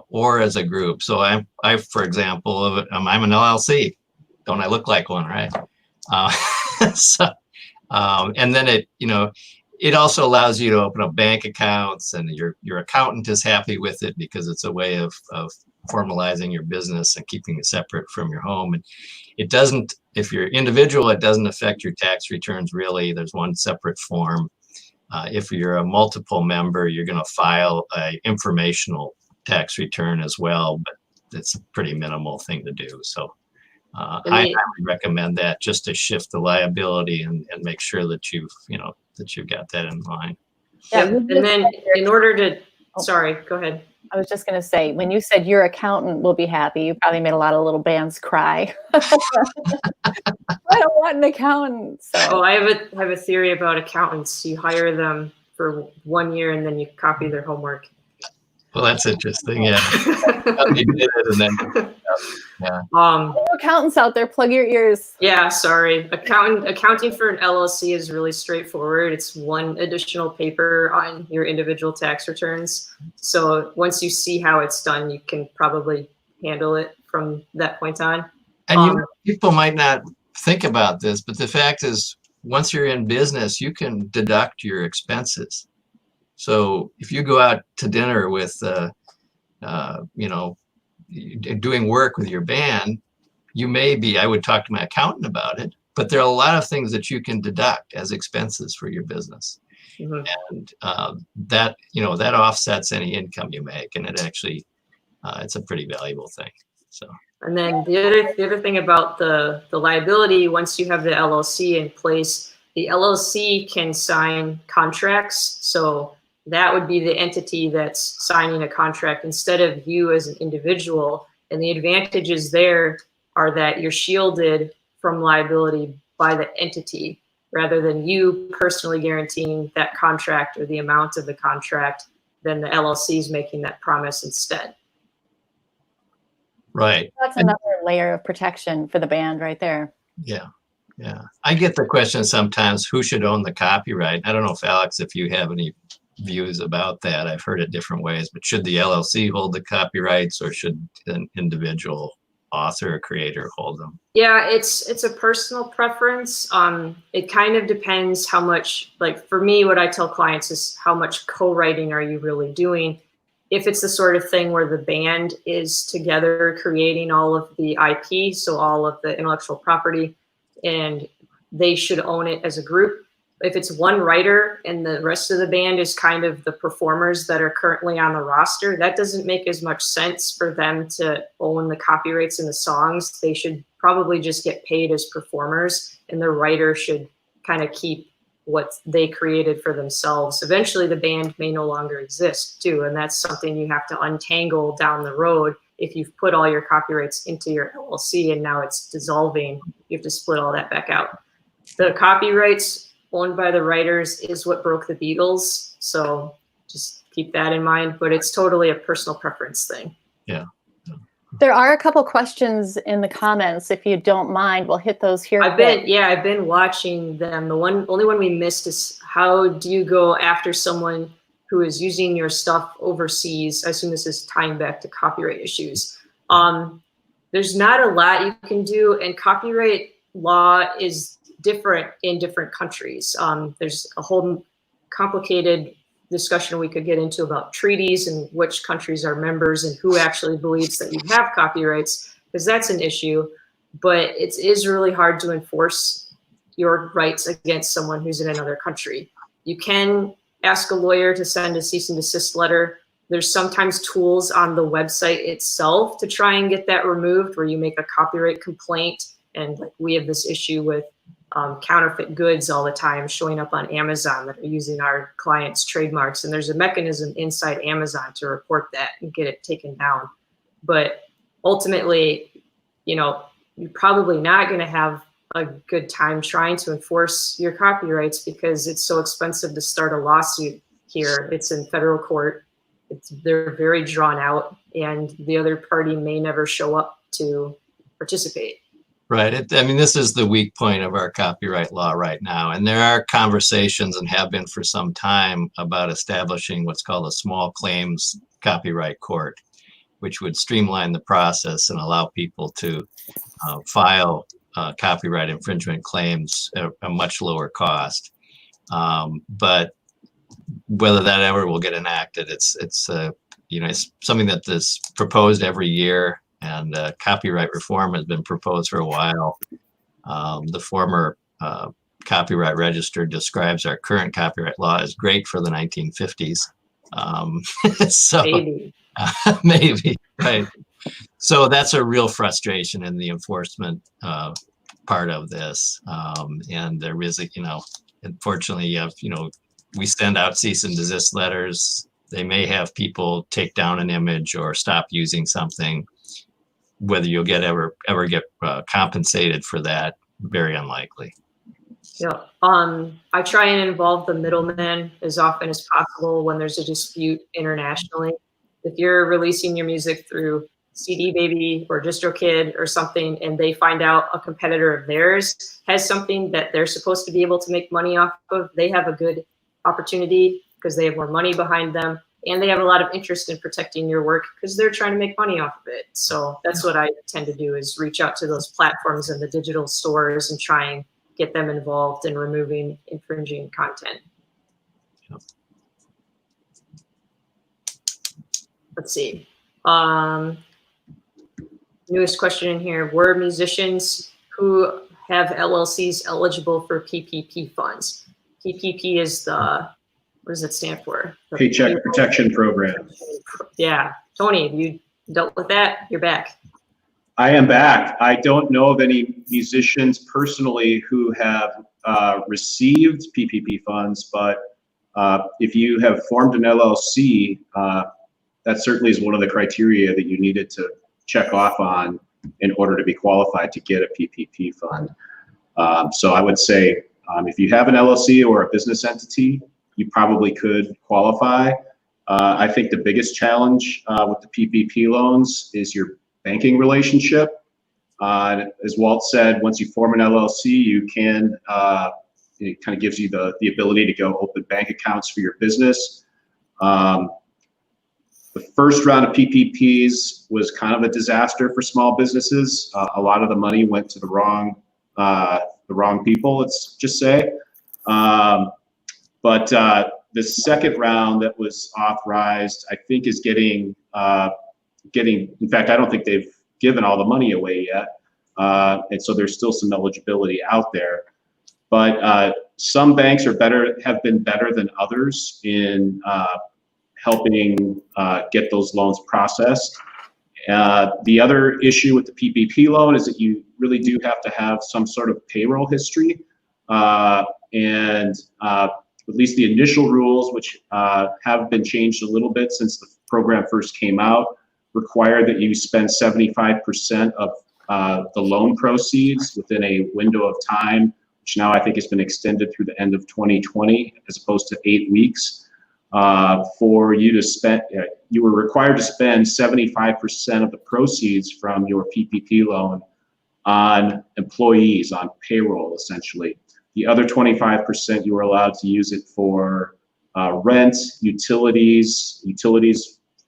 or as a group. So I for example, I'm an LLC. Don't I look like one, right? And then it also allows you to open up bank accounts, and your accountant is happy with it because it's a way of formalizing your business and keeping it separate from your home. And it doesn't, if you're individual, it doesn't affect your tax returns really. There's one separate form. If you're a multiple member, you're going to file a informational tax return as well, but it's a pretty minimal thing to do. So I would recommend that just to shift the liability and make sure that you've got that in mind. Yeah, and then in order to, sorry, go ahead. I was just going to say, when you said your accountant will be happy, you probably made a lot of little bands cry. I don't want an accountant. So. Oh, I have a theory about accountants. You hire them for 1 year and then you copy their homework. Well, that's interesting. Yeah. You did it and then, yeah. Accountants out there, plug your ears. Yeah, sorry. Accounting for an LLC is really straightforward. It's one additional paper on your individual tax returns. So once you see how it's done, you can probably handle it from that point on. And people might not think about this, but the fact is, once you're in business, you can deduct your expenses. So if you go out to dinner with, doing work with your band, I would talk to my accountant about it, but there are a lot of things that you can deduct as expenses for your business. Mm-hmm. And that offsets any income you make, and it actually, it's a pretty valuable thing. So. And then the other thing about the liability, once you have the LLC in place, the LLC can sign contracts. So that would be the entity that's signing a contract instead of you as an individual. And the advantages there are that you're shielded from liability by the entity rather than you personally guaranteeing that contract or the amount of the contract. Then the LLC is making that promise instead. Right. That's another layer of protection for the band right there. Yeah. Yeah. I get the question sometimes, who should own the copyright? I don't know if Alex, if you have any views about that. I've heard it different ways, but should the LLC hold the copyrights, or should an individual author or creator hold them? Yeah, it's a personal preference. It kind of depends how much, like for me, what I tell clients is how much co-writing are you really doing? If it's the sort of thing where the band is together creating all of the IP, so all of the intellectual property, and they should own it as a group. If it's one writer and the rest of the band is kind of the performers that are currently on the roster, that doesn't make as much sense for them to own the copyrights in the songs. They should probably just get paid as performers, and the writer should kind of keep what they created for themselves. Eventually the band may no longer exist too, and that's something you have to untangle down the road. If you've put all your copyrights into your LLC and now it's dissolving, you have to split all that back out. The copyrights owned by the writers is what broke the Beatles, so just keep that in mind, but it's totally a personal preference thing. Yeah. There are a couple questions in the comments. If you don't mind, we'll hit those here. I've been watching them. The only one we missed is, how do you go after someone who is using your stuff overseas? I assume this is tying back to copyright issues. There's not a lot you can do, and copyright law is different in different countries. There's a whole complicated discussion we could get into about treaties and which countries are members and who actually believes that you have copyrights, because that's an issue. But it is really hard to enforce your rights against someone who's in another country. You can ask a lawyer to send a cease and desist letter. There's sometimes tools on the website itself to try and get that removed, where you make a copyright complaint. And like, we have this issue with counterfeit goods all the time showing up on Amazon that are using our clients' trademarks. And there's a mechanism inside Amazon to report that and get it taken down. But ultimately, you're probably not going to have a good time trying to enforce your copyrights, because it's so expensive to start a lawsuit here. It's in federal court. They're very drawn out, and the other party may never show up to participate. Right. This is the weak point of our copyright law right now. And there are conversations, and have been for some time, about establishing what's called a small claims copyright court, which would streamline the process and allow people to file copyright infringement claims at a much lower cost. But whether that ever will get enacted, it's something that is proposed every year. And copyright reform has been proposed for a while. The former Copyright Register describes our current copyright law as great for the 1950s. So maybe, right. So that's a real frustration in the enforcement part of this. And there is, unfortunately, we send out cease and desist letters. They may have people take down an image or stop using something. Whether you'll ever get compensated for that, very unlikely. Yeah, I try and involve the middleman as often as possible when there's a dispute internationally. If you're releasing your music through CD Baby or DistroKid or something, and they find out a competitor of theirs has something that they're supposed to be able to make money off of, they have a good opportunity because they have more money behind them. And they have a lot of interest in protecting your work because they're trying to make money off of it. So that's what I tend to do, is reach out to those platforms and the digital stores and try and get them involved in removing infringing content. Let's see. Newest question in here. Were musicians who have LLCs eligible for PPP funds? PPP is what does it stand for? Paycheck Protection Program. Yeah. Tony, have you dealt with that? You're back. I am back. I don't know of any musicians personally who have received PPP funds, but if you have formed an LLC, that certainly is one of the criteria that you needed to check off on in order to be qualified to get a PPP fund. So I would say if you have an LLC or a business entity, you probably could qualify. I think the biggest challenge with the PPP loans is your banking relationship. As Walt said, once you form an LLC, you can, it kind of gives you the ability to go open bank accounts for your business. The first round of PPPs was kind of a disaster for small businesses. A lot of the money went to the wrong people, let's just say. But the second round that was authorized, I think, is getting. In fact, I don't think they've given all the money away yet, and so there's still some eligibility out there. But some banks have been better than others in helping get those loans processed. The other issue with the PPP loan is that you really do have to have some sort of payroll history, and at least the initial rules, which have been changed a little bit since the program first came out, require that you spend 75% of the loan proceeds within a window of time, which now I think has been extended through the end of 2020 as opposed to 8 weeks. For you to spend, you were required to spend 75% of the proceeds from your PPP loan on employees, on payroll, essentially. The other 25%, you were allowed to use it for rent, utilities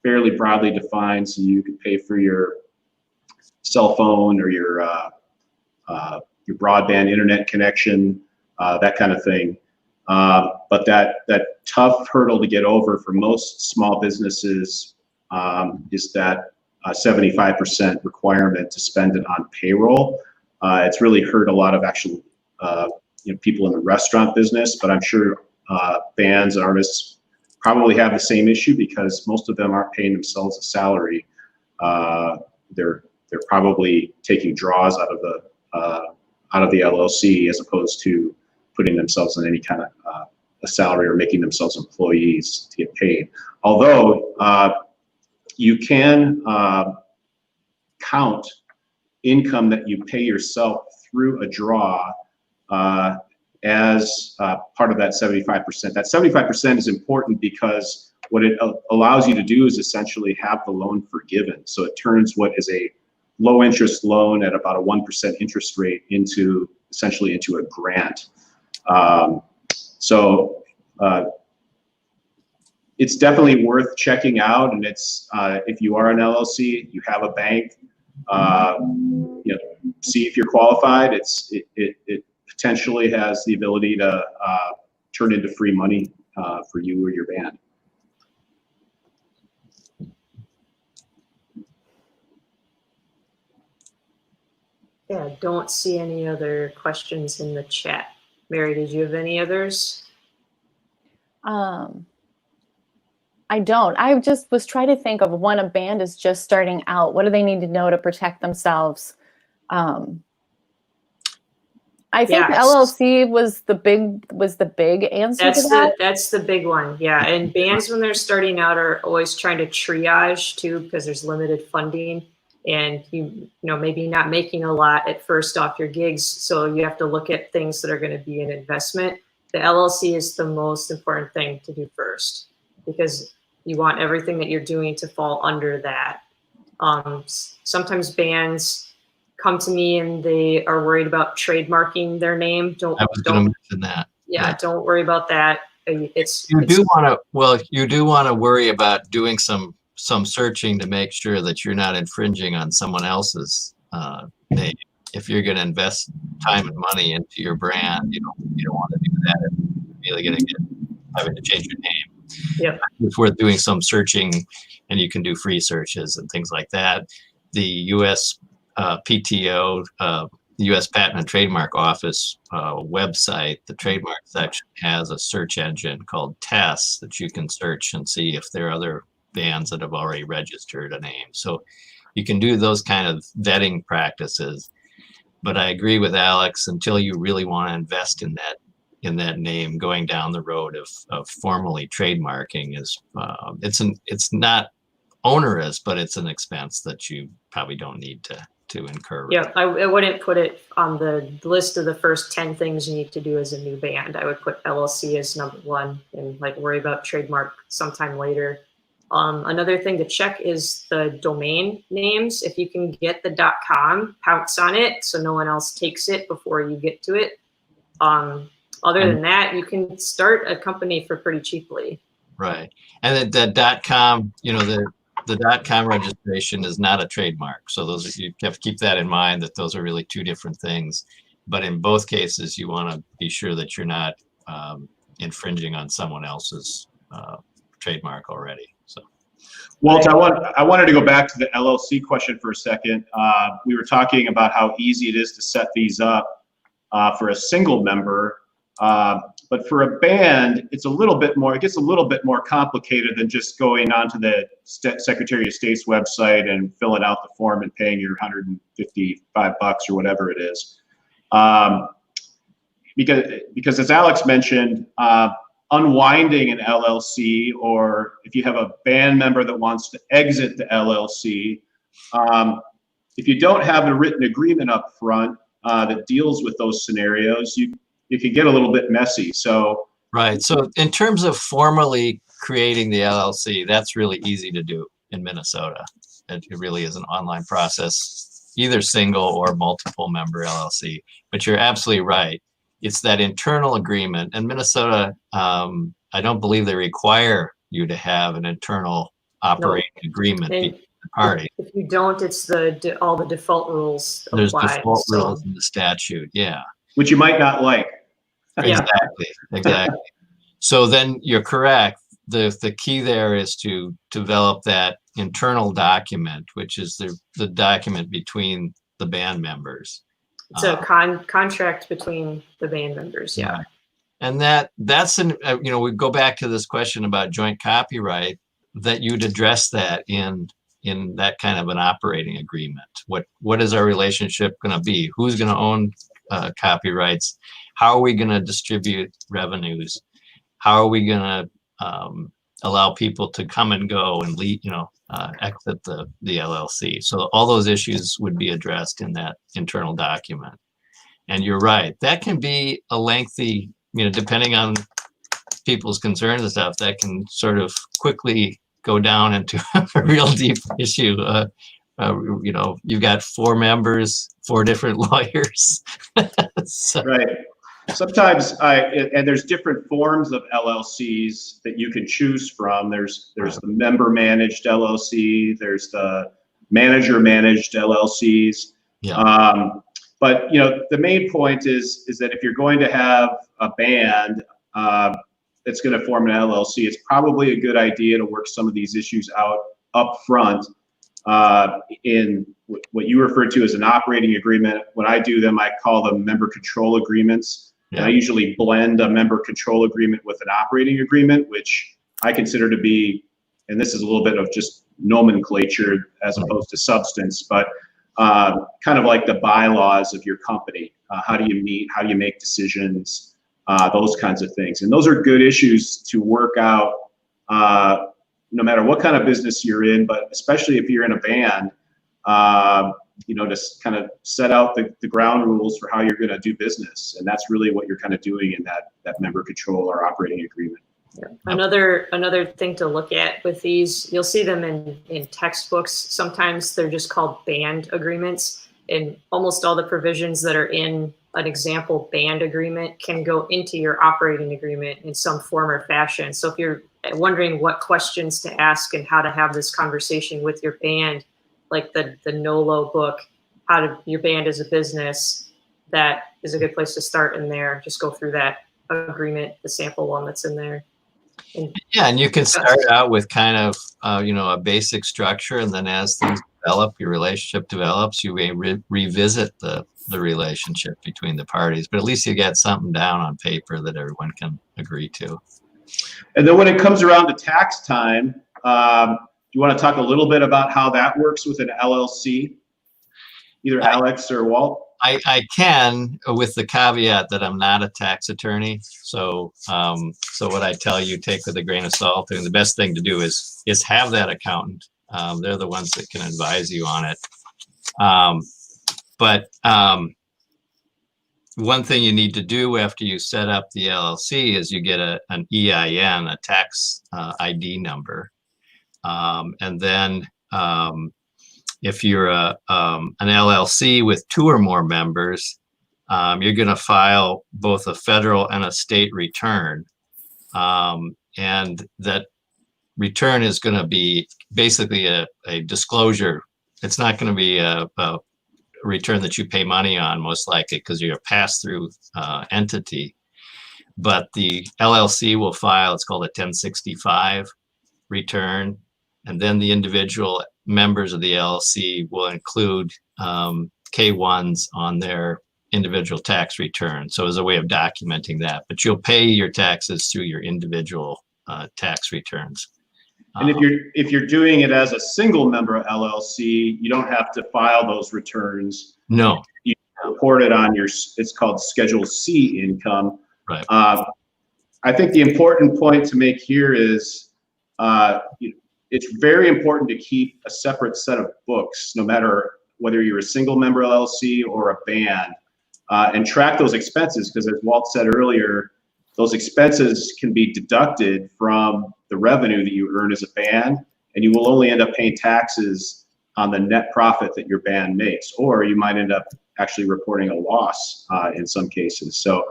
fairly broadly defined, so you could pay for your cell phone or your broadband internet connection, that kind of thing. But that tough hurdle to get over for most small businesses is that 75% requirement to spend it on payroll. It's really hurt a lot of actual people in the restaurant business, but I'm sure bands, artists probably have the same issue because most of them aren't paying themselves a salary. They're probably taking draws out of the LLC as opposed to putting themselves in any kind of a salary or making themselves employees to get paid. Although you can count income that you pay yourself through a draw as part of that 75%. That 75% is important because what it allows you to do is essentially have the loan forgiven. So it turns what is a low interest loan at about a 1% interest rate into essentially into a grant. So it's definitely worth checking out, and it's if you are an LLC, you have a bank, see if you're qualified. It potentially has the ability to turn into free money for you or your band. Yeah, I don't see any other questions in the chat. Mary, did you have any others? I don't. I just was trying to think of when a band is just starting out. What do they need to know to protect themselves? I think LLC was the big answer to that. That's the big one. Yeah, and bands when they're starting out are always trying to triage too because there's limited funding. And you know, maybe not making a lot at first off your gigs, so you have to look at things that are going to be an investment. The LLC is the most important thing to do first because you want everything that you're doing to fall under that. Sometimes bands come to me and they are worried about trademarking their name. I was going to mention that. Yeah, don't worry about that. You do want to worry about doing some searching to make sure that you're not infringing on someone else's name. If you're going to invest time and money into your brand, you don't want to do that. You're really having to change your name. Yep. It's worth doing some searching, and you can do free searches and things like that. The U.S. PTO, the U.S. Patent and Trademark Office website, the trademark section has a search engine called TESS that you can search and see if there are other bands that have already registered a name. So you can do those kind of vetting practices. But I agree with Alex, until you really want to invest in that name, going down the road of formally trademarking is it's not onerous, but it's an expense that you probably don't need to incur. Yeah, I wouldn't put it on the list of the first 10 things you need to do as a new band. I would put LLC as number one and worry about trademark sometime later. Another thing to check is the domain names. If you can get the .com, pounce on it so no one else takes it before you get to it. Other than that, you can start a company for pretty cheaply. Right. And that .com, the .com registration is not a trademark. So you have to keep that in mind, that those are really two different things. But in both cases, you want to be sure that you're not infringing on someone else's trademark already. So, Walt, I wanted to go back to the LLC question for a second. We were talking about how easy it is to set these up for a single member. But for a band, it's a little bit more, it gets a little bit more complicated than just going onto the Secretary of State's website and filling out the form and paying your $155 or whatever it is. Because as Alex mentioned, unwinding an LLC, or if you have a band member that wants to exit the LLC, if you don't have a written agreement up front that deals with those scenarios, it can get a little bit messy. So right. So in terms of formally creating the LLC, that's really easy to do in Minnesota. It really is an online process, either single or multiple member LLC. But you're absolutely right. It's that internal agreement. And Minnesota, I don't believe they require you to have an internal operating agreement between the party. If you don't, it's all the default rules apply. There's default rules in the statute, yeah. Which you might not like. Exactly. So then you're correct. The key there is to develop that internal document, which is the document between the band members. It's a contract between the band members, yeah. And that's we go back to this question about joint copyright, that you'd address that in that kind of an operating agreement. What is our relationship going to be? Who's going to own copyrights? How are we going to distribute revenues? How are we going to allow people to come and go and exit the LLC? So all those issues would be addressed in that internal document. And you're right, that can be a lengthy, depending on people's concerns and stuff, that can sort of quickly go down into a real deep issue. You've got 4 members, 4 different lawyers. Right. Sometimes and there's different forms of LLCs that you can choose from. There's the member managed LLC. There's the manager managed LLCs. Yeah. But the main point is that if you're going to have a band that's going to form an LLC, it's probably a good idea to work some of these issues out up front in what you refer to as an operating agreement. When I do them, I call them member control agreements. Yeah. And I usually blend a member control agreement with an operating agreement, which I consider to be, and this is a little bit of just nomenclature as opposed to substance, but kind of like the bylaws of your company. How do you meet? How do you make decisions? Those kinds of things. And those are good issues to work out no matter what kind of business you're in, but especially if you're in a band, to kind of set out the ground rules for how you're going to do business. And that's really what you're kind of doing in that member control or operating agreement. Yeah. Another thing to look at with these, you'll see them in textbooks. Sometimes they're just called band agreements, and almost all the provisions that are in an example band agreement can go into your operating agreement in some form or fashion. So if you're wondering what questions to ask and how to have this conversation with your band, like the NOLO book, your band as a business, that is a good place to start in there. Just go through that agreement, the sample one that's in there. And you can start out with kind of, a basic structure, and then as things develop, your relationship develops, you may revisit the relationship between the parties, but at least you get something down on paper that everyone can agree to. And then when it comes around to tax time, you want to talk a little bit about how that works with an LLC, either Alex or Walt? I can, with the caveat that I'm not a tax attorney. So what I tell you, take with a grain of salt. And the best thing to do is have that accountant. They're the ones that can advise you on it. But one thing you need to do after you set up the LLC is you get an EIN, a tax ID number. And then if you're an LLC with 2 or more members, you're going to file both a federal and a state return. and that return is going to be basically a disclosure. It's not going to be a return that you pay money on, most likely, because you're a pass-through entity. But the LLC will file, it's called a 1065 return, and then the individual members of the LLC will include K1s on their individual tax return. So as a way of documenting that, but you'll pay your taxes through your individual tax returns. And if you're doing it as a single member LLC, you don't have to file those returns. No. You report it on your, it's called Schedule C income. Right. I think the important point to make here is it's very important to keep a separate set of books, no matter whether you're a single member LLC or a band, and track those expenses, because as Walt said earlier, those expenses can be deducted from the revenue that you earn as a band, and you will only end up paying taxes on the net profit that your band makes, or you might end up actually reporting a loss in some cases. So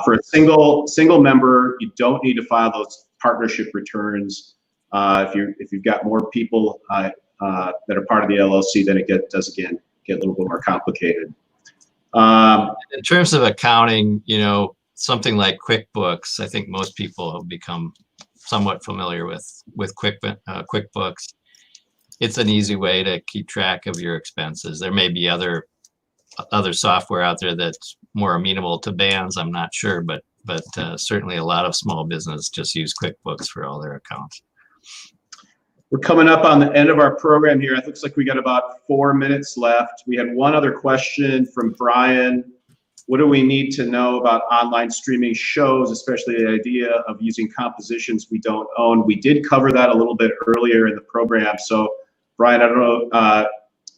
for a single member, you don't need to file those partnership returns. If you've got more people that are part of the LLC, then it does get a little bit more complicated. In terms of accounting, something like QuickBooks, I think most people have become somewhat familiar with QuickBooks. It's an easy way to keep track of your expenses. There may be other software out there that's more amenable to bands, I'm not sure, but certainly a lot of small business just use QuickBooks for all their accounts. We're coming up on the end of our program here. It looks like we got about 4 minutes left. We had one other question from Brian. What do we need to know about online streaming shows, especially the idea of using compositions we don't own? We did cover that a little bit earlier in the program. So, Brian, I don't know,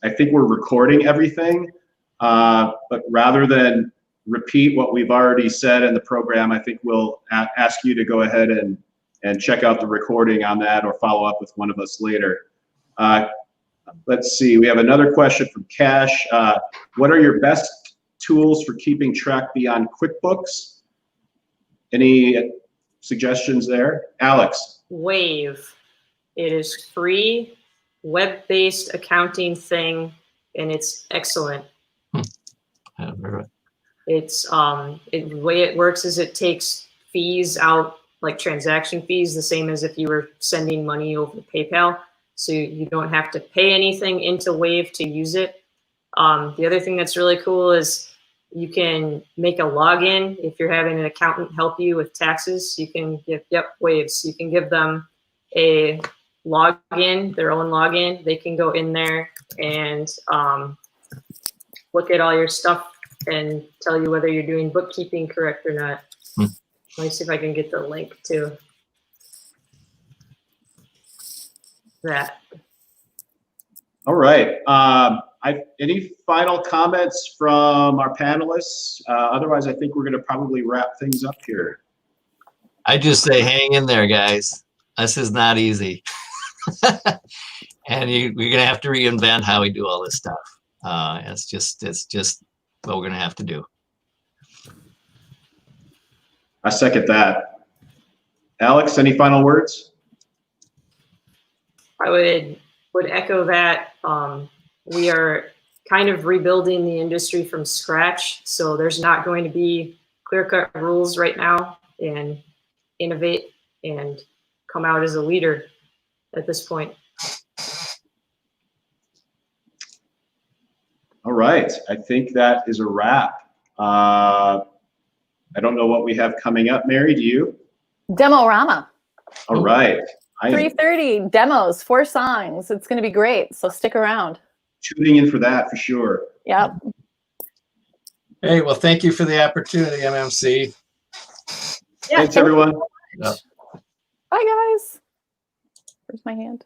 I think we're recording everything, but rather than repeat what we've already said in the program, I think we'll ask you to go ahead and check out the recording on that, or follow up with one of us later. Let's see, we have another question from Cash. What are your best tools for keeping track beyond QuickBooks? Any suggestions there? Alex? Wave. It is free, web-based accounting thing, and it's excellent. It's the way it works is it takes fees out, like transaction fees, the same as if you were sending money over PayPal. So you don't have to pay anything into Wave to use it. The other thing that's really cool is you can make a login. If you're having an accountant help you with taxes, you can give, Waves. You can give them a login, their own login. They can go in there and look at all your stuff and tell you whether you're doing bookkeeping correct or not. Let me see if I can get the link to that. All right. Any final comments from our panelists? Otherwise, I think we're going to probably wrap things up here. I just say, hang in there, guys. This is not easy. And we're going to have to reinvent how we do all this stuff. It's just what we're going to have to do. I second that. Alex, any final words? I would echo that. We are kind of rebuilding the industry from scratch, so there's not going to be clear-cut rules right now, and innovate and come out as a leader at this point. All right, I think that is a wrap. I don't know what we have coming up. Mary, do you? Demo-rama. All right. 3:30 demos, 4 songs. It's going to be great. So stick around. Tuning in for that for sure. Yep. Hey, well, thank you for the opportunity, MMC. Yeah, thanks, everyone. Yep. Bye, guys. Where's my hand?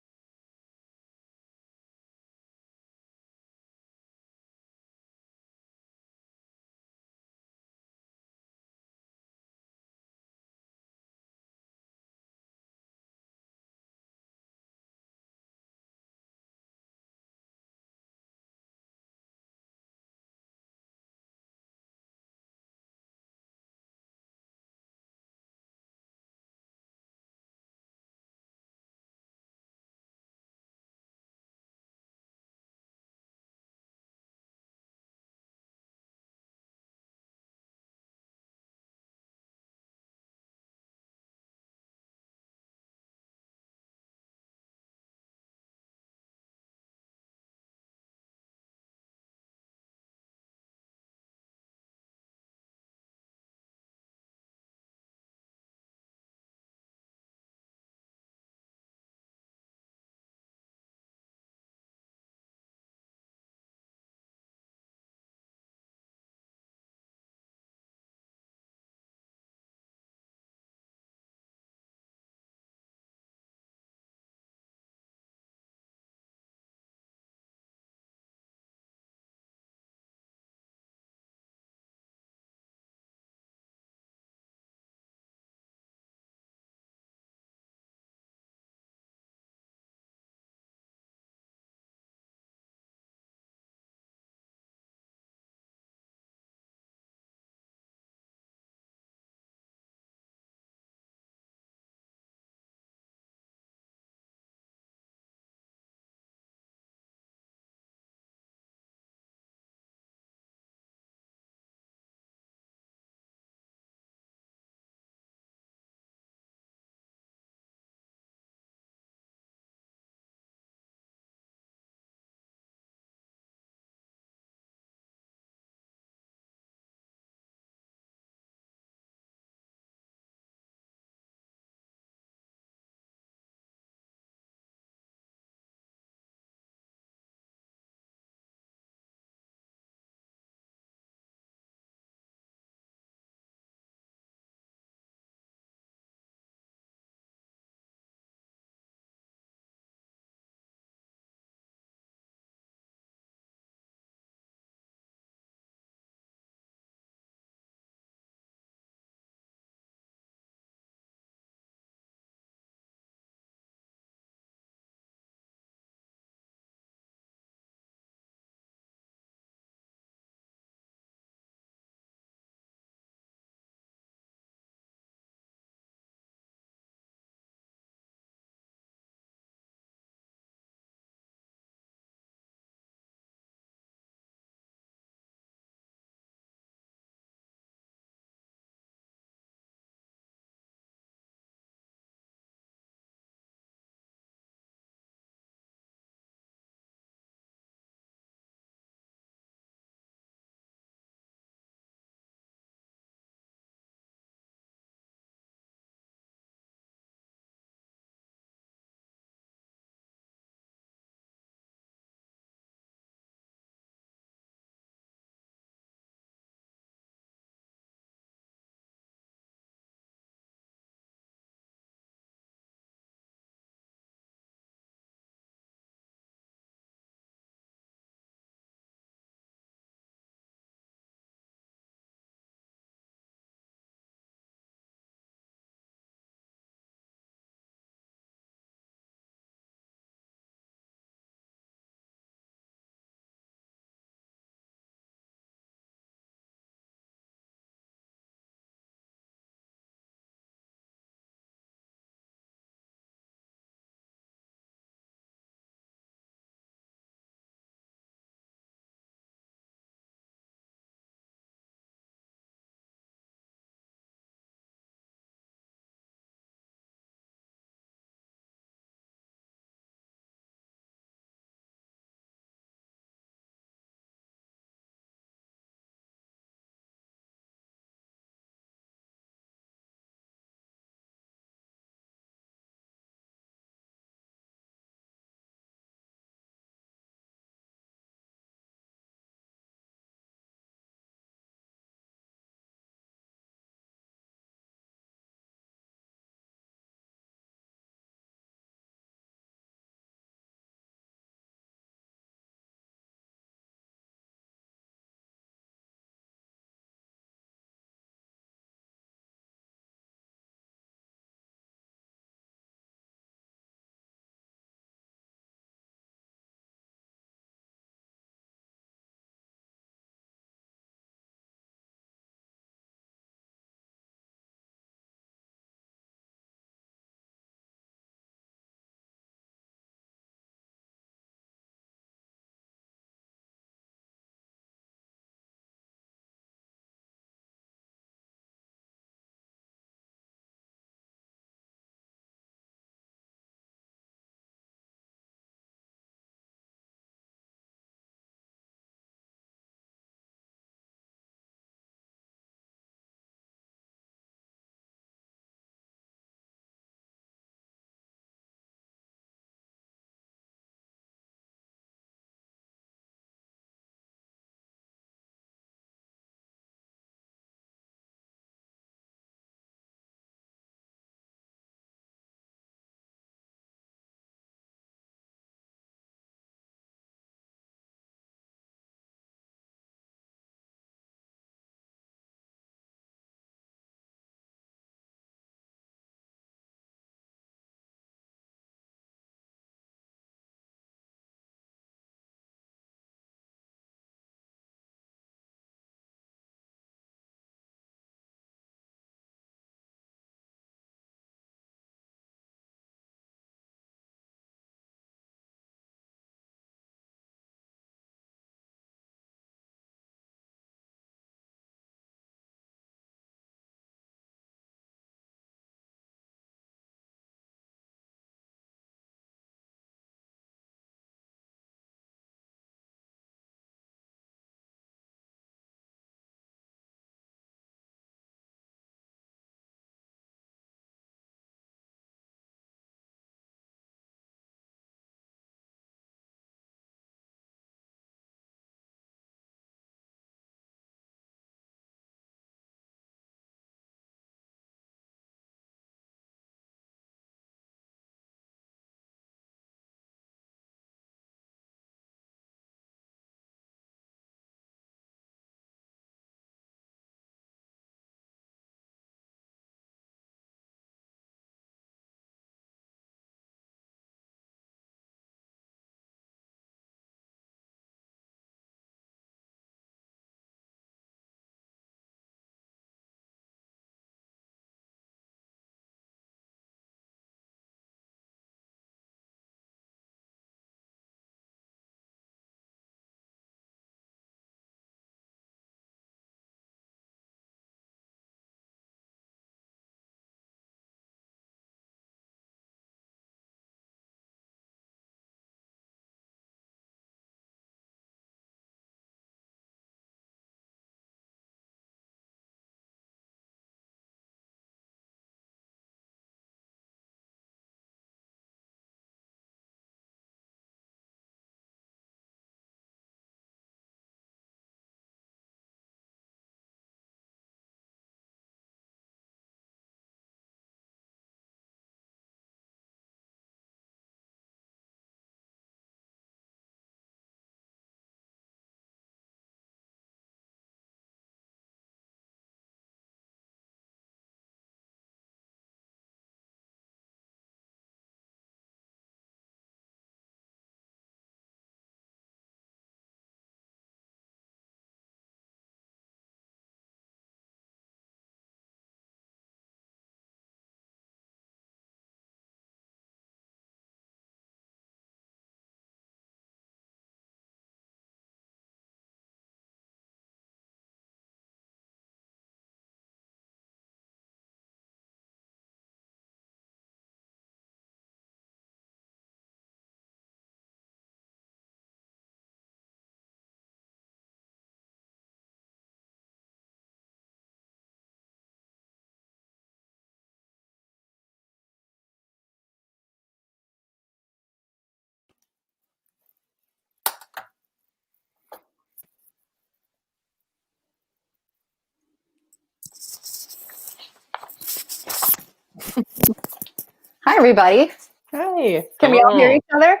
Hi, everybody. Hi. Can we all hear Hello. each other?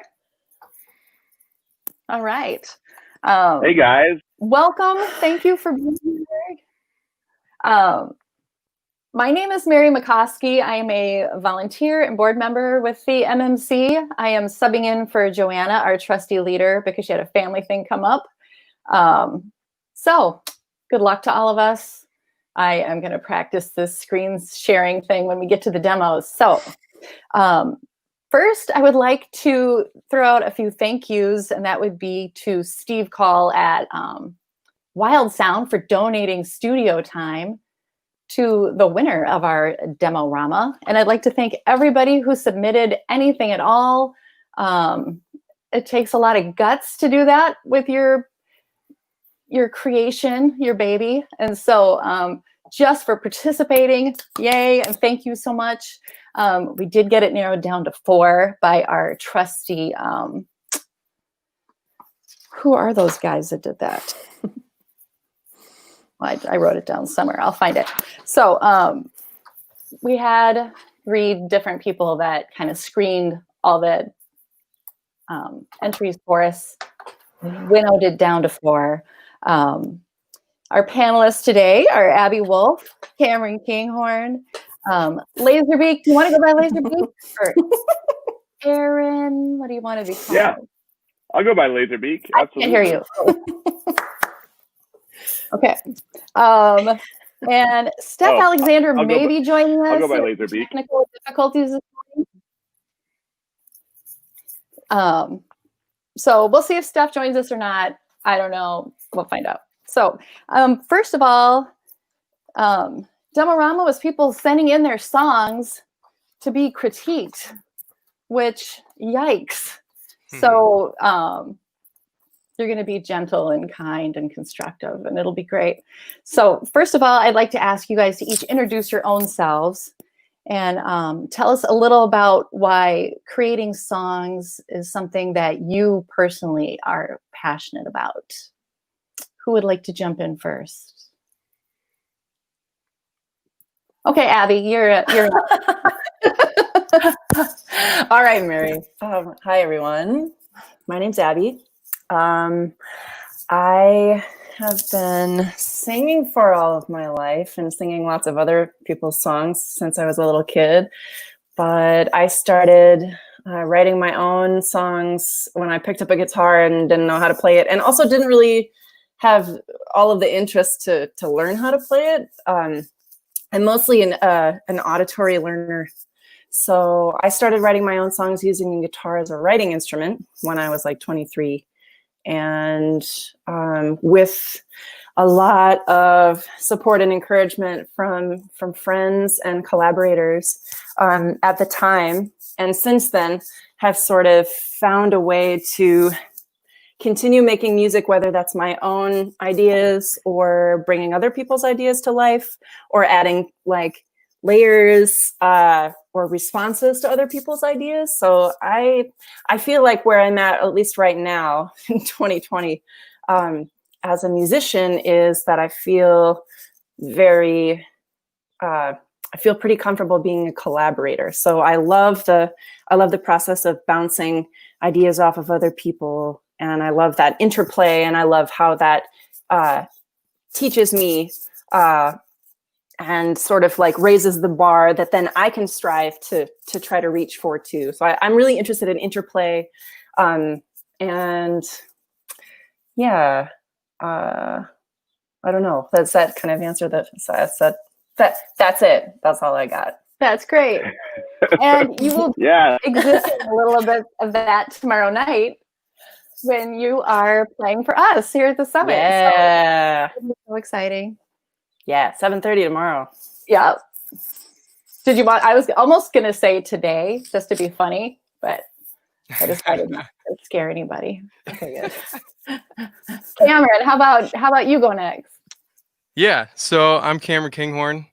All right. Hey guys. Welcome. Thank you for being here. My name is Mary McCoskey. I am a volunteer and board member with the MMC. I am subbing in for Joanna, our trustee leader, because she had a family thing come up. So good luck to all of us. I am going to practice this screen sharing thing when we get to the demos. So first, I would like to throw out a few thank yous, and that would be to Steve Call at Wild Sound for donating studio time to the winner of our Demo-rama. And I'd like to thank everybody who submitted anything at all. It takes a lot of guts to do that with your creation, your baby. And so just for participating, yay, and thank you so much. We did get it narrowed down to 4 by our trustee. Who are those guys that did that? I wrote it down somewhere. I'll find it. So we had 3 different people that kind of screened all the entries for us, winnowed it down to 4. Our panelists today are Abby Wolf, Cameron Kinghorn, Laserbeak. Do you want to go by Laserbeak? Or Aaron, what do you want to be called? Yeah, I'll go by Laserbeak. I Absolutely. can't hear you. Okay. And Steph Alexander may be joining us. I'll go by Laserbeak. Technical difficulties this morning. So we'll see if Steph joins us or not. I don't know. We'll find out. So first of all, Demo-rama was people sending in their songs to be critiqued, which, yikes. So you're going to be gentle and kind and constructive, and it'll be great. So first of all, I'd like to ask you guys to each introduce your own selves and tell us a little about why creating songs is something that you personally are passionate about. Who would like to jump in first? Okay, Abby, you're All right, Mary. Hi, everyone. My name's Abby. I have been singing for all of my life and singing lots of other people's songs since I was a little kid. But I started writing my own songs when I picked up a guitar and didn't know how to play it, and also didn't really have all of the interest to learn how to play it. I'm mostly an auditory learner. So I started writing my own songs using guitar as a writing instrument when I was like 23. And with a lot of support and encouragement from friends and collaborators at the time, and since then have sort of found a way to continue making music, whether that's my own ideas or bringing other people's ideas to life or adding like layers or responses to other people's ideas. So I feel like where I'm at least right now in 2020, as a musician, is that I feel very, I feel pretty comfortable being a collaborator. So I love the process of bouncing ideas off of other people. And I love that interplay, and I love how that teaches me and sort of like raises the bar that then I can strive to try to reach for too. So I'm really interested in interplay, and yeah, I don't know. Does that kind of answer that? That's it. That's all I got. That's great. And you will exist in a little bit of that tomorrow night when you are playing for us here at the summit. Yeah. So exciting. Yeah, 7:30 tomorrow. Yeah. Did you want, I was almost going to say today, just to be funny, but I decided not to scare anybody. Okay, good. Cameron, how about you go next? Yeah, so I'm Cameron Kinghorn.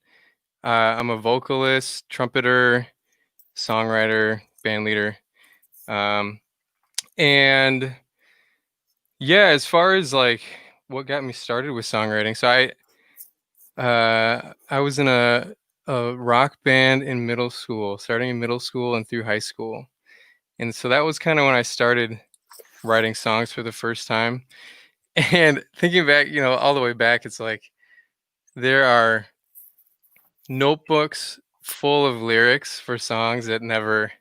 I'm a vocalist, trumpeter, songwriter, band leader. And yeah, as far as like what got me started with songwriting, so I was in a a rock band in middle school, starting in middle school and through high school. And so that was kind of when I started writing songs for the first time. And thinking back, all the way back, it's like there are notebooks full of lyrics for songs that never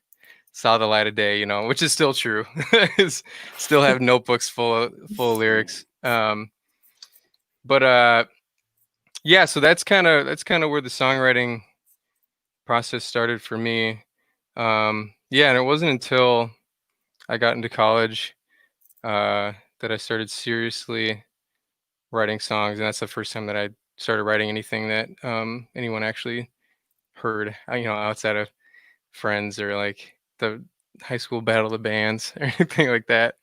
saw the light of day, which is still true. Still have notebooks full of lyrics. But yeah, so that's kind of where the songwriting process started for me. Yeah, and it wasn't until I got into college that I started seriously writing songs, and that's the first time that I started writing anything that anyone actually heard, outside of friends or like the high school battle of the bands or anything like that.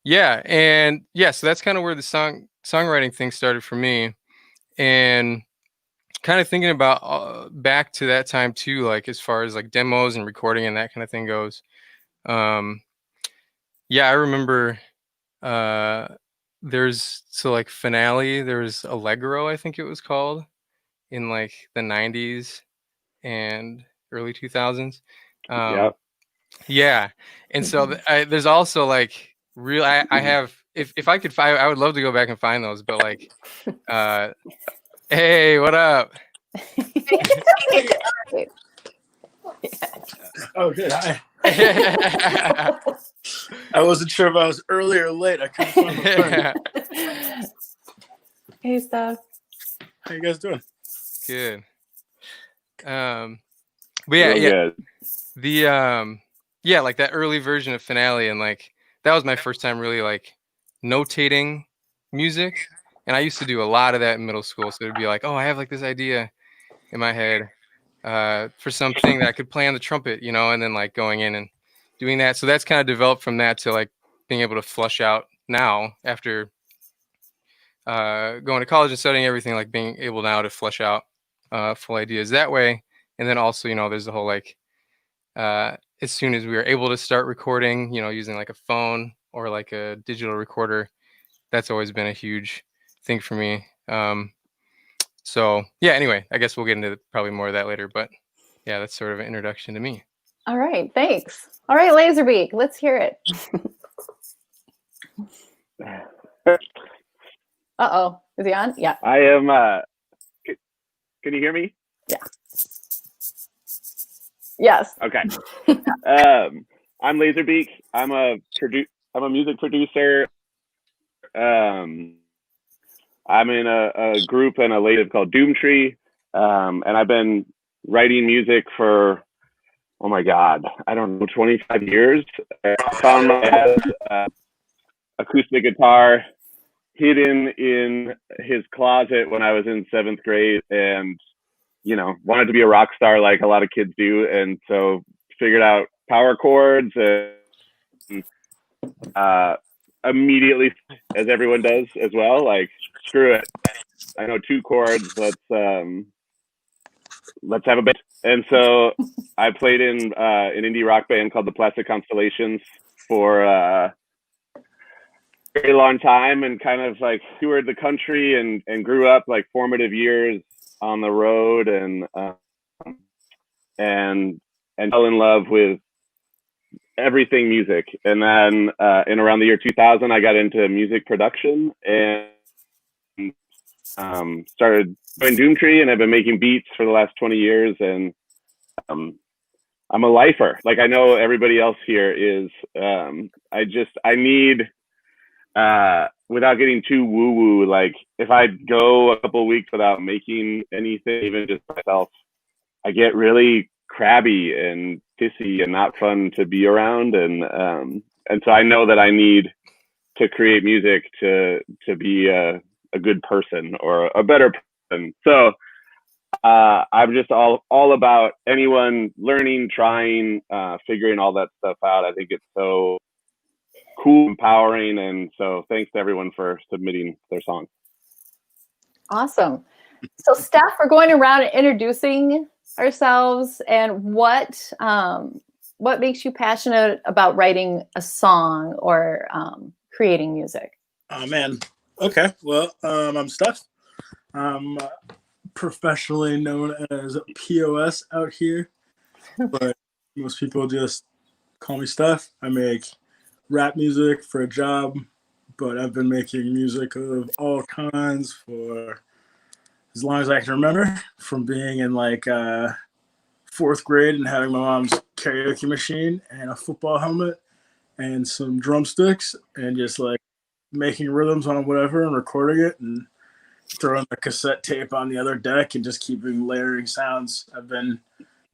Yeah, and yeah, so that's kind of where the songwriting thing started for me, and kind of thinking about back to that time too, like as far as like demos and recording and that kind of thing goes. Yeah, I remember like Finale, there's Allegro, I think it was called, in like the 90s and early 2000s. Yep. Yeah, and so there's also like I have, if I could find, I would love to go back and find those, but like hey, what up? Oh, good. I wasn't sure if I was early or late. I couldn't find my phone. Hey, Steph. How you guys doing? Good. But yeah, Real good. yeah, like that early version of Finale, and like that was my first time really like notating music, and I used to do a lot of that in middle school. So it'd be like, oh, I have like this idea in my head for something that I could play on the trumpet, and then like going in and doing that. So that's kind of developed from that to like being able to flush out now after going to college and studying everything, like being able now to flush out full ideas that way. And then also, there's the whole like as soon as we were able to start recording, using like a phone or like a digital recorder, that's always been a huge thing for me. So yeah, anyway, I guess we'll get into probably more of that later, but yeah, that's sort of an introduction to me. All right, thanks. All right, Laserbeak, let's hear it. Uh-oh, is he on? Yeah. I am, can you hear me? Yeah. Yes. Okay. I'm Laserbeak. I'm a music producer. I'm in a group and a label called Doomtree, and I've been writing music for, oh my God, I don't know, 25 years. I found my acoustic guitar hidden in his closet when I was in 7th grade, and wanted to be a rock star like a lot of kids do, and so figured out power chords and immediately, as everyone does as well, like, screw it, I know 2 chords, let's have a band. And so I played in an indie rock band called the Plastic Constellations for a very long time, and kind of like toured the country and grew up like formative years on the road, and fell in love with everything music. And then in around the year 2000, I got into music production and started doing Doomtree, and I've been making beats for the last 20 years. And I'm a lifer. Like, I know everybody else here is. I need, without getting too woo-woo, like if I go a couple of weeks without making anything, even just myself, I get really crabby and pissy and not fun to be around. And so I know that I need to create music to be a good person or a better person. So I'm just all about anyone learning, trying, figuring all that stuff out. I think it's so cool, empowering, and so thanks to everyone for submitting their songs. Awesome. So Steph, we're going around and introducing ourselves, and what makes you passionate about writing a song or creating music? Oh man. Okay. Well, I'm Steph. I'm professionally known as POS out here, but most people just call me Steph. I make rap music for a job, but I've been making music of all kinds for as long as I can remember, from being in like fourth grade and having my mom's karaoke machine and a football helmet and some drumsticks and just like making rhythms on whatever and recording it and throwing the cassette tape on the other deck and just keeping layering sounds. I've been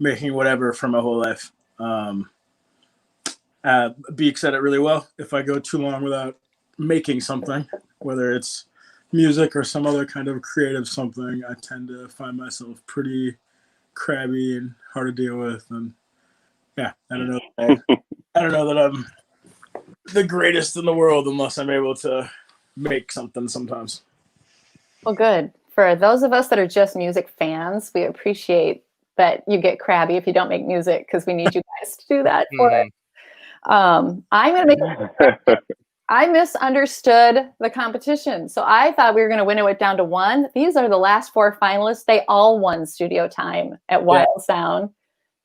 making whatever for my whole life. Beak said it really well. If I go too long without making something, whether it's music or some other kind of creative something, I tend to find myself pretty crabby and hard to deal with. And yeah, I don't know. I don't know that I'm the greatest in the world unless I'm able to make something sometimes. Well, good. For those of us that are just music fans, we appreciate that you get crabby if you don't make music, because we need you guys to do that for it. I'm going to make I misunderstood the competition. So I thought we were going to winnow it down to one. These are the last four finalists. They all won studio time at Wild Sound.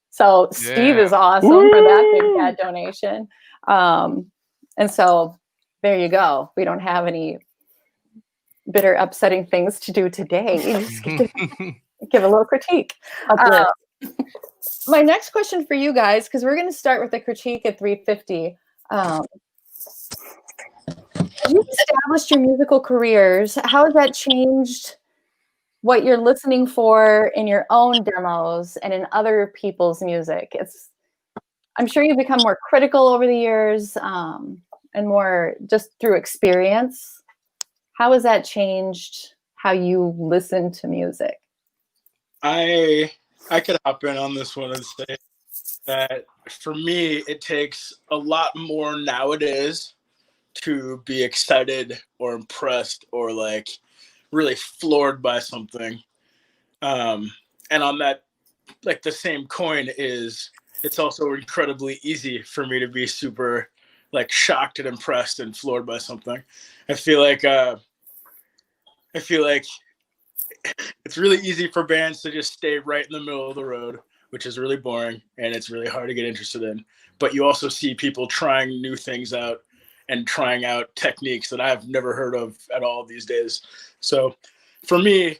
So Steve is awesome for that big fat donation. And so there you go. We don't have any bitter, upsetting things to do today. We just get to give a little critique. My next question for you guys, because we're going to start with the critique at 350. You've established your musical careers. How has that changed what you're listening for in your own demos and in other people's music? I'm sure you've become more critical over the years and more just through experience. How has that changed how you listen to music? I could hop in on this one and say that for me, it takes a lot more nowadays to be excited or impressed or like really floored by something. And on that, like the same coin is, it's also incredibly easy for me to be super like shocked and impressed and floored by something. I feel like it's really easy for bands to just stay right in the middle of the road, which is really boring and it's really hard to get interested in. But you also see people trying new things out and trying out techniques that I've never heard of at all these days. So for me,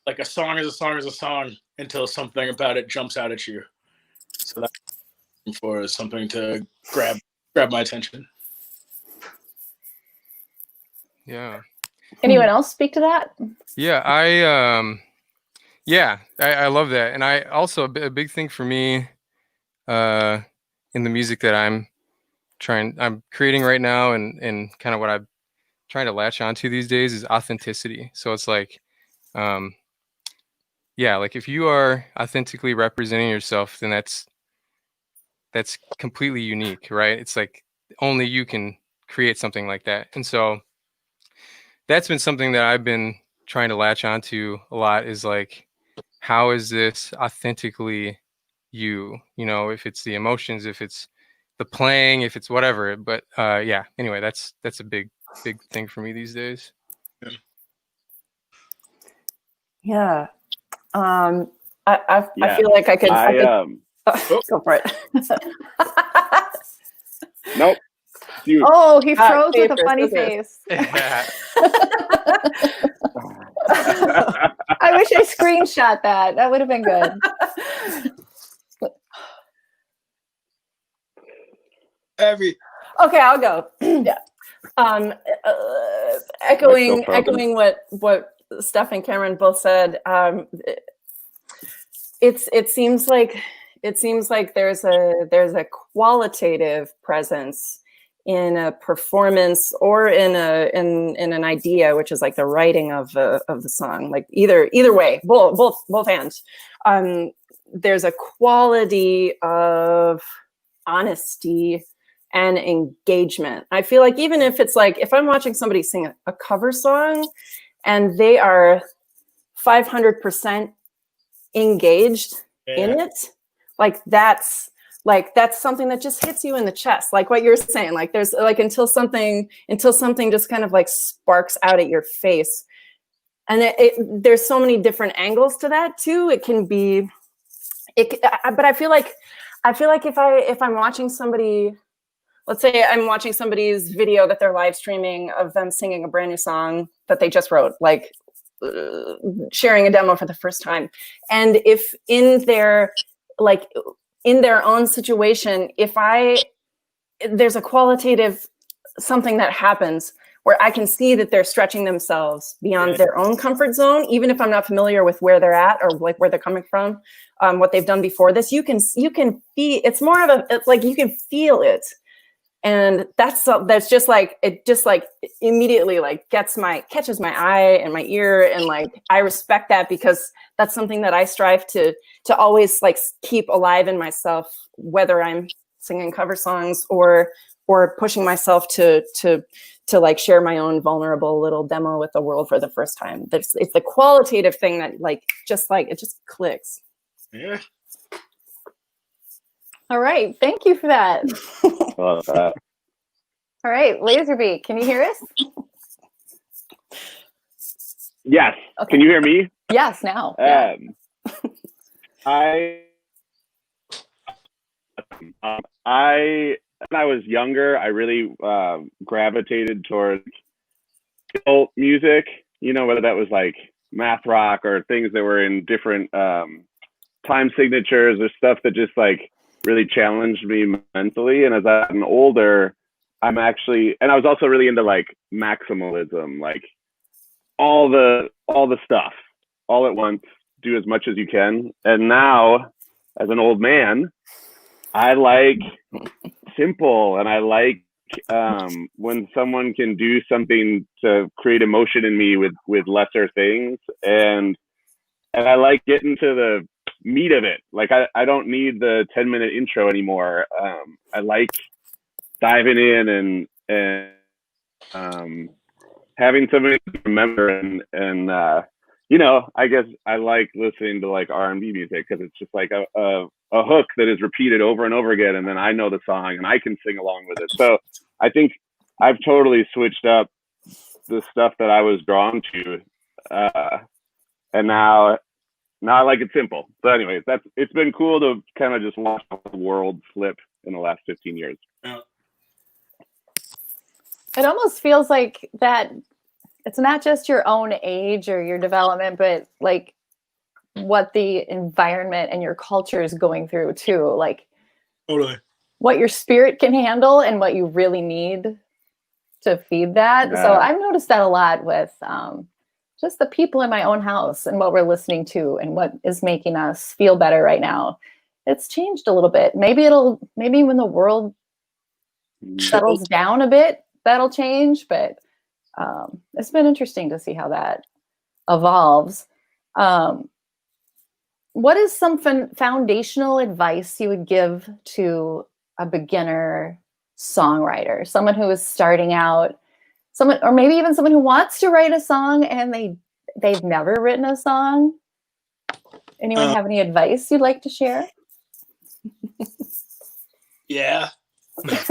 like a song is a song is a song until something about it jumps out at you. So that's what I'm looking for, is something to grab my attention. Yeah. Anyone else speak to that? Yeah, I love that. And I also, a big thing for me in the music that I'm creating right now and kind of what I'm trying to latch onto these days is authenticity. So it's like, like if you are authentically representing yourself, then that's completely unique, right? It's like only you can create something like that. And so that's been something that I've been trying to latch onto a lot, is like, how is this authentically you? You know, if it's the emotions, if it's the playing, if it's whatever. But anyway, that's a big thing for me these days. Yeah. I feel like I could go for it. Nope. Dude. Oh, he froze with a funny face. Yeah. I wish I screenshot that. That would have been good. Okay, I'll go. Yeah. Echoing what Steph and Cameron both said. It seems like there's a qualitative presence in a performance or in an idea, which is like the writing of the song. Like either way, both ends. There's a quality of honesty and engagement. I feel like even if it's like, if I'm watching somebody sing a cover song and they are 500% engaged in it, that's something that just hits you in the chest. Like what you're saying, like there's like, until something just kind of like sparks out at your face. And there's so many different angles to that too. It can be, but I feel like if I'm watching somebody, let's say I'm watching somebody's video that they're live streaming of them singing a brand new song that they just wrote, like sharing a demo for the first time. And if in their own situation, there's a qualitative something that happens where I can see that they're stretching themselves beyond their own comfort zone, even if I'm not familiar with where they're at or like where they're coming from, what they've done before this. You can feel, it's more of it's like you can feel it. And that's just like, it just like immediately like catches my eye and my ear. And like, I respect that because that's something that I strive to always like keep alive in myself, whether I'm singing cover songs or pushing myself to like share my own vulnerable little demo with the world for the first time. It's the qualitative thing that it just clicks. Yeah. All right. Thank you for that. Love that. All right. Laserbeak, can you hear us? Yes. Okay. Can you hear me? Yes, now. Yeah. When I was younger, I really gravitated towards adult music, whether that was like math rock or things that were in different time signatures or stuff that just like really challenged me mentally. And as I've gotten older, and I was also really into like maximalism, like all the stuff all at once, do as much as you can. And now as an old man, I like simple, and I like when someone can do something to create emotion in me with lesser things, and I like getting to the meat of it. Like I don't need the 10-minute intro anymore. I like diving in and having somebody to remember and I guess I like listening to like R&B music because it's just like a hook that is repeated over and over again, and then I know the song and I can sing along with it. So I think I've totally switched up the stuff that I was drawn to, and now I like it simple. So anyways, it's been cool to kind of just watch the world flip in the last 15 years. It almost feels like that it's not just your own age or your development, but like what the environment and your culture is going through too. Like totally what your spirit can handle and what you really need to feed that. Yeah. So I've noticed that a lot with just the people in my own house and what we're listening to and what is making us feel better right now. It's changed a little bit. Maybe when the world settles down a bit, that'll change, but it's been interesting to see how that evolves. What is some foundational advice you would give to a beginner songwriter, someone who is starting out, or maybe even someone who wants to write a song and they've never written a song? Anyone have any advice you'd like to share? Yeah. Let's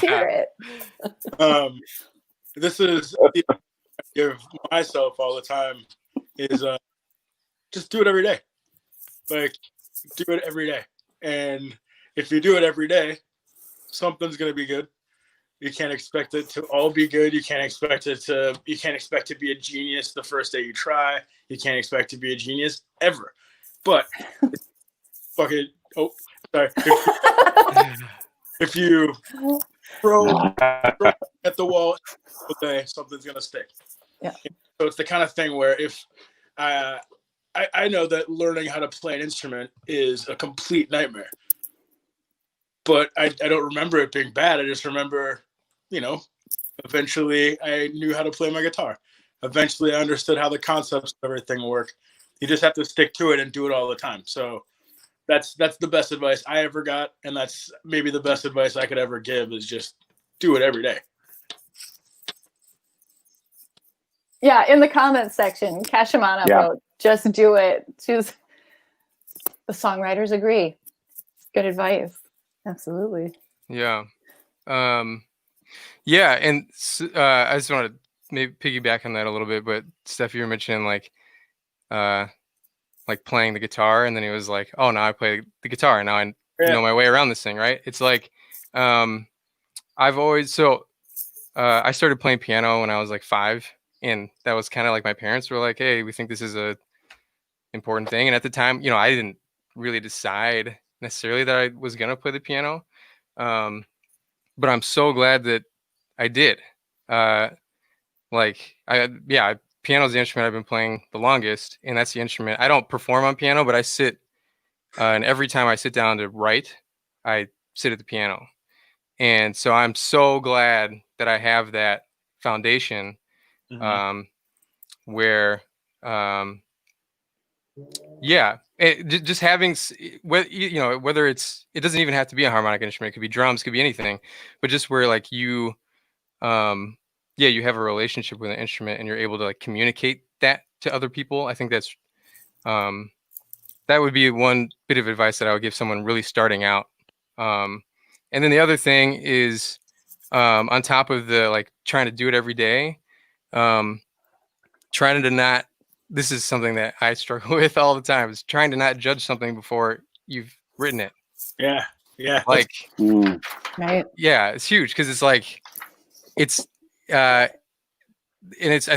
hear it. This is what I give myself all the time is just do it every day. Like, do it every day. And if you do it every day, something's going to be good. You can't expect it to all be good. You can't expect to be a genius the first day you try. You can't expect to be a genius ever. But fucking, oh, sorry. If you throw at the wall all day, something's going to stick. Yeah. So it's the kind of thing where if I know that learning how to play an instrument is a complete nightmare, but I don't remember it being bad. I just remember, eventually I knew how to play my guitar. Eventually I understood how the concepts of everything work. You just have to stick to it and do it all the time. So that's the best advice I ever got. And that's maybe the best advice I could ever give is just do it every day. Yeah, in the comments section, Kashimana wrote, just do it. The songwriters agree. Good advice. Absolutely. Yeah. And I just want to maybe piggyback on that a little bit, but Steph, you were mentioning like playing the guitar, and then he was like, oh, now I play the guitar, and now I know my way around this thing, right? It's like I've always I started playing piano when I was like 5, and that was kind of like my parents were like, hey, we think this is a important thing. And at the time, you know, I didn't really decide necessarily that I was gonna play the piano, but I'm so glad that I did. Piano's the instrument I've been playing the longest, and that's the instrument. I don't perform on piano, but I sit, and every time I sit down to write, I sit at the piano. And so I'm so glad that I have that foundation, where, just having, whether it doesn't even have to be a harmonic instrument, it could be drums, could be anything, but just where like you have a relationship with an instrument and you're able to like communicate that to other people. I think that's, that would be one bit of advice that I would give someone really starting out. And then the other thing is, on top of the like trying to do it every day, trying to not, this is something that I struggle with all the time, is trying to not judge something before you've written it. Yeah. Like, right. Yeah, it's huge because it's like, and I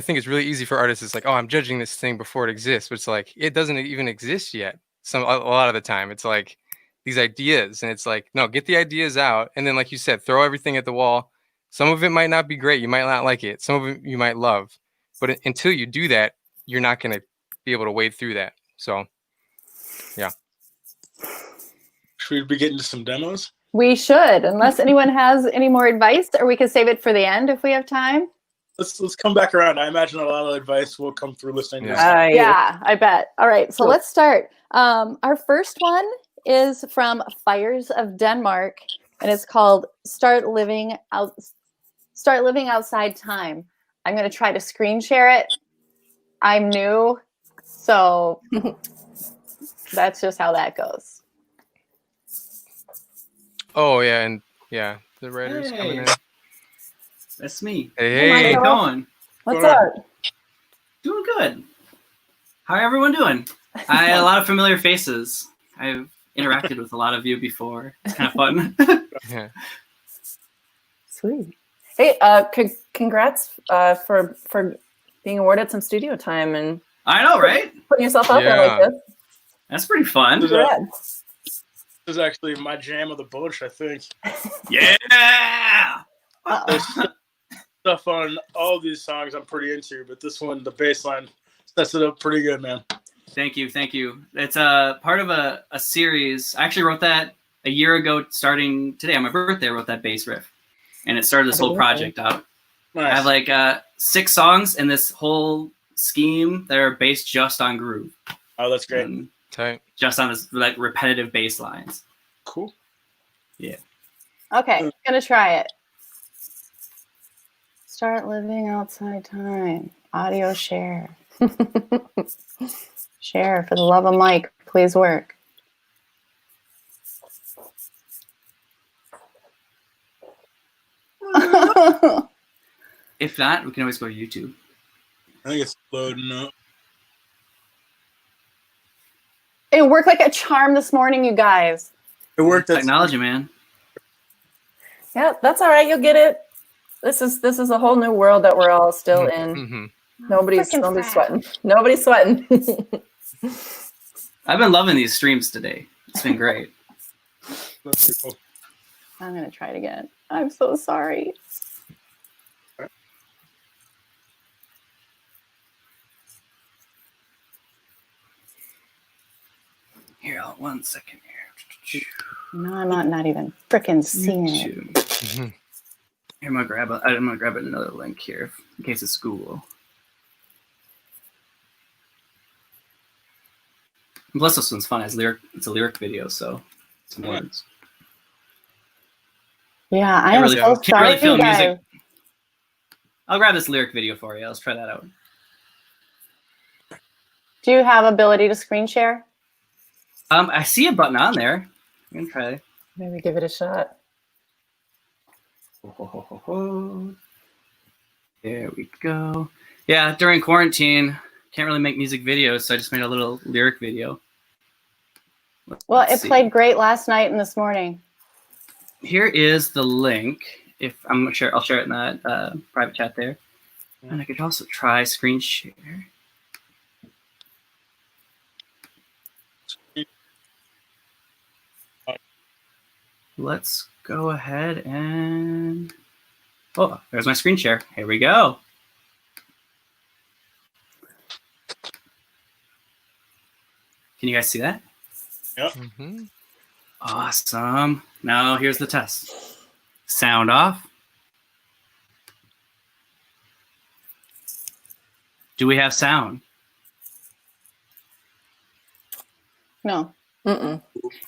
think it's really easy for artists. It's like, oh, I'm judging this thing before it exists, but it's like, it doesn't even exist yet. A lot of the time it's like these ideas, and it's like, no, get the ideas out. And then, like you said, throw everything at the wall. Some of it might not be great. You might not like it. Some of it you might love, but until you do that, you're not going to be able to wade through that. So, yeah. Should we be getting to some demos? We should, unless anyone has any more advice, or we could save it for the end if we have time. Let's come back around. I imagine a lot of advice will come through listening. Yeah, I bet. All right, so let's start. Our first one is from Fires of Denmark, and it's called Start Living Outside Time. I'm going to try to screen share it. I'm new, so that's just how that goes. Oh yeah, and yeah, the writers coming in. That's me. Hey, how you going? What's up? Doing good. How are everyone doing? I had a lot of familiar faces. I've interacted with a lot of you before. It's kind of fun. Yeah. Sweet. Hey, congrats for being awarded some studio time and I know, right? Putting yourself out there like this. That's pretty fun. This is actually my jam of the bunch, I think. Yeah. There's stuff on all of these songs I'm pretty into, but this one, the bass line, sets it up pretty good, man. Thank you. It's part of a series. I actually wrote that a year ago, starting today on my birthday. I wrote that bass riff, and it started this whole project out. Nice. I have like 6 songs in this whole scheme that are based just on groove. Oh, that's great. Tight. Just on this like repetitive bass lines. Cool. Yeah. Okay, gonna try it. Start living outside time. Audio share. Share, for the love of Mike, please work. If not, we can always go to YouTube. I think it's loading up. It worked like a charm this morning, you guys. It worked. Technology, man. Yeah, that's all right. You'll get it. This is a whole new world that we're all still in. Nobody's sweating. Nobody's sweating. I've been loving these streams today. It's been great. That's cool. I'm gonna try it again. I'm so sorry. Here, 1 second here. No, I'm not even freaking seeing it. Here, I'm gonna grab another link here in case it's Google. And plus, this one's fun. It's a lyric video, so some words. Yeah, I am so sorry, you guys. I'll grab this lyric video for you. Let's try that out. Do you have ability to screen share? I see a button on there. I'm gonna try. Maybe give it a shot. There we go. Yeah, during quarantine, can't really make music videos, so I just made a little lyric video. Well, it played great last night and this morning. Here is the link. If I'm sure, I'll share it in that private chat there. And I could also try screen share. Let's go ahead and... Oh, there's my screen share. Here we go. Can you guys see that? Yep. Awesome. Now here's the test. Sound off. Do we have sound? No.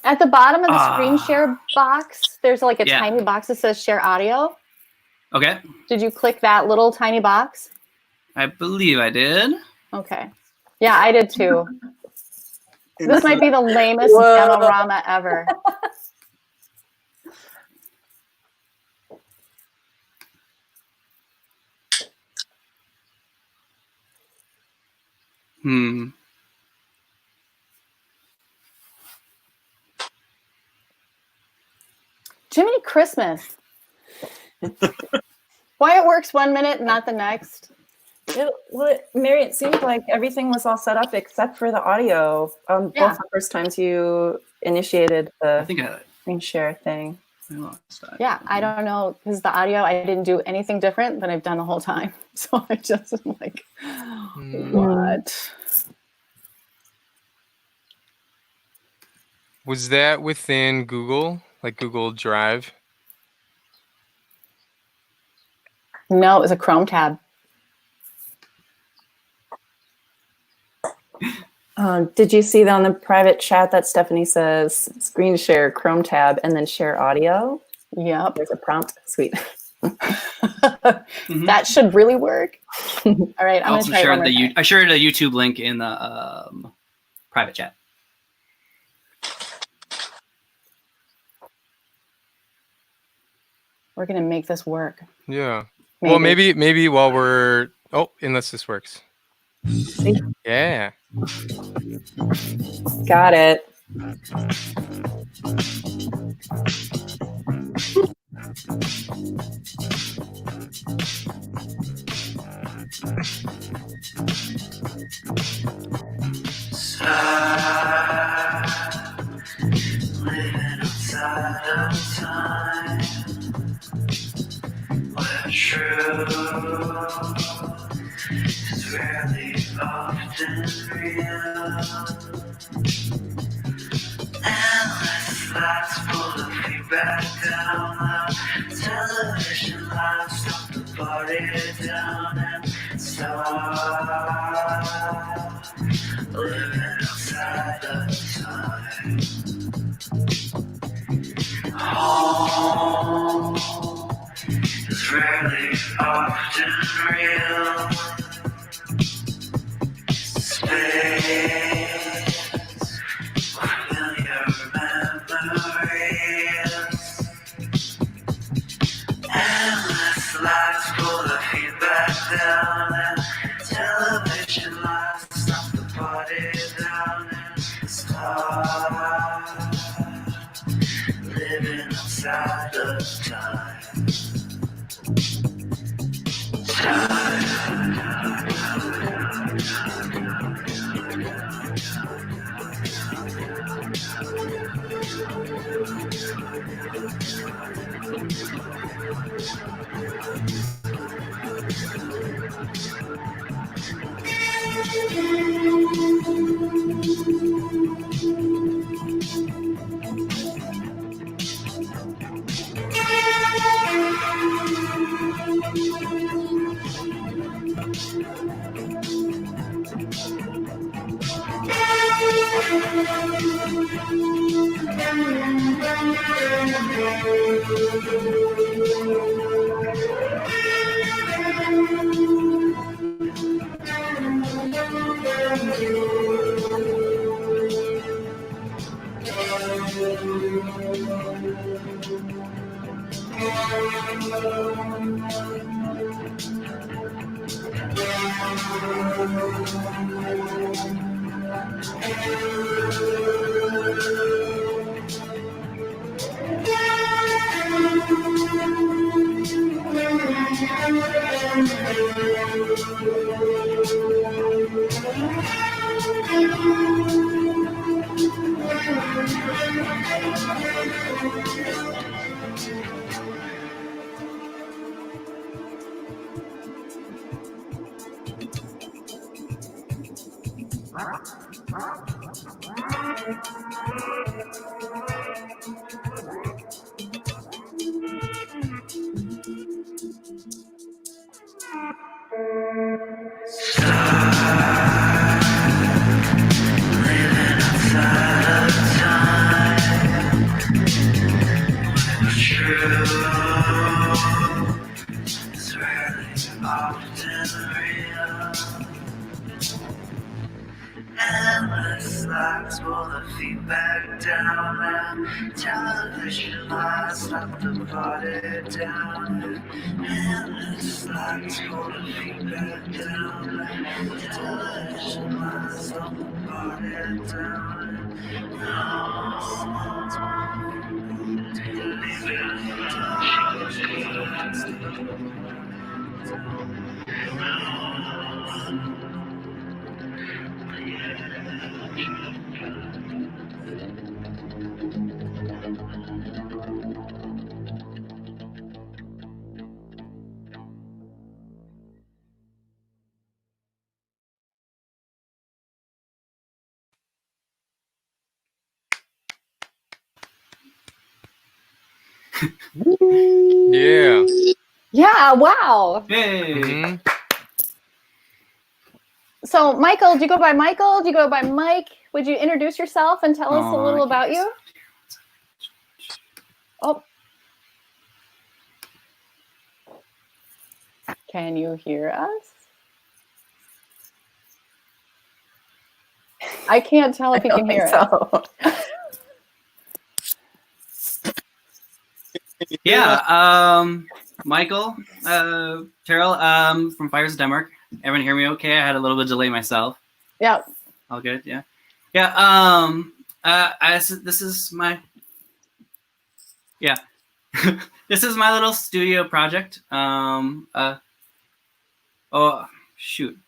At the bottom of the screen share box, there's like a tiny box that says share audio. Okay. Did you click that little tiny box? I believe I did. Okay. Yeah, I did too. This might be the lamest Demo-rama ever. Jiminy Christmas. Why it works 1 minute and not the next? Mary, it seemed like everything was all set up except for the audio. Both the first times you initiated the screen share thing. Yeah, I don't know, because the audio, I didn't do anything different than I've done the whole time. So I just am like, what? Was that within Google, like Google Drive? No, it was a Chrome tab. Did you see on the private chat that Stephanie says screen share Chrome tab and then share audio? Yep. There's a prompt. Sweet. That should really work. All right, I'm going to try shared one more time. I shared a YouTube link in the private chat. We're going to make this work. Yeah. Well, maybe while we're unless this works. See? Yeah. Got it. Living outside of time, where truth is rarely often real. Endless lights pull the feedback down. The television lights stop the party down and start living outside of time. Home is rarely often real. Space, familiar memories. Endless lights pull the feedback down, and television lights stop the party down and start living outside of time. Endless lives pull the feedback down and television lights stop the party down. Endless lives pull the feedback down and television lights stop the party down. Yeah. Yeah, wow. Hey. So, Michael, do you go by Michael? Do you go by Mike? Would you introduce yourself and tell us a Oh, little about you? Oh. Can you hear us? I can't tell if you can hear us. Yeah, Michael, Terrell, from Fires of Denmark. Everyone hear me okay? I had a little bit of delay myself. Yeah. All good, yeah. Yeah, this is my, yeah. This is my little studio project. Oh, shoot.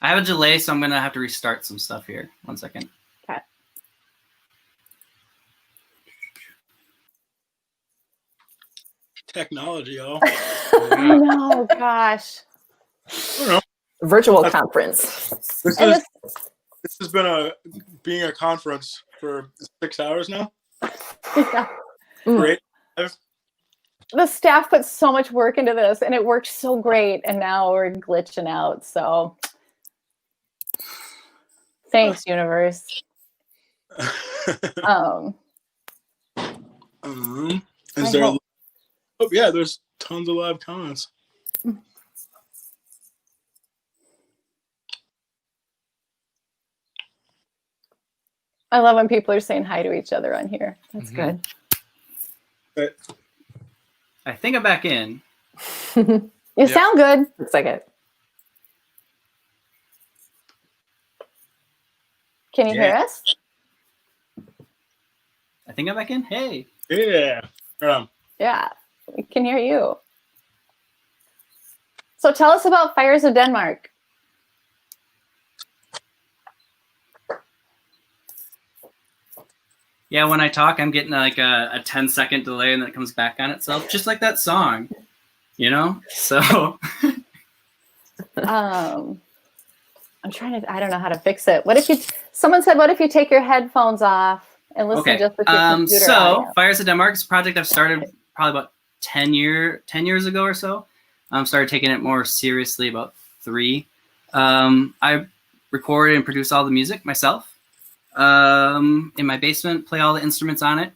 I have a delay, so I'm gonna have to restart some stuff here. 1 second. Okay. Technology, y'all. I know, gosh. Virtual conference. This has been being a conference for 6 hours now. Yeah. Great. The staff put so much work into this, and it worked so great, and now we're glitching out. So, thanks, universe. Is there? Oh yeah, there's tons of live comments. I love when people are saying hi to each other on here. That's good. I think I'm back in. You sound good. Looks like it. Can you hear us? I think I'm back in. Hey. Yeah. Yeah, we can hear you. So tell us about Fires of Denmark. Yeah, when I talk, I'm getting like a 10-second delay, and then it comes back on itself, just like that song, you know? So I'm trying to, I don't know how to fix it. What if someone said, what if you take your headphones off and listen just with your computer so audio? Fires of Denmark is a project I've started probably about 10 years ago or so. Started taking it more seriously about 3. I record and produce all the music myself. In my basement, play all the instruments on it.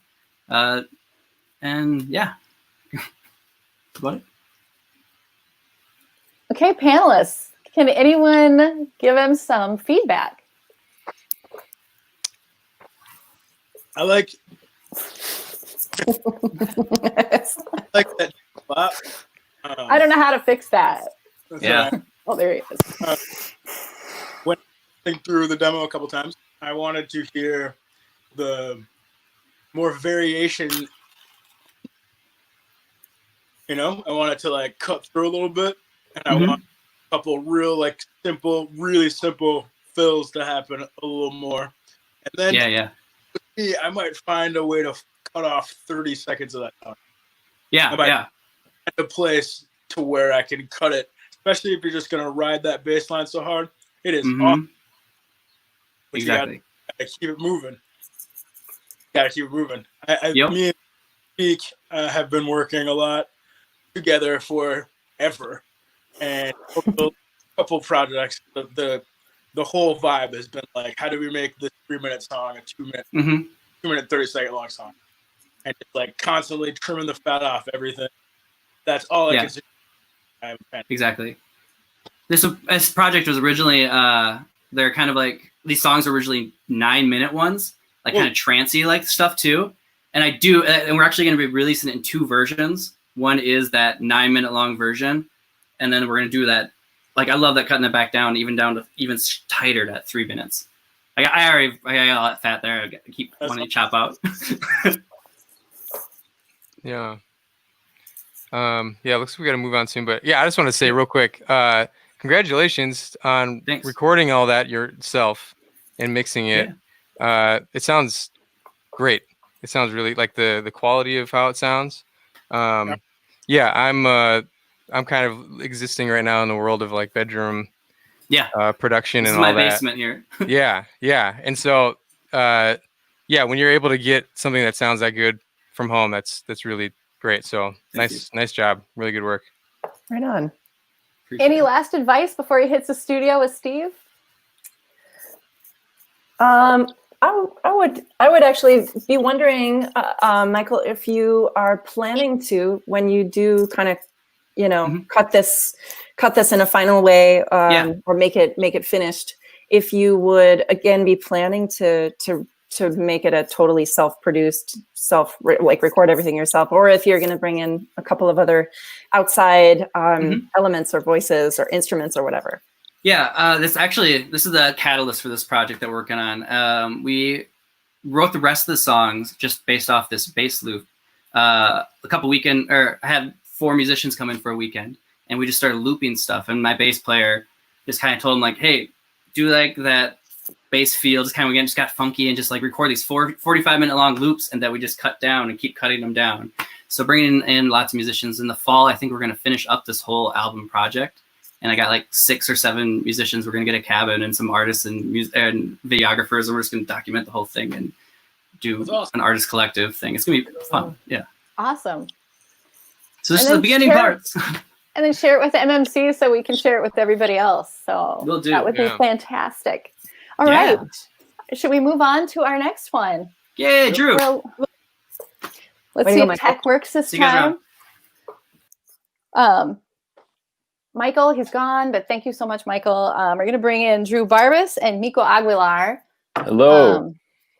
And yeah. That's about it. Okay, panelists, can anyone give him some feedback? I like Like that. I don't know how to fix that. Yeah. Oh, there he is. When I think through the demo a couple times, I wanted to hear the more variation. You know, I wanted to like cut through a little bit, and I want a couple real like really simple fills to happen a little more. And then I might find a way to cut off 30 seconds of that time. I might find a place to where I can cut it, especially if you're just gonna ride that bass line so hard. It is awesome. But exactly. You gotta keep it moving. Gotta keep it moving. Me and Peak have been working a lot together forever, and a couple projects. The whole vibe has been like, how do we make this 3-minute song a 2-minute 30-second long song, and it's like constantly trimming the fat off everything. That's all I can do. Exactly. This project was originally they're kind of like, these songs were originally 9-minute ones, like kind of trancey like stuff too. And and we're actually going to be releasing it in 2 versions. One is that 9-minute long version, and then we're going to do that. Like, I love that, cutting it back down to even tighter, at 3 minutes. I got all that fat there. I keep wanting to chop out. Yeah. Looks like we got to move on soon, but I just want to say real quick, congratulations on recording all that yourself and mixing it. It sounds great. It sounds really like the quality of how it sounds. I'm kind of existing right now in the world of like bedroom production and all that. This is my basement here. Yeah. And so when you're able to get something that sounds that good from home, that's really great. So nice job. Really good work. Right on. Any last advice before he hits the studio with Steve? I would actually be wondering, Michael, if you are planning to, when you do kind of, cut this in a final way, or make it finished, if you would again be planning to make it a totally self-produced, record everything yourself, or if you're going to bring in a couple of other outside elements or voices or instruments or whatever. This is the catalyst for this project that we're working on. We wrote the rest of the songs just based off this bass loop. I had 4 musicians come in for a weekend, and we just started looping stuff. And my bass player just kind of told him, like, hey, do like that bass feel, just kind of again just got funky, and just like record these 45-minute long loops, and that we just cut down and keep cutting them down. So bringing in lots of musicians. In the fall, I think we're going to finish up this whole album project. And I got like 6 or 7 musicians. We're going to get a cabin and some artists and videographers, and we're just going to document the whole thing and do an artist collective thing. It's going to be fun. Yeah. Awesome. So this is the beginning parts. And then share it with the MMC so we can share it with everybody else. So that would be fantastic. All right. Should we move on to our next one? Yeah, Drew. Let's see if tech works this time. Michael, he's gone, but thank you so much, Michael. We're going to bring in Drew Barbas and Miko Aguilar. Hello.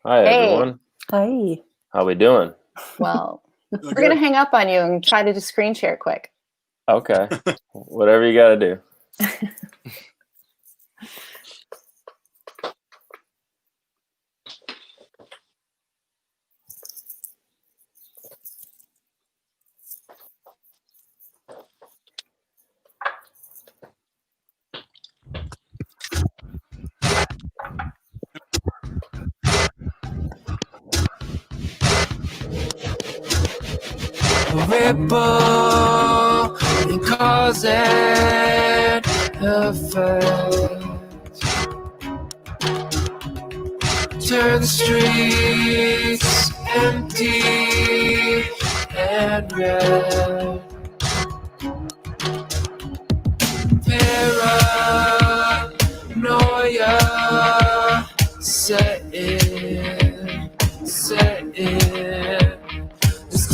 Hi, everyone. Hi. How we doing? Well, we're going to hang up on you and try to just screen share quick. Okay. Whatever you got to do. Ripple and cause and effect. Turn the streets empty and red. Paranoia set in.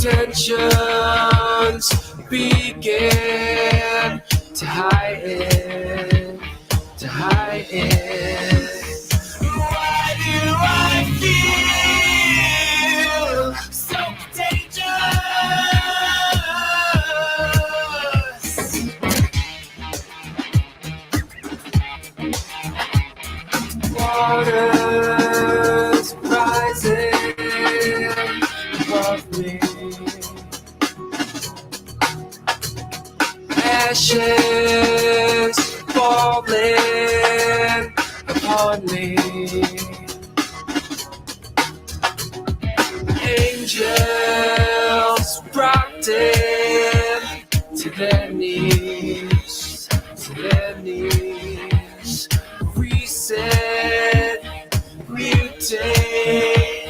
Tensions began to heighten. Why do I feel so dangerous? of me. Ashes falling upon me. Angels brought them to their knees, to their knees. Reset, mutate,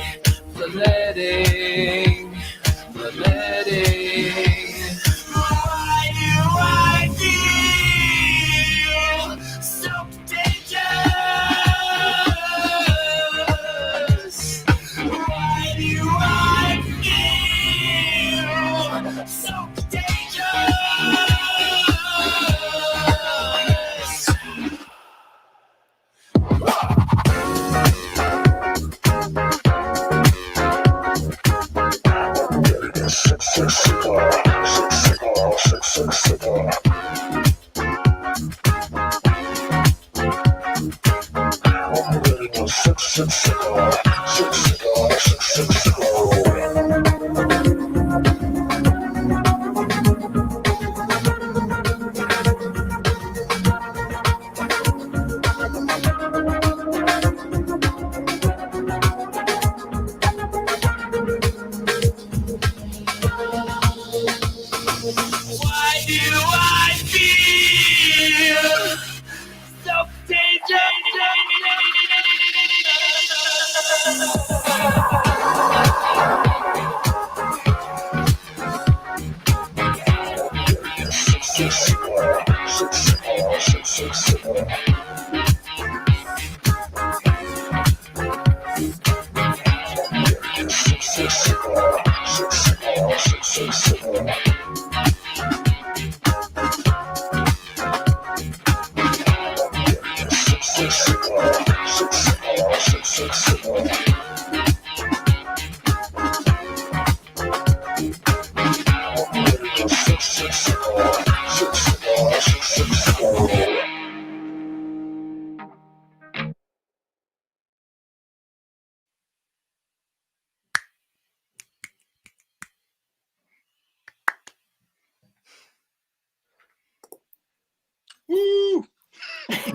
bloodletting, bloodletting. Why do I feel so contagious? Why do I feel so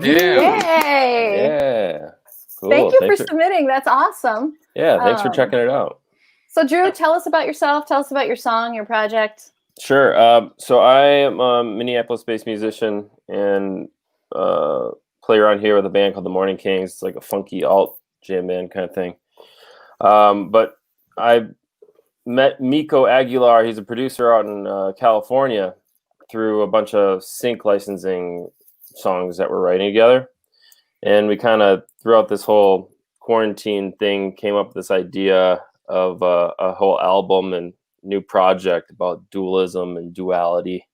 Yeah. Yay! Yeah. Cool. Thank you Thanks for submitting. That's awesome. Yeah, thanks for checking it out. So, Drew, tell us about yourself. Tell us about your song, your project. Sure. So I am a Minneapolis-based musician and play around here with a band called the Morning Kings. It's like a funky alt jam band kind of thing. But I met Miko Aguilar. He's a producer out in California through a bunch of sync licensing songs that we're writing together. And we kind of, throughout this whole quarantine thing, came up with this idea of a whole album and new project about dualism and duality.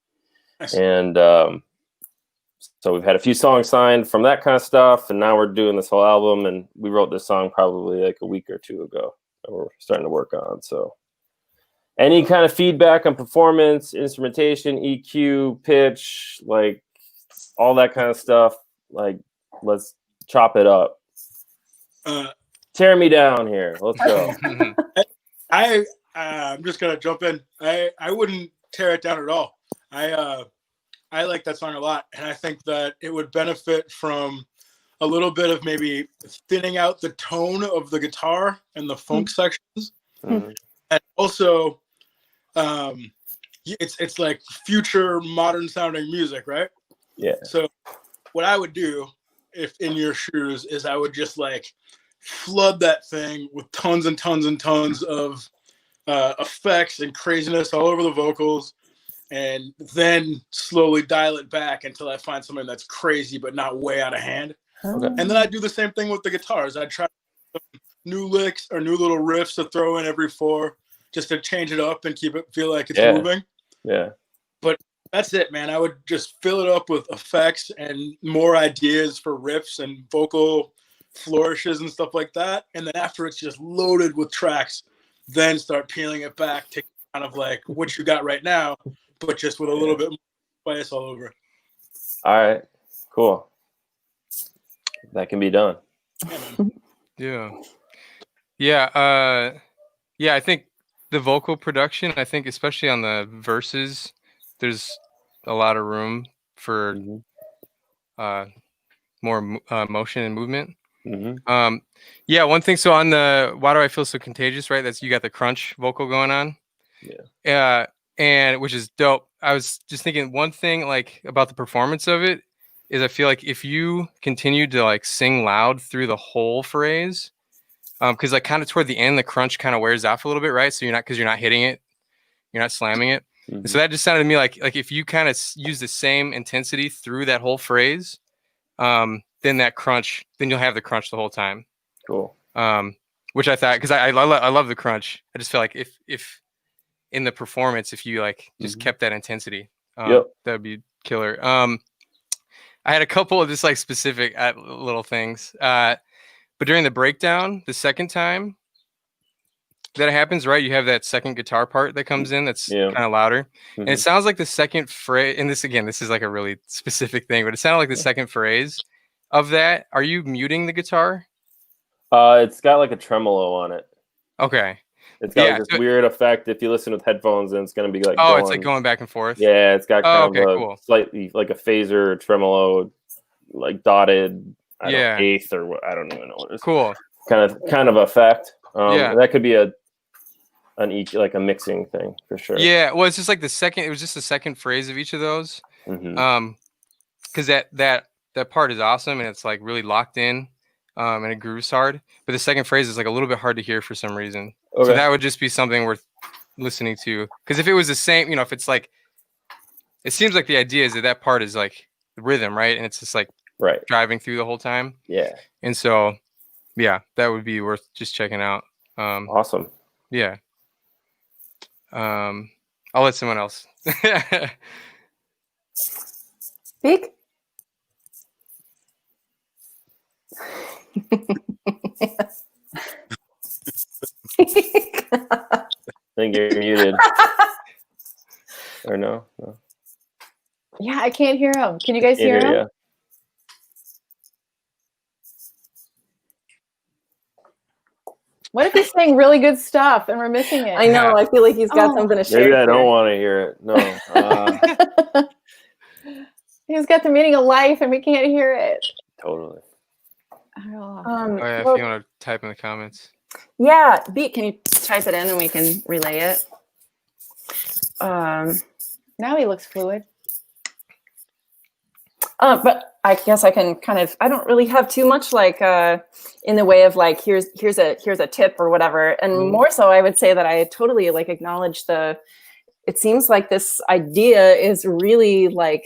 And so we've had a few songs signed from that kind of stuff, and now we're doing this whole album, and we wrote this song probably like a week or two ago that we're starting to work on. So any kind of feedback on performance, instrumentation, EQ, pitch, like all that kind of stuff, like let's chop it up. Tear me down here. Let's go. I'm just gonna jump in. I wouldn't tear it down at all. I like that song a lot, and I think that it would benefit from a little bit of maybe thinning out the tone of the guitar and the funk sections, and also it's like future modern sounding music, right? Yeah. So what I would do, if in your shoes, is I would just like flood that thing with tons and tons and tons of effects and craziness all over the vocals, and then slowly dial it back until I find something that's crazy but not way out of hand. Okay. And then I do the same thing with the guitars. I try new licks or new little riffs to throw in every four just to change it up and keep it feel like it's moving. Yeah. But that's it, man. I would just fill it up with effects and more ideas for riffs and vocal flourishes and stuff like that. And then after it's just loaded with tracks, then start peeling it back to kind of like what you got right now, but just with a little bit more spice all over. All right. Cool. That can be done. Yeah. Yeah. I think the vocal production, I think, especially on the verses, there's a lot of room for more motion and movement. Yeah, one thing. So on the "Why Do I Feel So Contagious," right? That's you got the crunch vocal going on. Yeah. And which is dope. I was just thinking one thing like about the performance of it is I feel like if you continue to like sing loud through the whole phrase, because like kind of toward the end the crunch kind of wears off a little bit, right? So you're not hitting it, you're not slamming it. And so that just sounded to me like if you kind of use the same intensity through that whole phrase, then that crunch, then you'll have the crunch the whole time. Cool. Which I thought, because I love the crunch. I just feel like if in the performance, if you like just kept that intensity, that would be killer. I had a couple of just like specific little things, but during the breakdown, the second time that it happens, right, you have that second guitar part that comes in that's kind of louder, and it sounds like the second phrase. And this is like a really specific thing, but it sounded like the second phrase of that. Are you muting the guitar? It's got like a tremolo on it. Okay. It's got like this weird effect. If you listen with headphones, then it's going to be like it's like going back and forth. Yeah, it's got kind of a cool. slightly like a phaser tremolo, like dotted eighth or what, I don't even know what it is. Cool. Kind of effect. Yeah. And that could be a mixing thing for sure. Yeah, well, it's just like it was just the second phrase of each of those. Because that part is awesome and it's like really locked in, and it grooves hard. But the second phrase is like a little bit hard to hear for some reason. Okay. So that would just be something worth listening to. Because if it was the same, if it's like, it seems like the idea is that part is like the rhythm, right? And it's just like driving through the whole time. Yeah. And so, yeah, that would be worth just checking out. Awesome. Yeah. I'll let someone else. Speak. I think you're muted. Or no? Yeah, I can't hear him. Can you guys hear him? Yeah. What if he's saying really good stuff and we're missing it? I know. I feel like he's got something to share. Maybe I don't want to hear it. No. He's got the meaning of life and we can't hear it. Totally. If you want to type in the comments. Yeah, Beat, can you type it in and we can relay it? Now he looks fluid. But I guess I can I don't really have too much like in the way of like here's a tip or whatever. And more so I would say that I totally like acknowledge it seems like this idea is really like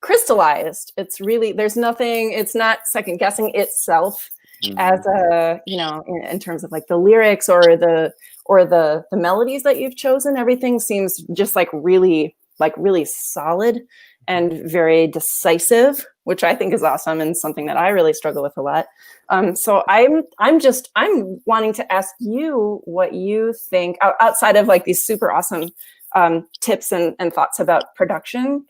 crystallized. It's really, there's nothing, it's not second guessing itself as a, in terms of like the lyrics or the melodies that you've chosen. Everything seems just like really solid and very decisive, which I think is awesome and something that I really struggle with a lot. So I'm wanting to ask you what you think outside of like these super awesome tips and thoughts about production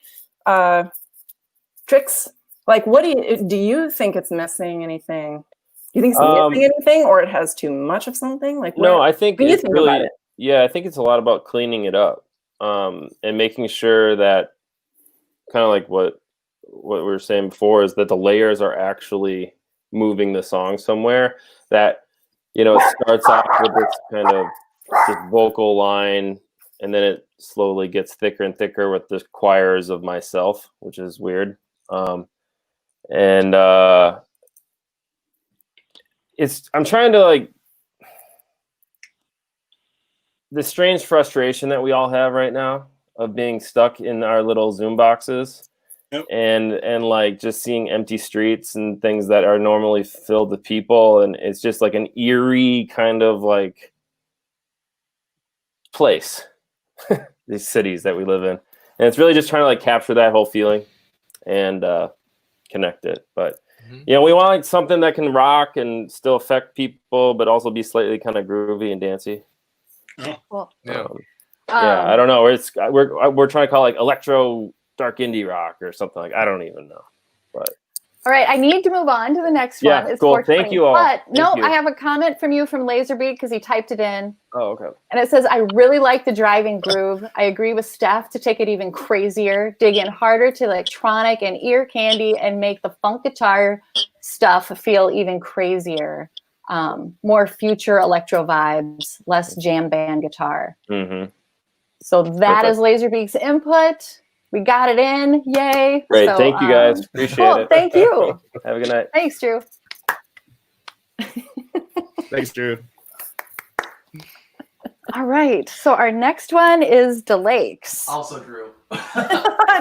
tricks. Like, what do you think it's missing anything? Do you think it's missing anything, or it has too much of something? Like, no, I think it's really, about it? Yeah, I think it's a lot about cleaning it up and making sure that kind of like what we were saying before is that the layers are actually moving the song somewhere. That it starts off with this kind of this vocal line, and then it slowly gets thicker and thicker with the choirs of myself, which is weird. I'm trying to like the strange frustration that we all have right now of being stuck in our little Zoom boxes and like just seeing empty streets and things that are normally filled with people. And it's just like an eerie kind of like place, these cities that we live in. And it's really just trying to like capture that whole feeling and connect it. But we want like something that can rock and still affect people, but also be slightly kind of groovy and dancey. Cool. I don't know. We're trying to call it like electro dark indie rock or something like. I don't even know, but All right, I need to move on to the next Yeah, one. It's cool. 420. Thank you all. But no, Thank you. I have a comment from you from Laserbeak because he typed it in. Oh, okay. And it says, I really like the driving groove. I agree with Steph to take it even crazier, dig in harder to electronic and ear candy and make the funk guitar stuff feel even crazier. More future electro vibes, less jam band guitar. Mm-hmm. So that is Laserbeak's input. We got it in. Yay. Great. So, Thank you guys. Appreciate cool. it. Thank you. Have a good night. Thanks, Drew. Thanks, Drew. All right. So our next one is DeLakes. Also Drew.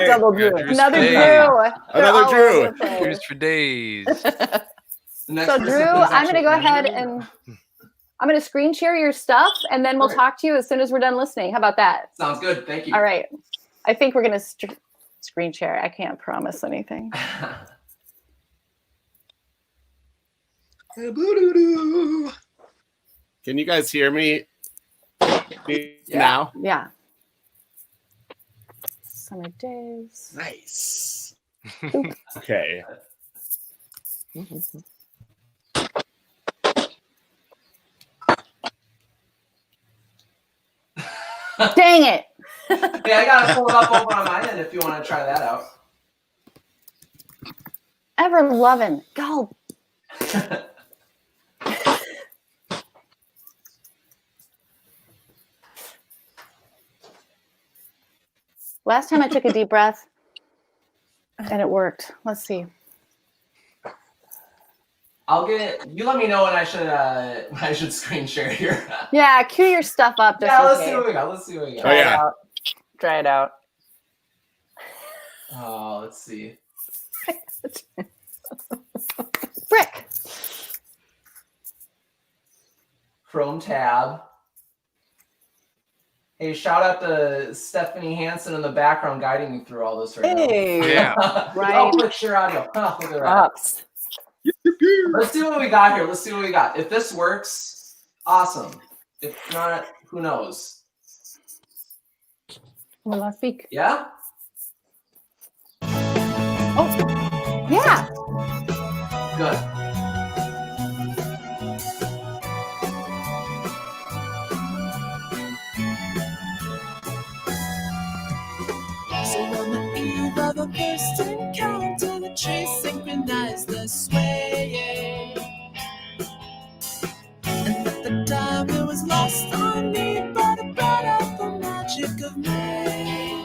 Double Drew. Drew's Another for Drew. days. They're all over the Drew. place. Drew's for days. So Drew, I'm going to go ahead and I'm going to screen share your stuff, and then we'll talk to you as soon as we're done listening. How about that? Sounds good. Thank you. All right. I think we're going to screen share. I can't promise anything. Can you guys hear me now? Yeah. Summer days. Nice. Okay. Dang it. Yeah, I got to pull it up over on my end if you want to try that out. Ever loving. Go. Last time I took a deep breath and it worked. Let's see. You let me know when I should screen share here. Yeah, cue your stuff up. Just Yeah, in let's case. see what we got. Let's see what we got. Try it out. Try it out. Oh, let's see. Frick. Chrome tab. Hey, shout out to Stephanie Hansen in the background guiding me through all this right now. Yeah. Right. Oh, quick share audio. Oh, look at that. Let's see what we got here. Let's see what we got. If this works, awesome. If not, who knows? Well, I'll speak. Yeah? Oh, yeah. Good. So on the eve of a first encounter, the trees synchronize the sway. And at the time it was lost on me, but it brought out the magic of May.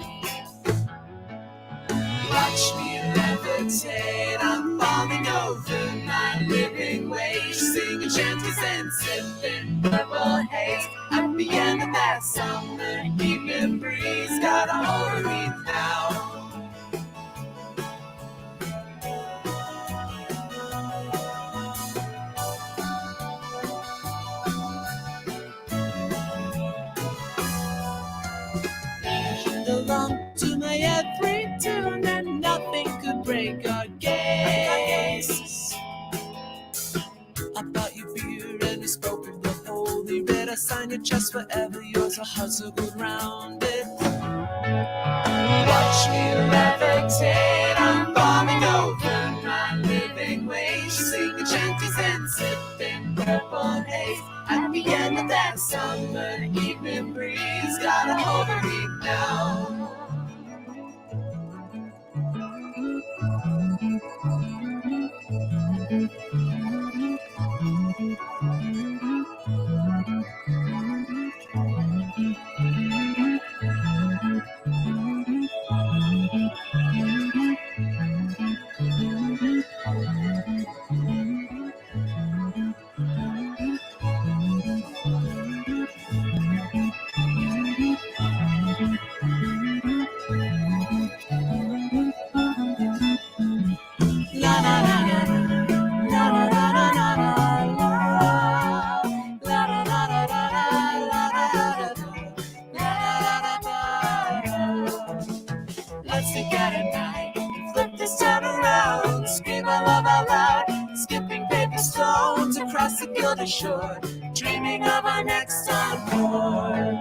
Watch me levitate, I'm falling over my living wage, singing chanties and sipping purple haze. At the end of that summer evening breeze, gotta hurry now. Along to my every tune, and nothing could break our gaze. I bought you beer and you spoke of the holy writ. I signed your chest forever, yours, a heart so good rounded. Watch me levitate, I'm bombing over my living wage, singing chanties and sipping purple haze. At the end of that summer evening breeze, gotta hurry now. Let's together tonight, flip this town around, scream our love out loud, skipping paper stones across the gilded shore, dreaming of our next encore.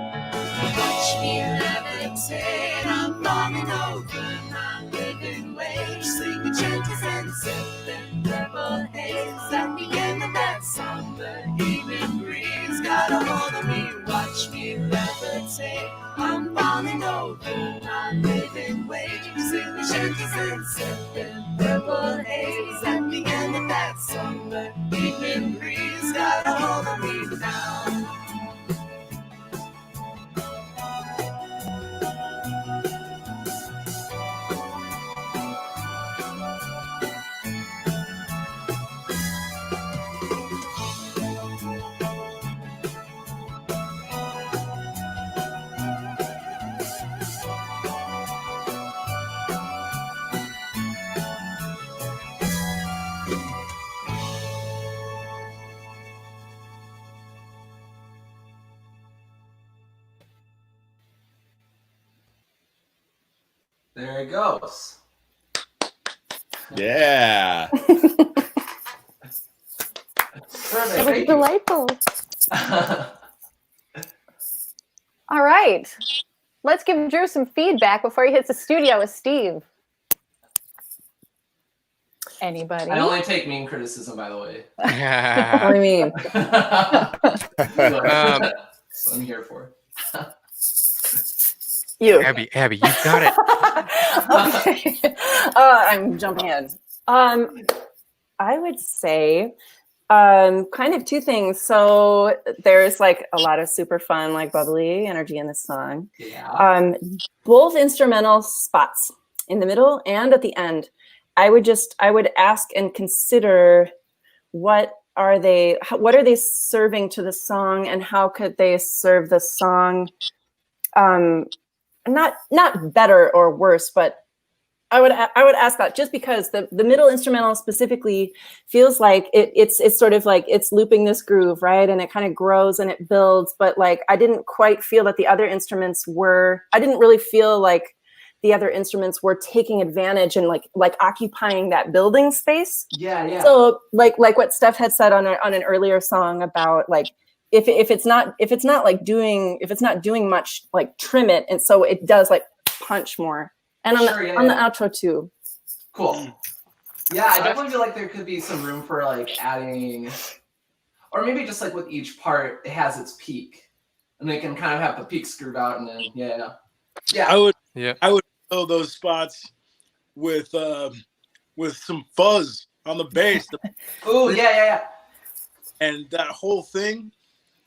Watch me levitate, I'm bombing over my living wage, singing chanties and sipping purple haze. At the end of that song, the evening breeze got a hold of me, watch me levitate. I'm falling over my living waves, singing shanties and sipping purple haze. At the end of that song, the evening breeze got a hold of me now. There it goes. Yeah. Perfect. That was Thank you. delightful. All right. Let's give Drew some feedback before he hits the studio with Steve. Anybody? I only take mean criticism, by the way. What do you mean? That's what I'm here for. You. Abby, you got it. Okay. I'm jumping in. I would say kind of two things. So there's like a lot of super fun, like bubbly energy in this song. Yeah. Both instrumental spots in the middle and at the end. I would ask and consider what are they serving to the song, and how could they serve the song not better or worse, but I would ask that, just because the middle instrumental specifically feels like it's sort of like it's looping this groove, right? And it kind of grows and it builds, but like I didn't quite feel that the other instruments were, I didn't really feel like the other instruments were taking advantage and like occupying that building space. Yeah. So like what Steph had said on an earlier song about like if it's not doing much, like trim it, and so it does like punch more. And on the outro too. Cool. Yeah, I definitely feel like there could be some room for like adding, or maybe just like with each part, it has its peak, and they can kind of have the peak screwed out, and then yeah. I would fill those spots with some fuzz on the bass. Oh yeah. And that whole thing,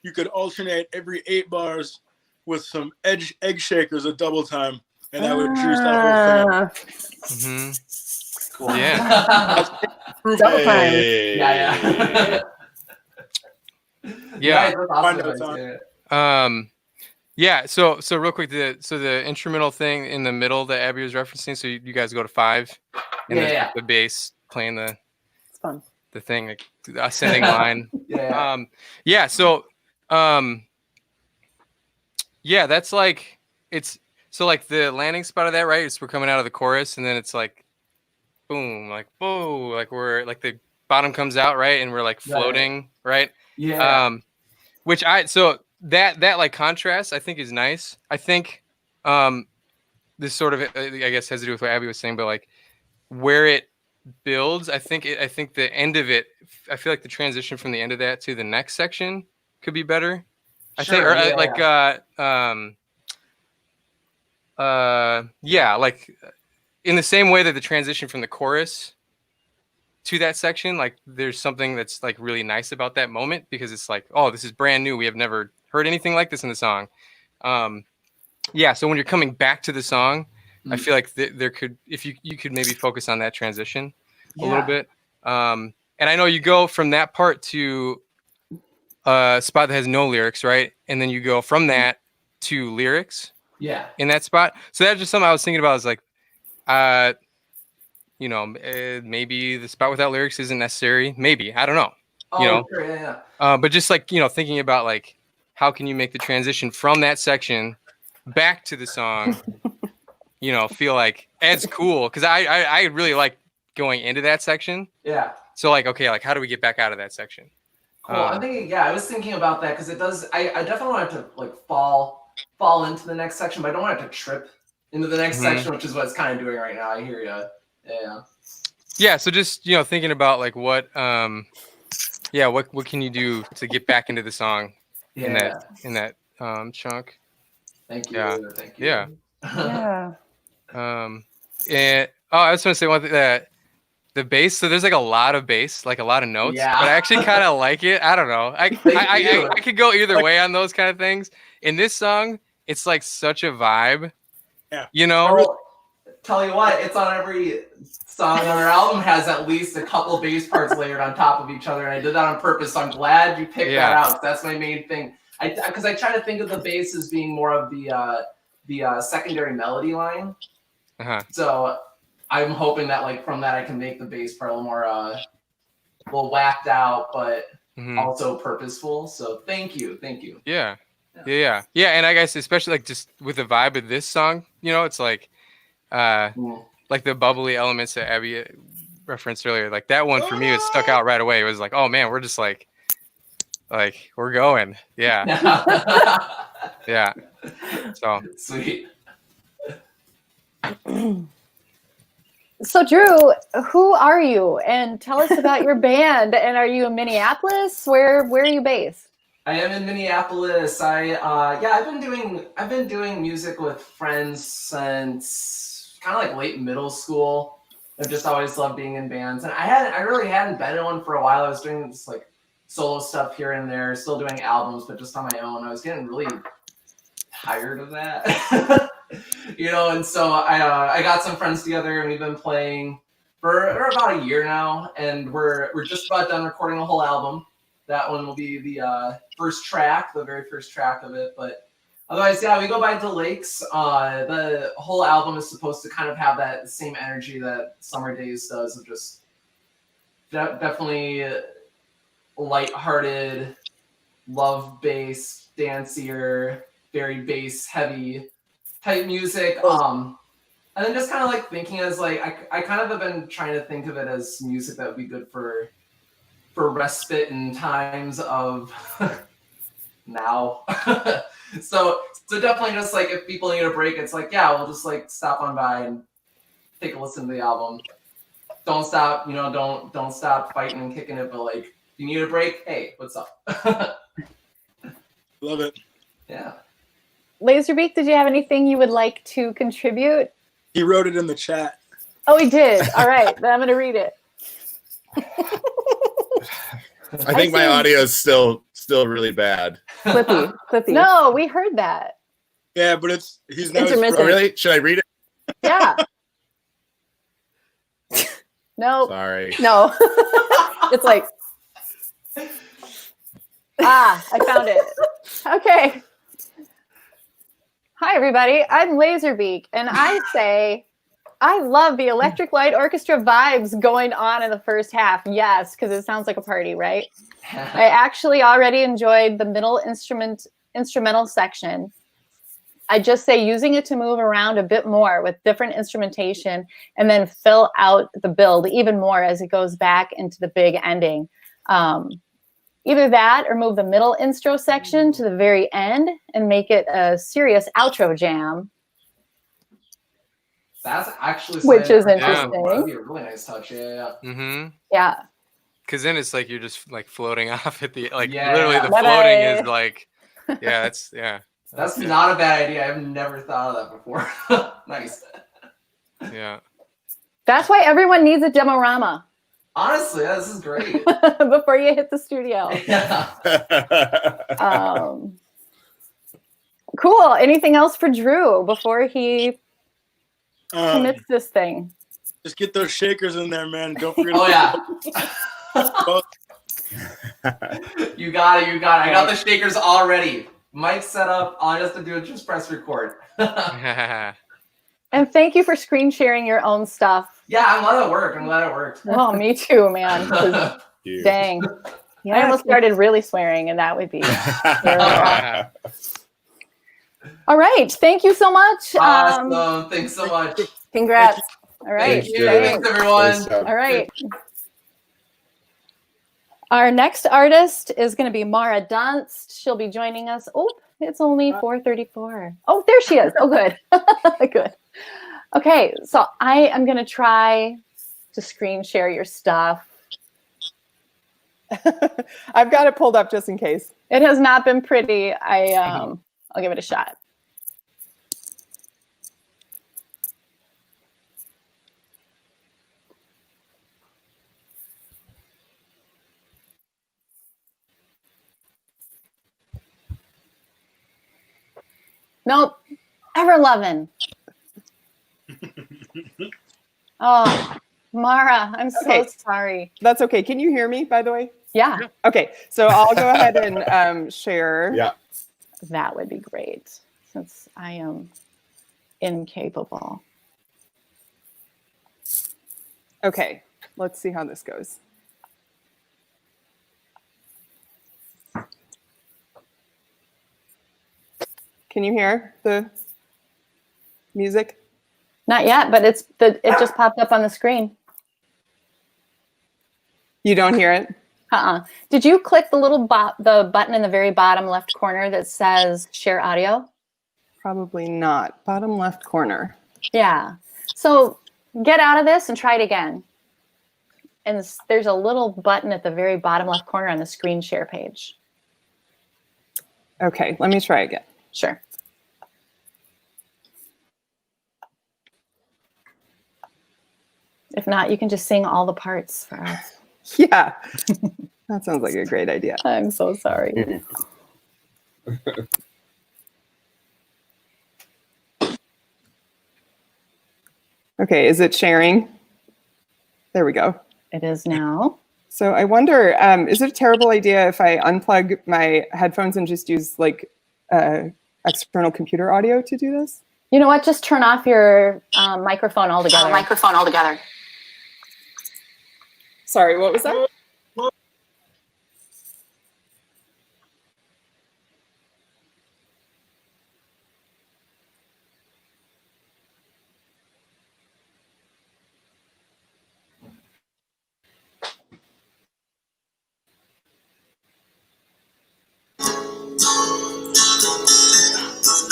you could alternate every 8 bars with some egg shakers a double time, and that would juice that whole thing. Cool. Yeah. Double time. Yeah. Yeah. That's awesome. Yeah. So real quick, the instrumental thing in the middle that Abby was referencing. So you guys go to 5, and the bass playing the thing, like the ascending line. That's like it's so like the landing spot of that, right? It's we're coming out of the chorus, and then it's like boom, like whoa, like we're like the bottom comes out, right, and we're like floating, right? Yeah. Which that like contrast I think is nice. I think this sort of I guess has to do with what Abby was saying, but like where it builds, I think the end of it, I feel like the transition from the end of that to the next section could be better. Like in the same way that the transition from the chorus to that section, like there's something that's like really nice about that moment, because it's like, oh, this is brand new. We have never heard anything like this in the song. So when you're coming back to the song, I feel like there could, if you could maybe focus on that transition a little bit. And I know you go from that part to a spot that has no lyrics, right? And then you go from that to lyrics. Yeah. In that spot. So that's just something I was thinking about, is like, maybe the spot without lyrics isn't necessary. Maybe, I don't know. Sure, but just like, thinking about like, how can you make the transition from that section back to the song, feel like it's cool. Cause I really like going into that section. Yeah. So like, okay, like how do we get back out of that section? Cool. I'm thinking, I was thinking about that, because it does, I definitely want it to like fall into the next section, but I don't want it to trip into the next section, which is what it's kind of doing right now. I hear you. Yeah, so just thinking about like what can you do to get back into the song in that chunk. Thank you. Yeah. Thank you. Yeah. Yeah. And I was going to say one thing, that the bass. So there's like a lot of bass, like a lot of notes, Yeah. but I actually kind of like it. I don't know. I could go either way on those kind of things. In this song, it's like such a vibe. Yeah. Well, tell you what, it's on every song on our album has at least a couple bass parts layered on top of each other, and I did that on purpose. So I'm glad you picked that out. That's my main thing. Because I try to think of the bass as being more of the secondary melody line. So I'm hoping that like from that I can make the bass part a little more a little whacked out, but also purposeful. So thank you. Yeah. And I guess especially like just with the vibe of this song, it's like the bubbly elements that Abby referenced earlier. Like that one for me, it stuck out right away. It was like, oh man, we're just like we're going. Yeah. Yeah. So sweet. So Drew, who are you? And tell us about your band. And are you in Minneapolis? Where are you based? I am in Minneapolis. I've been doing music with friends since kind of like late middle school. I've just always loved being in bands, and I really hadn't been in one for a while. I was doing this like solo stuff here and there, still doing albums, but just on my own. I was getting really tired of that. And so I got some friends together, and we've been playing for about a year now, and we're just about done recording a whole album. That one will be the very first track of it. But otherwise, we go by the lakes. The whole album is supposed to kind of have that same energy that Summer Days does, of just definitely lighthearted, love bass, dancier, very bass heavy type music. And then just kind of like thinking as like I kind of have been trying to think of it as music that would be good for respite in times of now. so definitely just like if people need a break, it's like we'll just like stop on by and take a listen to the album. Don't stop, don't stop fighting and kicking it, but like if you need a break, hey, what's up? Love it. Yeah. Laserbeak, did you have anything you would like to contribute? He wrote it in the chat. Oh, he did. All right, then I'm going to read it. I think my audio is still really bad. Clippy. No, we heard that. Yeah, but he's not. Oh, really? Should I read it? Yeah. No. Sorry. No. It's like, I found it. Okay. Hi, everybody. I'm Laserbeak, and I say I love the Electric Light Orchestra vibes going on in the first half. Yes, because it sounds like a party, right? I actually already enjoyed the middle instrumental section. I just say using it to move around a bit more with different instrumentation and then fill out the build even more as it goes back into the big ending. Either that or move the middle intro section to the very end and make it a serious outro jam. That's actually which is interesting. That'd be a really nice touch. Yeah. Mm-hmm. Yeah. Because then it's like you're just like floating off at the literally the Bye-bye. floating is like that's That's not a bad idea. I've never thought of that before. Nice. Yeah. That's why everyone needs a Demo-rama. Honestly, this is great. Before you hit the studio. Yeah. Cool. Anything else for Drew before he commits this thing? Just get those shakers in there, man. Don't forget. Oh yeah. You got it. I got the shakers already. Mic set up. All I have to do is just press record. And thank you for screen sharing your own stuff. Yeah, I'm glad it worked. Oh, me too, man. Dang. Yeah, I almost started really swearing, and that would be terrible. All right. Thank you so much. Awesome. Thanks so much. Congrats. All right. Thank you. Thanks, everyone. All right. Our next artist is going to be Mara Dunst. She'll be joining us. Oh, it's only 4:34. Oh, there she is. Oh, good. Good. Okay, so I am going to try to screen share your stuff. I've got it pulled up just in case. It has not been pretty. I'll give it a shot. Nope. Ever loving. Oh, Mara, I'm so sorry. That's okay. Can you hear me, by the way? Yeah. Okay, so I'll go ahead and share. Yeah. That would be great, since I am incapable. Okay, let's see how this goes. Can you hear the music? Not yet, but it just popped up on the screen. You don't hear it? Did you click the little the button in the very bottom left corner that says share audio? Probably not. Bottom left corner. Yeah. So get out of this and try it again. And there's a little button at the very bottom left corner on the screen share page. Okay, let me try again. Sure. If not, you can just sing all the parts for us. Yeah, that sounds like a great idea. I'm so sorry. Okay, is it sharing? There we go. It is now. So I wonder, is it a terrible idea if I unplug my headphones and just use like external computer audio to do this? You know what? Just turn off your microphone altogether. Sorry, what was that?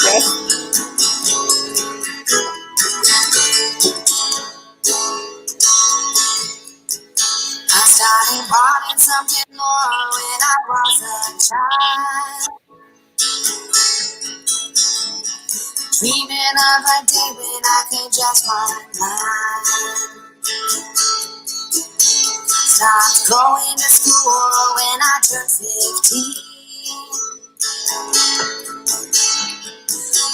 Yes. I started wanting something more when I was a child. Dreaming of a day when I could just run blind. Stopped going to school when I turned 15.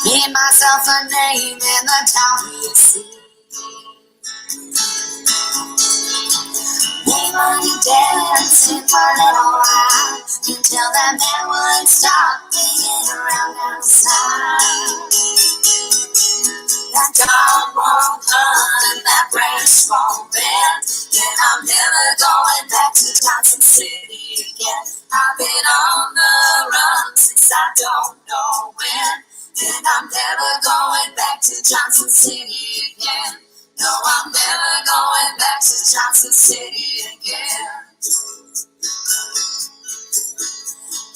Made myself a name in the town we see. Made money dancing for a little while until that man would stop being around outside. That dog won't hunt, that branch won't bend, and I'm never going back to Johnson City again. I've been on the run since I don't know when, and I'm never going back to Johnson City again. No, I'm never going back to Johnson City again.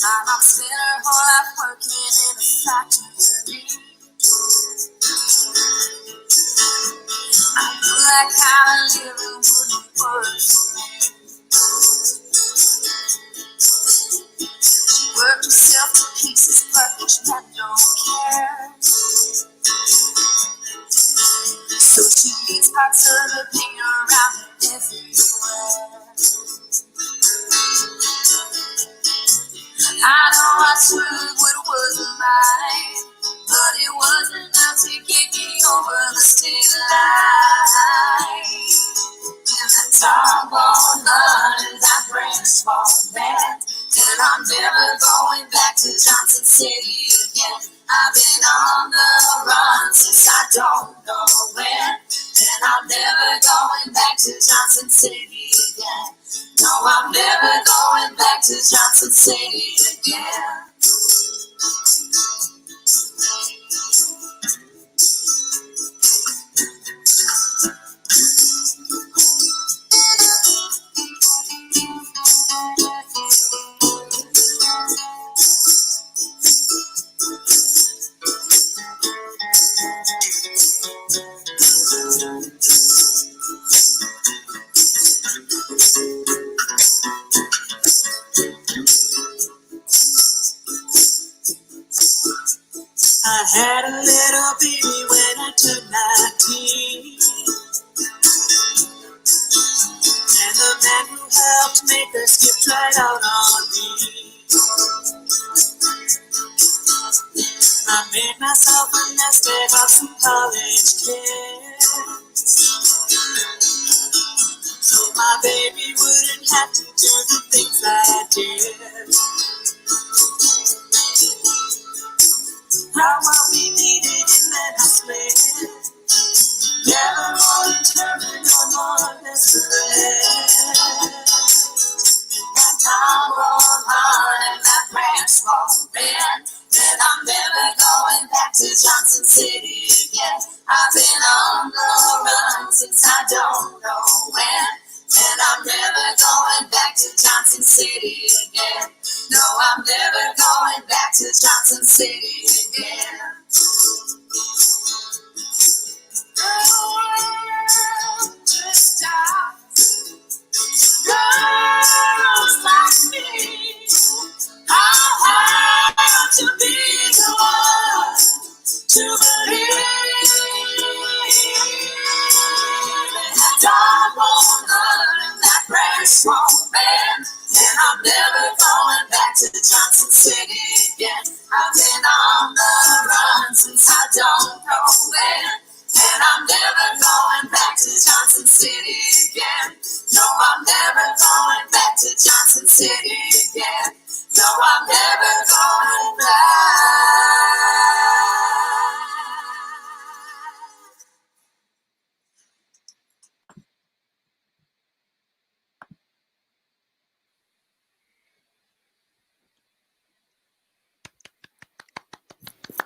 My mom spent her whole life working in a factory. I knew that kind of living wouldn't work for me. She worked herself to pieces, but each man don't care. So she leaves parts of the pain around her everywhere. I know I screwed what wasn't mine, but it wasn't enough to get me over the state line. And the dog won't run, and that branch won't bend, and I'm never going back to Johnson City again. I've been on the run since I don't know when, and I'm never going back to Johnson City again. No, I'm never going back to Johnson City again. little baby when I turned 19. And the man who helped make her skip right out on me. I made myself a nest egg of some college kids, so my baby wouldn't have to do the things I did. How well we needed and then I split. Never more determined, no more desperate. And time won't hard and that branch won't bend. Then I'm never going back to Johnson City again. I've been on the run since I don't know when. And I'm never going back to Johnson City again. No, I'm never going back to Johnson City again. Girls like me, I'll have to be the one to believe that God won't learn and that grace won't bend. And I'm never going back to Johnson City again. I've been on the run since I don't know when. And I'm never going back to Johnson City again. No, I'm never going back to Johnson City again. No, I'm never going back.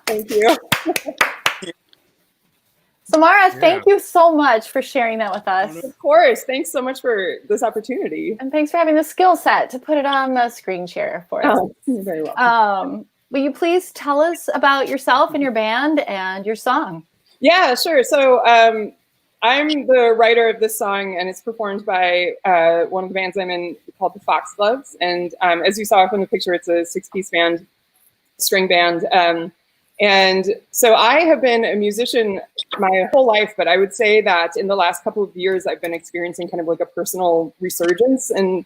Thank you. Samara, thank you so much for sharing that with us. Of course. Thanks so much for this opportunity. And thanks for having the skill set to put it on the screen share for us. Oh, you're very welcome. Will you please tell us about yourself and your band and your song? Yeah, sure. So I'm the writer of this song, and it's performed by one of the bands I'm in called the Foxgloves. And as you saw from the picture, it's a 6-piece band, string band. And so I have been a musician my whole life, but I would say that in the last couple of years, I've been experiencing kind of like a personal resurgence and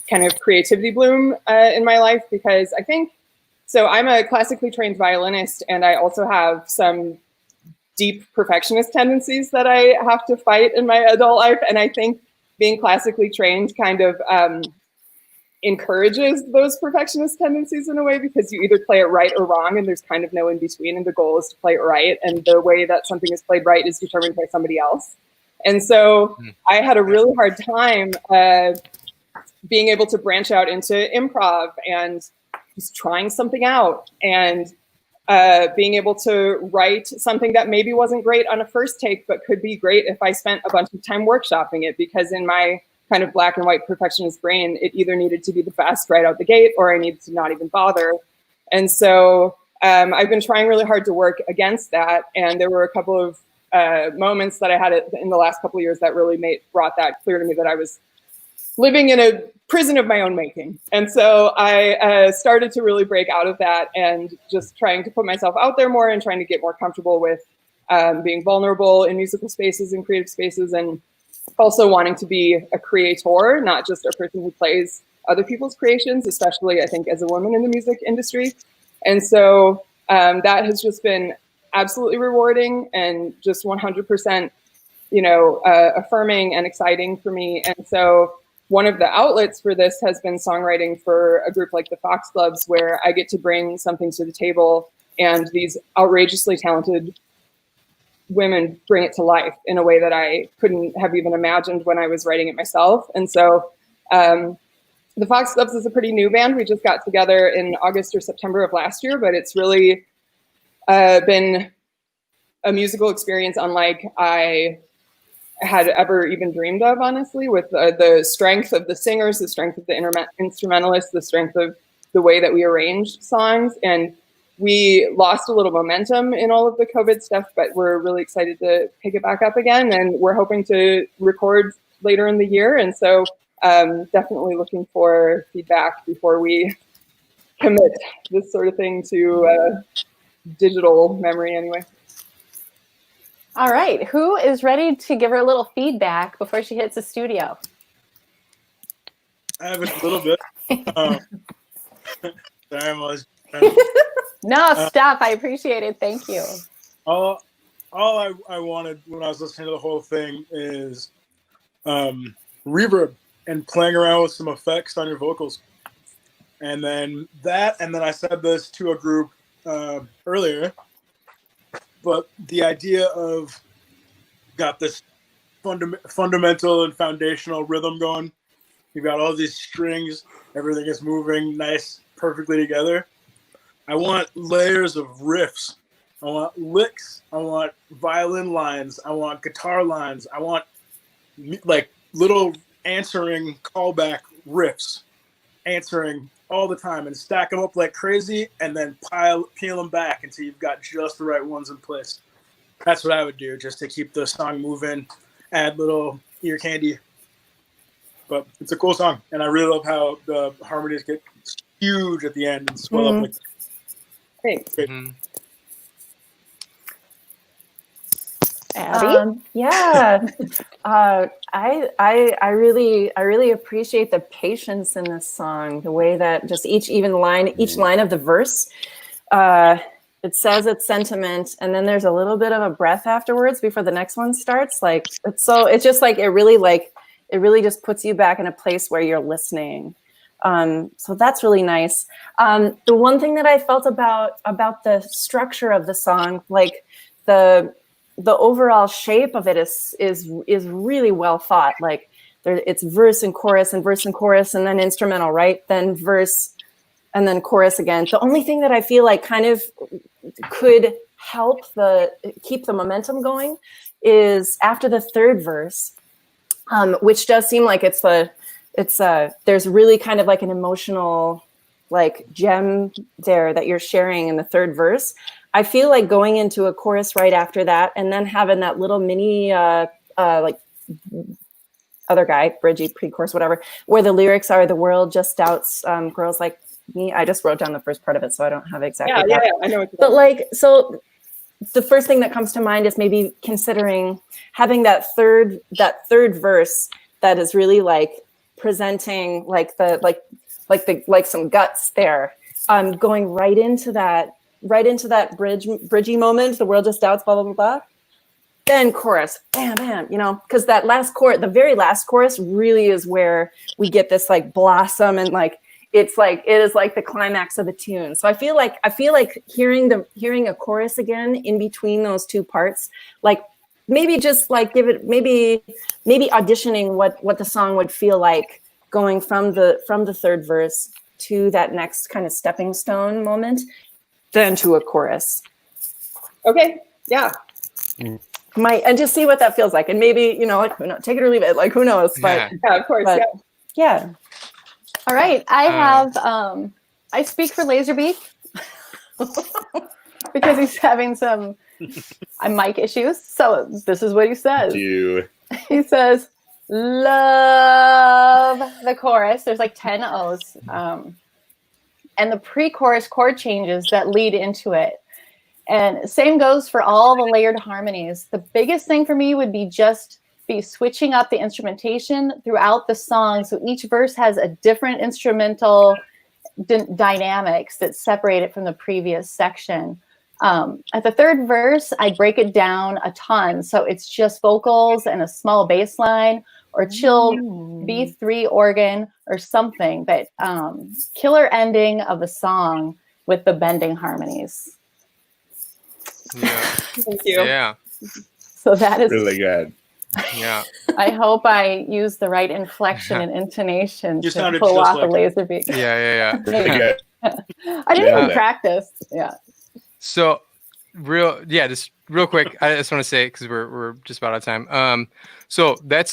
kind of creativity bloom in my life, because I think, so I'm a classically trained violinist, and I also have some deep perfectionist tendencies that I have to fight in my adult life. And I think being classically trained kind of encourages those perfectionist tendencies in a way, because you either play it right or wrong, and there's kind of no in between, and the goal is to play it right, and the way that something is played right is determined by somebody else. And so I had a really hard time being able to branch out into improv and just trying something out, and being able to write something that maybe wasn't great on a first take, but could be great if I spent a bunch of time workshopping it, because in my kind of black and white perfectionist brain, it either needed to be the best right out the gate, or I needed to not even bother. And so I've been trying really hard to work against that. And there were a couple of moments that I had in the last couple of years that really brought that clear to me, that I was living in a prison of my own making. And so I started to really break out of that, and just trying to put myself out there more, and trying to get more comfortable with being vulnerable in musical spaces and creative spaces, and also wanting to be a creator, not just a person who plays other people's creations, especially I think as a woman in the music industry. And so that has just been absolutely rewarding and just 100%, affirming and exciting for me. And so one of the outlets for this has been songwriting for a group like the Foxgloves, where I get to bring something to the table, and these outrageously talented women bring it to life in a way that I couldn't have even imagined when I was writing it myself. And so the Foxgloves is a pretty new band. We just got together in August or September of last year, but it's really been a musical experience unlike I had ever even dreamed of, honestly, with the strength of the singers, the strength of the instrumentalists, the strength of the way that we arranged songs. And we lost a little momentum in all of the COVID stuff, but we're really excited to pick it back up again. And we're hoping to record later in the year. And so definitely looking for feedback before we commit this sort of thing to digital memory anyway. All right, who is ready to give her a little feedback before she hits the studio? I have a little bit. Sorry, I was. No, stop. I appreciate it. Thank you. All I wanted when I was listening to the whole thing is reverb and playing around with some effects on your vocals. And then I said this to a group earlier, but the idea of got this fundamental and foundational rhythm going. You've got all these strings, everything is moving nice, perfectly together. I want layers of riffs. I want licks. I want violin lines. I want guitar lines. I want like little answering callback riffs, answering all the time, and stack them up like crazy, and then peel them back until you've got just the right ones in place. That's what I would do, just to keep the song moving, add little ear candy. But it's a cool song, and I really love how the harmonies get huge at the end and swell up like that. Great. Abby? Yeah. I really appreciate the patience in this song. The way that just each line of the verse, it says its sentiment, and then there's a little bit of a breath afterwards before the next one starts. Like it's just like it really just puts you back in a place where you're listening. So that's really nice. The one thing that I felt about the structure of the song, like the overall shape of it is really well thought. Like it's verse and chorus and verse and chorus and then instrumental, right? Then verse and then chorus again. The only thing that I feel like kind of could help keep the momentum going is after the third verse, which does seem like there's really kind of like an emotional like gem there that you're sharing in the third verse. I feel like going into a chorus right after that and then having that little mini like other guy, bridgey, pre-chorus, whatever, where the lyrics are, the world just doubts girls like me. I just wrote down the first part of it, so I don't have exactly that. Yeah, I know. But like, so the first thing that comes to mind is maybe considering having that third verse that is really like presenting like some guts there, going right into that bridgey moment, the world just doubts, blah blah blah blah. Then chorus, bam bam, because that last chorus, the very last chorus, really is where we get this like blossom, and like it is like the climax of the tune. So I feel like hearing a chorus again in between those two parts, like maybe just like maybe auditioning what the song would feel like going from the third verse to that next kind of stepping stone moment, then to a chorus. Okay. Yeah. And just see what that feels like, and maybe like take it or leave it, like who knows? But yeah, of course. Yeah. All right, I have I speak for Laserbeak because he's having some mic issues. So this is what he says. He says, "Love the chorus." There's like 10 O's, and the pre-chorus chord changes that lead into it. And same goes for all the layered harmonies. The biggest thing for me would be switching up the instrumentation throughout the song. So each verse has a different instrumental dynamics that separate it from the previous section. At the third verse, I break it down a ton. So it's just vocals and a small bass line or chill B3 organ or something. But killer ending of the song with the bending harmonies. Yeah. Thank you. Yeah. So that is really good. Yeah. I hope I use the right inflection and intonation You to sounded pull just off like a Laserbeak. Yeah. Really good. I didn't even practice. Yeah. So just real quick, I just want to say, because we're just about out of time. So that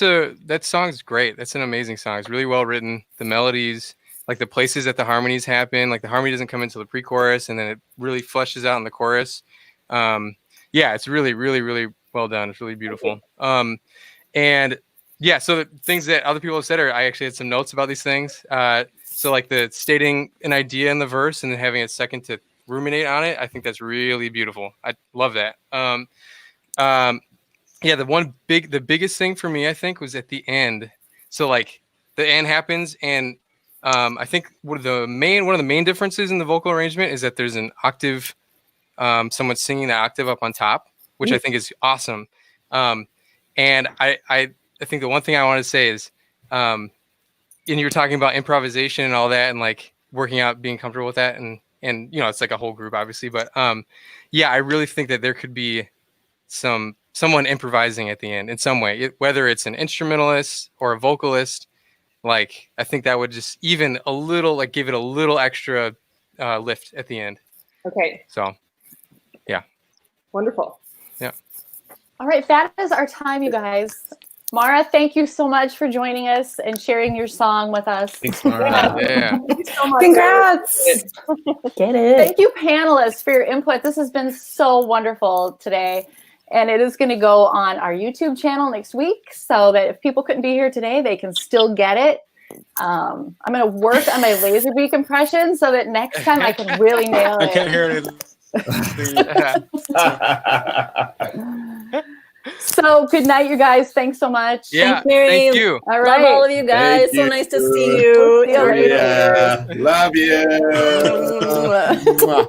song's great. That's an amazing song. It's really well written. The melodies, like the places that the harmonies happen, like the harmony doesn't come until the pre-chorus, and then it really fleshes out in the chorus. It's really, really, really well done. It's really beautiful. And yeah, so the things that other people have said I actually had some notes about these things. So like the stating an idea in the verse and then having it second to ruminate on it, I think that's really beautiful. I love that. Yeah, the biggest thing for me, I think, was at the end. So like the end happens, and I think one of the main differences in the vocal arrangement is that there's an octave, someone singing the octave up on top, which I think is awesome. And I think the one thing I want to say is, and you were talking about improvisation and all that, and like working out, being comfortable with that, and you know, it's like a whole group, obviously, but yeah, I really think that there could be someone improvising at the end in some way, whether it's an instrumentalist or a vocalist. Like, I think that would just even a little, like, give it a little extra lift at the end. Okay. So, yeah. Wonderful. Yeah. All right, that is our time, you guys. Mara, thank you so much for joining us and sharing your song with us. Thanks, Mara. Yeah. Thank you so much. Congrats. Get it. Thank you, panelists, for your input. This has been so wonderful today. And it is going to go on our YouTube channel next week, so that if people couldn't be here today, they can still get it. I'm going to work on my Laserbeak impression so that next time I can really nail it. I can't hear it. So good night, you guys. Thanks so much. Yeah, Thanks, Mary. thank you. All Love right. all of you guys. Thank So you. nice to see you. See you later. Yeah. Love you. Mwah.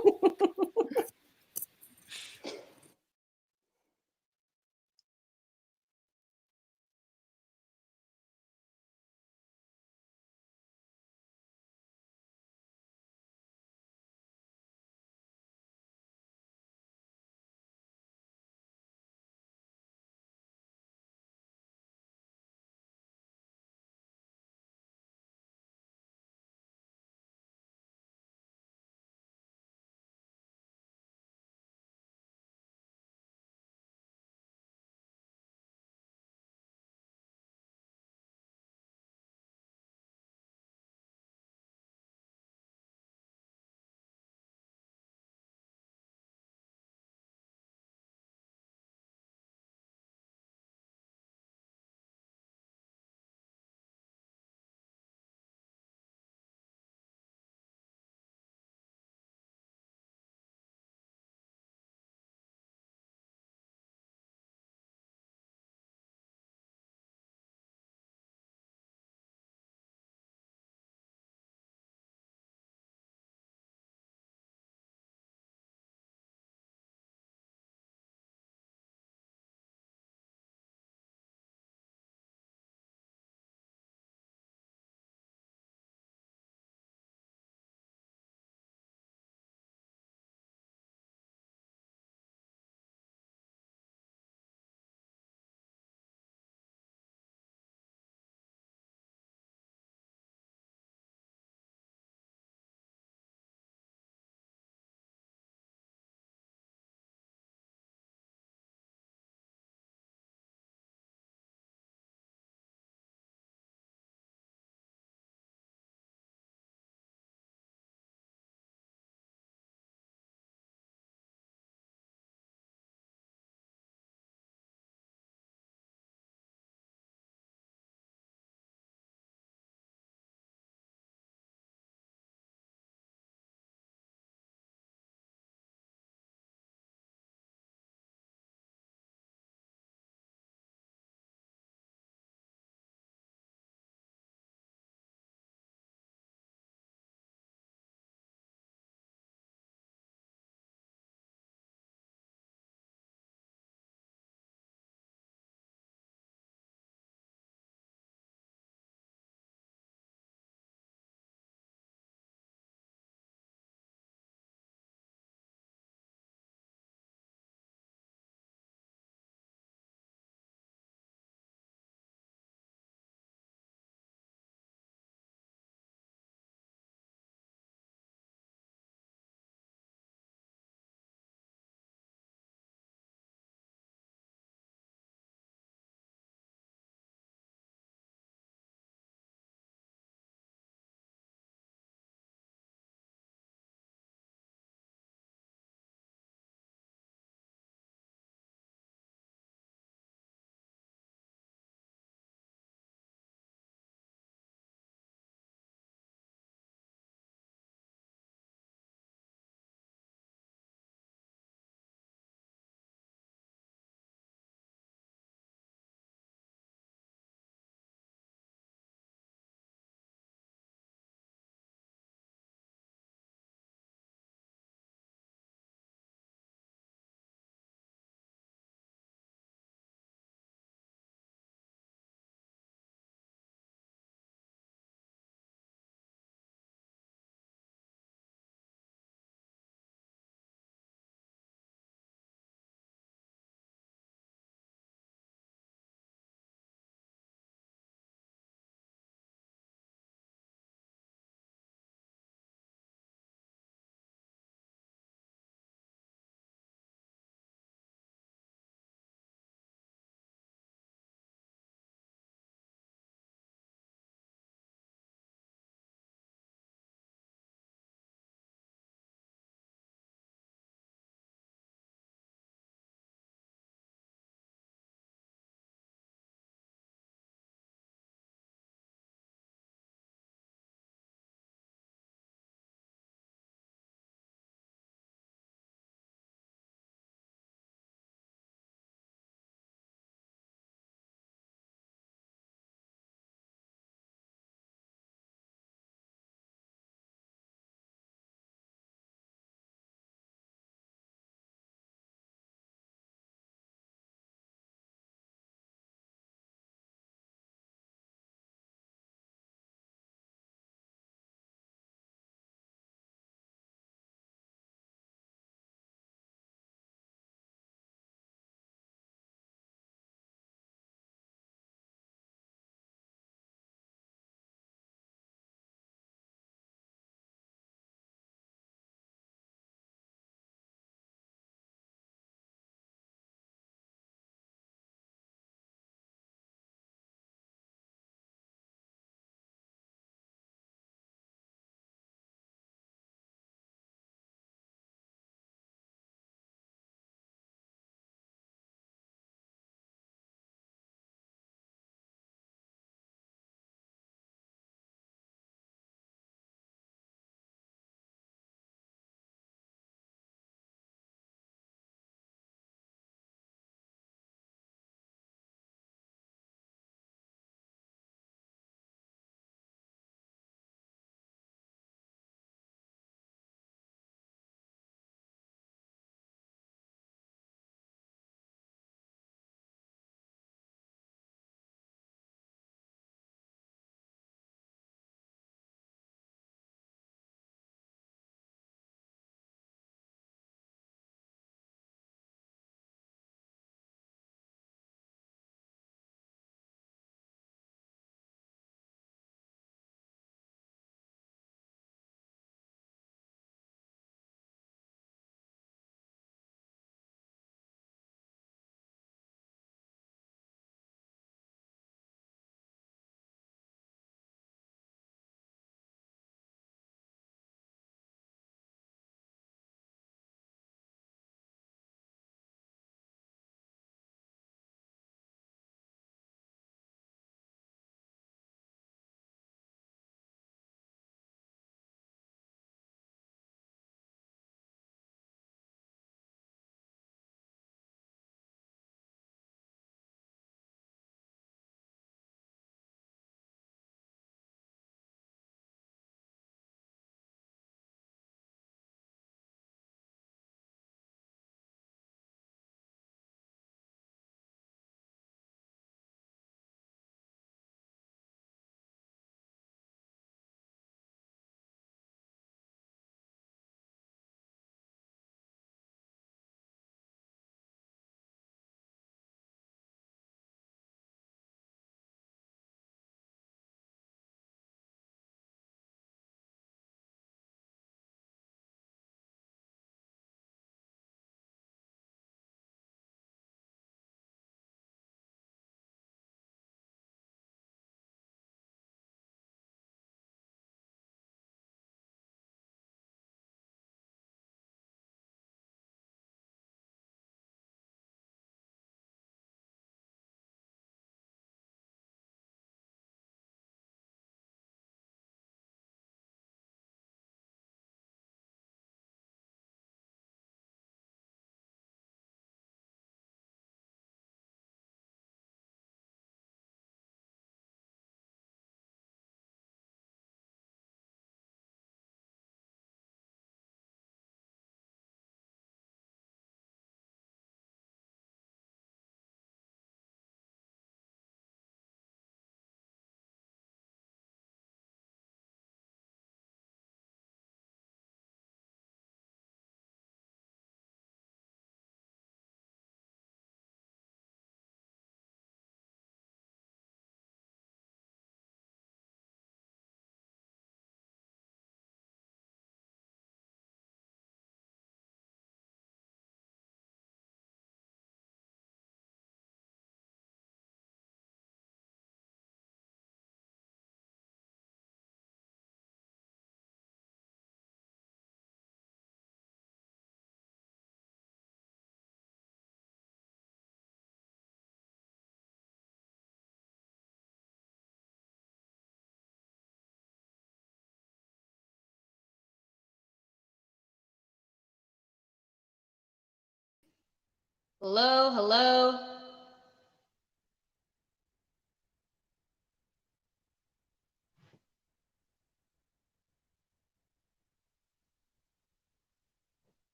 Hello, hello.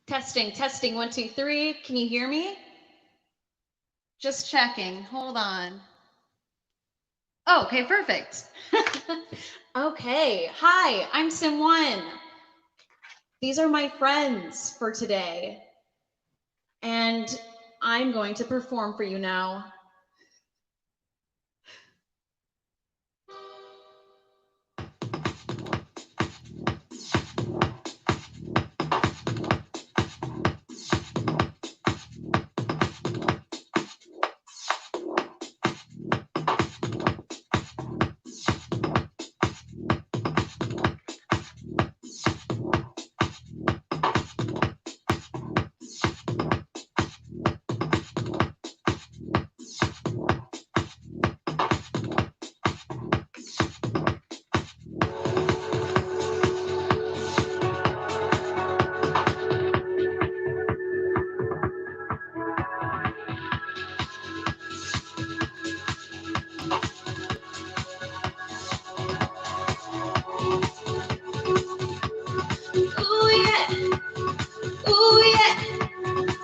Testing, testing, 1, 2, 3. Can you hear me? Just checking. Hold on. Oh, okay, perfect. Okay. Hi, I'm Sim1. These are my friends for today. And I'm going to perform for you now. Ooh yeah, ooh yeah,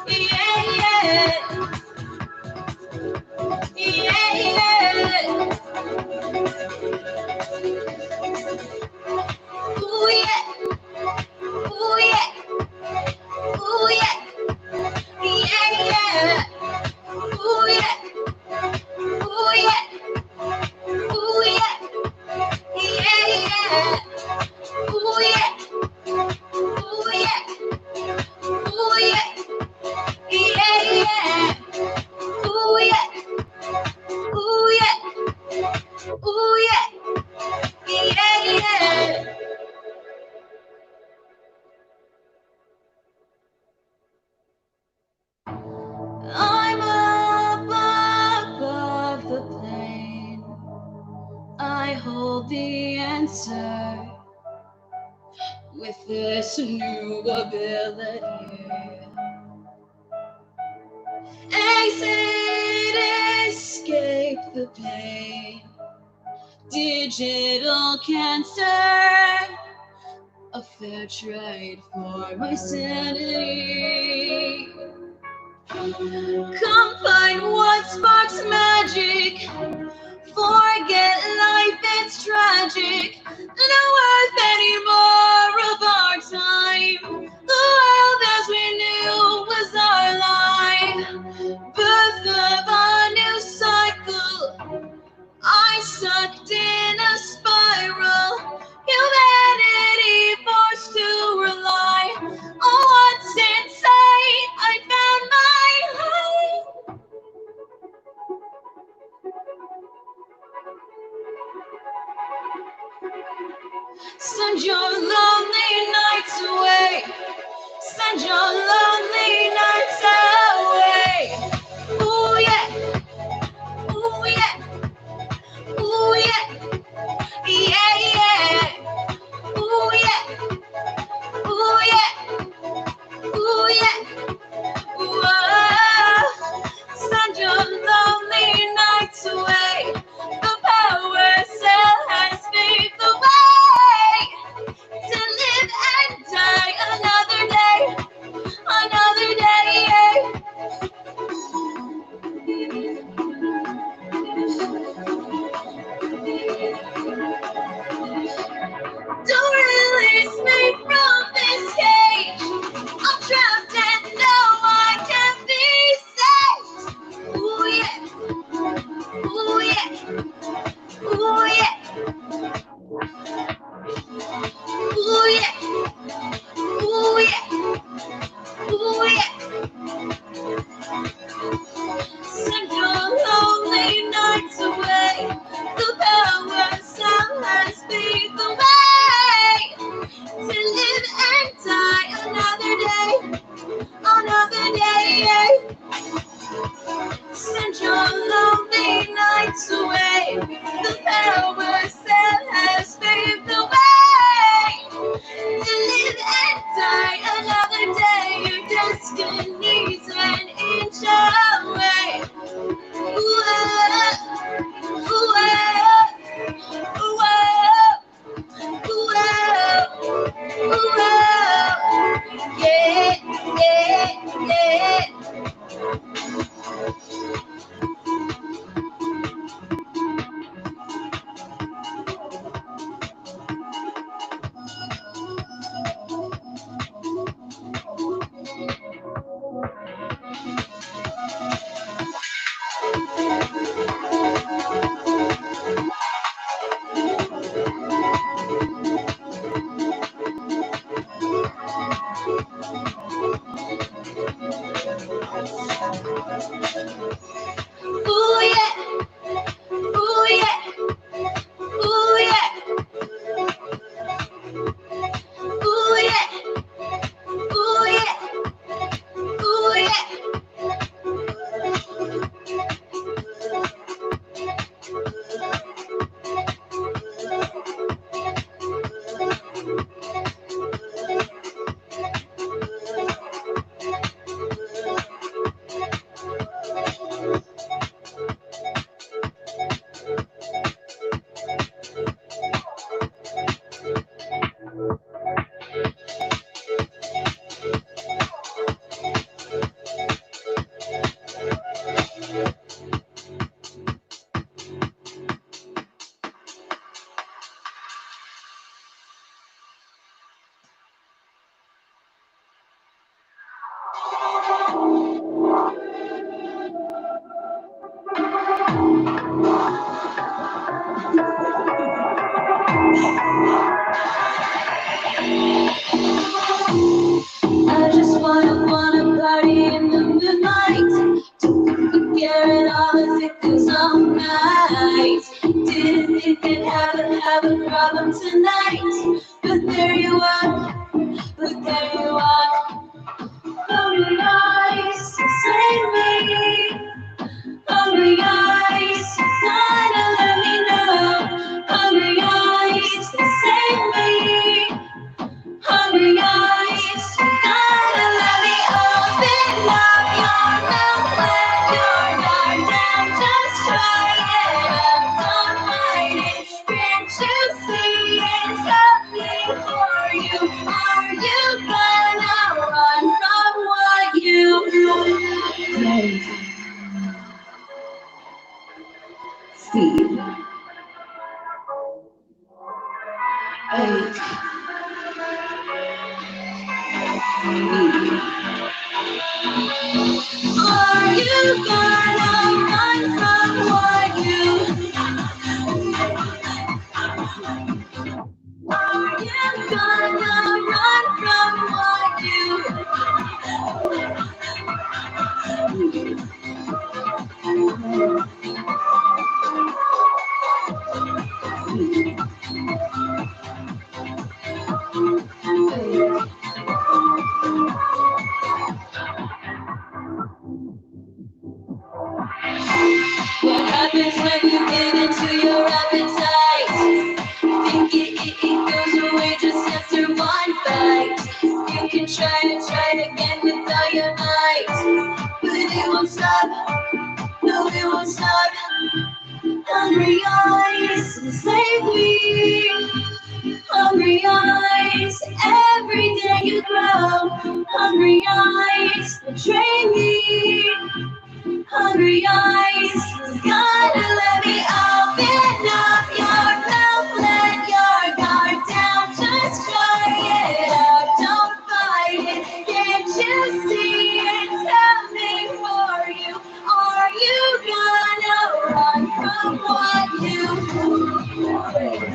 yeah yeah, yeah yeah. Ooh yeah, ooh yeah, ooh yeah, yeah yeah. Ooh yeah, ooh yeah, ooh yeah, yeah yeah. Ooh yeah, ooh yeah, ooh yeah, yeah yeah. Ooh yeah, ooh yeah, ooh yeah, yeah yeah. I'm up above the plane. I hold the answer with this new ability. Exit, escape the pain. Digital cancer, a fair trade for my sanity. Come find what sparks magic. Forget life, it's tragic. No worth anymore of our time. The world as we knew was our line. Birth of a new cycle. I sucked in a spiral. Humanity forced to rely on what's inside. I found my life. Send your lonely nights away. Send your lonely nights away. Ooh yeah, ooh yeah, ooh yeah, yeah yeah. Ooh yeah, ooh yeah, ooh yeah. Whoa. Send your lonely nights away. The power cell has paved the way to live and die another day. I Ooh yeah, ooh yeah, ooh yeah, ooh yeah, ooh yeah, ooh yeah. I just wanna party in the moonlight. Don't care at all if it goes all night. Didn't think I'd have a problem tonight, but there you are, but there you are. Hungry eyes, save me. Hungry eyes, gotta let me know. Hungry eyes, save me. Hungry eyes, gotta let me open up your mouth, let your guard down, just try it out, don't fight it. Can't you see it's happening for you? Are you gonna run from what you crave? Feed. Wait. Are you gonna run from what you? Are you gonna run from what What happens when you give into your appetite? Think it goes away just after one bite. You can try it again with all your might, but it won't stop. No, it won't stop. Hungry eyes, save me. Hungry eyes, every day you grow. Hungry eyes, betray me. Hungry eyes, gotta let me open up your mouth, let your guard down, just try it out, don't fight it. Can't you see it's happening for you? Are you gonna run from what you crave?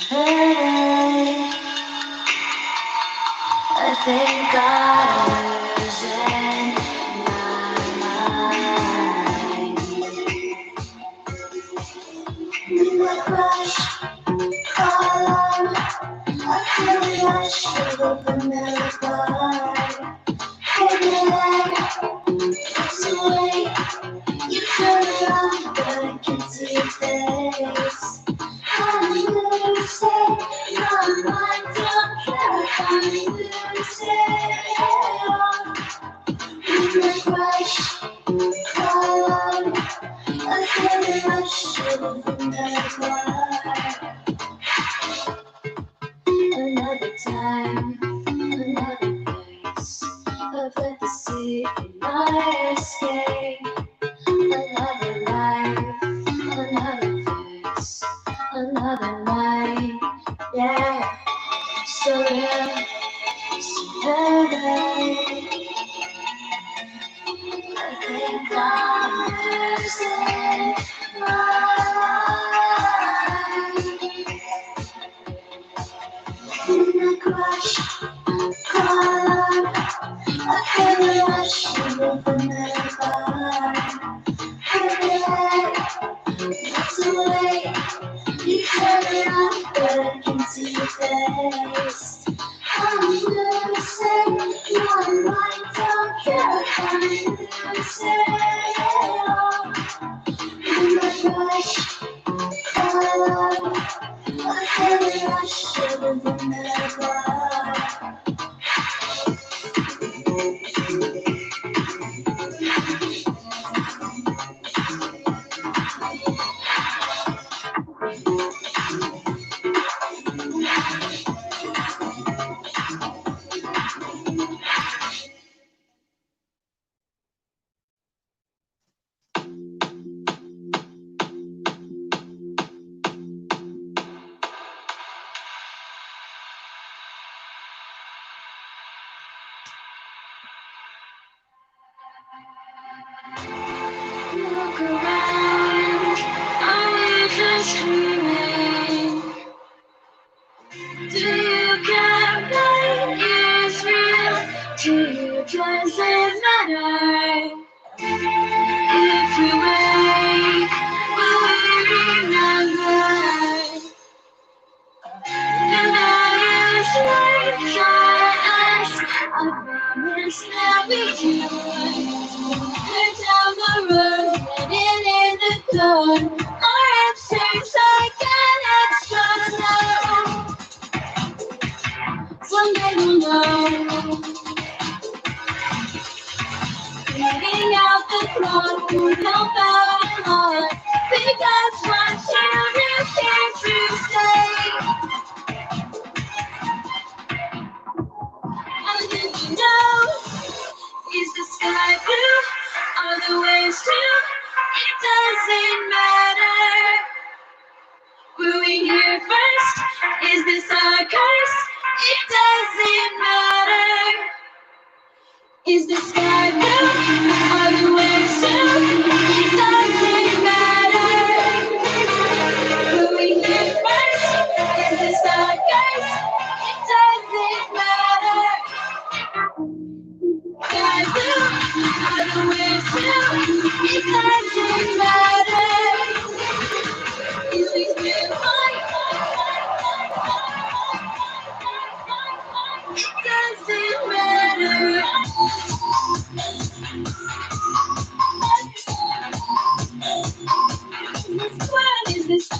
I think I'm losing my crush, call on. I really wish you would have never gone. Hey, it's away. You turn around, but I can see your face. I'm losing my mind, don't care if I'm losing. My crush, call on. I really wish you would have never gone. Another time, another place. I've let the sea be my escape. Another life, another face, another night, yeah. So yeah, so better. I think I'm losing my mind. My crush, call on. I really wish you would have never gone. It's away. You turn around, but I can see your face. I'm losing my mind, don't care if I'm losing. My crush, call on. I really wish you would have never gone. Look around, are we just dreaming? Do you care what is real? To you does it matter? If we wait, will we remember? And that is like us. I promise that we do. We're down the road, heading in the door. Our answers like an extra now. Someday we'll know. Letting out the clock will help out a lot. Because once you refuse to stay, all that you know is the sky blue, are the waves too. It doesn't matter. Were we here first? Is this our curse? It doesn't matter. Is the sky blue? Are the waves too? It doesn't matter. Were we here first? Is this our curse? It doesn't matter. Sky blue, are the waves too? It doesn't matter. Is we still fine? It doesn't matter. What is this?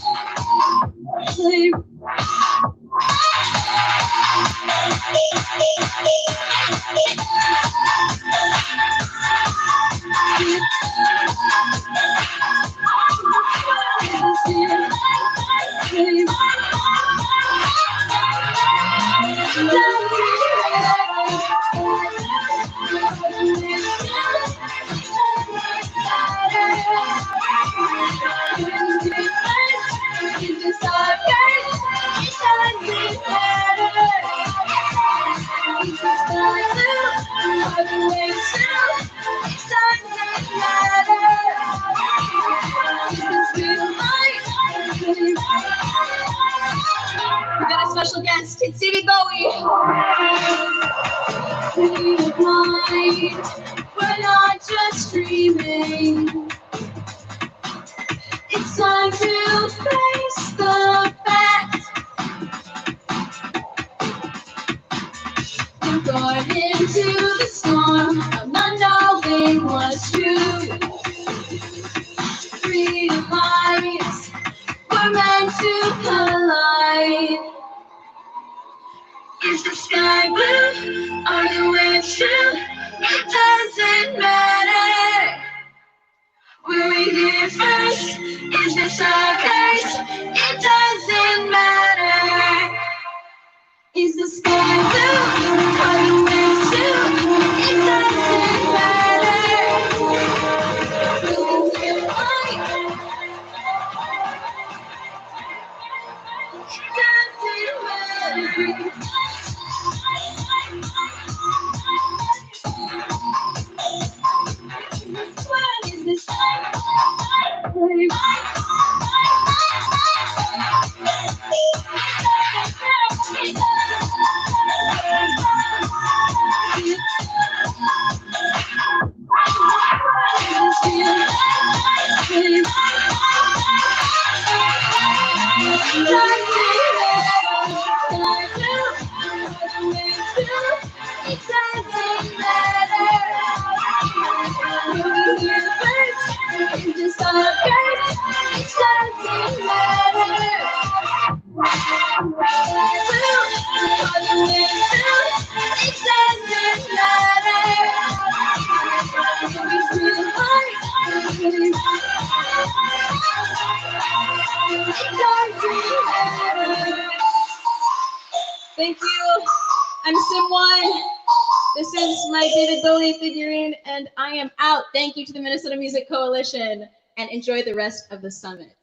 just dreaming. It's time to face the fact. We're going into the storm, not knowing what's true. Freedom lines, we're meant to collide. Is the sky blue? Are the winds true? It doesn't matter. Will we hear first? Is this our curse? It doesn't matter. Is the sky blue? Are the winds true? It doesn't matter. Will we hear light? It doesn't matter. What is this? It doesn't matter. It's just our curse. It doesn't matter. It doesn't matter. Thank you. I'm Sim1. This is my David Bowie figurine, and I am out. Thank you to the Minnesota Music Coalition, and enjoy the rest of the summit.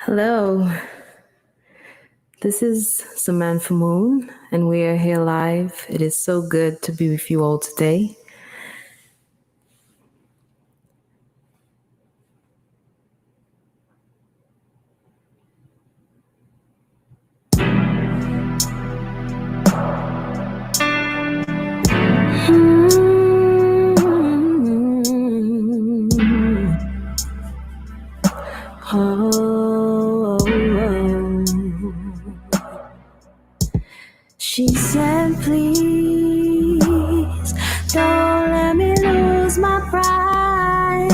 Hello, this is Samantha Moon, and we are here live. It is so good to be with you all today. She said, please don't let me lose my pride.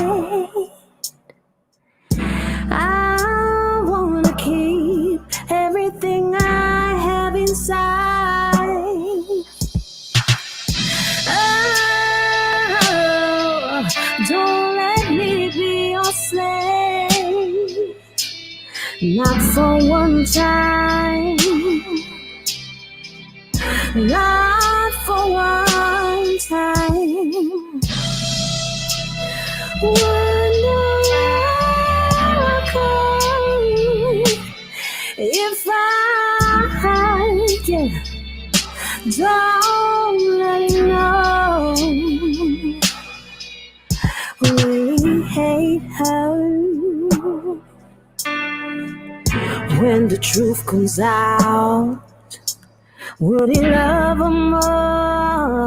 I wanna keep everything I have inside. Oh, don't let me be your slave, not for one time. Not for one time. If I don't let it know, we hate her. When the truth comes out, would he love her more?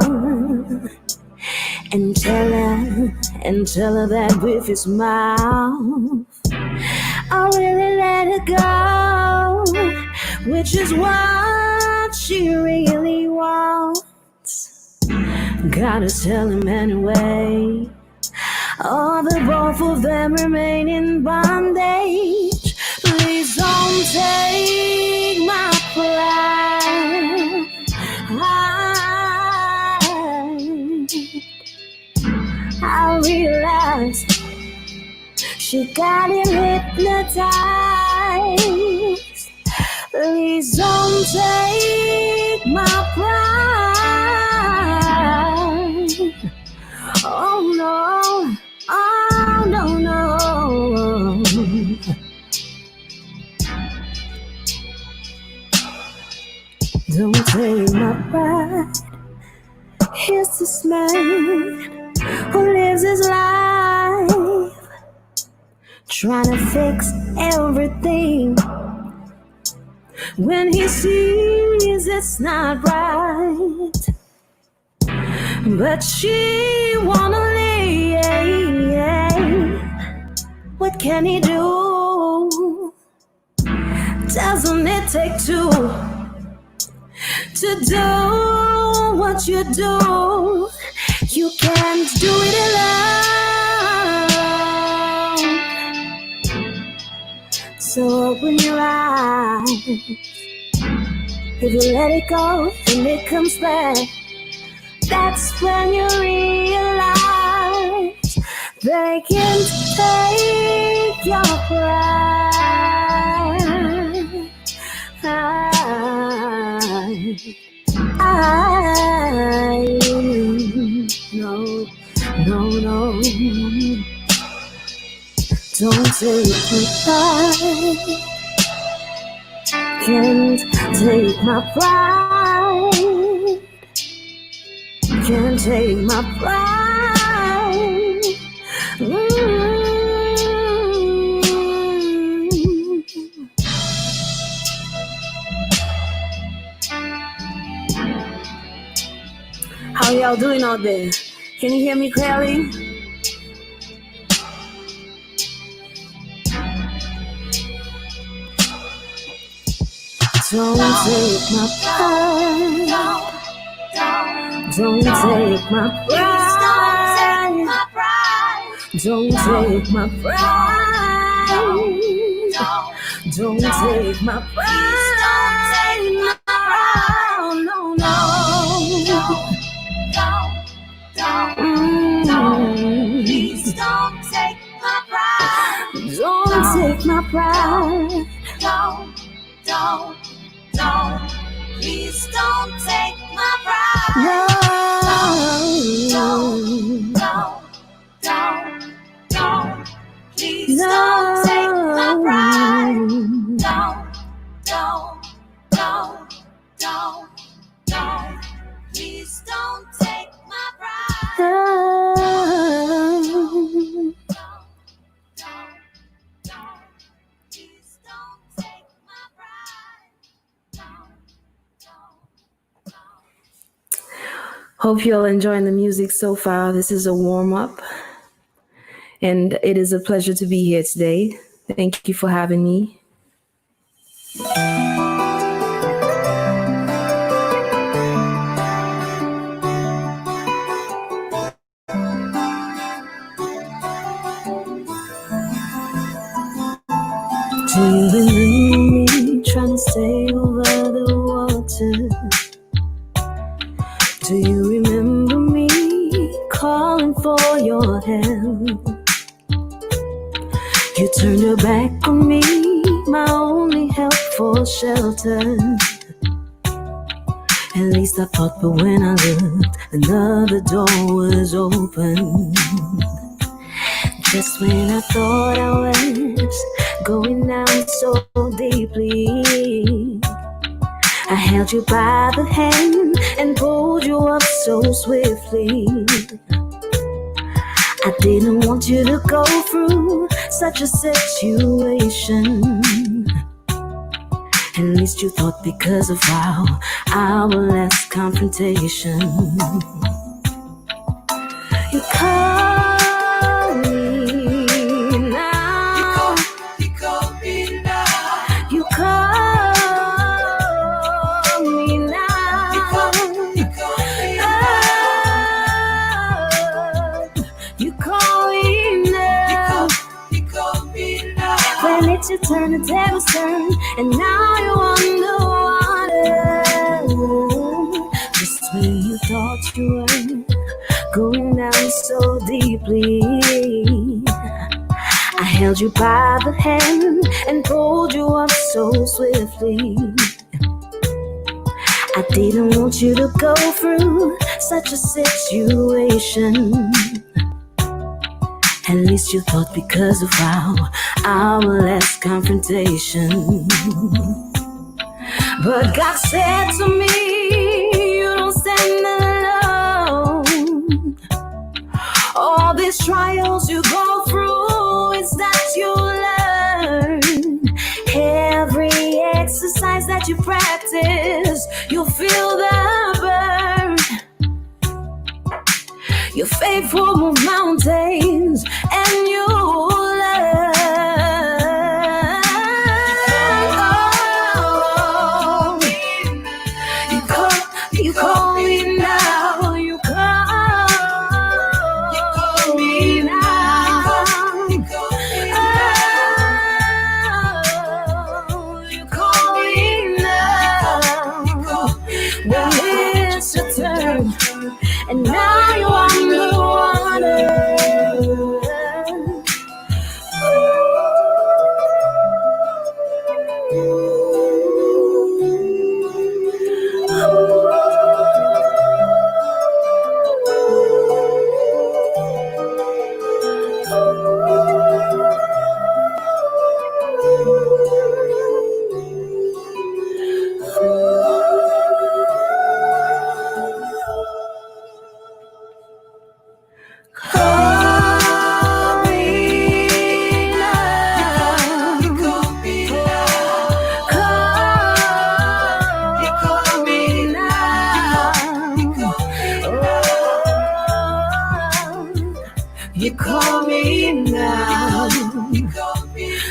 And tell her that with his mouth, I really let her go, which is what she really wants. Gotta tell him anyway, all the both of them remain in bondage. Please don't take my pride. I realized she got him hypnotized. Please don't take my pride. Oh no, oh no, no. Don't take my pride. Here's this man who lives his life trying to fix everything when he sees it's not right. But she wanna leave. What can he do? Doesn't it take two to do what you do? You can't do it alone. So open your eyes. If you let it go and it comes back, that's when you realize they can't take your pride. No. Don't take my pride. Can't take my pride. Can't take my pride. How y'all doing out there? Can you hear me clearly? Don't take my pride. Don't take my pride. Don't take my pride. Don't take my pride. No. Please don't take my pride. Don't take my pride. Don't. Please don't take my pride. No. Don't. Please don't take my pride. Please don't take my pride. Hope you're all enjoying the music so far. This is a warm-up, and it is a pleasure to be here today. Thank you for having me. Do you remember me trying to stay over the water? Do you remember me calling for your help? You turned your back on me, my only help for shelter. At least I thought, but when I looked, another door was open. Just when I thought I was going down so deeply, I held you by the hand and pulled you up so swiftly. I didn't want you to go through such a situation. At least you thought, because of our last confrontation. You call me now. You call me now. You call me now. You call me now. You call me now. You call me now. When it's your turn, the tables turn, and now you're underwater. Just when you thought you were going down so deeply, I held you by the hand and pulled you up so swiftly. I didn't want you to go through such a situation. At least you thought, because of our last confrontation. But God said to me, you don't stand alone. All these trials you go through is that you learn. Every exercise that you practice, you'll feel the burn. Your faith will move mountains, and you learn. Oh, you call me now. You call me now. Oh, you call me now. When it's your turn, and now you are the water. You call me now.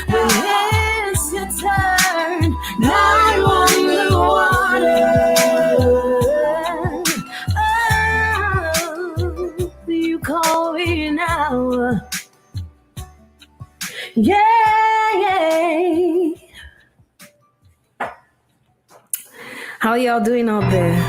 When it's your turn, now you're on the water. Oh, you call me now. Yeah, yeah. How y'all doing out there?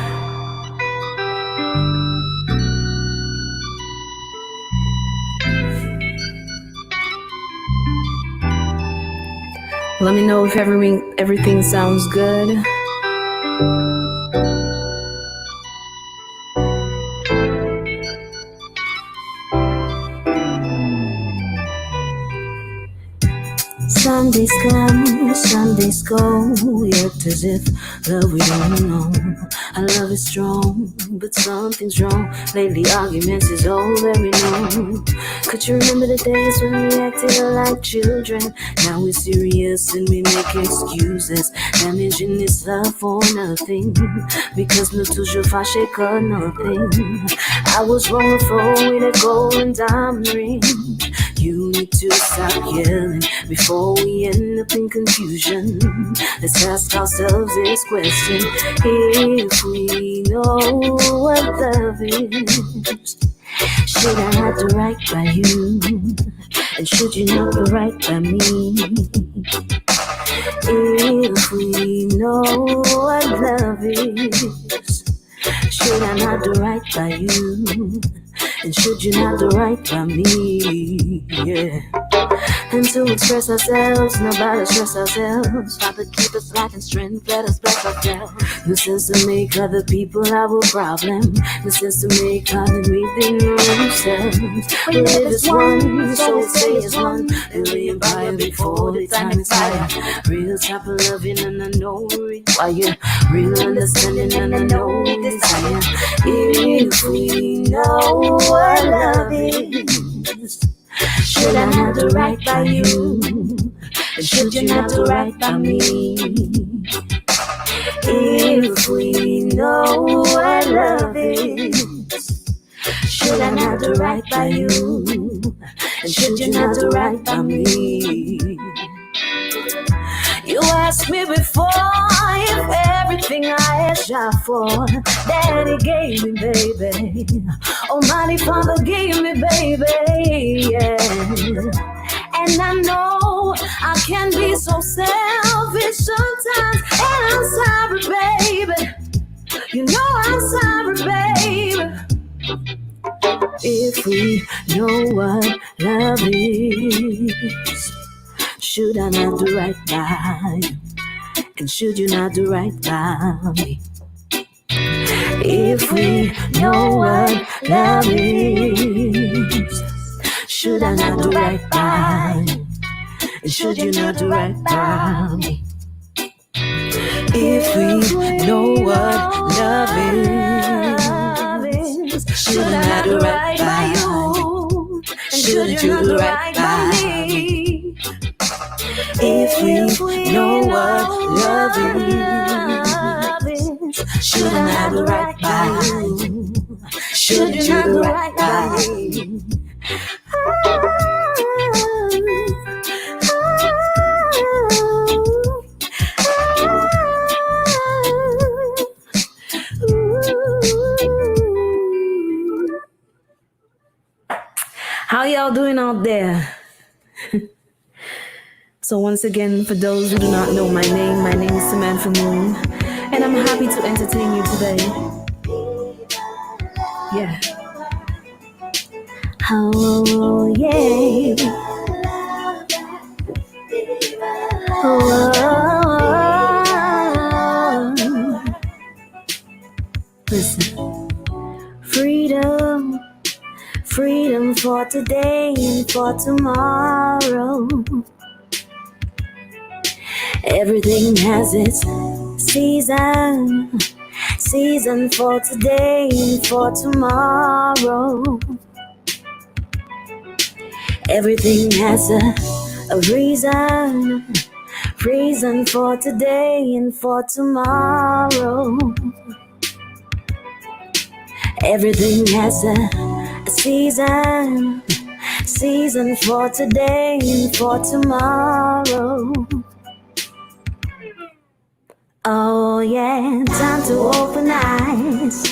Let me know if everything sounds good. Some days come, some days go. We act as if love we don't know. Our love is strong, but something's wrong. Lately arguments is all that we know. Could you remember the days when we acted like children? Now we're serious and we make excuses, damaging this love for nothing, because nous toujours fâchés que nothing. I was wrong for with a golden diamond ring. You need to stop yelling before we end up in confusion. Let's ask ourselves this question: if we know what love is, should I have to right by you? And should you not be right by me? If we know what love is, should I not do right by you? And should you not do right by me? Yeah. And to express ourselves, nobody stress ourselves. Father, keep us life and strength, let us bless ourselves. No sense to make other people our problem. No sense to make other breathing ourselves. We live as one, so we stay as one. And we empire before the time is higher. Real type of loving and I know require. Real understanding and I know desire. If we know what love is, should I not do right by you? And should you not do right by me? If we know what love is, should I not do right by you? And should you not do right by me? You asked me before if everything I asked you for, Daddy gave me, baby. Almighty Father gave me, baby, yeah. And I know I can be so selfish sometimes, and I'm sorry, baby. You know I'm sorry, baby. If we know what love is, should I not do right by you? And should you not do right by me? If we know what love is, should I not do right by you? And should you not do right by me? If we know what love is, should I not do right by you? And should you do right by me? If we know what love is, should I not do right by you? Should you do right by me? How y'all doing out there? So once again, for those who do not know my name is Samantha Moon, and I'm happy to entertain you today. Yeah. Oh, yeah. Oh, listen. Freedom, freedom for today and for tomorrow. Everything has its season, season for today and for tomorrow. Everything has a reason, reason for today and for tomorrow. Everything has a season, season for today and for tomorrow. Oh yeah, time to open eyes,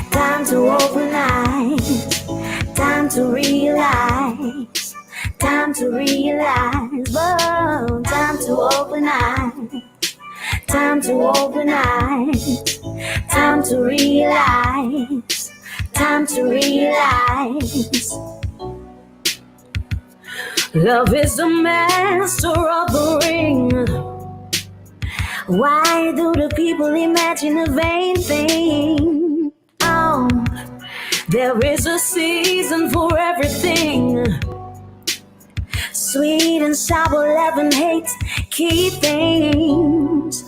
time to open eyes, time to realize, time to realize, oh, time to open eyes, time to open eyes, time to realize, time to realize. Love is the master of the ring. Why do the people imagine a vain thing? Oh, there is a season for everything. Sweet and things I will ever hate, key things.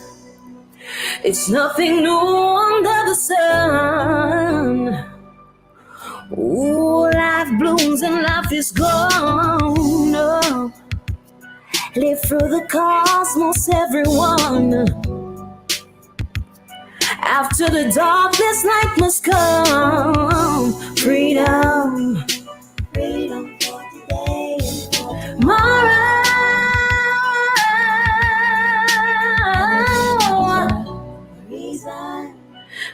It's nothing new under the sun. Ooh, life blooms and life is gone. Oh, live through the cosmos, everyone. After the darkness, light must come. Freedom, freedom for today and for tomorrow.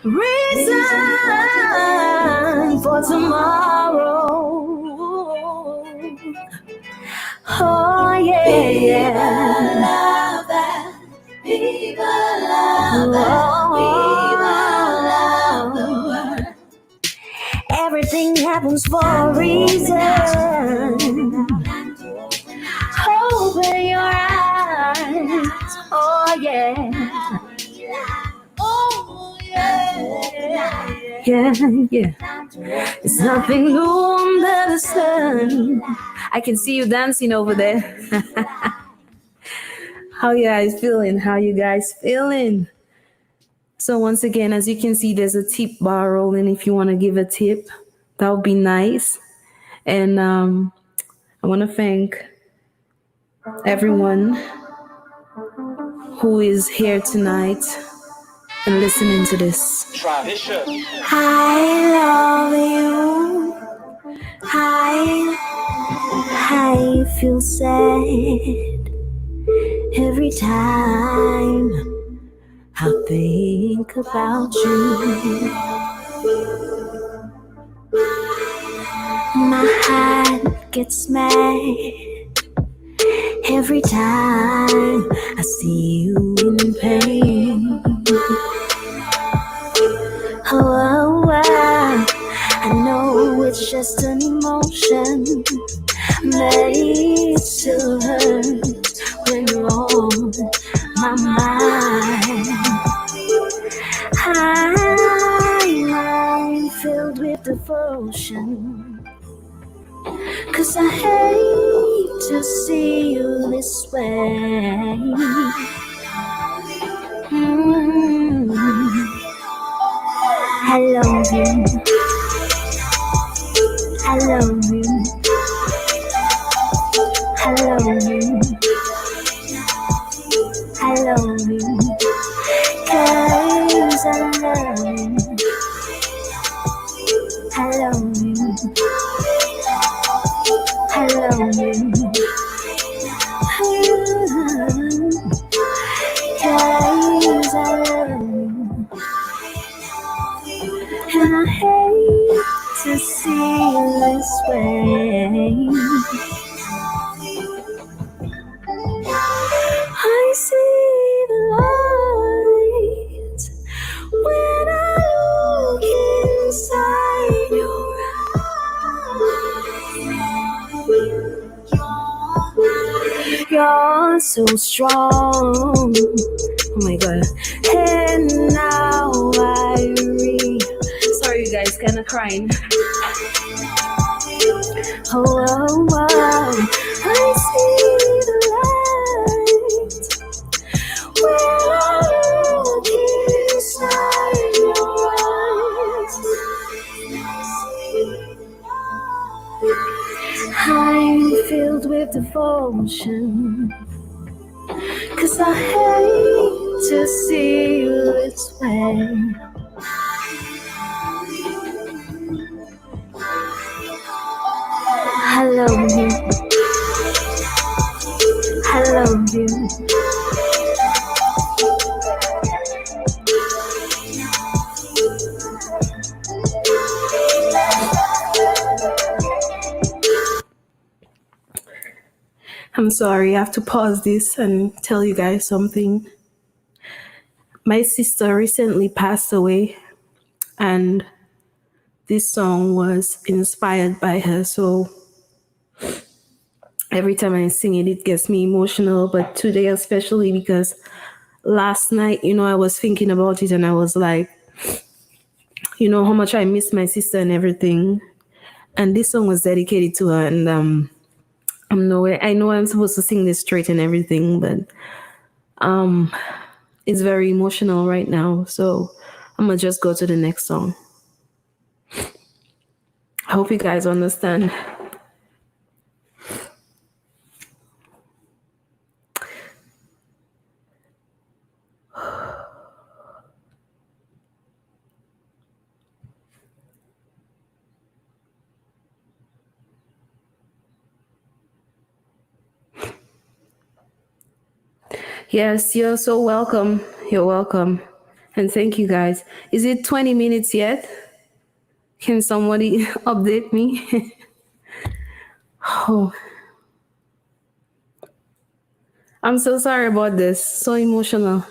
Reason for tomorrow. Oh yeah, yeah. Love that. People love that. People love the world. Everything happens for a reason. Open your eyes. Oh yeah. Oh yeah. Yeah, yeah. It's nothing new under the sun. I can see you dancing over there. How you guys feeling? How you guys feeling? So once again, as you can see, there's a tip bar rolling. If you want to give a tip, that would be nice. And I want to thank everyone who is here tonight and listening to this. I love you. I feel sad every time I think about you. My heart gets mad every time I see you in pain. Oh, I know it's just an emotion, but it still hurts when you're on my mind. I'm filled with devotion, 'cause I hate to see you this way. I love you. I love you. I love you. I love you. 'Cause I love you. I love you. I love you. 'Cause I love you. And I hate to see you this way. I see the light when I look inside your eyes. You're so strong. Oh my god. And now sorry you guys, kinda crying. Oh, I see the light when I look inside your eyes. I'm filled with devotion, 'cause I hate to see you this way. I love you. I love you. I'm sorry, I have to pause this and tell you guys something. My sister recently passed away, and this song was inspired by her. So every time I sing it, it gets me emotional. But today especially, because last night, I was thinking about it and I was like, how much I miss my sister and everything. And this song was dedicated to her. And No way. I know I'm supposed to sing this straight and everything, but it's very emotional right now. So I'm gonna just go to the next song. I hope you guys understand. Yes, you're so welcome. You're welcome. And thank you guys. Is it 20 minutes yet? Can somebody update me? Oh, I'm so sorry about this. So emotional.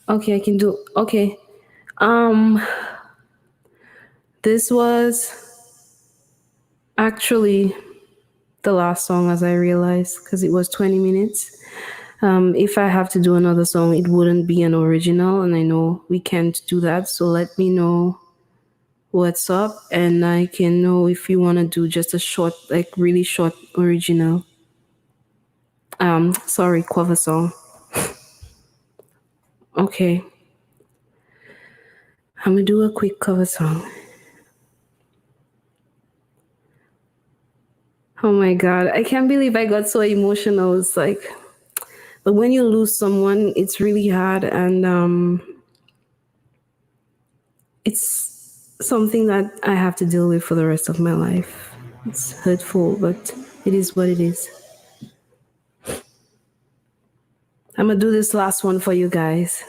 Okay, I can do. Okay. This was actually the last song, as I realized, because it was 20 minutes. If I have to do another song, it wouldn't be an original, and I know we can't do that. So let me know what's up, and I can know if you want to do just a short, like really short original. Sorry, cover song. Okay. I'm gonna do a quick cover song. Oh my God, I can't believe I got so emotional. It's like, but when you lose someone, it's really hard, and it's something that I have to deal with for the rest of my life. It's hurtful, but it is what it is. I'm gonna do this last one for you guys.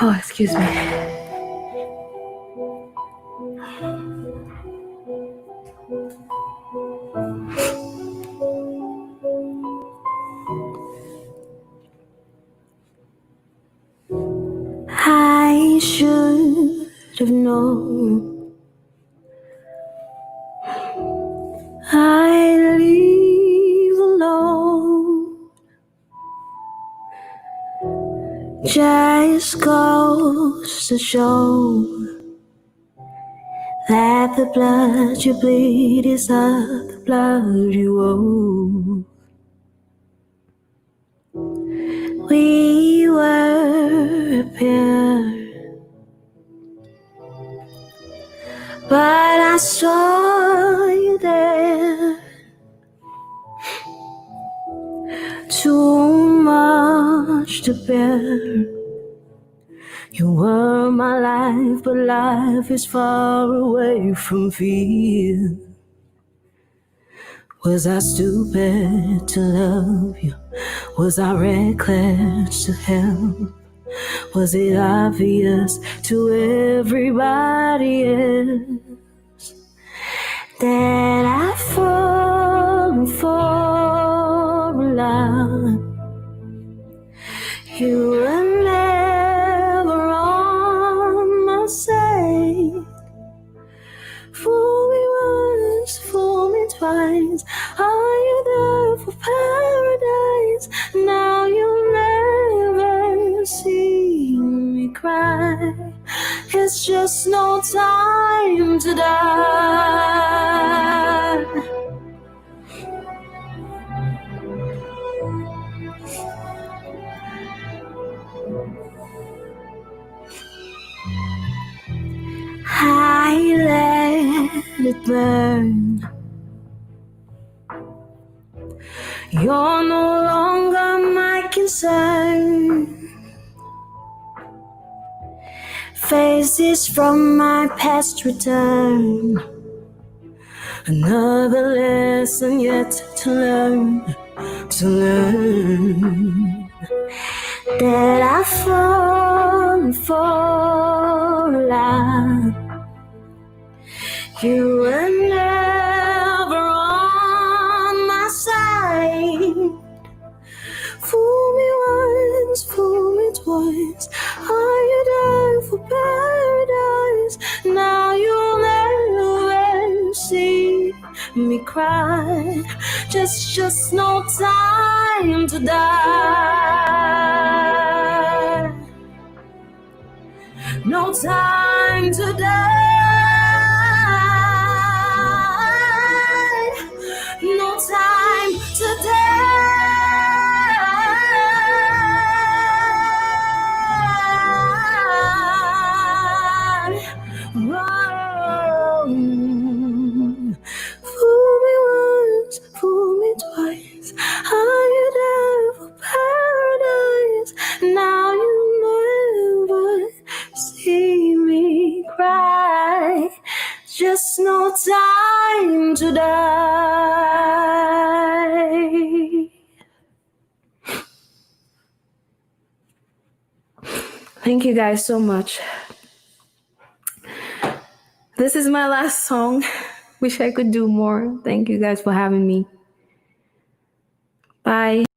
Oh, excuse me. I should have known I'd leave alone. Just goes to show that the blood you bleed is not the blood you owe. We were a pair, but I saw you there. Too much to bear. You were my life, but life is far away from fear. Was I stupid to love you? Was I reckless to help? Was it obvious to everybody else that I've fallen for a lot? You were never on my side. Fool me once, fool me twice. Are you there for paradise? Now you'll never see me cry. It's just no time to die. I let it burn. You're no longer my concern. Faces from my past return. Another lesson yet to learn, that I've fallen for a lot. You were never on my side. Fool me once, fool me twice. Are you there for paradise? Now you'll never see me cry. Just no time time to die. No time to die. No time to die. Whoa. Fool me once, fool me twice. I had ever paradise. Now you never see me cry. Just no time to die. Thank you guys so much. This is my last song. Wish I could do more. Thank you guys for having me. Bye.